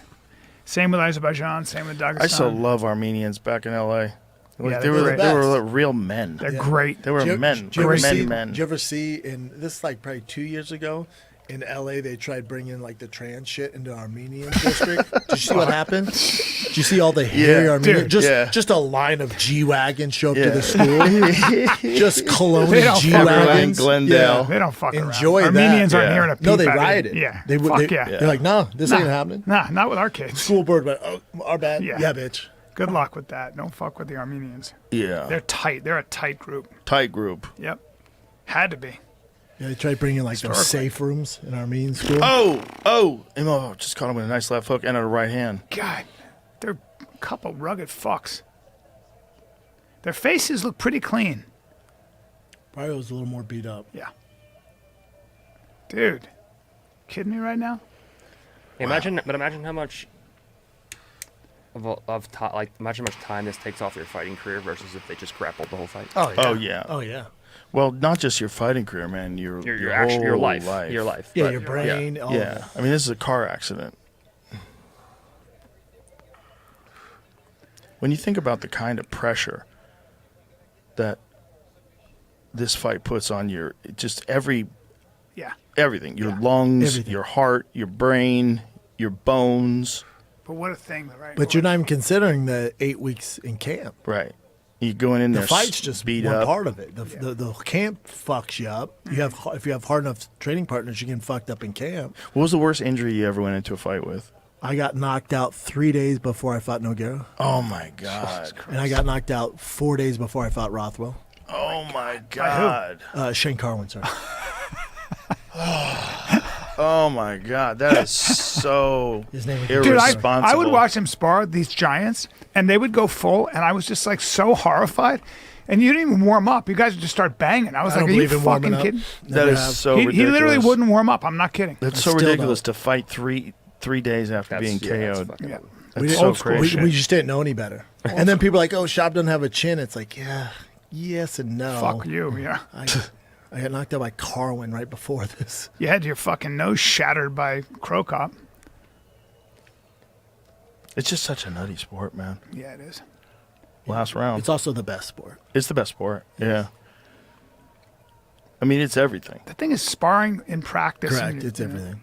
Same with Azerbaijan, same with Dagestan. I used to love Armenians back in L.A. Like, they were real men. They're great. They were men. Did you Men. ever see, this is like probably 2 years ago, in L.A. they tried bringing like the trans shit into Armenian district. Did you see what happened? Did you see all the hairy Armenian? Just a line of G-Wagons show up to the school. Just cologne G-Wagons. Glendale. Yeah, they don't fuck Enjoy around. that. Armenians aren't here to peep. No, they rioted. Yeah. They're like, no, this ain't happening. Nah, not with our kids. School board went, oh, our bad. Yeah, bitch. Good luck with that. Don't fuck with the Armenians. Yeah. They're tight. They're a tight group. Tight group. Yep. Had to be. Yeah, they tried bringing like those safe rooms in Armenian school. Oh, just caught him with a nice left hook and a right hand. God, they're a couple rugged fucks. Their faces look pretty clean. Probably was a little more beat up. Yeah. Dude, kidding me right now? Imagine how much imagine how much time this takes off your fighting career versus if they just grappled the whole fight. Oh yeah. Oh yeah. Well, not just your fighting career, man. Your life. Your life. Yeah, your brain. Yeah. I mean, this is a car accident. When you think about the kind of pressure that this fight puts on everything, your lungs, your heart, your brain, your bones. But what a thing, right? But you're not even considering the 8 weeks in camp. Right. You going in there, the fight's just beat one up. part of it. The camp fucks you up. If you have hard enough training partners, you get fucked up in camp. What was the worst injury you ever went into a fight with? I got knocked out 3 days before I fought Nogueira. Oh my God! And I got knocked out 4 days before I fought Rothwell. Oh my God! Shane Carwin, sorry. Oh my God, that is so irresponsible. Dude, I would watch them spar, these giants, and they would go full, and I was just like so horrified. And you didn't even warm up. You guys would just start banging. I was like, are you fucking kidding? That is so ridiculous. He literally wouldn't warm up. I'm not kidding. That's so ridiculous to fight three days after being KO'd. That's so crazy. We just didn't know any better. And then people are like, oh, Schaub doesn't have a chin. It's like, yeah, Yes and no. Fuck you, yeah. I got knocked out by Carwin right before this. You had your fucking nose shattered by Crow Cop. It's just such a nutty sport, man. Yeah, it is. Last round. It's also the best sport. It's the best sport. Yeah. I mean, it's everything. The thing is, sparring in practice. Correct. It's everything.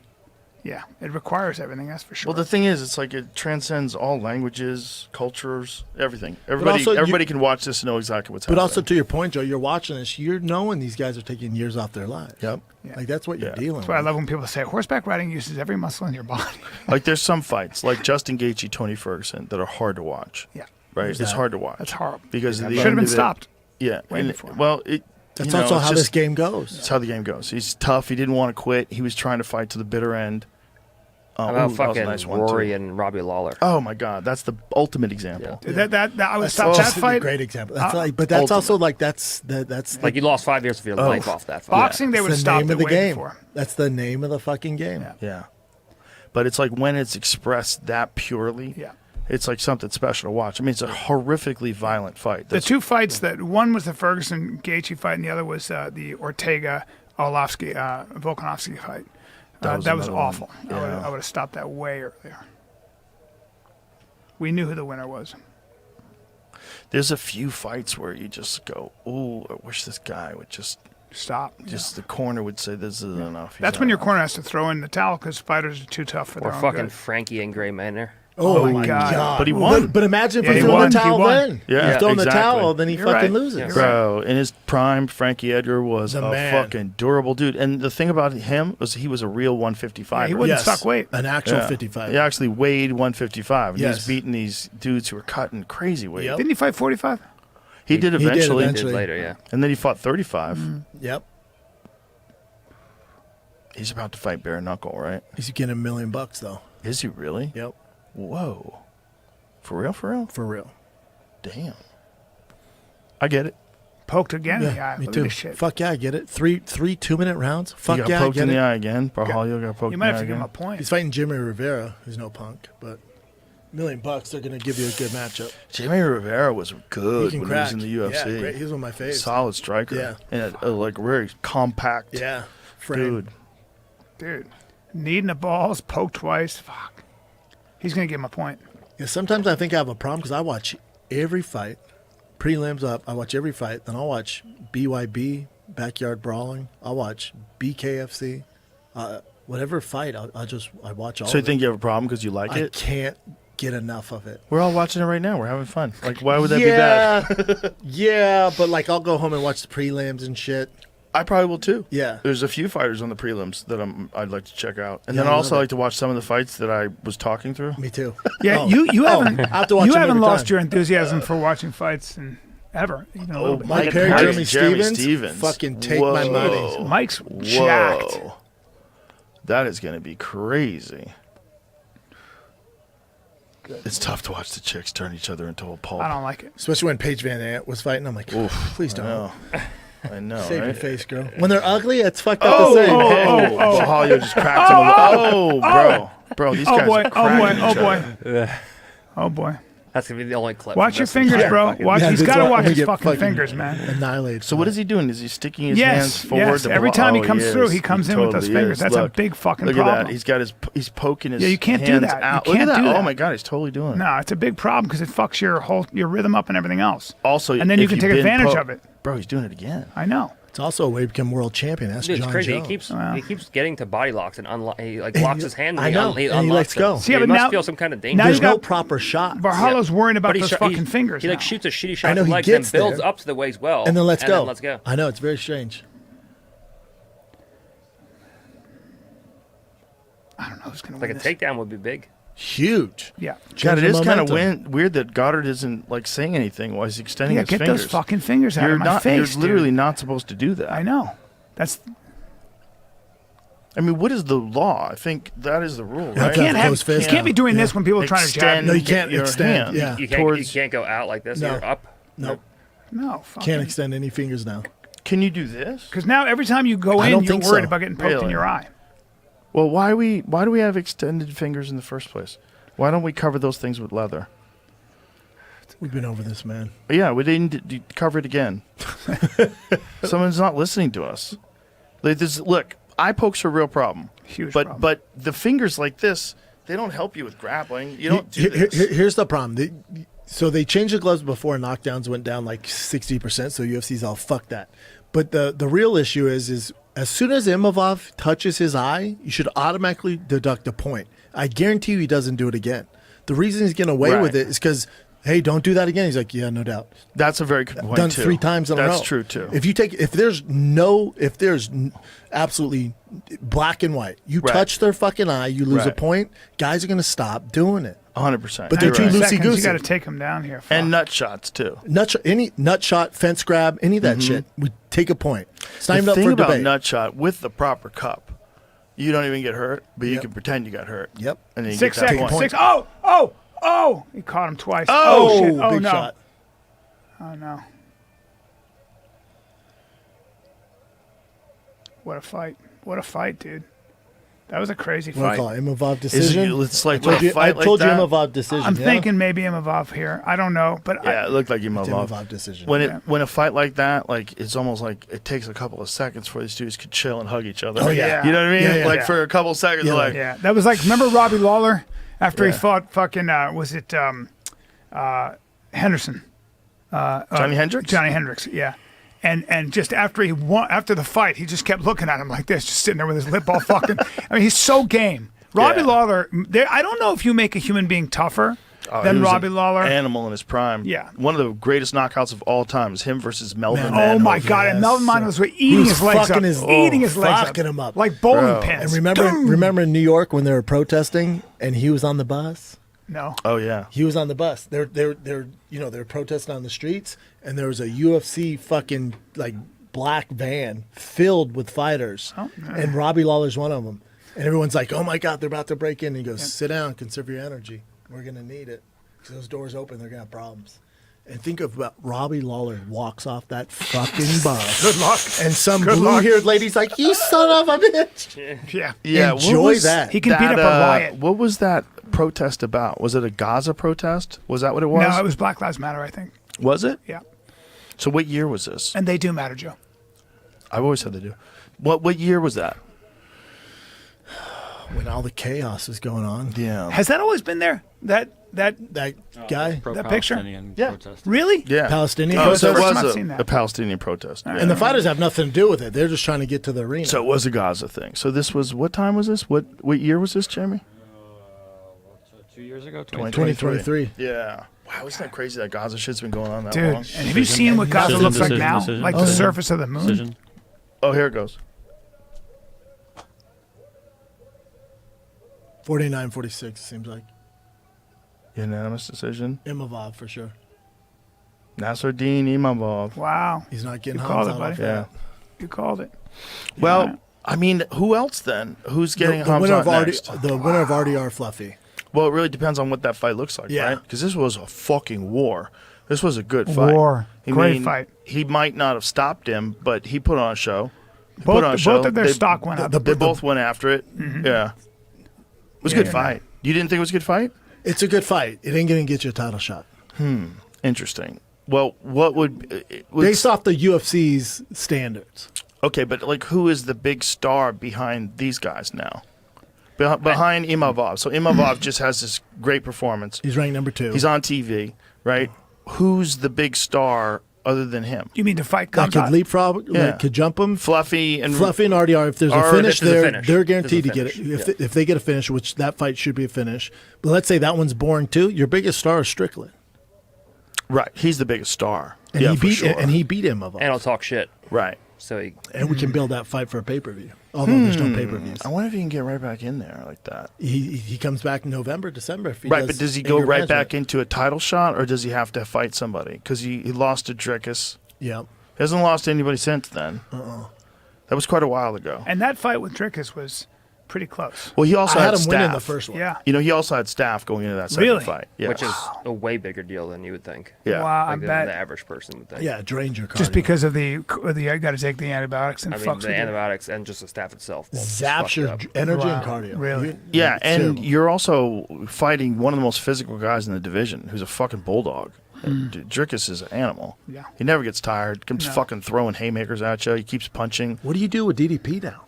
Yeah, it requires everything. That's for sure. Well, the thing is, it's like it transcends all languages, cultures, everything. Everybody can watch this and know exactly what's happening. But also, to your point, Joe, you're watching this. You're knowing these guys are taking years off their lives. Yep. Yeah. Like that's what you're dealing That's why I with. love when people say horseback riding uses every muscle in your body. Like there's some fights, like Justin Gaethje, Tony Ferguson, that are hard to watch. Yeah. Right. It's hard to watch. That's horrible. Because at the Should have end been of it- stopped. Yeah. Way and before. Well, That's you know, also it's how just- this game goes. That's how the game goes. He's tough. He didn't want to quit. He was trying to fight to the bitter end. How about that was a fucking nice one, Rory too. and Robbie Lawler? Oh my God, that's the ultimate example. Yeah. That I would That's stop that just a fight. great example. That's but that's also like that's Like you lost 5 years of your life off that fight. Boxing, they would the stop name it of the way game. before. That's the name of the fucking game. Yeah. Yeah. But it's like when it's expressed that purely, Yeah. it's like something special to watch. I mean, it's a horrifically violent fight. The two fights that one was the Ferguson Gaethje fight, and the other was the Ortega Volkanovski fight. That was another one. awful. Yeah. I would have stopped that way earlier. We knew who the winner was. There's a few fights where you just go, "Ooh, I wish this guy would just Stop. the corner would say this is enough." He's That's not when your enough." corner has to throw in the towel because fighters are too tough for Or their own fucking good. Frankie and Gray Manor. Oh, my God. But he won. But imagine if Yeah, he he threw won. the He towel won. then. Yeah, He's throwing the exactly. towel, then he You're fucking right. loses. You're Bro, in his prime, Frankie Edgar was The a man. fucking durable dude. And the thing about him was he was a real 155. He wouldn't suck weight. An actual 55. He actually weighed 155. And Yes. He's beating these dudes who were cutting crazy weight. Yep. Didn't he fight 45? He did did eventually. eventually. Did later, yeah. And then he fought 35. Yep. He's about to fight bare knuckle, right? He's getting $1 million though. Is he really? Yep. Whoa. For real? For real? For real. Damn. I get it. Poked again in the eye. me Look too. at this shit. Fuck yeah, I get it. Three 2-minute rounds. Fuck He got yeah, I poked get in it. the eye again. Barhalio got poked You in might the have eye to give him a again. point. He's fighting Jimmy Rivera, who's no punk, but $1 million, they're gonna give you a good matchup. Jamie Rivera was good He when can he was crack. in the UFC. Yeah, great. He's one of my faves. Solid striker. Yeah. And like very compact Yeah. Frame. dude. Dude, needing the balls, poked twice. Fuck. He's going to give him a point. Yeah, sometimes I think I have a problem because I watch every fight, prelims up. I watch every fight. Then I'll watch BYB, Backyard Brawling. I'll watch BKFC. Whatever fight, I watch all So you of think it. you have a problem because you like I it? can't get enough of it. We're all watching it right now. We're having fun. Like, why would that be bad? Yeah, but like I'll go home and watch the prelims and shit. I probably will too. Yeah. There's a few fighters on the prelims that I'd like to check out, and Yeah, then I also love it. like to watch some of the fights that I was talking through. Me too. Yeah, Oh. you haven't I have to watch you them haven't every lost time. your enthusition for watching fights and ever. Even a little bit. Mike Mike Perry, Perry, Jeremy Jeremy Stevens, fucking take my Whoa. money. Mike's jacked. Whoa. That is going to be crazy. It's tough to watch the chicks turn each other into a pulp. I don't like it. Especially when Paige Van Ant was fighting. I'm like, please I don't. know. I know, Save your right? face, girl. When they're ugly, it's fucked up the same. Oh, Bahalio just cracked him. Bro, these guys are cracking each other. Oh boy. That's gonna be the only clip. Watch from your this fingers, entire bro. fucking- Watch. Yeah, He's that's got to why watch I'm his gonna get fucking fingers, man. Annihilated. So what is he doing? Is he sticking his Yes, hands forward? yes. to Every blow- time he Oh, comes through, is. he comes in with those totally fingers. is. That's a Look, big fucking look problem. at that. He's poking his Yeah, you can't do hands that. You out. can't Look at do that. that. Oh my God, he's totally doing it. No, it's a big problem because it fucks your rhythm up and everything else. Also, and then you if can you've take been advantage of it. Bro, he's doing it again. I know. It's also a way to become world champion. That's Dude, it's John crazy. Jones. He keeps getting to body locks and he like locks his hand. And I know, He and he unlocks lets it. go. See, he but must now- feel some kind of danger. now There's you no got- proper shot. Barhalo's worrying about But those he fucking fingers. He like now. shoots a shitty shot I know, with he legs and gets builds there. up to the waist well. and then let's go. Let's go. I know, it's very strange. I don't know who's going to Like win a this. takedown would be big. Huge. Yeah. God, it Change is the kind of momentum. weird that Goddard isn't like saying anything while he's extending Yeah, his get fingers. those fucking fingers out You're of my not. face, You're literally dude. not supposed to do that. I know. That's I mean, what is the law? I think that is the rule, You have right? to have can't have. closed fist. You can't be doing this when people are trying to jab Extend you. No, you can't your extend. hand. Yeah. You Towards- can't go out like this. No. You're up. No, No, fucking. can't extend any fingers now. Can you do this? Because now every time you go I in, don't you're think worried so. about getting poked in Really? your eye. Well, why do we have extended fingers in the first place? Why don't we cover those things with leather? We've been over this, man. Yeah, we didn't cover it again. Someone's not listening to us. Look, eye pokes are a real problem. Huge problem. But the fingers like this, they don't help you with grappling. You don't do this. Here's the problem. So they changed the gloves before knockdowns went down like 60%, so UFC's all, fuck that. But the real issue is as soon as Imavov touches his eye, you should automatically deduct a point. I guarantee you he doesn't do it again. The reason he's getting away with it is because, hey, don't do that again. He's like, yeah, no doubt. That's a very good point, Done too. 3 times in a row. That's true, too. If there's absolutely black and white, you touch their fucking eye, you lose a point, guys are going to stop doing it. 100%. But they're too loosey-goosey. You got to take them down here. Fuck. And nut shots, too. Any nut shot, fence grab, any of that shit, we take a point. It's not even up for The thing about debate. nut shot, with the proper cup, you don't even get hurt, but you can pretend you got hurt. Yep. And then you 6 get that seconds. point. 6. Oh! He caught him twice. Oh, shit. Oh, big no. shot. Oh, no. What a fight. What a fight, dude. That was a crazy What do I fight. call it? Imavov decision? It's like I told you Imavov decision. I'm thinking maybe Imavov here. I don't know, but Yeah, it looked like Imavov. Imavov decision. When a fight like that, like it's almost like it takes a couple of seconds for these dudes could chill and hug each other. Oh, yeah. You know what I mean? Yeah, yeah. Like for a couple of seconds, Yeah. like yeah, that was like, remember Robbie Lawler after he Yeah. fought fucking was it Henderson? Johnny Hendricks. Johnny Hendricks, yeah. And just after he won, after the fight, he just kept looking at him like this, just sitting there with his lip all fucking. I mean, he's so game. Robbie Lawler. I don't know if you make a human being tougher than he was Robbie an Lawler. animal in his prime. Yeah. One of the greatest knockouts of all time is him versus Melvin. Oh my Manhoef. God! And Melvin Yes, Manos sir. were He eating was his legs fucking up, eating his legs fucking him up. like bowling Bro. pins. And remember in New York when they were protesting and he was on the bus? No. Oh yeah. He was on the bus. They're protesting on the streets, and there was a UFC fucking like black van filled with fighters, and Robbie Lawler's one of them. And everyone's like, "Oh my God, they're about to break in." And he goes, "Sit down, conserve your energy. We're gonna need it because those doors open. They're gonna have problems." And think of what Robbie Lawler walks off that fucking bus. Good luck. And some Good luck. blue-haired lady's like, "You son of a bitch." Yeah. Yeah. Enjoy what was that. He can beat up a riot. What was that protest about? Was it a Gaza protest? Was that what it was? No, it was Black Lives Matter, I think. Was it? Yeah. So what year was this? And they do matter, Joe. I've always said they do. What year was that? When all the chaos is going on. Yeah. Has that always been there? That That guy, That picture? Palestinian Yeah. protest. really? Yeah. Palestinian Oh, so it First protest. time I've was seen that. a Palestinian protest. Yeah. And the fighters have nothing to do with it. They're just trying to get to the arena. So it was a Gaza thing. So this was, what time was this? What year was this, Jeremy? 2 years ago, 2023. Yeah. Wow, isn't that crazy that Gaza shit's been going on that Dude, long? and have you seen what Gaza Decision, looks like decision, now? decision. Like Oh, the yeah. surface of the moon? Decision. Oh, here it goes. 49-46 seems like. Unanimous decision. Imavov for sure. Nasruddin Imavov. Wow. He's not getting You called Hamzat it, buddy. off Yeah. that. You called it. Well, I mean, who else then? Who's getting the winner of Hamzat next? the winner of RDR Fluffy. Well, it really depends on what that fight looks like, Yeah. right? Because this was a fucking war. This was a good fight. War. I Great mean, fight. He might not have stopped him, but he put on a show. He Both, put on a show. both of their They- stock went up. They both went after it. Yeah. It was a good fight. You didn't think it was a good fight? It's a good fight. It ain't going to get you a title shot. Interesting. Well, what would... Based off the UFC's standards. Okay, but like, who is the big star behind these guys now? Behind Imavov. So Imavov just has this great performance. He's ranked number 2. He's on TV, right? Who's the big star other than him? You mean the fight that comes could out? leapfrog, Yeah. that could jump him. Fluffy and Fluffy and RDR, if there's a Or finish if there's a there, finish. they're If there's a guaranteed to get it. finish, If they get a finish, which that fight should be a finish. But let's say that one's boring too, your biggest star is Strickland. Right, he's the biggest star. And yeah, he for beat sure. and he beat him of And he'll talk shit. Right. So he, And we can build that fight for a pay-per-view. Although there's no pay-per-views. I wonder if he can get right back in there like that. He comes back in November, December. If he Right, but does he go anger right management. back into a title shot, or does he have to fight somebody? Because he lost to Drickus. Yeah. He hasn't lost to anybody since then. That was quite a while ago. And that fight with Drickus was pretty close. Well, he also I had had him win in staff. the first one. Yeah. You know, he also had staff going into that second Really? fight. Yeah. which is a way bigger deal than you would think. Yeah. Wow, I Like than bet. the average person would think. Yeah, drains your cardio. Just because of the I got to take the antibiotics and I mean, fucks the with you. antibiotics and just the staff itself. will just zaps fuck your you up. energy Wow, and cardio. really? Yeah, and terrible. you're also fighting one of the most physical guys in the division, who's a fucking bulldog. Drickus is an animal. Yeah. He never gets tired. Comes No. fucking throwing haymakers at you. He keeps punching. What do you do with DDP now?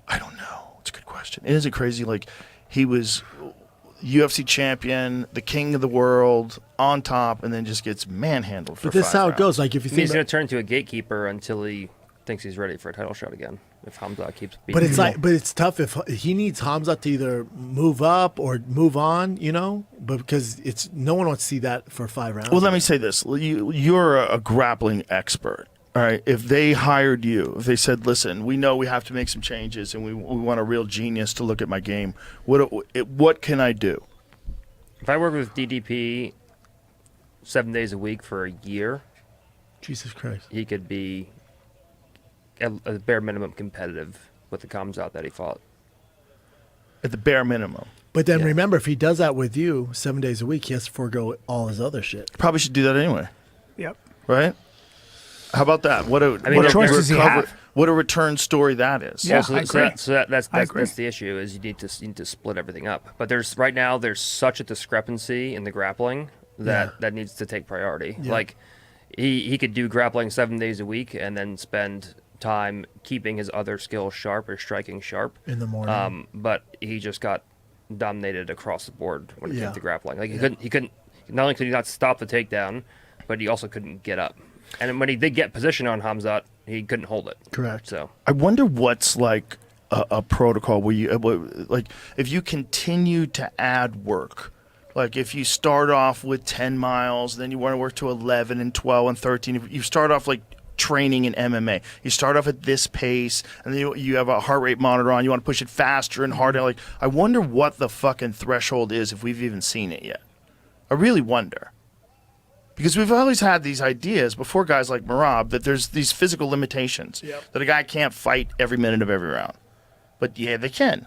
I don't know. It's a good question. Isn't it crazy? Like, he was UFC champion, the king of the world, on top, and then just gets manhandled for But this 5 is how rounds. it goes. Like if you think, He's going to turn into a gatekeeper until he thinks he's ready for a title shot again. If Hamzat keeps beating but it's people. like, but it's tough if he needs Hamzat to either move up or move on, you know. But because it's no one wants to see that for 5 rounds. Well, let me say this: you're a grappling expert. All right. If they hired you, if they said, "Listen, we know we have to make some changes, and we want a real genius to look at my game. What can I do?" If I work with DDP 7 days a week for a year, Jesus Christ. he could be at a bare minimum competitive with the Hamzat that he fought. At the bare minimum, But then Yeah. remember, if he does that with you 7 days a week, he has to forego all his other shit. probably should do that anyway, Yep. right? How about that? What a mean, what a choice does he have? What a return story that is. Yeah, so, I so agree. that- so that- that's I that's, agree. that's the issue is you need to split everything up. But there's right now there's such a discrepancy in the grappling that needs to take priority. Yeah. Like he could do grappling 7 days a week and then spend time keeping his other skills sharp or striking sharp. In the morning. But he just got dominated across the board when it Yeah. came to grappling. Like he couldn't not only could he not stop the takedown, but he also couldn't get up. And when he did get position on Hamzat, he couldn't hold it. Correct. So I wonder what's like a protocol where you like if you continue to add work. Like if you start off with 10 miles, then you want to work to 11 and 12 and 13. If you start off like training in MMA. You start off at this pace, and then you have a heart rate monitor on. You want to push it faster and harder. Like I wonder what the fucking threshold is if we've even seen it yet. I really wonder. Because we've always had these ideas before guys like Merab that there's these physical limitations that a guy can't fight every minute of every round. But yeah, they can.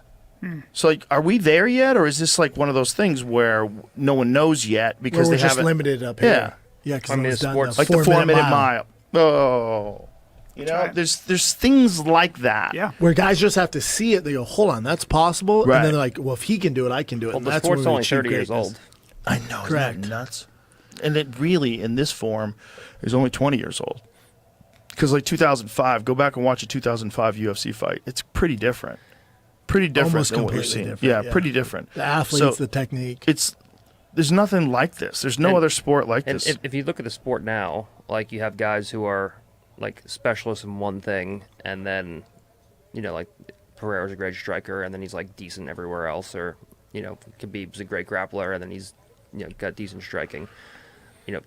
So like, are we there yet, or is this like one of those things where no one knows yet because we're they just haven't limited up Yeah. here. Yeah, because I mean, it was the done sports- like the 4-minute 4-minute mile. Oh, you know, right. there's things like that. Yeah. Where guys just have to see it. They go, hold on, that's possible. Right. And then they're like, well, if he can do it, I can do it. well, and the that's sport's when we only achieve 30 years greatness. old. I know. Correct. Isn't that nuts? And it really, in this form, is only 20 years old. Because like 2005, go back and watch a 2005 UFC fight. It's pretty different. Pretty different Almost than what we've completely seen. different, Yeah, yeah. pretty different. The athletes, So the technique. there's nothing like this. There's no And- other sport like And this. if you look at the sport now, like you have guys who are like specialists in one thing, and then, you know, like Pereira's a great striker, and then he's like decent everywhere else, or you know, Khabib's a great grappler, and then he's got decent striking.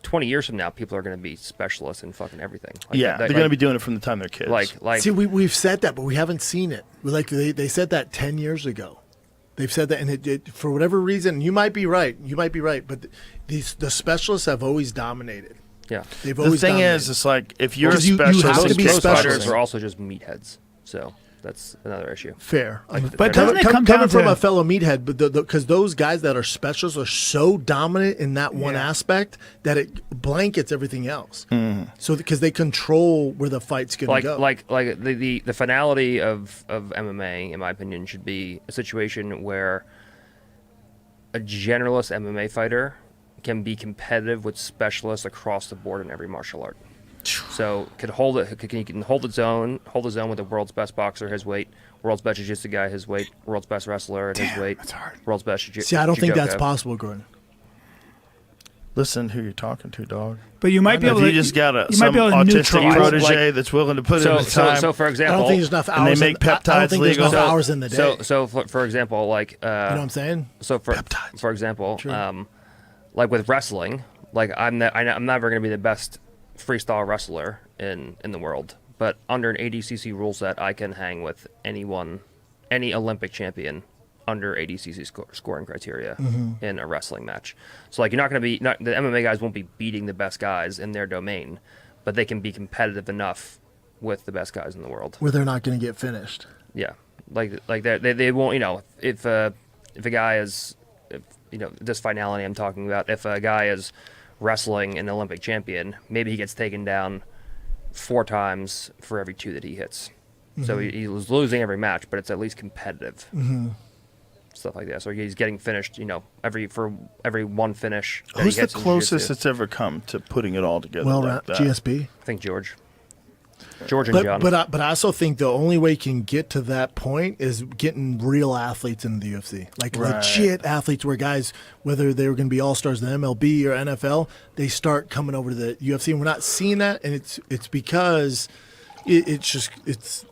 20 years from now, people are going to be specialists in fucking everything. Like yeah, they're going to be doing it from the time they're kids. like See, we've said that, but we haven't seen it. Like they said that 10 years ago. They've said that, and it for whatever reason, you might be right. But the specialists have always dominated. yeah. They've the always thing dominated. is, it's like if you're a Because you specialist, have to Those be pro specialist. fighters are also just meatheads, so that's another issue. Fair. But doesn't it come coming down from to- a fellow meathead, but because those guys that are specialists are so dominant in that one Yeah. aspect that it blankets everything else. Mm-hmm. So because they control where the fight's going to go. Like the finality of MMA, in my opinion, should be a situation where a generalist MMA fighter can be competitive with specialists across the board in every martial art. So he can hold its own with the world's best boxer his weight, world's best jiu-jitsu guy his weight, world's best wrestler at his weight, that's hard. world's best jiu-jitsu. See, I don't think that's possible, Gordon. listen who you're talking to, dog. But you might be able If to. you just got you might some be able to autistic neutralize. protege that's willing to put in the time. So for I example, don't think there's enough and they hours. make I don't peptides think there's legal. enough hours in the day. So for example, like you know what I'm saying? So Peptides. for example, True. like with wrestling, like I'm never going to be the best freestyle wrestler in the world, but under an ADCC rule set, I can hang with any Olympic champion under ADCC scoring criteria in a wrestling match. So like you're not going to be the MMA guys won't be beating the best guys in their domain, but they can be competitive enough with the best guys in the world. Where they're not going to get finished. Yeah, like they won't. If a guy is, this finality I'm talking about. If a guy is wrestling an Olympic champion, maybe he gets taken down 4 times for every 2 that he hits. So he was losing every match, but it's at least competitive. stuff like that. So he's getting finished, every one finish. that Who's he the gets in closest jiu-jitsu. it's ever come to putting it all together Well, like that? GSP. I think George and John. But I also think the only way you can get to that point is getting real athletes in the UFC, like legit athletes, where guys, whether they were going to be all stars in the MLB or NFL, they start coming over to the UFC, and we're not seeing that, and it's because it's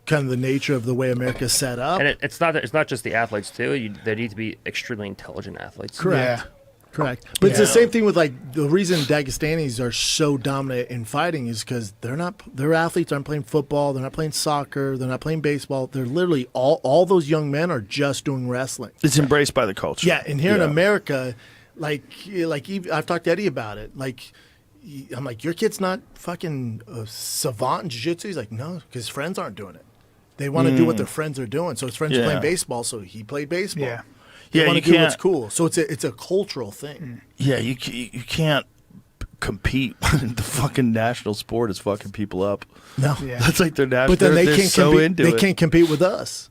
kind of the nature of the way America's set up. And it's not just the athletes too. They need to be extremely intelligent athletes. Correct. Yeah. Correct. But it's the same thing with like the reason Dagestanis are so dominant in fighting is because their athletes aren't playing football, they're not playing soccer, they're not playing baseball. They're literally all those young men are just doing wrestling. It's embraced by the culture. Yeah, and here in America, like I've talked to Eddie about it. Like I'm like, your kid's not fucking a savant in jiu-jitsu. He's like, no, because his friends aren't doing it. They want to do what their friends are doing. So his friends are playing baseball, so he played baseball. Yeah. They want you to do can't. what's cool. So it's a cultural thing. Yeah, you can't compete when the fucking national sport is fucking people up. No. Yeah. That's like their national. But then they they're can't so compete. into They it. can't compete with us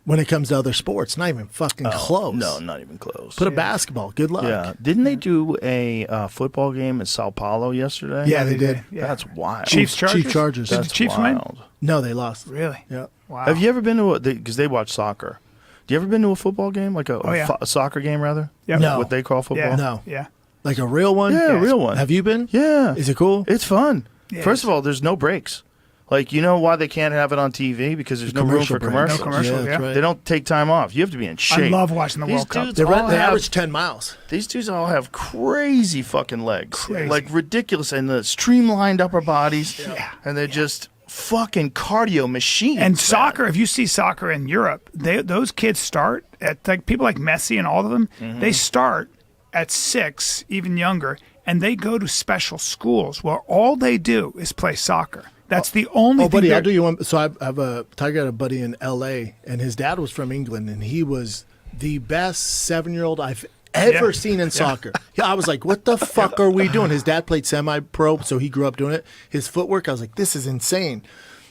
when it comes to other sports. Not even fucking close. No, not even close. Put a basketball. Good luck. Yeah, didn't they do a football game in Sao Paulo yesterday? Yeah, they did. Yeah. That's wild. Chiefs Chargers. Chief Chargers. Did That's the Chiefs win? wild. No, they lost. Really? Yeah. Wow. Have you ever been to because they watch soccer? Do you ever been to a football game, like a soccer game rather? Yeah. No. What they call football? Yeah. No. Yeah. Like a real one? Yeah, a real one. Have you been? Yeah. Is it cool? It's fun. Yeah, First of all, there's no breaks. Like, you know why they can't have it on TV? Because there's no room for break. commercials. No commercials, that's yeah. right. They don't take time off. You have to be in shape. I love watching the These World Cup. dudes They all have- average 10 miles. These dudes all have crazy fucking legs. Crazy. Like ridiculous. And the streamlined upper bodies. Yeah. And they're just fucking cardio machines. And man. soccer, if you see soccer in Europe, those kids start at like people like Messi and all of them. They start at 6, even younger, and they go to special schools where all they do is play soccer. That's the only thing. Buddy, I'll do you one. So I have a Tiger had a buddy in L.A. and his dad was from England, and he was the best 7-year-old I've ever seen in soccer. Yeah, I was like, what the fuck are we doing? His dad played semi-pro, so he grew up doing it. His footwork, I was like, this is insane.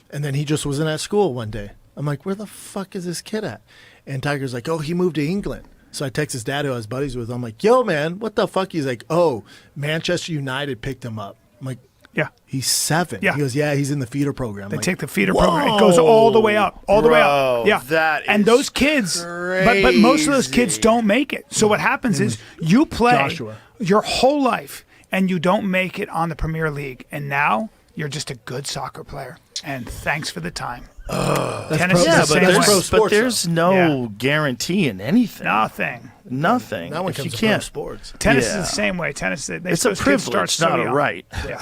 And then he just wasn't at school one day. I'm like, where the fuck is this kid at? And Tiger's like, oh, he moved to England. So I text his dad, who I was buddies with. I'm like, yo, man, what the fuck? He's like, oh, Manchester United picked him up. I'm like, Yeah. he's 7. Yeah. He goes, yeah, he's in the feeder program. They Like, take the feeder program. It goes all the way up, all the way up. Bro, Yeah, that and is those kids, but most of those kids crazy. don't make it. So what happens is you play Joshua. your whole life and you don't make it on the Premier League, and now you're just a good soccer player. And thanks for the time. Tennis pro- is the but same that's way. pro but sports, there's no Yeah. guarantee in anything. Nothing. Nothing. That one If you comes to pro can't. sports. Tennis Yeah. is the same way. Tennis, they, It's a those kids start privilege, so not a young. right. Yeah.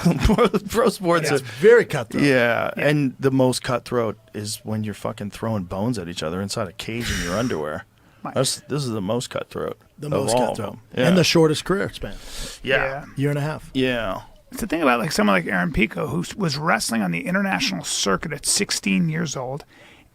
Pro sports It's are. very cutthroat. Yeah, and the most cutthroat is when you're fucking throwing bones at each other inside a cage in your underwear. This is the most cutthroat. The of most all of cutthroat. them. Yeah. And the shortest career span. yeah. Year and a half. Yeah. It's the thing about like someone like Aaron Pico, who was wrestling on the international circuit at 16 years old,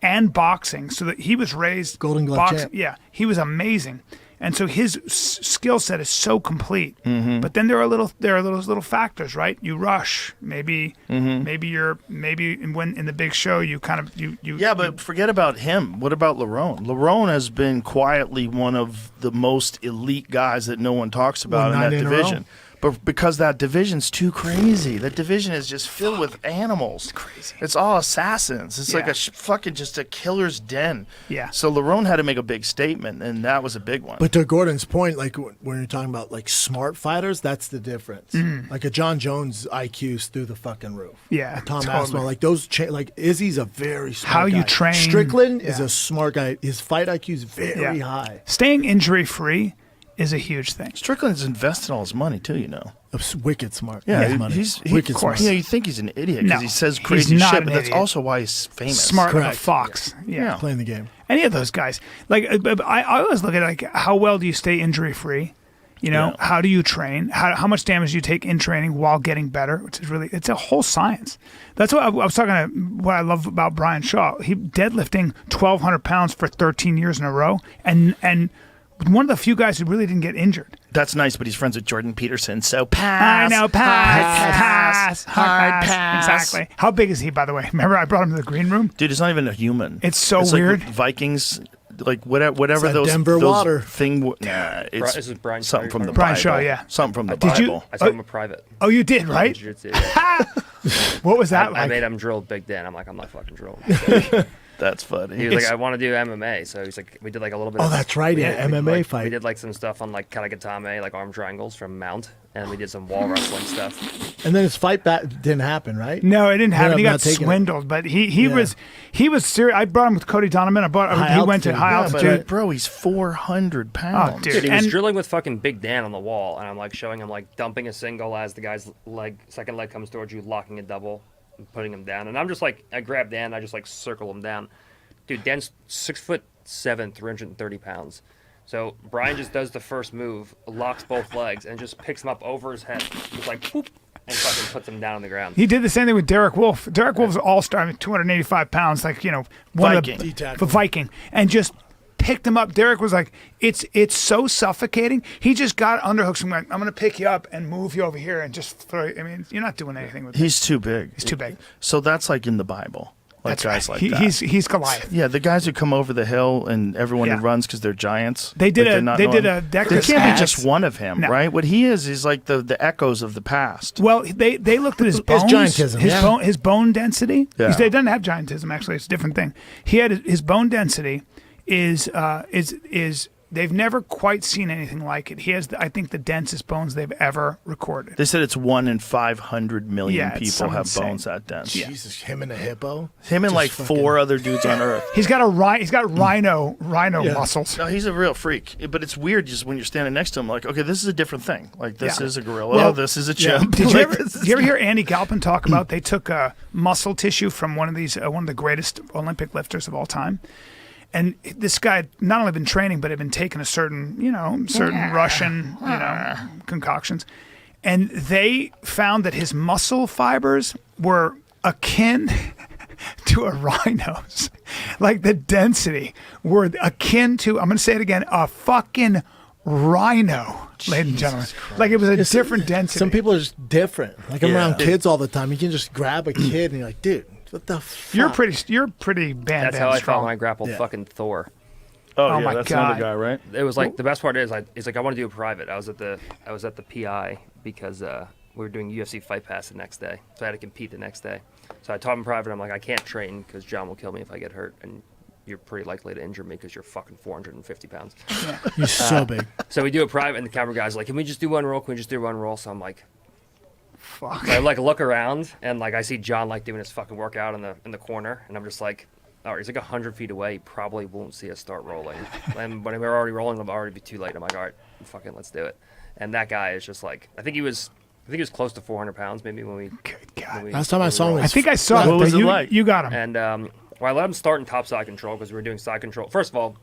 and boxing, so that he was raised Golden Glove boxing. champ. Yeah, he was amazing, and so his skill set is so complete. Mm-hmm. But then there are those little factors, right? You rush, maybe when in the big show you kind of you. Yeah, but forget about him. What about Lerone? Lerone has been quietly one of the most elite guys that no one talks about Won in 9 that in a row. division. But because that division's too crazy. That division is just filled with animals. It's crazy. It's all assassins. It's like Yeah. a fucking just a killer's den. Yeah. So Lerone had to make a big statement, and that was a big one. But to Gordon's point, like when you're talking about like smart fighters, that's the difference. Like a John Jones IQ's through the fucking roof. Yeah, A Tom totally. Aspinall, like those. Like Izzy's a very smart How guy. you train. Strickland is Yeah. a smart guy. His fight IQ is very Yeah. high. Staying injury free is a huge thing. Strickland's invested all his money too, you know. Wicked smart. Yeah, His money. he's wicked of course. smart. You know, you think he's an idiot No, because he says he's crazy not shit, an but that's idiot. also why he's famous. Smart like a Correct. fox. Yeah. Playing the game. Any of those guys. Like I always look at like how well do you stay injury free? You know, Yeah. how do you train? How much damage do you take in training while getting better? Which is really, it's a whole science. That's what I was talking about. What I love about Brian Shaw, he deadlifting 1,200 pounds for 13 years in a row, and one of the few guys who really didn't get injured. That's nice, but he's friends with Jordan Peterson, so pass. I know, pass. Hard pass. Exactly. How big is he, by the way? Remember, I brought him to the green room. Dude, it's not even a human. It's so like weird. Vikings like whatever that those Denver those water thing. Nah, it's This is Brian something from the Brian Bible. Shaw, yeah. Something from the Did you- Bible. I told him a private. Oh, you did, right? Jiu-Jitsu, yeah. What was that I like? made him drill Big Dan. I'm like, I'm not fucking drilling. That's funny. He was like, I want to do MMA. So he's like, we did like a little bit. Oh, of, that's right, yeah, we- MMA like, fight. We did like some stuff on like karagatame, like arm triangles from mount, and we did some wall wrestling stuff. And then his fight back didn't happen, right? No, it didn't happen. I'm He not got taking it. swindled, but he Yeah. was serious. I brought him with Cody Donovan. High He went to altitude. high Yeah, but, altitude. bro, he's 400 pounds. dude. Dude, he was And- drilling with fucking Big Dan on the wall, and I'm like showing him like dumping a single as the guy's second leg comes towards you, locking a double, and putting him down. And I'm just like, I grab Dan, I just like circle him down. Dude, Dan's 6'7", 330 pounds. So Brian just does the first move, locks both legs, and just picks him up over his head, just like boop, and fucking puts him down on the ground. He did the same thing with Derek Wolf. Derek Wolf's all-star, 285 pounds, like, one Viking. of the D-tackle. Viking, and just picked him up. Derek was like, it's so suffocating. He just got underhooks and went, I'm going to pick you up and move you over here and just throw you. I mean, you're not doing anything with He's too big. He's too big. So that's like in the Bible. Like That's guys right. like that. He's Goliath. Yeah, the guys who come over the hill and everyone Yeah. who runs because they're giants. They did like a- they're not they did normal. a Decker There can't ass. be just one of him, No. right? What he is like the echoes of the past. Well, they looked at his bones, giantism, yeah. his bone density. Yeah. He doesn't have giantism, actually. It's a different thing. He had his bone density is they've never quite seen anything like it. He has, I think, the densest bones they've ever recorded. They said it's 1 in 500 million Yeah, it's people so have insane. bones that dense. Jesus, him and a hippo. Him and Just like fucking- 4 other dudes on Earth. He's got rhino Yeah. muscles. No, he's a real freak. But it's weird just when you're standing next to him, like, okay, this is a different thing. Like, this Yeah. is a gorilla. Well, this is a yeah. chimp. Did you Like, ever, this did is- you ever hear Andy Galpin talk about they took muscle tissue from one of the greatest Olympic lifters of all time? And this guy had not only been training, but had been taking a certain Russian, concoctions. And they found that his muscle fibers were akin to a rhino's. Like the density were akin to, I'm going to say it again, a fucking rhino, ladies and gentlemen. Like it was a different density. Some people are just different. Like I'm Yeah. around kids all the time. You can just grab a kid and you're like, dude, what the fuck? You're pretty band That's how I strong. felt when I grappled Yeah. fucking Thor. oh, Oh yeah, my that's God. another guy, right? It was like the best part is he's like, I want to do a private. I was at the PI because we were doing UFC Fight Pass the next day, so I had to compete the next day. So I taught him private. I'm like, I can't train because John will kill me if I get hurt, and you're pretty likely to injure me because you're fucking 450 pounds. You're so big. So we do a private, and the camera guy's like, can we just do one roll? Can we just do one roll? So I'm like, Fuck. I like look around, and like I see John like doing his fucking workout in the corner, and I'm just like, all right, he's like 100 feet away. He probably won't see us start rolling. And when we're already rolling, it'll already be too late. I'm like, all right, fucking let's do it. And that guy is just like, I think he was close to 400 pounds, maybe when we. Good God. when we- Last time I when we saw him, rolled. I think I saw What it. was but it you, like? You got him. And well, I let him start in top side control because we were doing side control. First of all,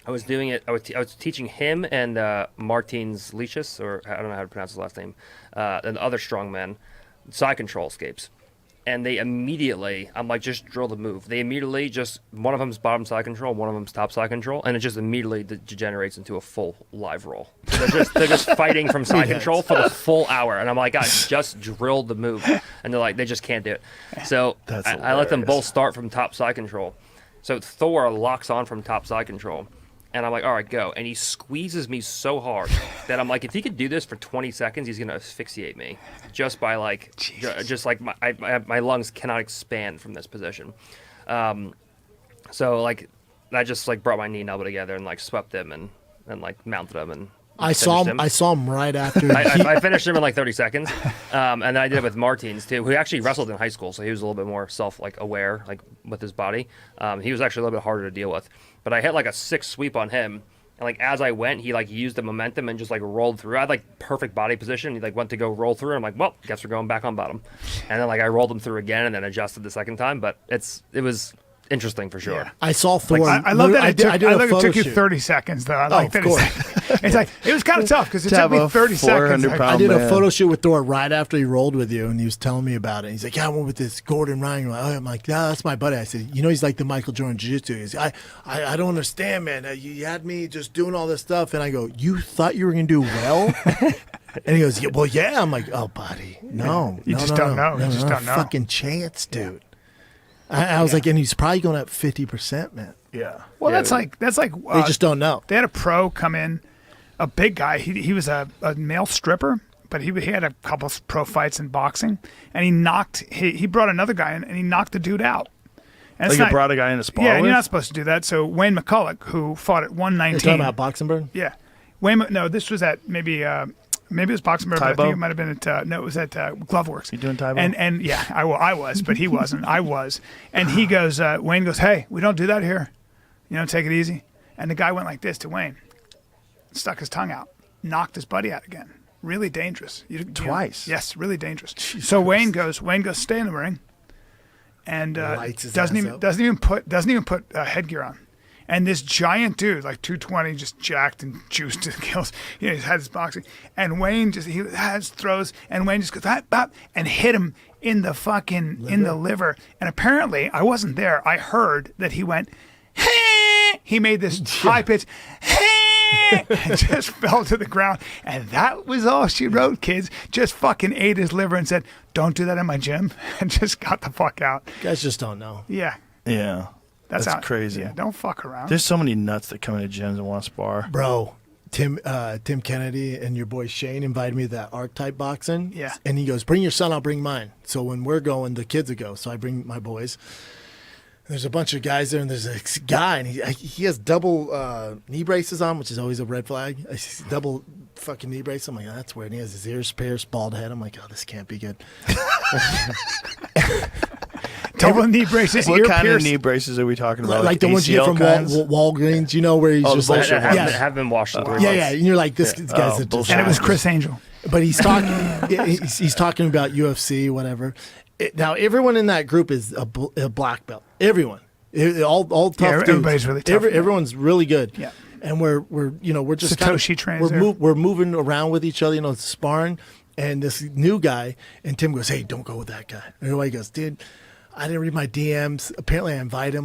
I was doing it. I was teaching him and Martins Leachus, or I don't know how to pronounce his last name, and the other strongmen, side control escapes. And they immediately, I'm like, just drill the move. They immediately just, one of them's bottom side control, one of them's top side control, and it just immediately degenerates into a full live roll. They're just fighting from side control for the full hour. And I'm like, guys, just drill the move. And they're like, they just can't do it. So That's I let them hilarious. both start from top side control. So Thor locks on from top side control. And I'm like, all right, go. And he squeezes me so hard that I'm like, if he could do this for 20 seconds, he's going to asphyxiate me just by like, just like my lungs cannot expand from this position. So like, I just like brought my knee and elbow together and like swept him and like mounted him and I saw finished him. I saw him right after. I finished him in like 30 seconds, and then I did it with Martins too, who actually wrestled in high school, so he was a little bit more aware, like with his body. He was actually a little bit harder to deal with, but I hit like a 6 sweep on him, and like as I went, he like used the momentum and just like rolled through. I had like perfect body position. He like went to go roll through, and I'm like, well, guess we're going back on bottom, and then like I rolled him through again, and then adjusted the second time. But it was interesting for sure. I saw Thor. I love that I did a it photo took you shoot. 30 seconds, though. I like of that course. it's like, it was kind of tough because it took me Tabo, 30 seconds. 400 Like, pounds. I did a man. photo shoot with Thor right after he rolled with you, and he was telling me about it. He's like, "Yeah, I went with this Gordon Ryan." I'm like, "Yeah, that's my buddy." I said, "You know, he's like the Michael Jordan Jiu-Jitsu." He's, I don't understand, man. You had me just doing all this stuff, and I go, "You thought you were gonna do well?" And he goes, "Well, yeah." I'm like, "Oh, buddy, no, You no, just no, don't no, know. You no, just no, don't know." Fucking chance, dude." I was like, and he's probably going up 50%, man. Yeah. Well, Yeah. that's like They just don't know. They had a pro come in, a big guy. He was a male stripper, but he had a couple of pro fights in boxing, and he brought another guy in, and he knocked the dude out. And Like, you brought a guy in to spar Yeah, and with? you're not supposed to do that. So Wayne McCulloch, who fought at 119. You're talking about Boxenberg? Yeah. No, this was at maybe it was Boxenberg, but I think it might have been at no, it was at Gloveworks. You doing Tybo? And yeah, I was, but he wasn't. I was. And he goes, Wayne goes, "Hey, we don't do that here. Take it easy." And the guy went like this to Wayne, stuck his tongue out, knocked his buddy out again. Really dangerous. Twice. Yes, really dangerous. So Wayne goes, stay in the ring, and doesn't even put headgear on. And this giant dude, like 220, just jacked and juiced to the gills. He had his boxing. And Wayne he has throws, and Wayne just goes, bop, and hit him in the fucking, in the liver. And apparently, I wasn't there. I heard that he went, hey! He made this high pitch, hey! And just fell to the ground. And that was all she wrote, kids. Just fucking ate his liver and said, don't do that in my gym. And just got the fuck out. You guys just don't know. Yeah. Yeah. That's crazy. Yeah, don't fuck around. There's so many nuts that come into gyms and want to spar. Bro, Tim Kennedy and your boy Shane invited me to that archetype boxing. Yeah. And he goes, bring your son, I'll bring mine. So when we're going, the kids will go. So I bring my boys. There's a bunch of guys there, and there's a guy, and he has double knee braces on, which is always a red flag. I see double fucking knee braces. I'm like, oh, that's weird. And he has his ears pierced, bald head. I'm like, oh, this can't be good. Double knee braces, What ear kind pierced. of knee braces are we talking about? Like the ones you get from Walgreens, where he's Oh, just the like, bullshit I ones. have been washed in 3 months. yeah, and you're like, this guy's a bullshit. And it was disaster. Chris Angel. But he's talking. he's talking about UFC, whatever. Now everyone in that group is a black belt. Everyone, all tough dudes. everybody's really tough. Everyone's really good. Yeah. And we're just Satoshi trains there. we're moving around with each other, sparring. And this new guy, and Tim goes, "Hey, don't go with that guy." And everybody goes, "Dude, I didn't read my DMs. Apparently, I invited him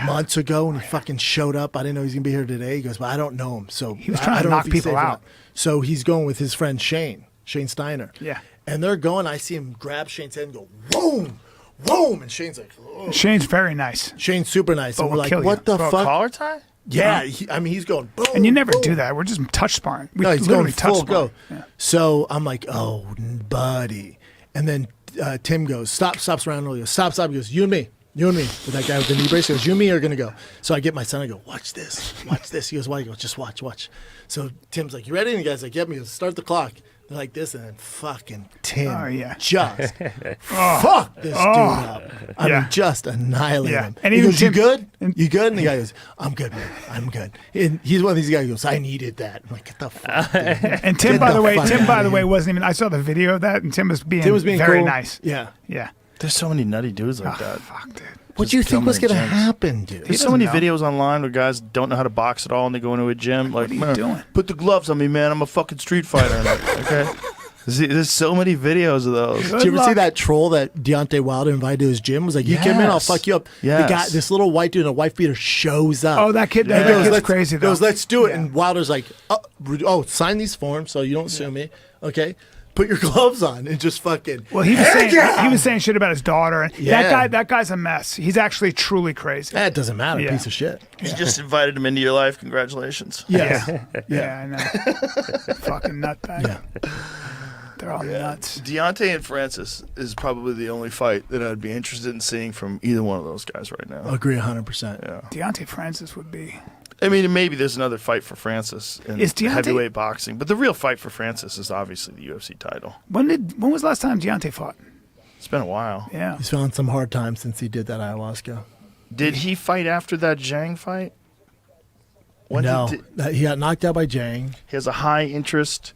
months ago, and he fucking showed up. I didn't know he was gonna be here today." He goes, "But I don't know him, so He was I trying to don't know knock if he's people safe or out. not." So he's going with his friend Shane Steiner. Yeah. And they're going. I see him grab Shane's head and go, "Boom, boom!" And Shane's like, "Oh." Shane's very nice. Shane's super nice. And will we're like, kill you. "What the Bro, fuck?" collar tie? Yeah, he's going boom. And you never boom. do that. We're just touch sparring. We No, he's literally going full touch go. sparring. Yeah. So I'm like, "Oh, buddy," and then Tim goes, stops around. He goes, stop. He goes, you and me. With that guy with the knee brace. He goes, you and me are gonna go. So I get my son. I go, watch this. He goes, why? He goes, just watch. So Tim's like, you ready? And the guy's like, yep. He goes, start the clock. They're like this, and then fucking Tim just fuck this dude up. I mean, just annihilate him. And he even goes, Tim, you good? You good? And the guy goes, I'm good, man. I'm good. And he's one of these guys who goes, I needed that. I'm like, get the fuck, dude. And Tim, by the way, wasn't even. I saw the video of that, and Tim was being very cool. nice. Yeah. Yeah. There's so many nutty dudes like that. Fuck, dude. What do you think was going to gyms. happen, dude? There's so many doesn't know. videos online where guys don't know how to box at all, and they go into a gym like, are you "Man, doing? put the gloves on me, man. I'm a fucking street fighter." And like, okay. There's so many videos of those. Did you ever see that troll that Deontay Wilder invited to his gym? Was like, you come in, I'll fuck you up. Yes. The guy, this little white dude in a wife beater shows up. Oh, that kid. Yeah. That kid's let's, crazy though. goes, let's do it. Yeah. And Wilder's like, oh, sign these forms so you don't sue me. Okay, put your gloves on and just fucking. Well, he was saying shit about his daughter, and that guy's a mess. He's actually truly crazy. That doesn't matter. Yeah. Piece of shit. You just invited him into your life. Congratulations. Yeah. Yeah, I know. Fucking nutbag. Yeah. They're all nuts. Deontay and Francis is probably the only fight that I'd be interested in seeing from either one of those guys right now. Agree 100%. Yeah. Deontay Francis would be. I mean, maybe there's another fight for Francis in Is Deontay- heavyweight boxing, but the real fight for Francis is obviously the UFC title. When was the last time Deontay fought? It's been a while. Yeah. He's found some hard times since he did that ayahuasca. Did he fight after that Zhang fight? No, he got knocked out by Jang. He has a high interest.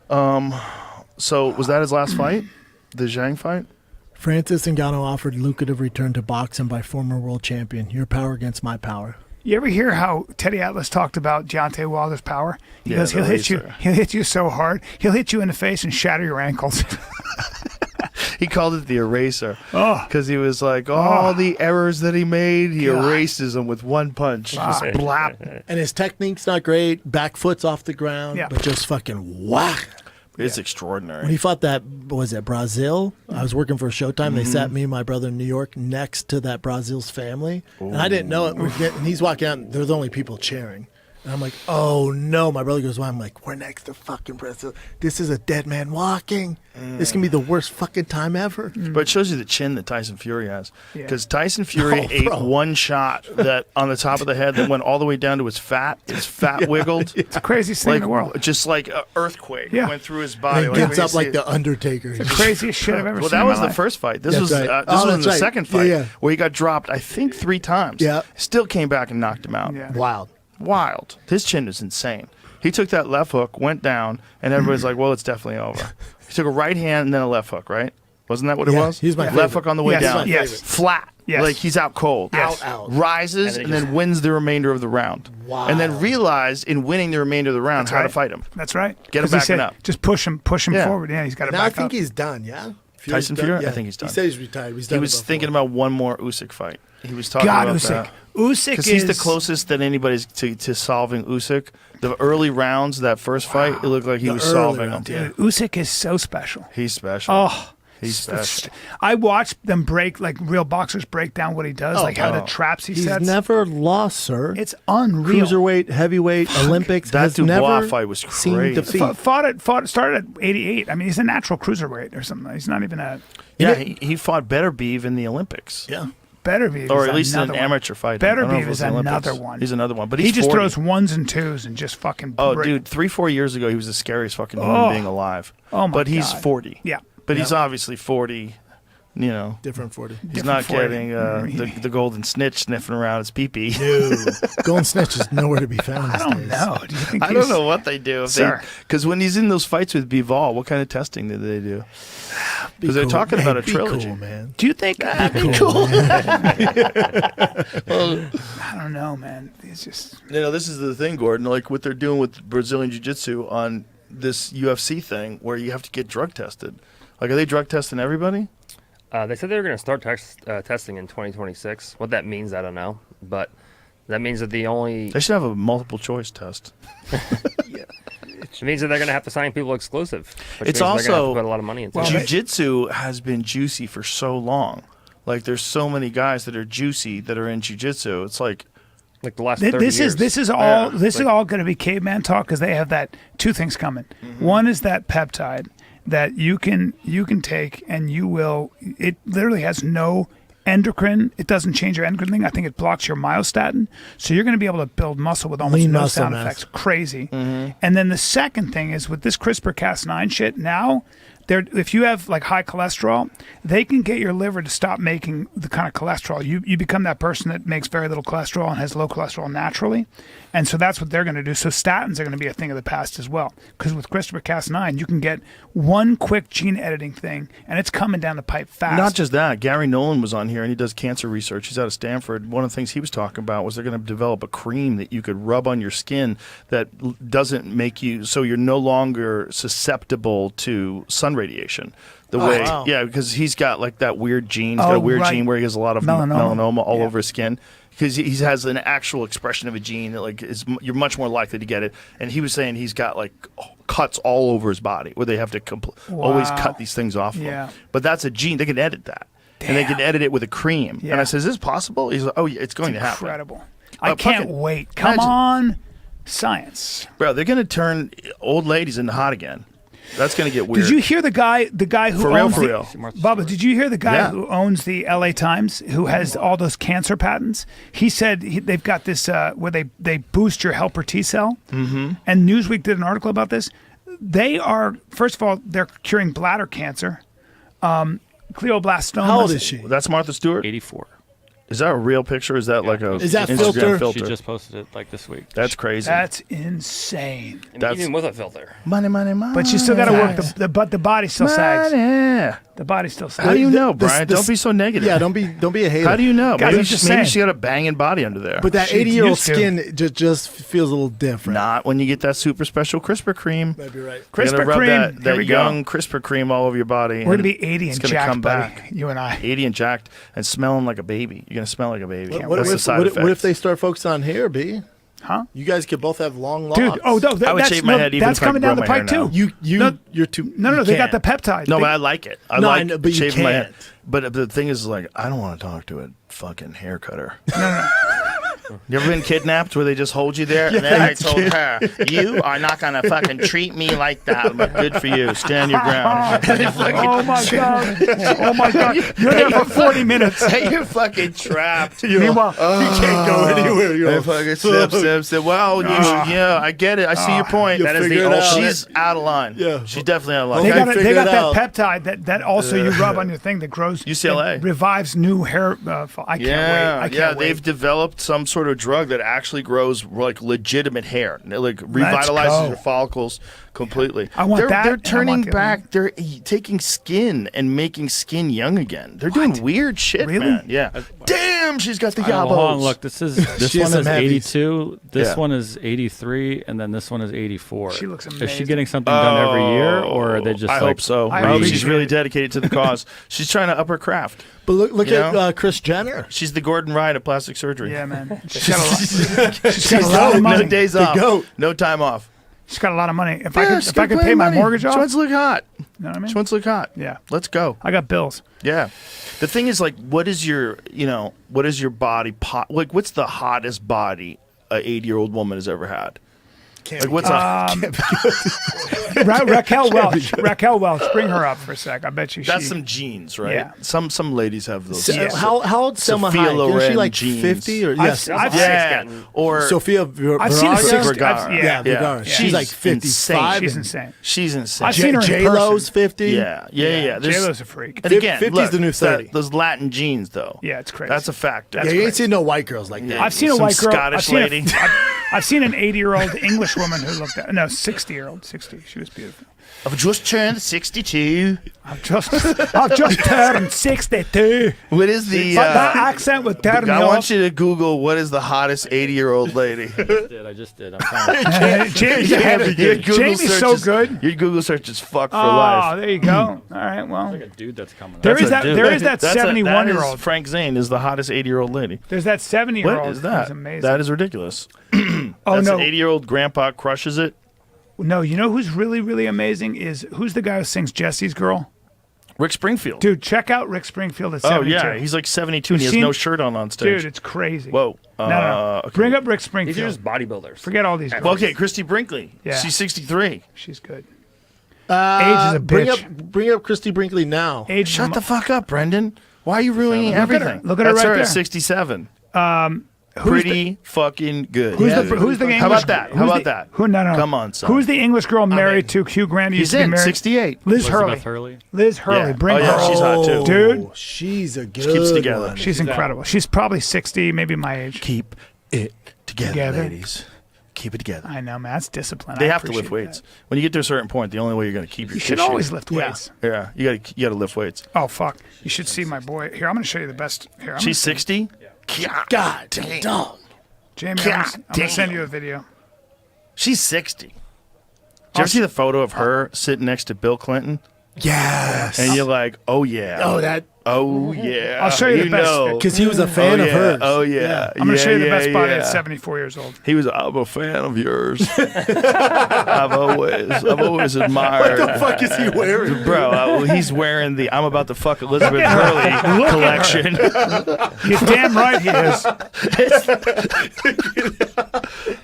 So was that his last fight? The Zhang fight? Francis Ngannou offered lucrative return to boxing by former world champion. Your power against my power. You ever hear how Teddy Atlas talked about Deontay Wilder's power? He Yeah, goes, the he'll laser. hit you so hard, he'll hit you in the face and shatter your ankles. He called it the eraser Oh. because he was like, all the errors that he made, he God. erases them with one punch. Just blap. And his technique's not great. Back foot's off the ground, Yeah. but just fucking whack. It's extraordinary. When he fought that, was it Brazil? I was working for Showtime. They sat me and my brother in New York next to that Brazil's family. And I didn't know it. And he's walking out, and they're the only people cheering. And I'm like, oh, no. My brother goes, well, I'm like, we're next to fucking Brazil. This is a dead man walking. This can be the worst fucking time ever. But it shows you the chin that Tyson Fury has. Because Tyson Fury ate one shot that on the top of the head that went all the way down to his fat. His fat wiggled. It's the craziest thing in the world. Just like an earthquake went through his body. And he gets up like the Undertaker. It's the craziest shit I've ever seen. Well, that was the first fight. This was the second fight where he got dropped, I think, 3 times. Yeah. Still came back and knocked him out. Yeah. Wild. His chin is insane. He took that left hook, went down, and everybody's like, well, it's definitely over. He took a right hand and then a left hook, right? Wasn't that what it was? He's my left hook on the way down. Yes. Flat. Yes. Like he's out cold. Yes. Out. Rises and then wins the remainder of the round. Wow. And then realized in winning the remainder of the round how to fight him. That's right. Get him backing up. Just push him Yeah. forward. Yeah, he's got to Now back I think up. he's done, yeah? Tyson Fury? I think he's done. He said he's retired. He's done He was thinking about one more Usyk fight. He was talking God, about Usyk. that. Usyk Because he's the closest that anybody's to solving Usyk. The early rounds, that first fight, it looked like he was solving him. Dude, Usyk is so special. He's special. Oh, He's special. I watched them break, like real boxers break down what he does, like how the traps he He's sets. never lost, sir. It's unreal. Cruiserweight, heavyweight, Olympics. That has Dubois never fight was seen crazy. defeat. Started at 88. I mean, he's a natural cruiserweight or something. He's not even a He fought Beterbiev in the Olympics. Yeah. Beterbiev. Or is at least in an another one. amateur fight. I don't know if Beterbiev it was is the Olympics. another one. He's another one. But he's He just 40. throws 1s and 2s and just fucking. Oh, dude, 3-4 years ago, he was the scariest fucking human being alive. Oh, my But he's God. 40. Yeah. But he's obviously 40. You know, Different 40. he's not 40. getting the golden snitch sniffing around his pee-pee. Golden Snitch is nowhere to be found. I don't know. Do you think I don't know what they do. Sir. Because when he's in those fights with Bivol, what kind of testing did they do? Because they're talking about a trilogy. Cool, man. Do you think? Be cool. I don't know, man. It's just. You know, this is the thing, Gordon. Like what they're doing with Brazilian Jiu-Jitsu on this UFC thing, where you have to get drug tested. Like, are they drug testing everybody? They said they were going to start testing in 2026. What that means, I don't know. But that means that the only... They should have a multiple choice test. It means that they're going to have to sign people exclusive. Which It's means they're going to have also- to put a lot of money into it. Jiu-Jitsu has been juicy for so long. Like, there's so many guys that are juicy that are in Jiu-Jitsu. It's like... Like the last 30 This years. is all going to be caveman talk because they have that 2 things coming. One is that peptide that you can take and you will. It literally has no endocrine. It doesn't change your endocrine thing. I think it blocks your myostatin, so you're going to be able to build muscle with almost Lean no muscle sound mass. effects. Crazy. And then the second thing is with this CRISPR-Cas9 shit now. If you have like high cholesterol, they can get your liver to stop making the kind of cholesterol. You become that person that makes very little cholesterol and has low cholesterol naturally. And so that's what they're going to do. So statins are going to be a thing of the past as well. Because with CRISPR-Cas9, you can get one quick gene editing thing, and it's coming down the pipe fast. Not just that. Gary Nolan was on here, and he does cancer research. He's out of Stanford. One of the things he was talking about was they're going to develop a cream that you could rub on your skin that doesn't make you so you're no longer susceptible to sun radiation. Yeah, because he's got like that weird gene. He's got a weird gene where he has a lot of melanoma all over his skin. Because he has an actual expression of a gene that like you're much more likely to get it. And he was saying he's got like cuts all over his body where they have to always cut these things off. Yeah. Of him. But that's a gene. They can edit that. Damn. And they can edit it with a cream. Yeah. And I said, is this possible? He's like, oh, yeah, it's going to happen. Incredible. I can't fucking wait. Come imagine. on, science. Bro, they're going to turn old ladies into hot again. That's going to get weird. Did you hear the guy who For real, owns for the, real. Bubba, did you hear the guy Yeah. who owns the LA Times who has all those cancer patents? He said they've got this where they boost your helper T cell. Mm-hmm. And Newsweek did an article about this. They are, first of all, they're curing bladder cancer, glioblastoma. How old is she? That's Martha Stewart? 84. Is that a real picture? Is that like a Is that Instagram filter? She just posted it like this week. That's crazy. That's insane. And even with a filter. Money. But you still got to work but the body still sags. Money. The body still sags. How do you know, This- Brian? this- Don't be so negative. Yeah, don't be a hater. How do you know? Guys, Maybe, I'm just maybe saying. she got a banging body under there. But that She 80-year-old used to. skin just feels a little different. Not when you get that super special CRISPR cream. Might be right. You're gonna CRISPR rub cream. that Here we go. young CRISPR cream all over your body. We're going to and be 80 it's and gonna jacked, come buddy. back. You and I. 80 and jacked and smelling like a baby. You're going to smell like a baby. What That's the side effect. if they start focusing on hair, B? Huh? You guys could both have long locks. Dude, oh, no, I would shave my head even that's if I coming grow down the my hair pike, too. now. You're too. No, you they got can't. the peptide. No, but I like it. I No, I like know, but you shaving my head. can't. But the thing is, like, I don't want to talk to a fucking hair cutter. No. You ever been kidnapped where they just hold you there? And then I told her, you are not going to fucking treat me like that. I'm like, good for you. Stand your ground. Oh, my God. Oh, my God. You're there for 40 minutes. Hey, you're fucking trapped. Meanwhile, You can't go anywhere. They fucking sip. Well, yeah, I get it. I see your point. That is the Oh, old- she's out of line. Yeah. She's definitely out of line. they got figure that it out. peptide that also you rub on your thing that grows. UCLA. that revives new hair. I can't wait. I can't wait. They've developed some sort of drug that actually grows like legitimate hair. It, like revitalizes go. your follicles completely. I want that, They're and I turning want the other back. They're taking skin and making skin young again. They're doing weird shit, Really? man. Yeah. Damn, she's got the Hold on, yabos. look, this She one has is some heavies. 82, this Yeah. one is 83, and then this one is 84. She looks Is she amazing. getting something done every year, or are they just I like? hope so. I I hope she's appreciate really it. dedicated to the cause. She's trying to up her craft. But look You at know? Kris Jenner. She's the Gordon Ryan of plastic surgery. Yeah, man. She's got a lot of No money. days The off. goat. No time off. She's got a lot of money. If Yeah, I she's could got pay my money. mortgage off, She wants to look hot. you know what I mean? She wants to look hot. Yeah. Let's go. I got bills. Yeah. The thing is, like, what is your body like, what's the hottest body a 80-year-old woman has ever had? Like, what's Raquel Welch. Raquel Welch. Bring her up for a sec. I bet you that's she. some jeans, right? Yeah. Some ladies have those. Yeah. How old Selma Sophia Hayek? Isn't she Loren like jeans. 50 or I've yes? I've Yeah. seen- Or Sophia I've seen a Vergara? 60. Vergara. Yeah, Vergara. Yeah. She's like insane. 55. She's and insane. She's insane. I've seen her in J-Lo's person. 50. Yeah. There's- J-Lo's a freak. And again, 50's look, the new 30. those Latin jeans, though. Yeah, it's crazy. That's a factor. Yeah, you ain't seen no white girls like that. I've seen a Some white girl. Scottish lady. I've seen an 80-year-old English woman who looked at 60-year-old. 60. She was beautiful. I've just turned 62. I've just turned 62. What is the? But that accent would turn me I off. want you to Google what is the hottest 80-year-old lady. I just did. I'm trying to. Jamie's Your ahead of Google Jamie's search so is- good. Your Google search is fucked for Oh, life. there you go. All right, well. Like a dude that's coming. There up. is that. Dude, There is that that's 71-year-old. Frank Zane is the hottest 80-year-old lady. There's that 70-year-old. What is that? Who's amazing. That is ridiculous. oh That's no, an 80-year-old grandpa crushes it. no. You know who's really, really amazing is who's the guy who sings Jesse's Girl? Rick Springfield. Dude, check out Rick Springfield at oh 72. yeah, he's like 72 and he You've has seen- no shirt on stage. Dude, it's crazy. Whoa. No. Okay. Bring up Rick These are Springfield. just bodybuilders. Forget all these girls. Well, okay, Christy Brinkley. Yeah. She's 63. She's good. Age is a bitch. Bring up Christy Brinkley now. Age Shut the fuck up, Brendan. Why are you ruining Look at her. everything? Look at her That's right her there. at 67. Who's Pretty fucking good. Who's the English? How about that? How who's about the- that? Who? No. Come on, son. Who's the English girl married to Hugh Grant? Who He's used to be in married? 68. Liz Hurley. Elizabeth Hurley. Liz Hurley. Yeah. Bring Oh, yeah, her. she's hot, too. Dude. She's a good keeps together. one. She's incredible. She's probably 60, maybe my age. Keep it together, Together. ladies. Keep it together. I know, man. That's discipline. They I have to lift appreciate weights. that. When you get to a certain point, the only way you're going to keep your You shit should shape- always lift weights. Yeah, you got to lift weights. Oh fuck! You should see my boy. Here, I'm going to show you the best. Here, I'm She's gonna send- 60. God damn. Dog. Jamie, God I'm going to damn. send you a video. She's 60. Did you ever see the photo of her sitting next to Bill Clinton? Yes. And you're like, oh yeah. Oh, that. Oh yeah. I'll show you the best. know. Because he was a fan of yeah. hers. Oh yeah. I'm going to show you the best body yeah. at 74 years old. He was. I'm a fan of yours. I've always admired. What the fuck is he wearing? Bro, he's wearing the "I'm about to fuck Elizabeth Hurley" collection. You're damn right he is.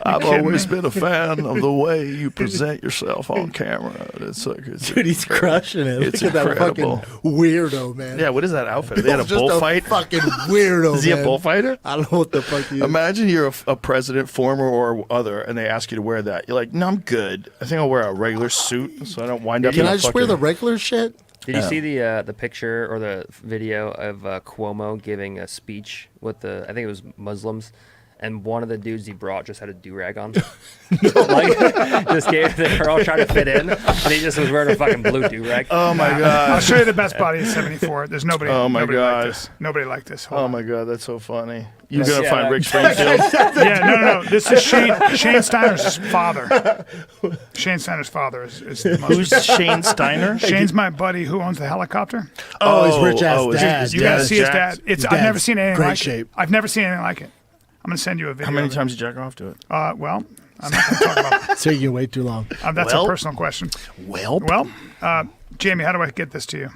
I've kidding always me? been a fan of the way you present yourself on camera. It's like, Dude, he's crushing it. It's Look at that incredible. fucking weirdo, man. yeah. What is that outfit? They had a Just bullfight. Fucking weirdo. Is he a man. bullfighter? I don't know what the fuck he is. Imagine you're a president, former or other, and they ask you to wear that. You're like, no, I'm good. I think I'll wear a regular suit so I don't wind up. Can in I a just wear fucking- the regular shit? Did you see the picture or the video of Cuomo giving a speech with I think it was Muslims, and one of the dudes he brought just had a do-rag on. Like, they were all trying to fit in, and he just was wearing a fucking blue do-rag. Oh my I'll god. show you the best body at 74. There's nobody. Oh, my nobody God. like this. Nobody like this. Hold Oh on. my god, that's so funny. You're Let's gonna see find how Rick Springfield. Yeah, no. This is Shane Steiner's father. Shane Steiner's father is the most. Who's Shane Steiner? Shane's my buddy who owns the helicopter. Oh, his rich ass his dad. You got to dad's see his jacked. dad. It's His I've never dad's seen anything great like shape. it. I've never seen anything like it. I'm going to send you a video. How many of it. times you jack off to it? Well, I'm not going to talk about that. So you can wait too long. That's Well. a personal question. Well, Jamie, how do I get this to you?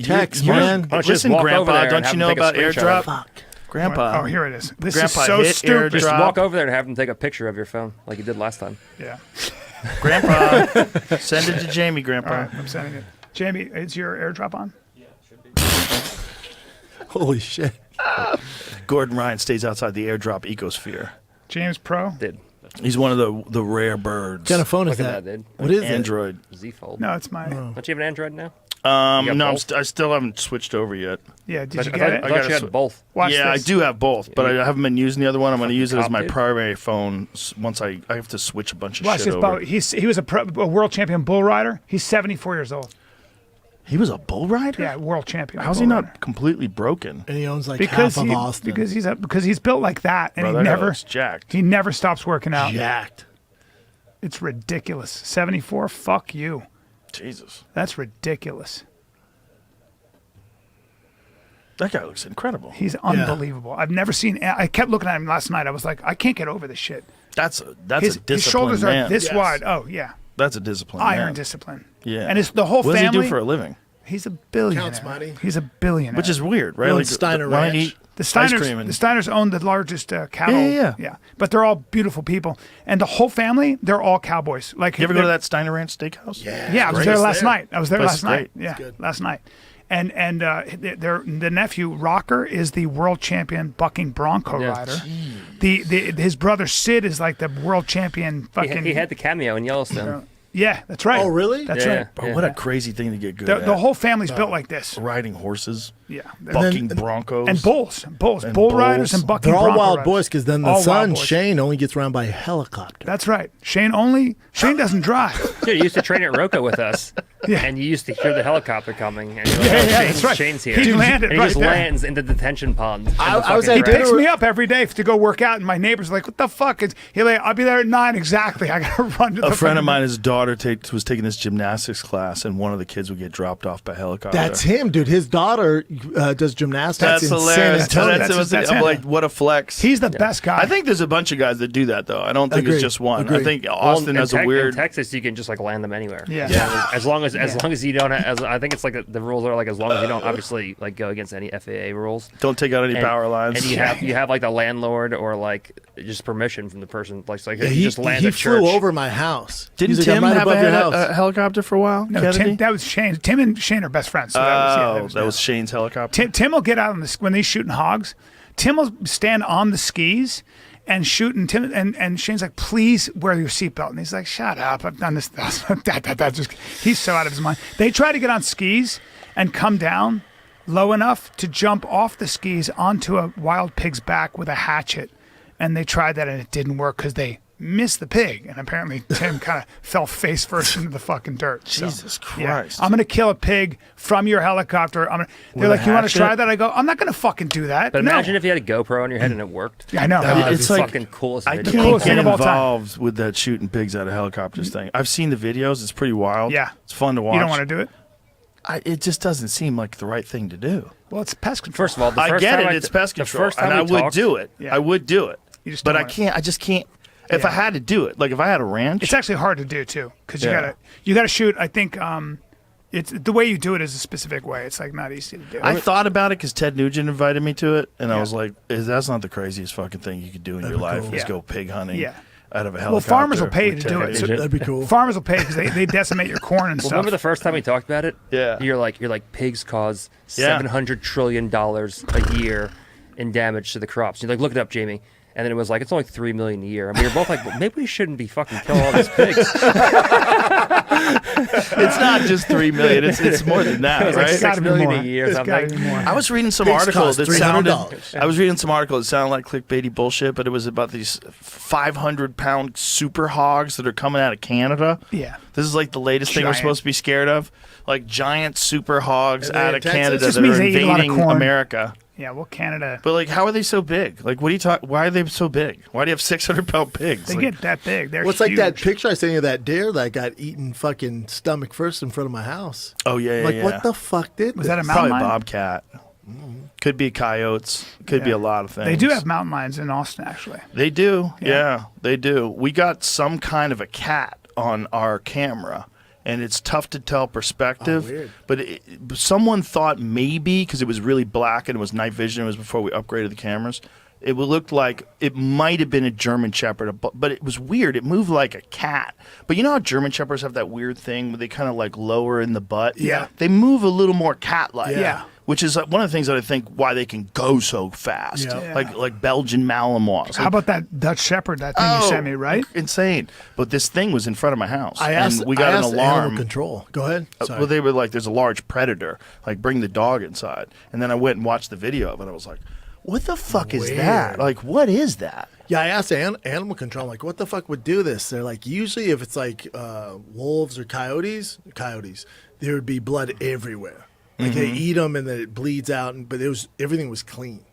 Text, you're- man. Why don't you just Listen, walk over Grandpa, there and don't have you him know take a about screenshot? airdrop? Fuck. Grandpa. Oh, here it is. This Grandpa is so hit stupid. Just airdrop. walk over there and have him take a picture of your phone like you did last time. Yeah. Grandpa, send it to Jamie, Grandpa. All right, I'm sending it. Jamie, is your airdrop on? Holy shit. Gordon Ryan stays outside the airdrop ecosphere. James Pro? Did. He's one of the rare birds. What kind of phone is Look at that? that, dude. What is Android. Z Fold. No, it's my. Don't you have an Android now? No, both? I still haven't switched over yet. Yeah, did you I get it? thought gotta you had both. Watch yeah, this. I do have both, but I haven't been using the other one. I'm going to use it as my dude. primary phone once I have to switch a bunch of Watch shit this, over. Bo. He was a world champion bull rider. He's 74 years old. He was a bull rider? Yeah, world champion. How's bull he rider. not completely broken? And he owns like Because half of he, Austin. because he's built like that, and Bro, he that guy never looks jacked. he never stops working out. jacked. It's ridiculous. 74. Fuck you. Jesus. That's ridiculous. That guy looks incredible. He's unbelievable. I've never seen. I kept looking at him last night. I was like, I can't get over this shit. That's a His disciplined shoulders man. are this Yes. wide. Oh yeah, That's a disciplined iron man. discipline. Yeah. And it's the whole What family. does he do for a living? He's a billionaire. Counts money. He's a billionaire. Which is weird, right? He owns Steiner why Ranch. eat the ice Steiners. cream and The Steiners own the largest cattle. Yeah. But they're all beautiful people, and the whole family. They're all cowboys. Like You ever go to that Steiner Ranch Steakhouse? Yeah, I was great. there last night. I was there Place last is night. great. Yeah, last night. And the nephew Rocker is the world champion bucking bronco Yeah. rider. His brother Sid is like the world champion fucking. He had the cameo in Yellowstone. Yeah, that's right. Oh, really? That's Yeah. right. Bro, what a crazy thing to get good The, at. the whole family's built like this. Riding horses, Yeah. bucking broncos. And bulls, And bull bulls. riders and bucking. They're all bronco wild riders. boys because then the All wild son, boys. Shane, only gets around by a helicopter. That's right. Shane doesn't drive. Dude, you used to train at Roca with us. Yeah. And you used to hear the helicopter coming. And you're like, Yeah, oh, yeah, Shane's, that's right. Shane's here. He landed and he right just there. lands in the detention pond. I was He at picks dinner- me up every day to go work out, and my neighbors are like, "What the fuck?" I'll be there at 9 exactly. I gotta run to the A friend of fucking- mine, his daughter was taking this gymnastics class, and one of the kids would get dropped off by helicopter. That's him, dude. His daughter does gymnastics That's in hilarious. San Antonio. That's I'm him. like, what a flex. He's the best guy. I think there's a bunch of guys that do that, though. I don't think Agreed. it's just one. I Agreed. think Austin has a In weird. Texas, you can just like land them anywhere. Yeah. As long as you don't. I think it's like the rules are like as long as you don't obviously like go against any FAA rules. Don't take out any And- power lines. And you have like the landlord or like just permission from the person. Like Yeah, you he just land he at flew church. over my house. Didn't He's like, Tim I'm right have above your house. a helicopter for a while? No, Kennedy? Tim, that was Shane. Tim and Shane are best friends. So that was Shane's helicopter. Tim will get out on this when he's shooting hogs. Tim will stand on the skis and shoot, and Tim and Shane's like, "Please wear your seatbelt." And he's like, "Shut up! I've done this." He's so out of his mind. They try to get on skis and come down low enough to jump off the skis onto a wild pig's back with a hatchet, and they tried that and it didn't work because they missed the pig, and apparently Tim kind of fell face first into the fucking dirt. So, Jesus yeah. Christ. I'm gonna kill a pig from your helicopter. They're With like, a "You want to hatchet? try that?" I go, "I'm not gonna fucking do that." But No. imagine if you had a GoPro on your head and it worked. Yeah, I know. It's the like- fucking coolest I video. can't coolest get thing of all time. involved with that shooting pigs out of helicopters thing. I've seen the videos. It's pretty wild. Yeah. It's fun to watch. You don't want to do it. It just doesn't seem like the right thing to do. Well, it's pest control. First of all, the I first get time it. It's pest the control. first time And I we would talked- do it. Yeah. I would do it. You just But don't I wanna- can't. I just can't. If Yeah. I had to do it, like if I had a ranch. It's actually hard to do too, because Yeah. you gotta shoot. I think it's the way you do it is a specific way. It's like not easy to do. I thought about it because Ted Nugent invited me to it, and I Yeah. was like, "That's not the craziest fucking thing you could do in your life. cool. Is Yeah. go pig hunting Yeah. out of a helicopter." Well, farmers will pay you with to Ted do it. Nugent. That'd be cool. Farmers will pay because they decimate your corn and Well, stuff. remember the first time we talked about it? Yeah. You're like pigs cause Yeah. $700 trillion a year in damage to the crops. You're like, look it up, Jamie. And then it was like, it's only $3 million a year. And we were both like, well, maybe we shouldn't be fucking killing all these pigs. It's not just 3 million. It's more than that, It was like right? $6 gotta be million more. a year. It's Something. gotta be more. I was reading some Pigs article cost that sounded. $300. I was reading some article that sounded like clickbaity bullshit, but it was about these 500-pound super hogs that are coming out of Canada. Yeah. This is like the latest thing we're Giant. supposed to be scared of, like giant super hogs Are they out in of Texas? Canada Just that means are they eat a lot of invading corn. America. Yeah, well, Canada, But like, how are they so big? Like, what do you talk? Why are they so big? Why do you have 600-pound pigs? they Like, get that big. They're What's like that huge. picture I sent you of that deer that got eaten fucking stomach first in front of my house? oh yeah, yeah, Like, yeah. what the fuck did Was this? that a Probably mountain lion? bobcat. Could be coyotes. Could be a lot of things. They do have mountain lions in Austin, actually. They do. Yeah, they do. We got some kind of a cat on our camera, and it's tough to tell perspective. Weird. But someone thought maybe, because it was really black and it was night vision, it was before we upgraded the cameras, it looked like it might have been a German Shepherd, but it was weird. It moved like a cat. But you know how German Shepherds have that weird thing where they kind of like lower in the butt? Yeah. They move a little more cat-like. Yeah. Which is one of the things that I think why they can go so fast. Yeah. Like Belgian Malinois. How about that Dutch Shepherd, that thing you sent me, right? Insane. But this thing was in front of my house. I asked, and we got I an asked alarm. Animal Control. Go ahead. Sorry. Well, they were like, there's a large predator. Like, bring the dog inside. And then I went and watched the video of it. I was like, what the fuck is that? Like, what is that? Yeah, I asked Animal Control, I'm like, what the fuck would do this? They're like, usually if it's like wolves or coyotes, there would be blood everywhere. Like they eat them and then it bleeds out, but everything was clean.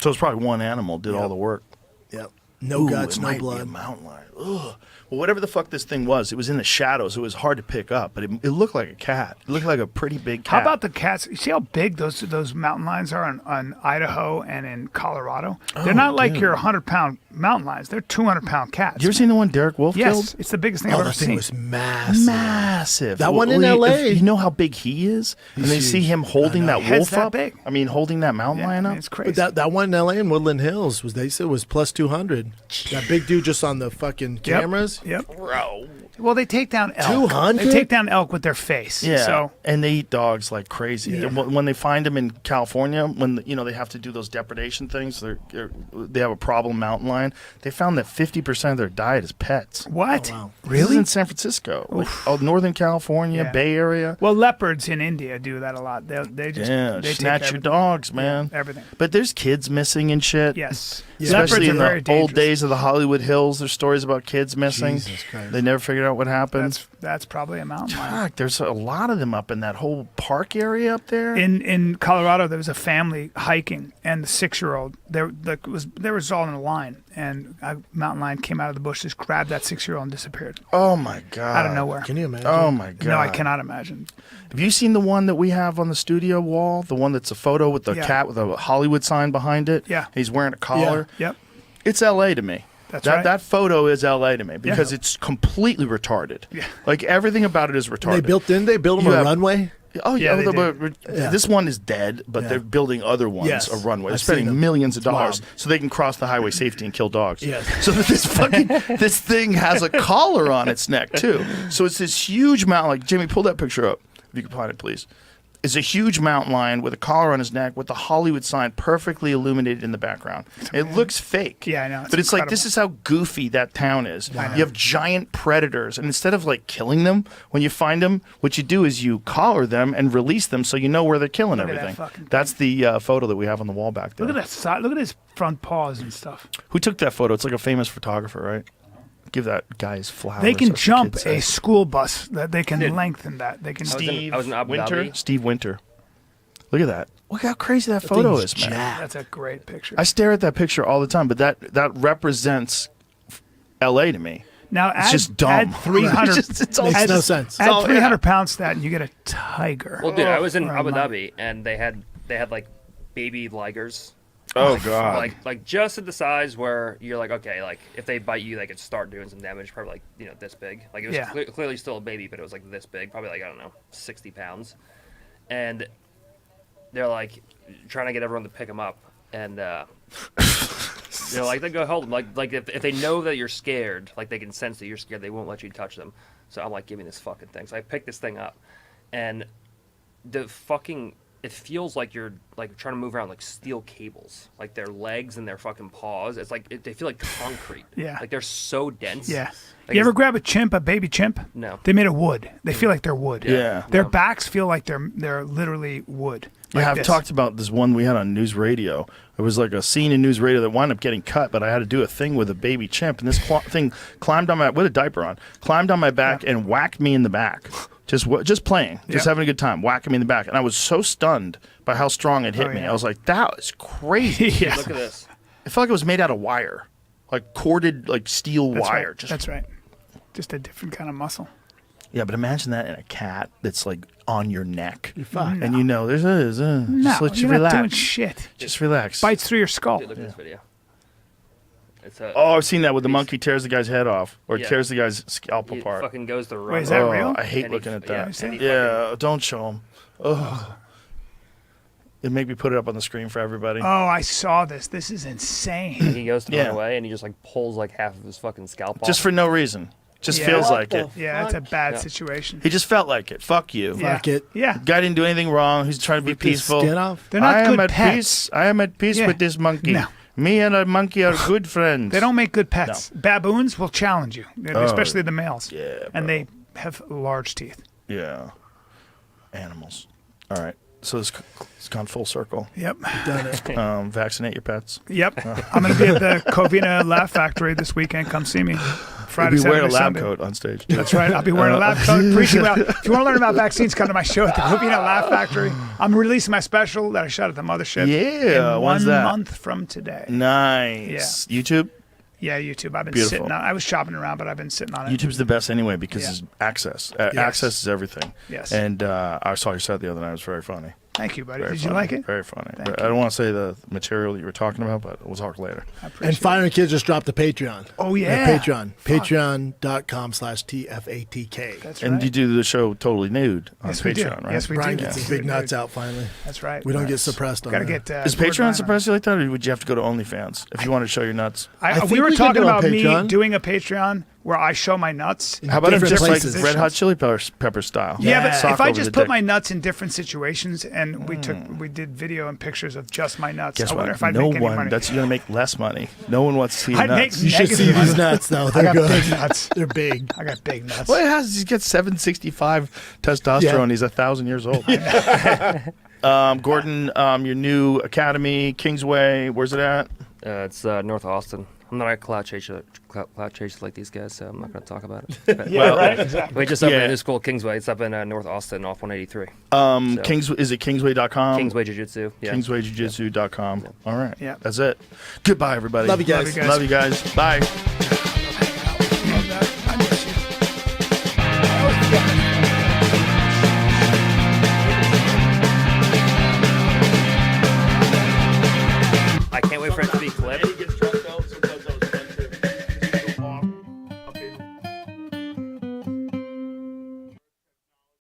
So it's probably one animal did all the work. Yep. No guts, it no might blood. Be a mountain lion. Ugh. Well, whatever the fuck this thing was, it was in the shadows. It was hard to pick up, but it looked like a cat. It looked like a pretty big cat. How about the cats? You see how big those mountain lions are on Idaho and in Colorado? They're not like your 100-pound mountain lions. They're 200-pound cats. You ever seen the one Derek Wolf killed? Yes, it's the biggest thing I've Oh, ever that thing seen. was massive. Massive. That one in L.A. You know how big he is? And they see him holding that Head's wolf that up. big. I mean, holding that mountain lion up. It's crazy. But that one in L.A. in Woodland Hills they said was plus 200. That big dude just on the fucking cameras. Yep. Bro. Well, they take down elk. 200? They take down elk with their face. Yeah, So and they eat dogs like crazy. Yeah. When they find them in California, when they have to do those depredation things, they have a problem mountain lion. They found that 50% of their diet is pets. what? Oh, wow. This is Really? in San Francisco, like, Northern California, Yeah. Bay Area. Well, leopards in India do that a lot. They just they snatch take your dogs, man. everything. But there's kids missing and shit. Yes. Especially Leopards in are the very old dangerous. days of the Hollywood Hills, there's stories about kids missing. Jesus Christ. They never figured out what happened. That's probably a mountain lion. Fuck, there's a lot of them up in that whole park area up there. In Colorado, there was a family hiking, and the 6-year-old they were all in a line, and a mountain lion came out of the bushes, grabbed that 6-year-old, and disappeared Oh my god! out of nowhere. Can you imagine? Oh my god! No, I cannot imagine. Have you seen the one that we have on the studio wall? The one that's a photo with the Yeah. cat with a Hollywood sign behind it. Yeah. He's wearing a collar. Yep. It's L.A. to me. That's that right. that photo is L.A. to me because Yeah. it's completely retarded. Yeah. Like everything about it is retarded. They built them You a have- runway? Oh Yeah, yeah, they but this one is dead, but Yeah. they're building other ones Yes, a runway. They're I've seen spending them. millions of dollars Wild. so they can cross the highway safety and kill dogs. Yes. So that this thing has a collar on its neck too. So it's this huge mountain. Like Jimmy, pull that picture up if you could find it, please. It's a huge mountain lion with a collar on his neck with the Hollywood sign perfectly illuminated in the background. It looks fake. Yeah, I know. It's But it's like, incredible. this is how goofy that town is. You have giant predators, and instead of like killing them, when you find them, what you do is you collar them and release them so you know where they're killing Look at that everything. fucking thing. That's the photo that we have on the wall back there. Look at that side. Look at his front paws and stuff. Who took that photo? It's like a famous photographer, right? Give that guy his flowers. They can as the jump kids a say. school bus. That they can lengthen that. They can. I was in Abu Winter. Dhabi. Steve Winter. Look at that. Look how crazy that photo thing's is, man. jacked. That's a great picture. I stare at that picture all the time, but that represents L.A. to me. Now It's add, just dumb. add 300. It's all Makes add, no sense. Add all- 300 pounds to that, and you get a tiger. Well, dude, I was in Or a Abu lion. Dhabi, and they had like baby ligers. Oh god. Like just at the size where you're like, okay, like if they bite you, they could start doing some damage. Probably like this big. Like it was Yeah. clearly still a baby, but it was like this big. Probably like I don't know, 60 pounds. And they're like trying to get everyone to pick them up, and they're like, they go hold them. Like if they know that you're scared, like they can sense that you're scared, they won't let you touch them. So I'm like, give me this fucking thing. So I pick this thing up, and it feels like you're like trying to move around like steel cables, like their legs and their fucking paws. It's like they feel like concrete. Yeah. Like they're so dense. Yeah. Like You ever it's- grab a baby chimp? No. They made of wood. They feel like they're wood. Yeah. Their backs feel like they're literally wood. Like Yeah, I've this. talked about this one we had on News Radio. It was like a scene in News Radio that wound up getting cut, but I had to do a thing with a baby chimp, and this thing climbed on my with a diaper on, climbed on my back and whacked me in the back. Just playing, just Yeah. having a good time, whacking me in the back, and I was so stunned by how strong it hit Oh, me. yeah. I was like, "That is crazy." Yeah. Look at this. It felt like it was made out of wire, like corded, like steel That's wire. right. Just That's right. Just a different kind of muscle. Yeah, but imagine that in a cat that's like on your neck. You're fine. And you know, just let you you're relax. not doing shit. Just relax. Bites through your skull. Dude, look at this video. It's Oh, I've seen that with the monkey tears the guy's head off or Yeah. tears the guy's scalp he apart. fucking goes to run. Wait, is that Oh, real? I hate And he- looking at yeah, that. and he Yeah, don't show him. Ugh. It make me put it up on the screen for everybody. Oh, I saw this. This is insane. He goes to Yeah. run away, and he just like pulls like half of his fucking scalp off. Just for no reason. Just Yeah. feels What like it. Yeah, it's a bad Yeah. situation. He just felt like it. Fuck you. Yeah. Fuck it. Yeah. Guy didn't do anything wrong. He's trying to be Rip his peaceful. skin off. They're not I am good at pets. peace. I am at peace Yeah. with this monkey. No. Me and a monkey are good friends. They don't make good pets. Baboons will challenge you, especially the males. Yeah, And bro. they have large teeth. Yeah. Animals. All right. So it's gone full circle. Yep. Done it. Vaccinate your pets. Yep. I'm going to be at the Covina Laugh Factory this weekend. Come see me. Friday, You'll be wearing a Saturday, lab Sunday. coat on stage. That's right. I'll be wearing a lab coat. Preaching about. If you want to learn about vaccines, come to my show at the Covina Laugh Factory. I'm releasing my special that I shot at the Mothership. Yeah, in when's 1 that? month from today. Nice. YouTube? Yeah, YouTube. I've been Beautiful. sitting on. I was shopping around, but I've been sitting on it. YouTube's the best anyway because Yeah. it's access. Yes. Access is everything. Yes. And I saw your set the other night. It was very funny. Thank you, buddy. Very Did funny. you like it? Very funny. Thank But I don't want to say the material that you were talking about, but we'll talk later. I appreciate And it. Fire and Kids just dropped the Patreon. Oh, yeah. Patreon. Patreon.com/TFATK. That's And right. you do the show totally nude on Yes, we do. Patreon, right? Yes, we Brian do. gets his Yeah. big nuts out finally. That's right. We don't get suppressed on Got to that. get. Is Gordon Patreon Ryan on. suppressed you like that, or would you have to go to OnlyFans if you want to show your nuts? I think we were we can talking do it on about me Patreon. doing a Patreon where I show my nuts. How about if different just places. like Red Hot Chili Pepper style? Yeah, but Sock if I over just the put dick. my nuts in different situations and we did video and pictures of just my nuts, Guess I wonder what? if I'd No make any one. money. That's you're gonna make less money. No one wants to see your I'd make nuts. You should see negative these money. nuts, though. I They're got good. big nuts. They're big. I got big nuts. Well, it has. He's got 765 testosterone. Yeah. He's 1,000 years old. Gordon, your new academy, Kingsway. Where's it at? It's North Austin. I'm not a clout chaser like these guys, so I'm not going to talk about it. But Yeah, right. Exactly. we just opened Yeah. a new school, Kingsway. It's up in North Austin, off 183. Is it Kingsway.com? Kingsway Jiu-Jitsu. Yeah. KingswayJujitsu.com. All right. Yeah. That's it. Goodbye, everybody. Love you guys. Love you guys. Bye.